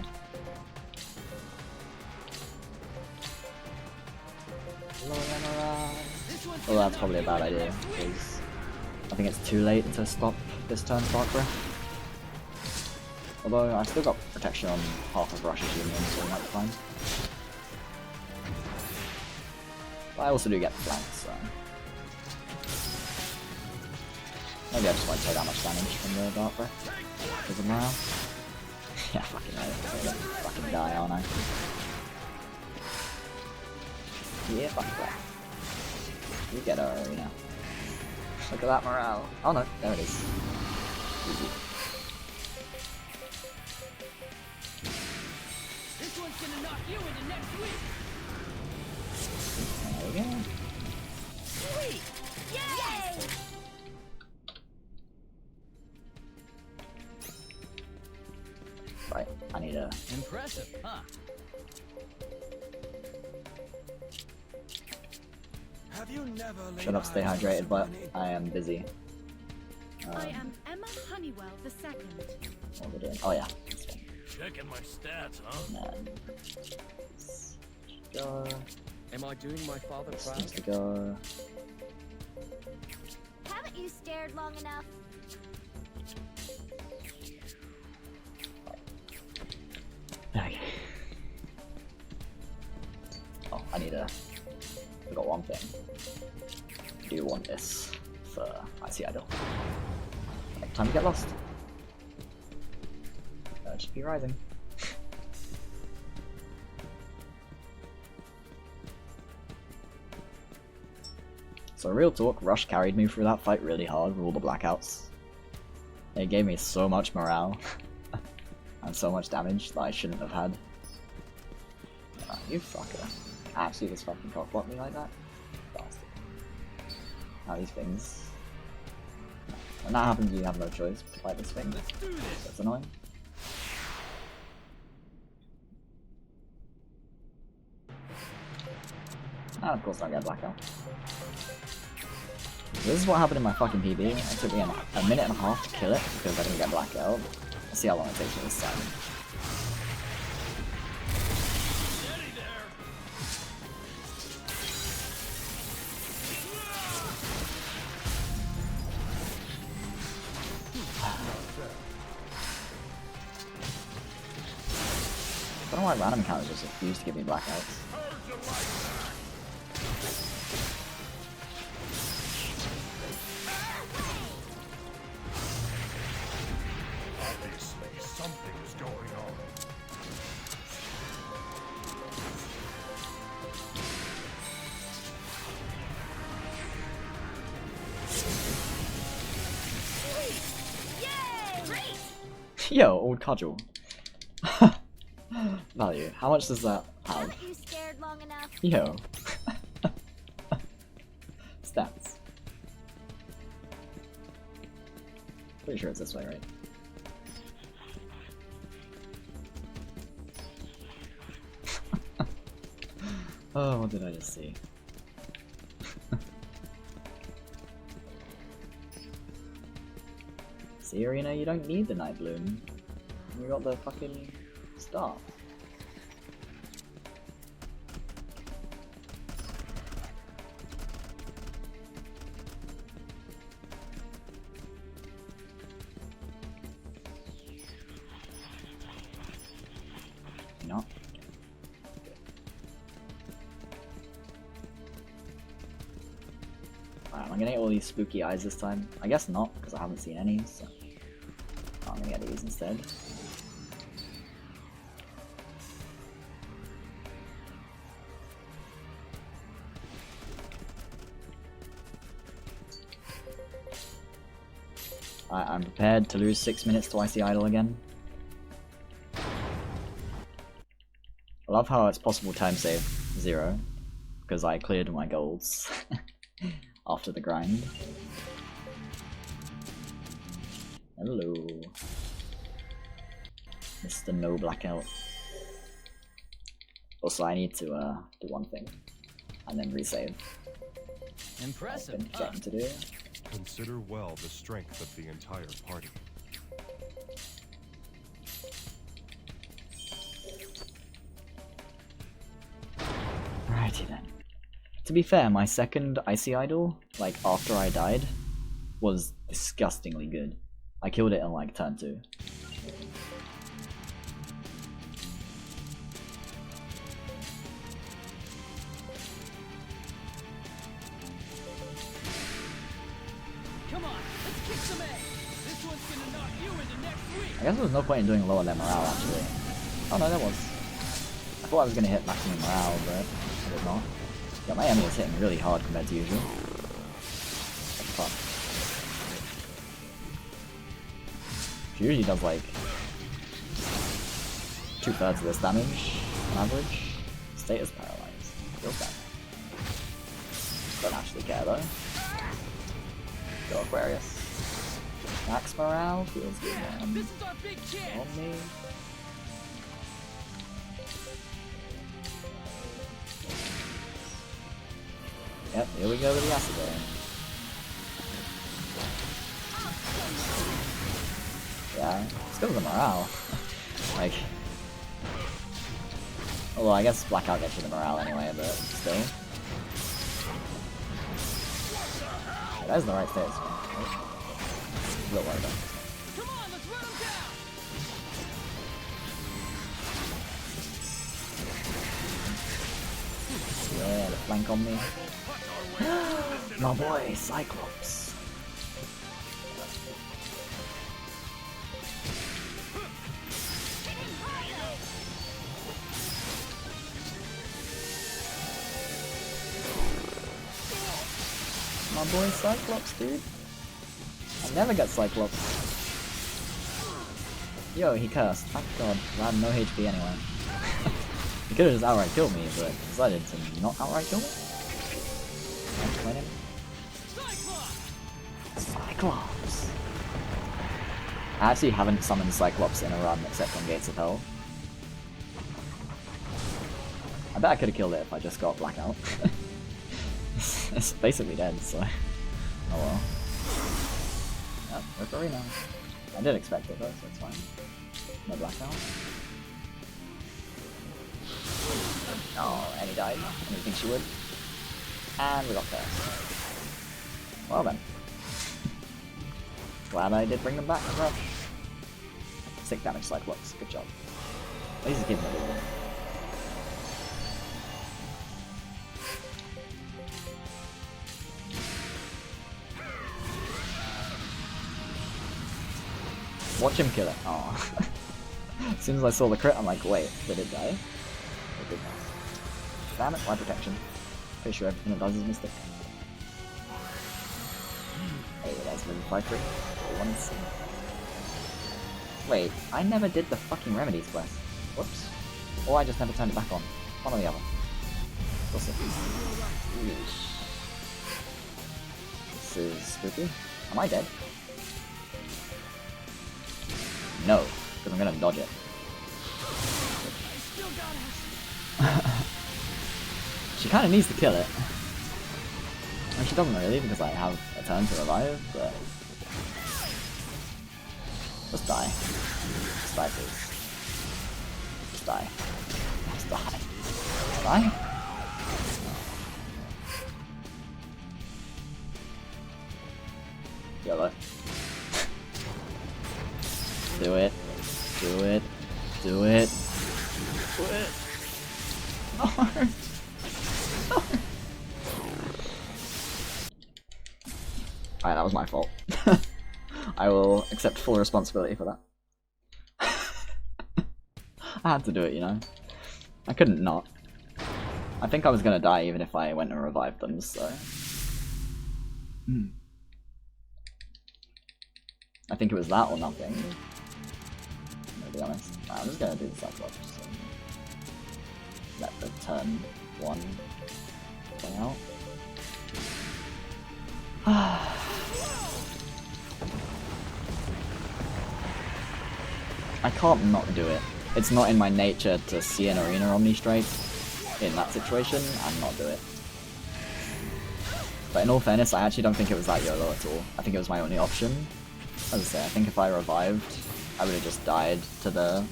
Well, that's probably a bad idea, because I think it's too late to stop this turn's Dark Breath. Although, I've still got protection on half of Rush's Union, so we might be fine. But I also do get flanked, so... Maybe I just won't take that much damage from the Dark Breath. Because of morale. Yeah, fucking hell, I'm gonna fucking die, aren't I? Yeah, fuck that. You get her, you know. Look at that morale. Oh no, there it is. Easy. This one's gonna knock you into next week. There we go. Sweet! Yay! Right, I need a... Impressive, huh? Have you never laid Shut up, stay eyes on hydrated, but somebody? I am busy. I am Emma Honeywell II. What we're doing? Oh yeah. This one. Checking my stats, huh? And go. Am I doing my father This proud? needs to go. Haven't you stared long enough? Okay. Oh, I need a... Forgot one thing. I do want this for Icy Idol. Right, time to get lost. HP rising. So real talk, Rush carried me through that fight really hard with all the blackouts. It gave me so much morale and so much damage that I shouldn't have had. You fucker. Actually just fucking cockblock me like that? Bastard. Now these things... When that happens you have no choice but to fight this thing. That's annoying. And of course I get blackout. This is what happened in my fucking PB. It took me a minute and a half to kill it because I didn't get blackout. Let's see how long it takes me this time. I don't know why random encounters just refuse to give me blackouts. Obviously, something is going on. Yay! Great! Yo, old cudgel. Value. How much does that have? Haven't you scared long enough? Yo. Stats. Pretty sure it's this way, right? Oh, what did I just see? See, Arena, you don't need the Night Bloom. You got the fucking staff. Not. Alright, am I gonna get all these spooky eyes this time? I guess not, because I haven't seen any, so I'm gonna get these instead. I'm prepared to lose 6 minutes to Icy Idol again. I love how it's possible time save 0, because I cleared my golds after the grind. Hello, Mr. No Blackout. Also, I need to do one thing, and then resave. Impressive. I've been forgetting to do. Consider well the strength of the entire party. Righty then. To be fair, my second Icy Idol, like after I died, was disgustingly good. I killed it in like turn 2. Come on, let's kick some ass. This one's gonna knock you into next week. I guess there was no point in doing lower than morale actually. Oh no, there was. I thought I was going to hit maximum morale, but I did not. Yeah, my enemy is hitting really hard compared to usual. What the fuck? She usually does like 2/3 of this damage on average. Status paralyzed. Feels bad. Don't actually care though. Go Aquarius. Max morale feels good. Yeah, this is our big chance. On me. Yep, here we go with the acid rain. Yeah, let's go with the morale. Like, although I guess Blackout gets you the morale anyway, but still. Yeah, that's the right status. Right? A little worried though. Come on, let's run him down. Yeah, the flank on me. My boy, Cyclops. my boy Cyclops, dude. I never get Cyclops. Yo, he cursed. Thank God. I had no HP anyway. He could have just outright killed me, but decided to not outright kill me. Can I explain him? Cyclops! I actually haven't summoned Cyclops in a run except on Gates of Hell. I bet I could have killed it if I just got Blackout. It's basically dead, so... Oh well. Yep, Rip Arena. I did expect it though, so it's fine. No Blackout. Oh, Annie died. I didn't think she would. And we got cursed. Well then. Glad I did bring them back in rush. 6 damage Cyclops, good job. At least give him a good one. Watch him kill it. Oh. As soon as I saw the crit, I'm like, wait, did it die? It did not. Damn it, why protection? Pretty sure everything it does is Mystic. Hey, that's been 5-3. Wait, I never did the fucking remedies quest. Whoops. Or I just never turned it back on. One or the other. We'll see. This is spooky. Am I dead? No, because I'm gonna dodge it. She kinda needs to kill it. I mean, she doesn't really, because I have a turn to revive, but... Just die. Just die, please. Just die. Just die. Just die? YOLO. Do it. Do it. Do it. Do it. No. No. Alright, that was my fault. I will accept full responsibility for that. I had to do it, you know. I couldn't not. I think I was gonna die even if I went and revived them, so... I think it was that or nothing. To be honest. I'm just gonna do the Cyclops. So let the turn 1 play out. I can't not do it. It's not in my nature to see an Arena Omni Strike in that situation and not do it. But in all fairness, I actually don't think it was that YOLO at all. I think it was my only option. As I say, I think if I revived, I would have just died to the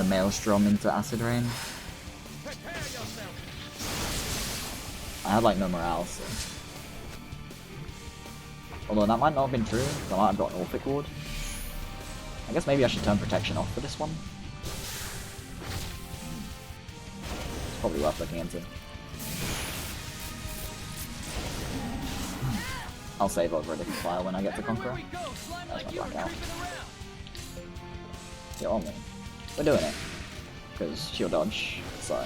Maelstrom into Acid Rain. I had like no morale, so... Although that might not have been true, because I might have got an Orphic Ward. I guess maybe I should turn Protection off for this one. It's probably worth looking into. I'll save over a different file when I get to Conqueror. That's my Blackout. Get on me. We're doing it. Because shield dodge, so...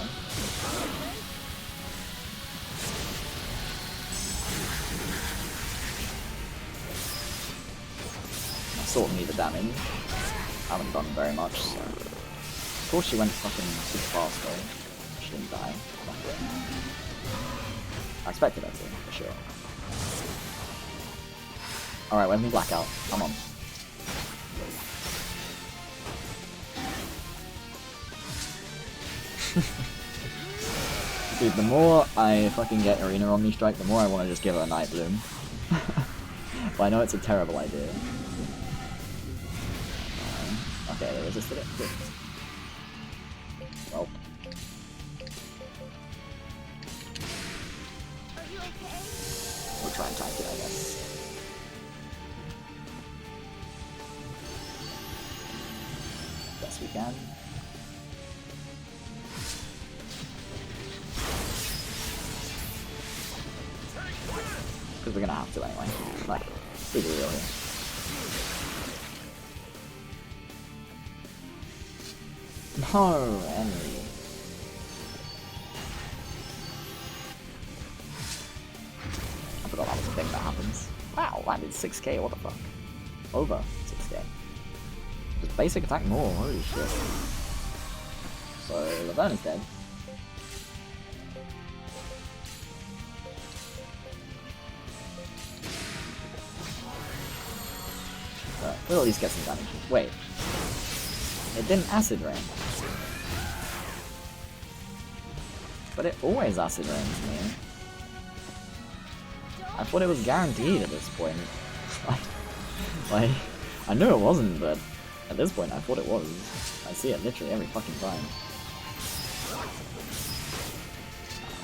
I sort of need the damage. I haven't done very much, so... Of course she went fucking super fast though. She didn't die. I expected her to, for sure. Alright, where's my Blackout? Come on. Dude, the more I fucking get Arena Omni Strike, the more I want to just give her a Night Bloom. But I know it's a terrible idea. Okay, they resisted it. Good. Well. We'll try and tank it, I guess. Best we can. Because we're gonna have to anyway. Like, be real here. No, Henry. I forgot that was Wow, that did 6k, what the fuck? Over 6k. Just basic attack more, holy shit. So, Laverne is dead. But we'll at least get some damage. Wait. It didn't acid rain. But it always acid rains me. I thought it was guaranteed at this point. like, I knew it wasn't, but at this point I thought it was. I see it literally every fucking time.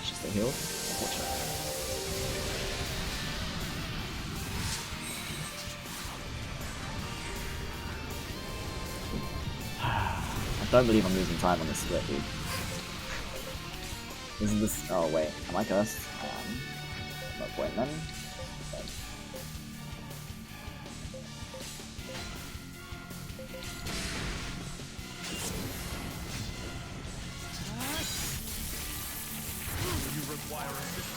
It's just a heal. Unfortunately. I don't believe I'm losing time on this split, dude. This is this. Oh wait, am I cursed? No point then. Okay. You require assistance.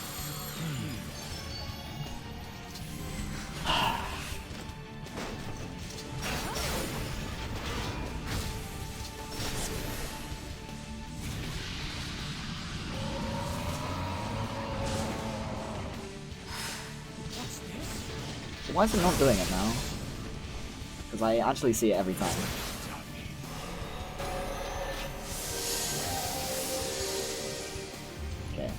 Why is it not doing it now? Because I actually see it every time. Okay.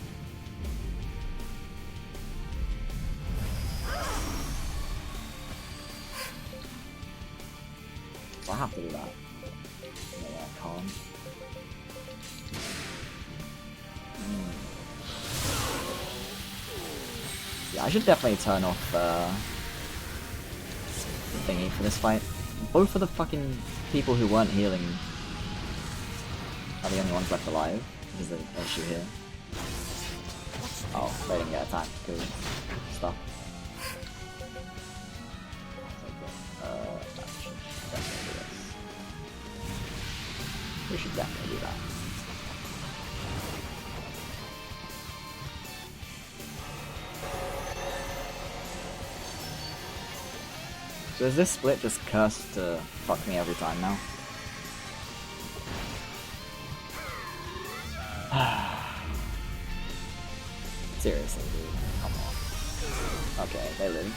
So I have to do that. Yeah, I can't. Yeah, I should definitely turn off thingy for this fight. Both of the fucking people who weren't healing are the only ones left alive, which is the issue here. Oh, they didn't get attacked, cool. Stuff. We should definitely do that. So is this split just cursed to fuck me every time now? Seriously, dude. Come on. Okay, they lived.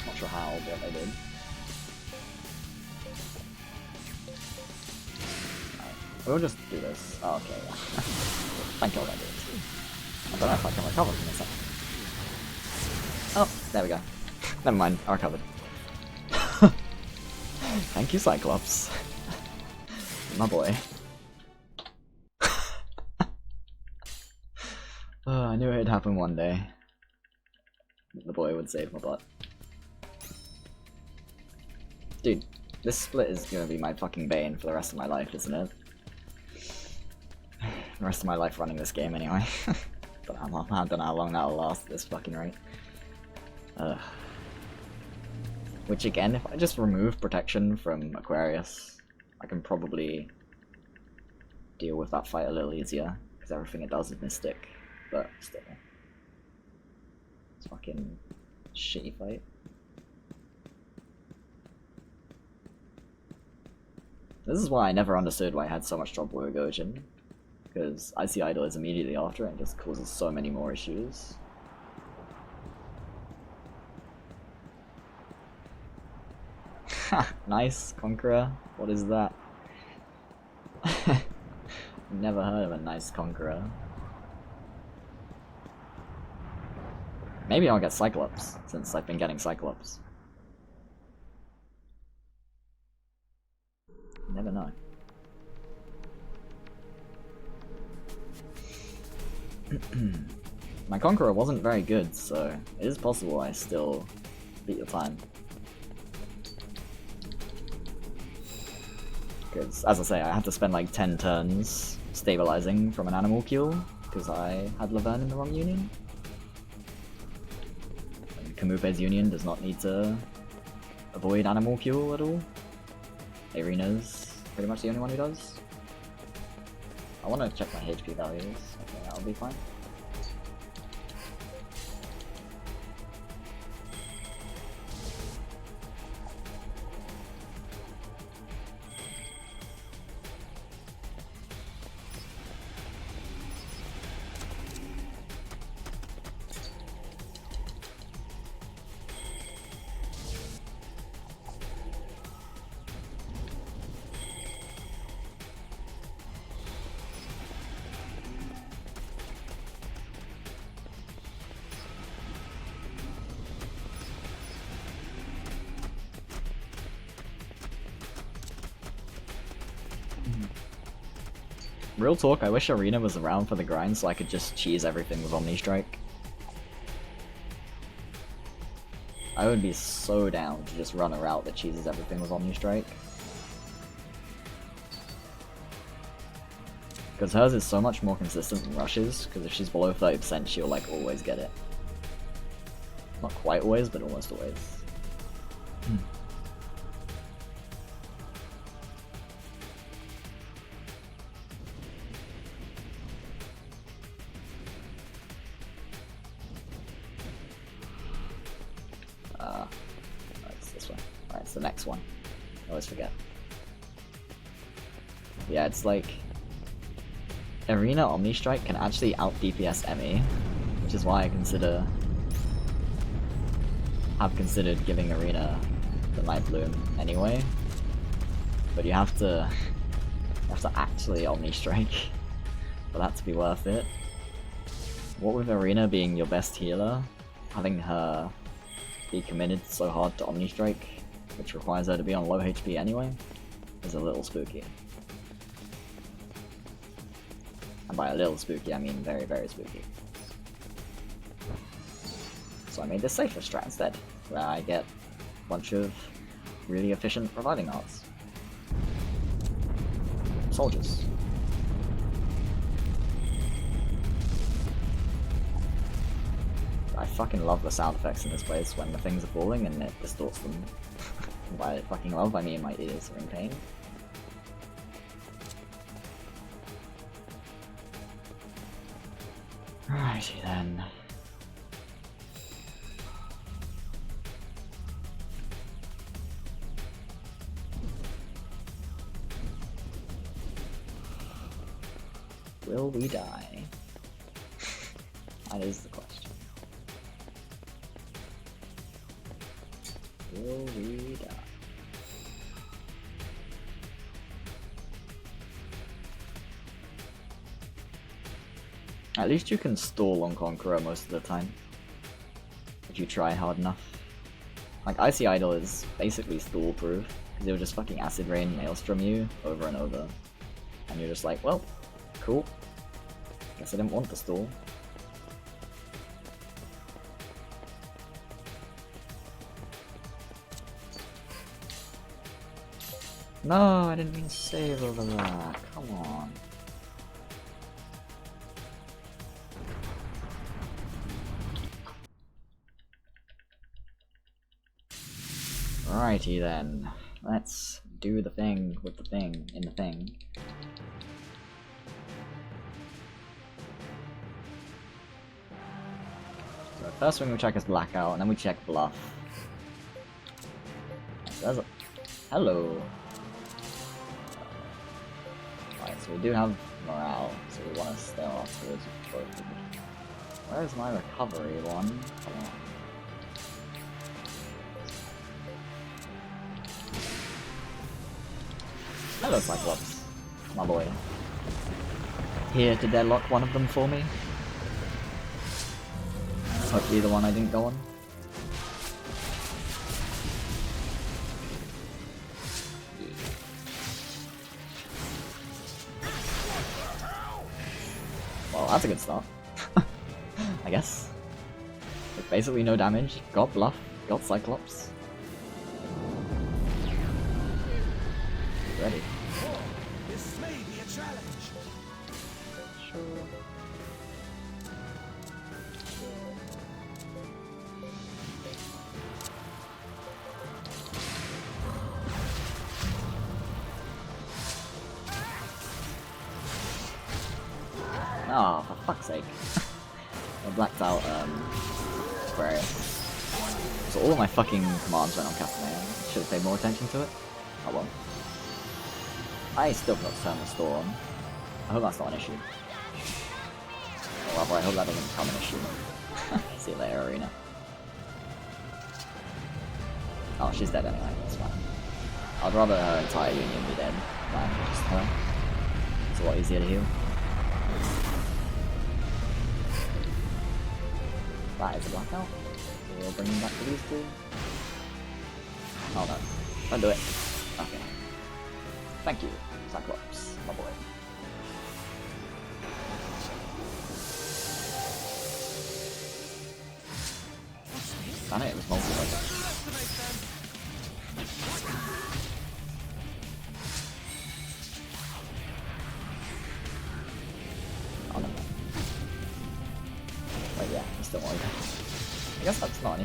Not sure how, but they did. Alright, we'll just do this. Oh, okay, yeah. Thank God I did. I don't know if I can recover from this. Oh, there we go. Never mind, I recovered. Thank you, Cyclops. My boy. I knew it'd happen one day. The boy would save my butt. Dude, this split is gonna be my fucking bane for the rest of my life, isn't it? The rest of my life running this game anyway. But I don't know how long that'll last at this fucking rate. Which again, if I just remove protection from Aquarius, I can probably deal with that fight a little easier, because everything it does is Mystic, but still. It's fucking shitty fight. This is why I never understood why I had so much trouble with Gojin, because Icy Idol is immediately after it and just causes so many more issues. Nice, Conqueror. What is that? Never heard of a nice Conqueror. Maybe I'll get Cyclops, since I've been getting Cyclops. Never know. My Conqueror wasn't very good, so it is possible I still beat the time. Because, as I say, I had to spend like 10 turns stabilizing from an animal kill, because I had Laverne in the wrong union. And Kamupe's union does not need to avoid animal kill at all. Irina's pretty much the only one who does. I want to check my HP values. Okay, that'll be fine. Real talk, I wish Arena was around for the grind so I could just cheese everything with Omni Strike. I would be so down to just run a route that cheeses everything with Omni Strike. Because hers is so much more consistent than Rush's, because if she's below 30% she'll like always get it. Not quite always, but almost always. It's this one. Alright, it's the next one. I always forget. Yeah, it's like Arena Omni Strike can actually out DPS Emmy, which is why I have considered giving Arena the Night Bloom anyway. But you have to actually Omni Strike for that to be worth it. What with Arena being your best healer, having her be committed so hard to Omni Strike, which requires her to be on low HP anyway, is a little spooky. And by a little spooky, I mean very, very spooky. So I made this safer strat instead, where I get a bunch of really efficient reviving arts. Soldiers. I fucking love the sound effects in this place when the things are falling and it distorts them. By fucking love, I mean my ears are in pain. Righty then. Will we die? That is the question. Will we die? At least you can stall on Conqueror most of the time, if you try hard enough. Like, Icy Idol is basically stall proof, because it will just fucking Acid Rain Maelstrom you over and over. And you're just like, well, cool. Guess I didn't want to stall. No, I didn't mean to save over that. Come on. Alrighty then. Let's do the thing with the thing in the thing. So first thing we check is Blackout, and then we check Bluff. So there's a... Hello! Alright, so we do have morale, so we want to stay off towards both of them. Where's my recovery one? Come on. Hello, Cyclops. My boy. Here to deadlock one of them for me. Hopefully the one I didn't go on. Well, that's a good start. I guess. With basically no damage. Got Bluff. Got Cyclops. Ready. This may be a challenge. Sure. Ah, for fuck's sake. I blacked out Aquarius. So all of my fucking commands went on Castanea. Should have paid more attention to it. Oh well. I still forgot to turn the store on. I hope that's not an issue. Or rather, I hope that doesn't become an issue. See you later, Arena. Oh, she's dead anyway, that's fine. I'd rather her entire union be dead than just her. It's a lot easier to heal. That is a blackout. So we'll bring him back to these two. Oh no. Don't do it. Okay. Thank you, Cyclops, my boy.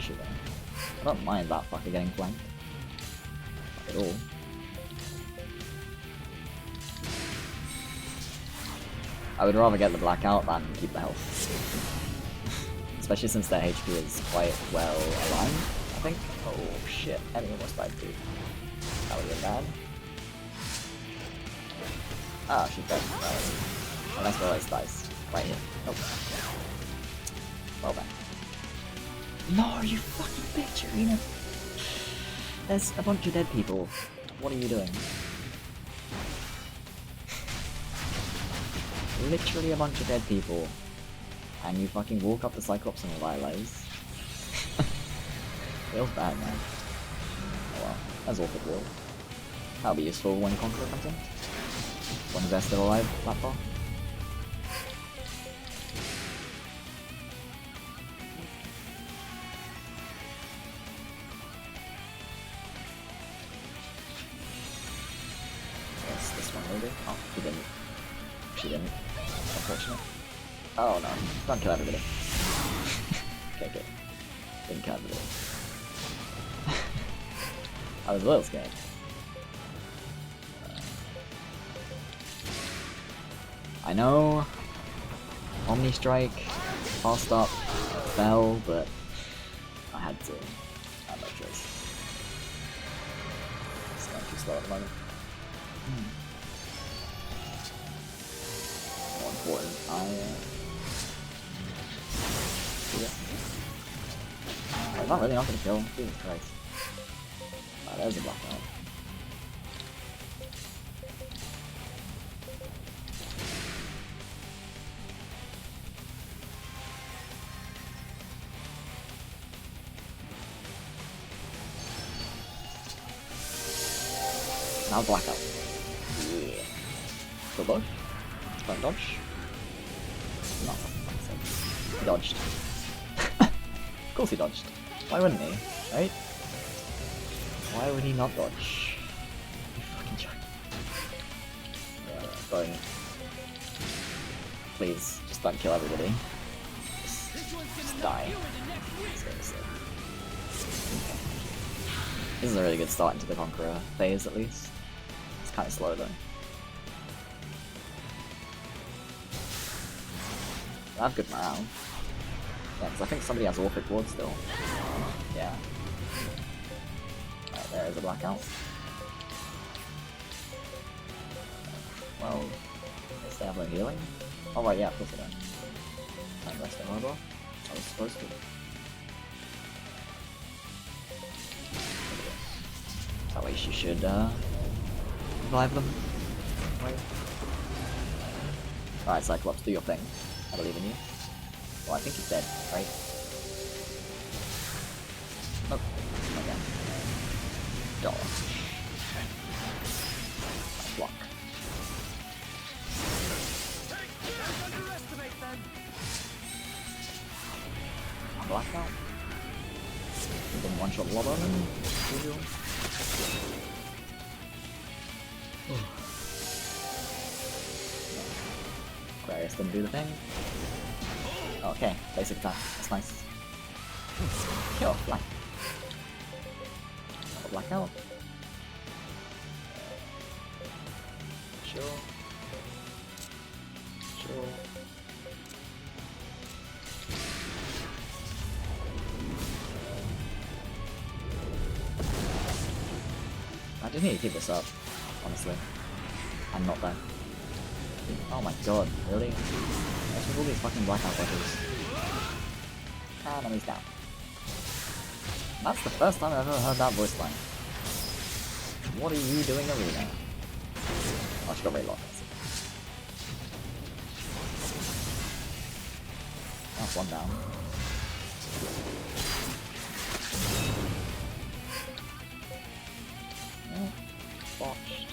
issue there. I don't mind that fucker getting flanked. Not at all. I would rather get the blackout than keep the health. Especially since their HP is quite well aligned, I think. Oh shit, enemy almost died too. That would have been bad. Ah, she's dead. Unless Rose dies. Right here. Nope. Well then. No, you fucking bitch, Arena! There's a bunch of dead people. What are you doing? Literally a bunch of dead people. And you fucking walk up the Cyclops and Revitalize. Feels bad, man. Oh well, that's all for the world. That'll be useful when Conqueror comes in. When they're still alive that far. Yes, this one maybe. Oh, he didn't. She didn't. Unfortunate. Oh no, don't kill everybody. Okay, good. Didn't kill everybody. I was a little scared. I know Omni Strike, fast up, fell, but I had to. I had no choice. It's going too slow at the moment. More important, I'm not really not gonna kill. Jesus Christ. Oh, there's a blackout. Now blackout. Yeah. Go dodge. Don't dodge. No, he dodged. Of course he dodged. Why wouldn't he? Right? Why would he not dodge? You fucking joke. Don't. Please, just don't kill everybody. Just die. This is a really good start into the Conqueror phase, at least. It's kind of slow though. I have good morale. Yeah, because I think somebody has Orphic Ward still. Yeah. Right, there is a blackout. Well, I guess they have no healing. Oh right, yeah, of course they don't. Can't rest them over. I was supposed to. At least you should revive them. Right. Alright, Cyclops, do your thing. I believe in you. Well, I think he's dead, right? Nope. Okay. Dodge. Block. Blackout. Then one-shot lob on him. Usual. Aquarius didn't do the thing. Okay, basic attack. That's nice. Kill black. Blackout. Sure. Sure. I just need to keep this up, honestly. I'm not there. Oh my god, really? What's with all these fucking blackout buttons? And he's down. That's the first time I've ever heard that voice line. What are you doing, Arena? Oh, she got very locked. That's one down. Oh, botched.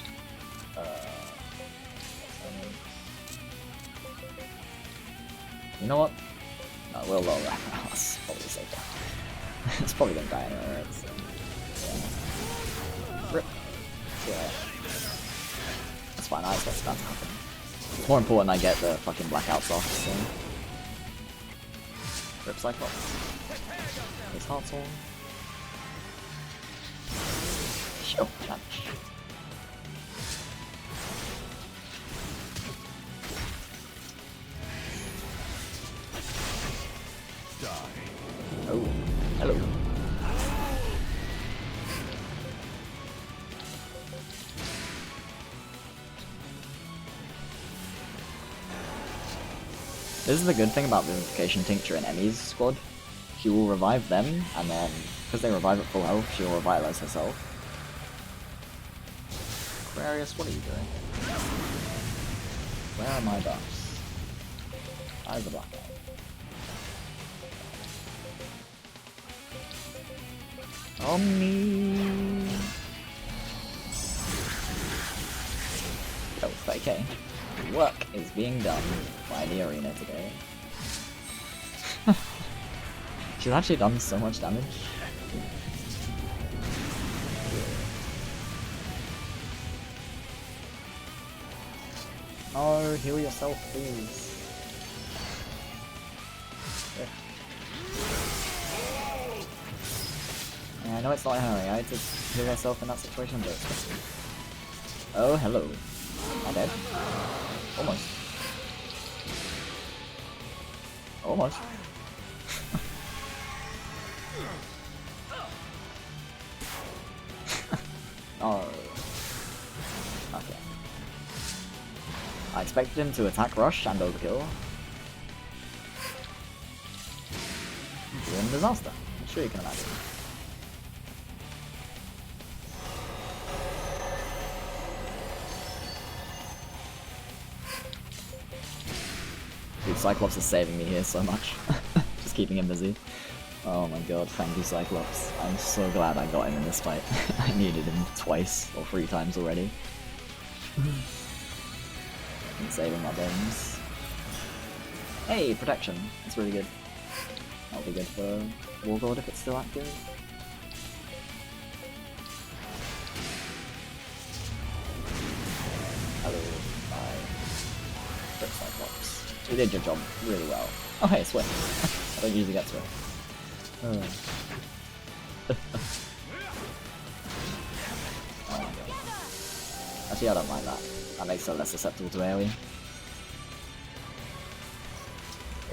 You know what? No, we'll lower that. That's probably safer. It's probably gonna die anyway, right? So, yeah. Rip. Yeah. That's fine, I expect that to happen. It's more important I get the fucking blackouts off, so. Rip Cyclops. His heart's on. Sure, challenge. Oh, hello. This is the good thing about Vivification Tincture in Emmy's squad. She will revive them, and then, because they revive at full health, she will revitalize herself. Aquarius, what are you doing? Where are my ducks? Eyes are black. On me. Oh, 30k. Work is being done by the arena today. She's actually done so much damage. Oh, heal yourself, please. Yeah, I know it's not her, right, to heal herself in that situation, but... Oh, hello. Am I dead? Almost. Almost. Oh. Okay. I expected him to attack rush and overkill. Doing disaster. I'm sure you can imagine. Dude, Cyclops is saving me here so much. Just keeping him busy. Oh my god, thank you Cyclops. I'm so glad I got him in this fight. I needed him twice or 3 times already. And saving my bones. Hey, protection. That's really good. That'll be good for Warlord if it's still active. Hello, bye. Crit Cyclops. You did your job really well. Oh hey, Swift. I don't usually get Swift. Oh my god. Actually, I don't mind that. That makes it less susceptible to AoE.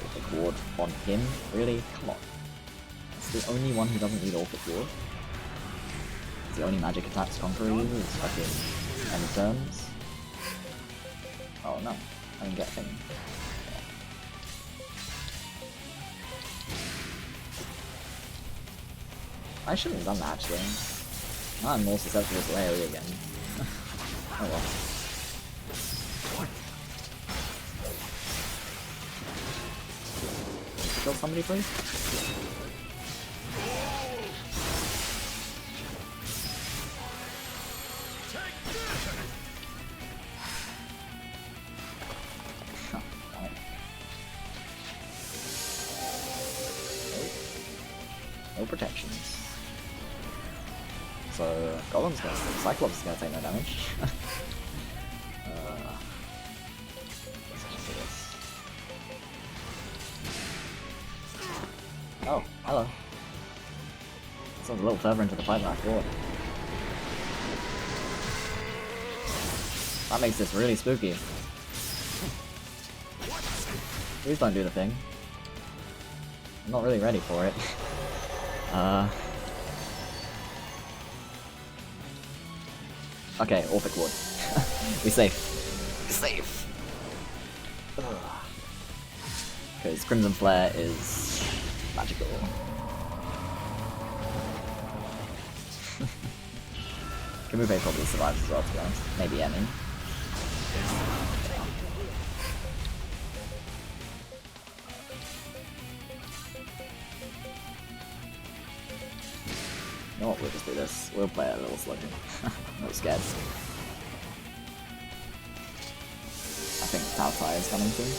Orphic Ward on him? Really? Come on. It's the only one who doesn't need Orphic Ward. It's the only magic attacks Conqueror uses is fucking end turns. Oh no, I didn't get a thing. I shouldn't have done that actually. Now I'm more susceptible to AoE again. Oh well. Kill somebody please? Oh, damn it. No protections. So Golem's gonna, Cyclops is gonna take no damage. Oh, hello. Sounds a little further into the fight than I thought. That makes this really spooky. Please don't do the thing. I'm not really ready for it. Okay, Orphic Ward. Be safe. Be safe! Because Crimson Flare is magical. Kamube probably survives as well, to be honest. Maybe Emmy. You know what, we'll just do this. We'll play it a little slowly. Not scared. I think Tao Tai is coming soon.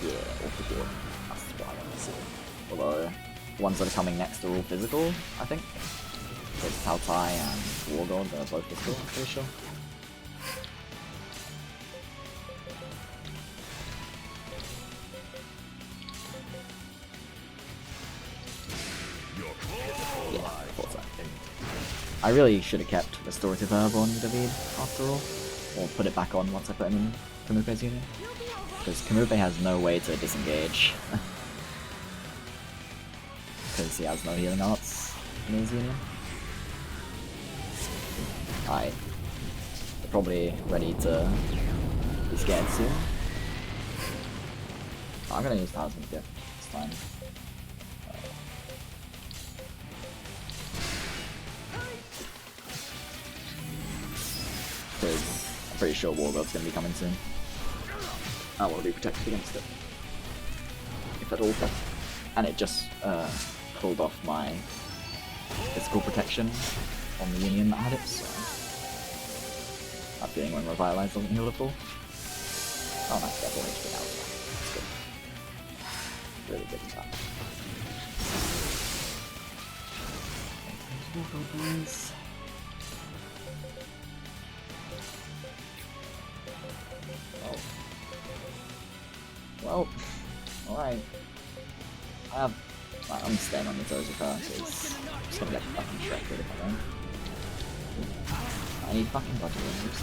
Yeah, all for good. That's what I want to see. Although, the ones that are coming next are all physical, I think. So it's Tao Tai and Wargod, they're both physical, I'm pretty sure. I really should have kept Restorative Herb on David after all, or put it back on once I put him in Kamupe's union, because Kamupe has no way to disengage, because he has no healing arts in his union. They're probably ready to be scared soon. I'm gonna use Talisman Gift, it's fine. Because I'm pretty sure Wargod's gonna be coming soon. I want to be protected against it, if at all. And it just pulled off my physical protection on the union that had it, so that feeling when Revitalize doesn't heal at all. Oh nice, that's all HP now. That's good. Really good with that. Nice. Well, alright. I'm staying on the toes of her, because I'm just gonna get fucking shredded if I don't. I need fucking budget rangers.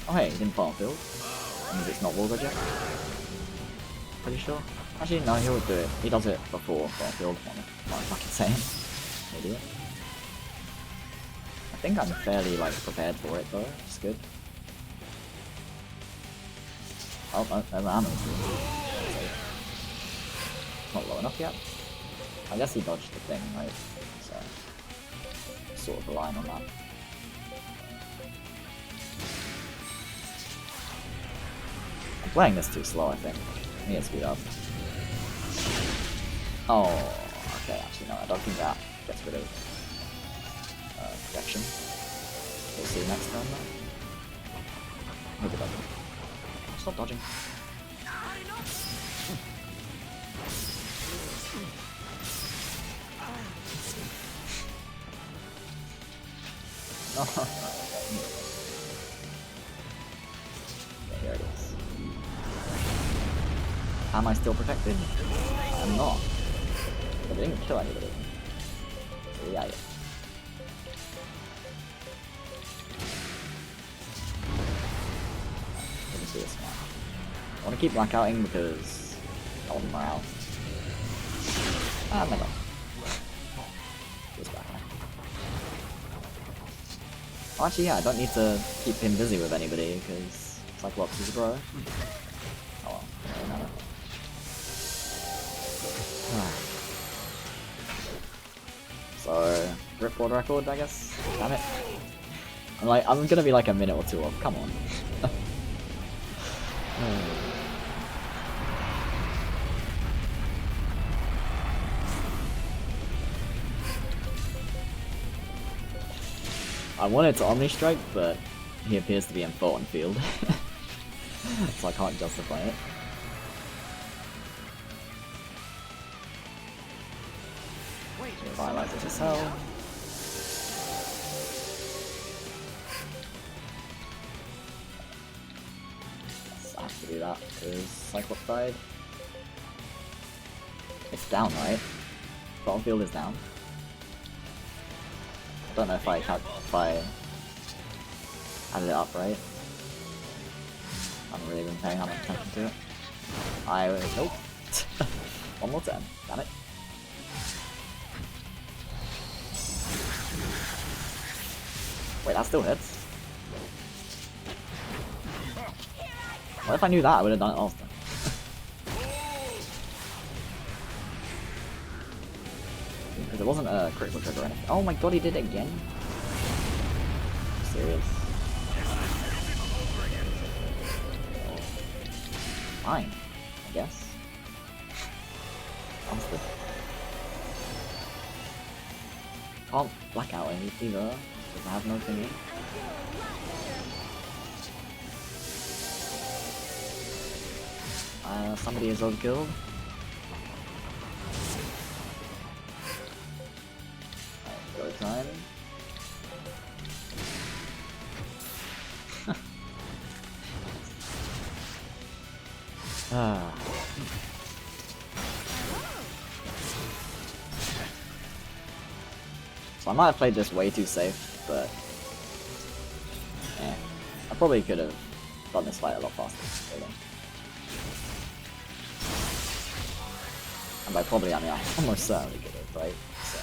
Oh hey, he didn't fall on field. That means it's not Wargod yet. Pretty sure. Actually, no, he would do it. He does it before fall on field. What I'm fucking saying. Idiot. I think I'm fairly, like, prepared for it though. It's good. Oh, no, there's ammo. Not low enough yet. I guess he dodged the thing, right? So, sort of relying on that. I'm playing this too slow, I think. I need to speed up. Oh, okay, actually no, I don't think that gets rid of protection. We'll see next turn though. Hope it doesn't. Stop dodging. No. There it is. Am I still protected? I'm not. But I didn't kill anybody. So yeah. This one. I want to keep blackouting because I want morale. Ah, never. Just back. Oh, actually, yeah, I don't need to keep him busy with anybody because Cyclops is a bro. Oh well, doesn't matter. So, rip world record, I guess. Damn it. I'm gonna be like a minute or two off. Come on. I wanted to Omni Strike, but he appears to be in Thornton Field, so I can't justify it. Revitalize it as hell. I have to do that because Cyclops died. It's down, right? Thornton Field is down. I don't know if I added it up right. I haven't really been paying that much attention to it. Nope. One more turn. Damn it. Wait, that still hits. What if I knew that? I would have done it last time. Because it wasn't a critical trigger or anything. Oh my god, he did it again? Serious? Fine, I guess. Honestly. Can't blackout either, because I have no thingy. Somebody is overkilled. Go time. So I might have played this way too safe, but I probably could have done this fight a lot faster, really. And by probably, I mean I almost certainly could have, right? So.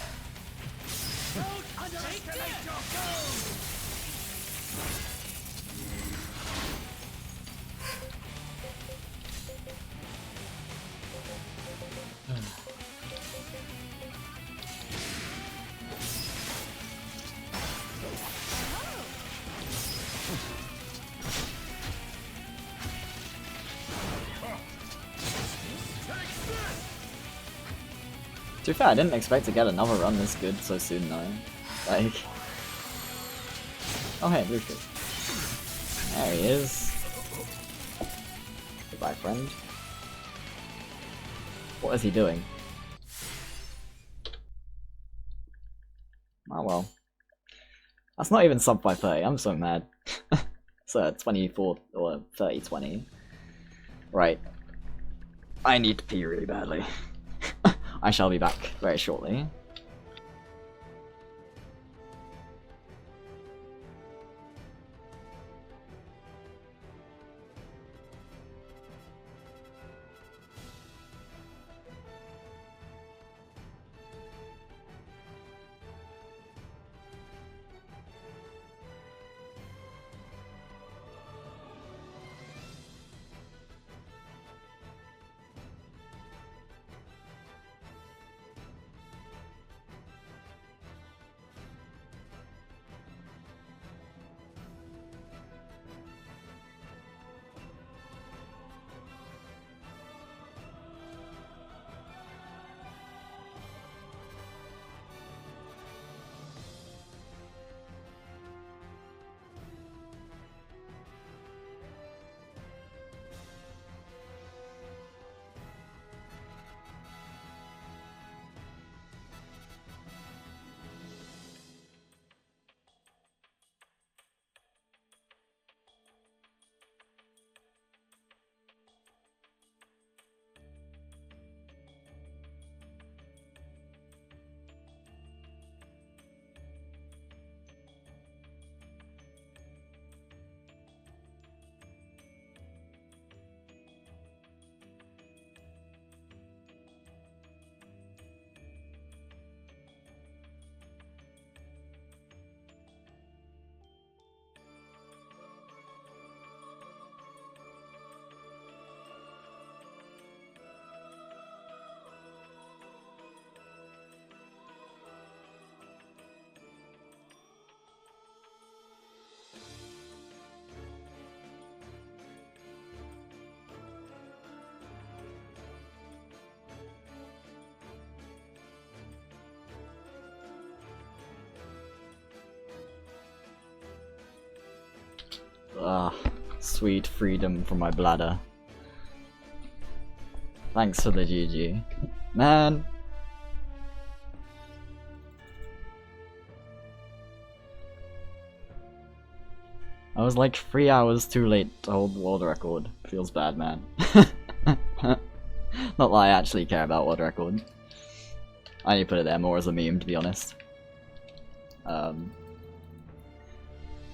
To be fair, I didn't expect to get another run this good so soon though. Like... Oh hey, Lucius. There he is. Goodbye, friend. What is he doing? Oh well. That's not even sub 530, I'm so mad. So 24 or 30-20. Right. I need to pee really badly. I shall be back very shortly. Ah, sweet freedom from my bladder. Thanks for the GG. Man! I was like 3 hours too late to hold the world record. Feels bad, man. Not that I actually care about world record. I only put it there more as a meme, to be honest.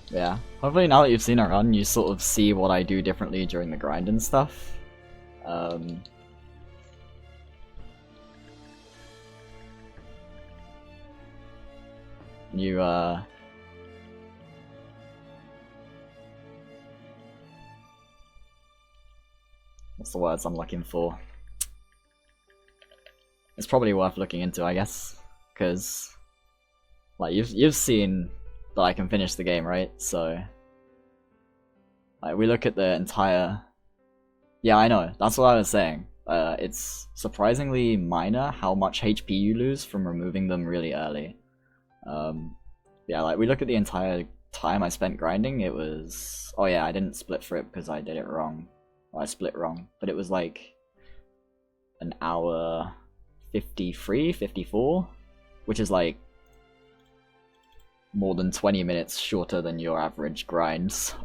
Yeah. Hopefully now that you've seen it run, you sort of see what I do differently during the grind and stuff. You, what's the words I'm looking for? It's probably worth looking into, I guess, because like you've seen that I can finish the game, right? So like we look at the entire. Yeah, I know. That's what I was saying. It's surprisingly minor how much HP you lose from removing them really early. Yeah, like we look at the entire time I spent grinding. It was. Oh yeah, I didn't split frip because I did it wrong. Well, I split wrong, but it was like an hour 53, 54, which is like more than 20 minutes shorter than your average grind, so...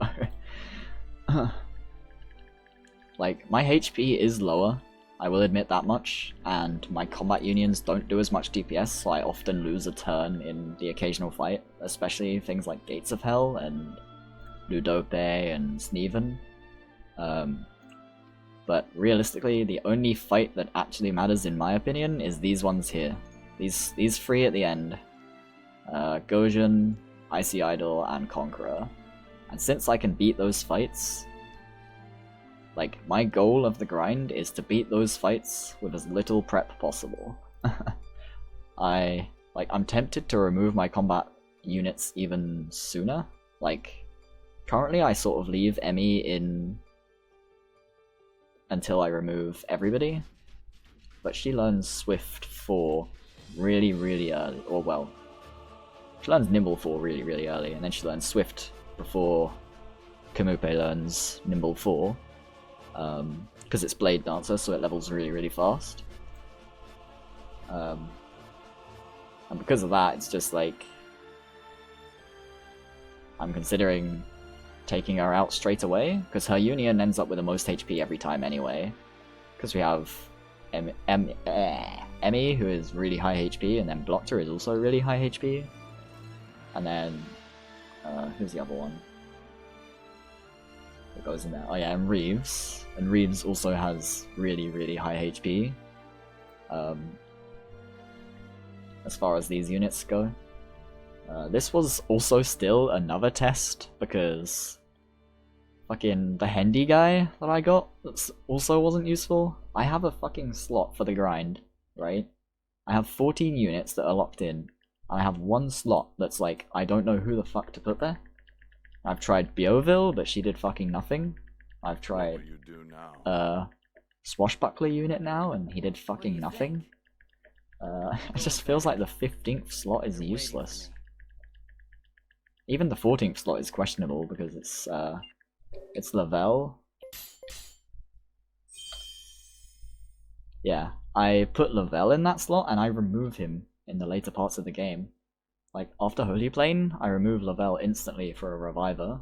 Like, my HP is lower. I will admit that much, and my combat unions don't do as much DPS, so I often lose a turn in the occasional fight, especially things like Gates of Hell and Ludope and Sneven. But realistically, the only fight that actually matters in my opinion is these ones here. These three at the end. Gojin, Icy Idol, and Conqueror. And since I can beat those fights, like, my goal of the grind is to beat those fights with as little prep possible. I'm tempted to remove my combat units even sooner. Like, currently I sort of leave Emmy in until I remove everybody, but she learns Swift 4 really, really early, or well, she learns Nimble 4 really, really early, and then she learns Swift before Kamupe learns Nimble 4. Because it's Blade Dancer, so it levels really, really fast. And because of that, it's just like, I'm considering taking her out straight away, because her union ends up with the most HP every time anyway. Because we have Emmy, who is really high HP, and then Blotter is also really high HP. And then, who's the other one that goes in there? Oh yeah, and Reeves. And Reeves also has really, really high HP. As far as these units go. This was also still another test, because fucking the Hendy guy that I got that also wasn't useful. I have a fucking slot for the grind, right? I have 14 units that are locked in. I have one slot that's like, I don't know who the fuck to put there. I've tried Beoville, but she did fucking nothing. I've tried Swashbuckler unit now, and he did fucking nothing. It just feels like the 15th slot is useless. Even the 14th slot is questionable because it's Lavelle. Yeah, I put Lavelle in that slot and I remove him in the later parts of the game. Like, after Holy Plane, I remove Lavelle instantly for a Reviver.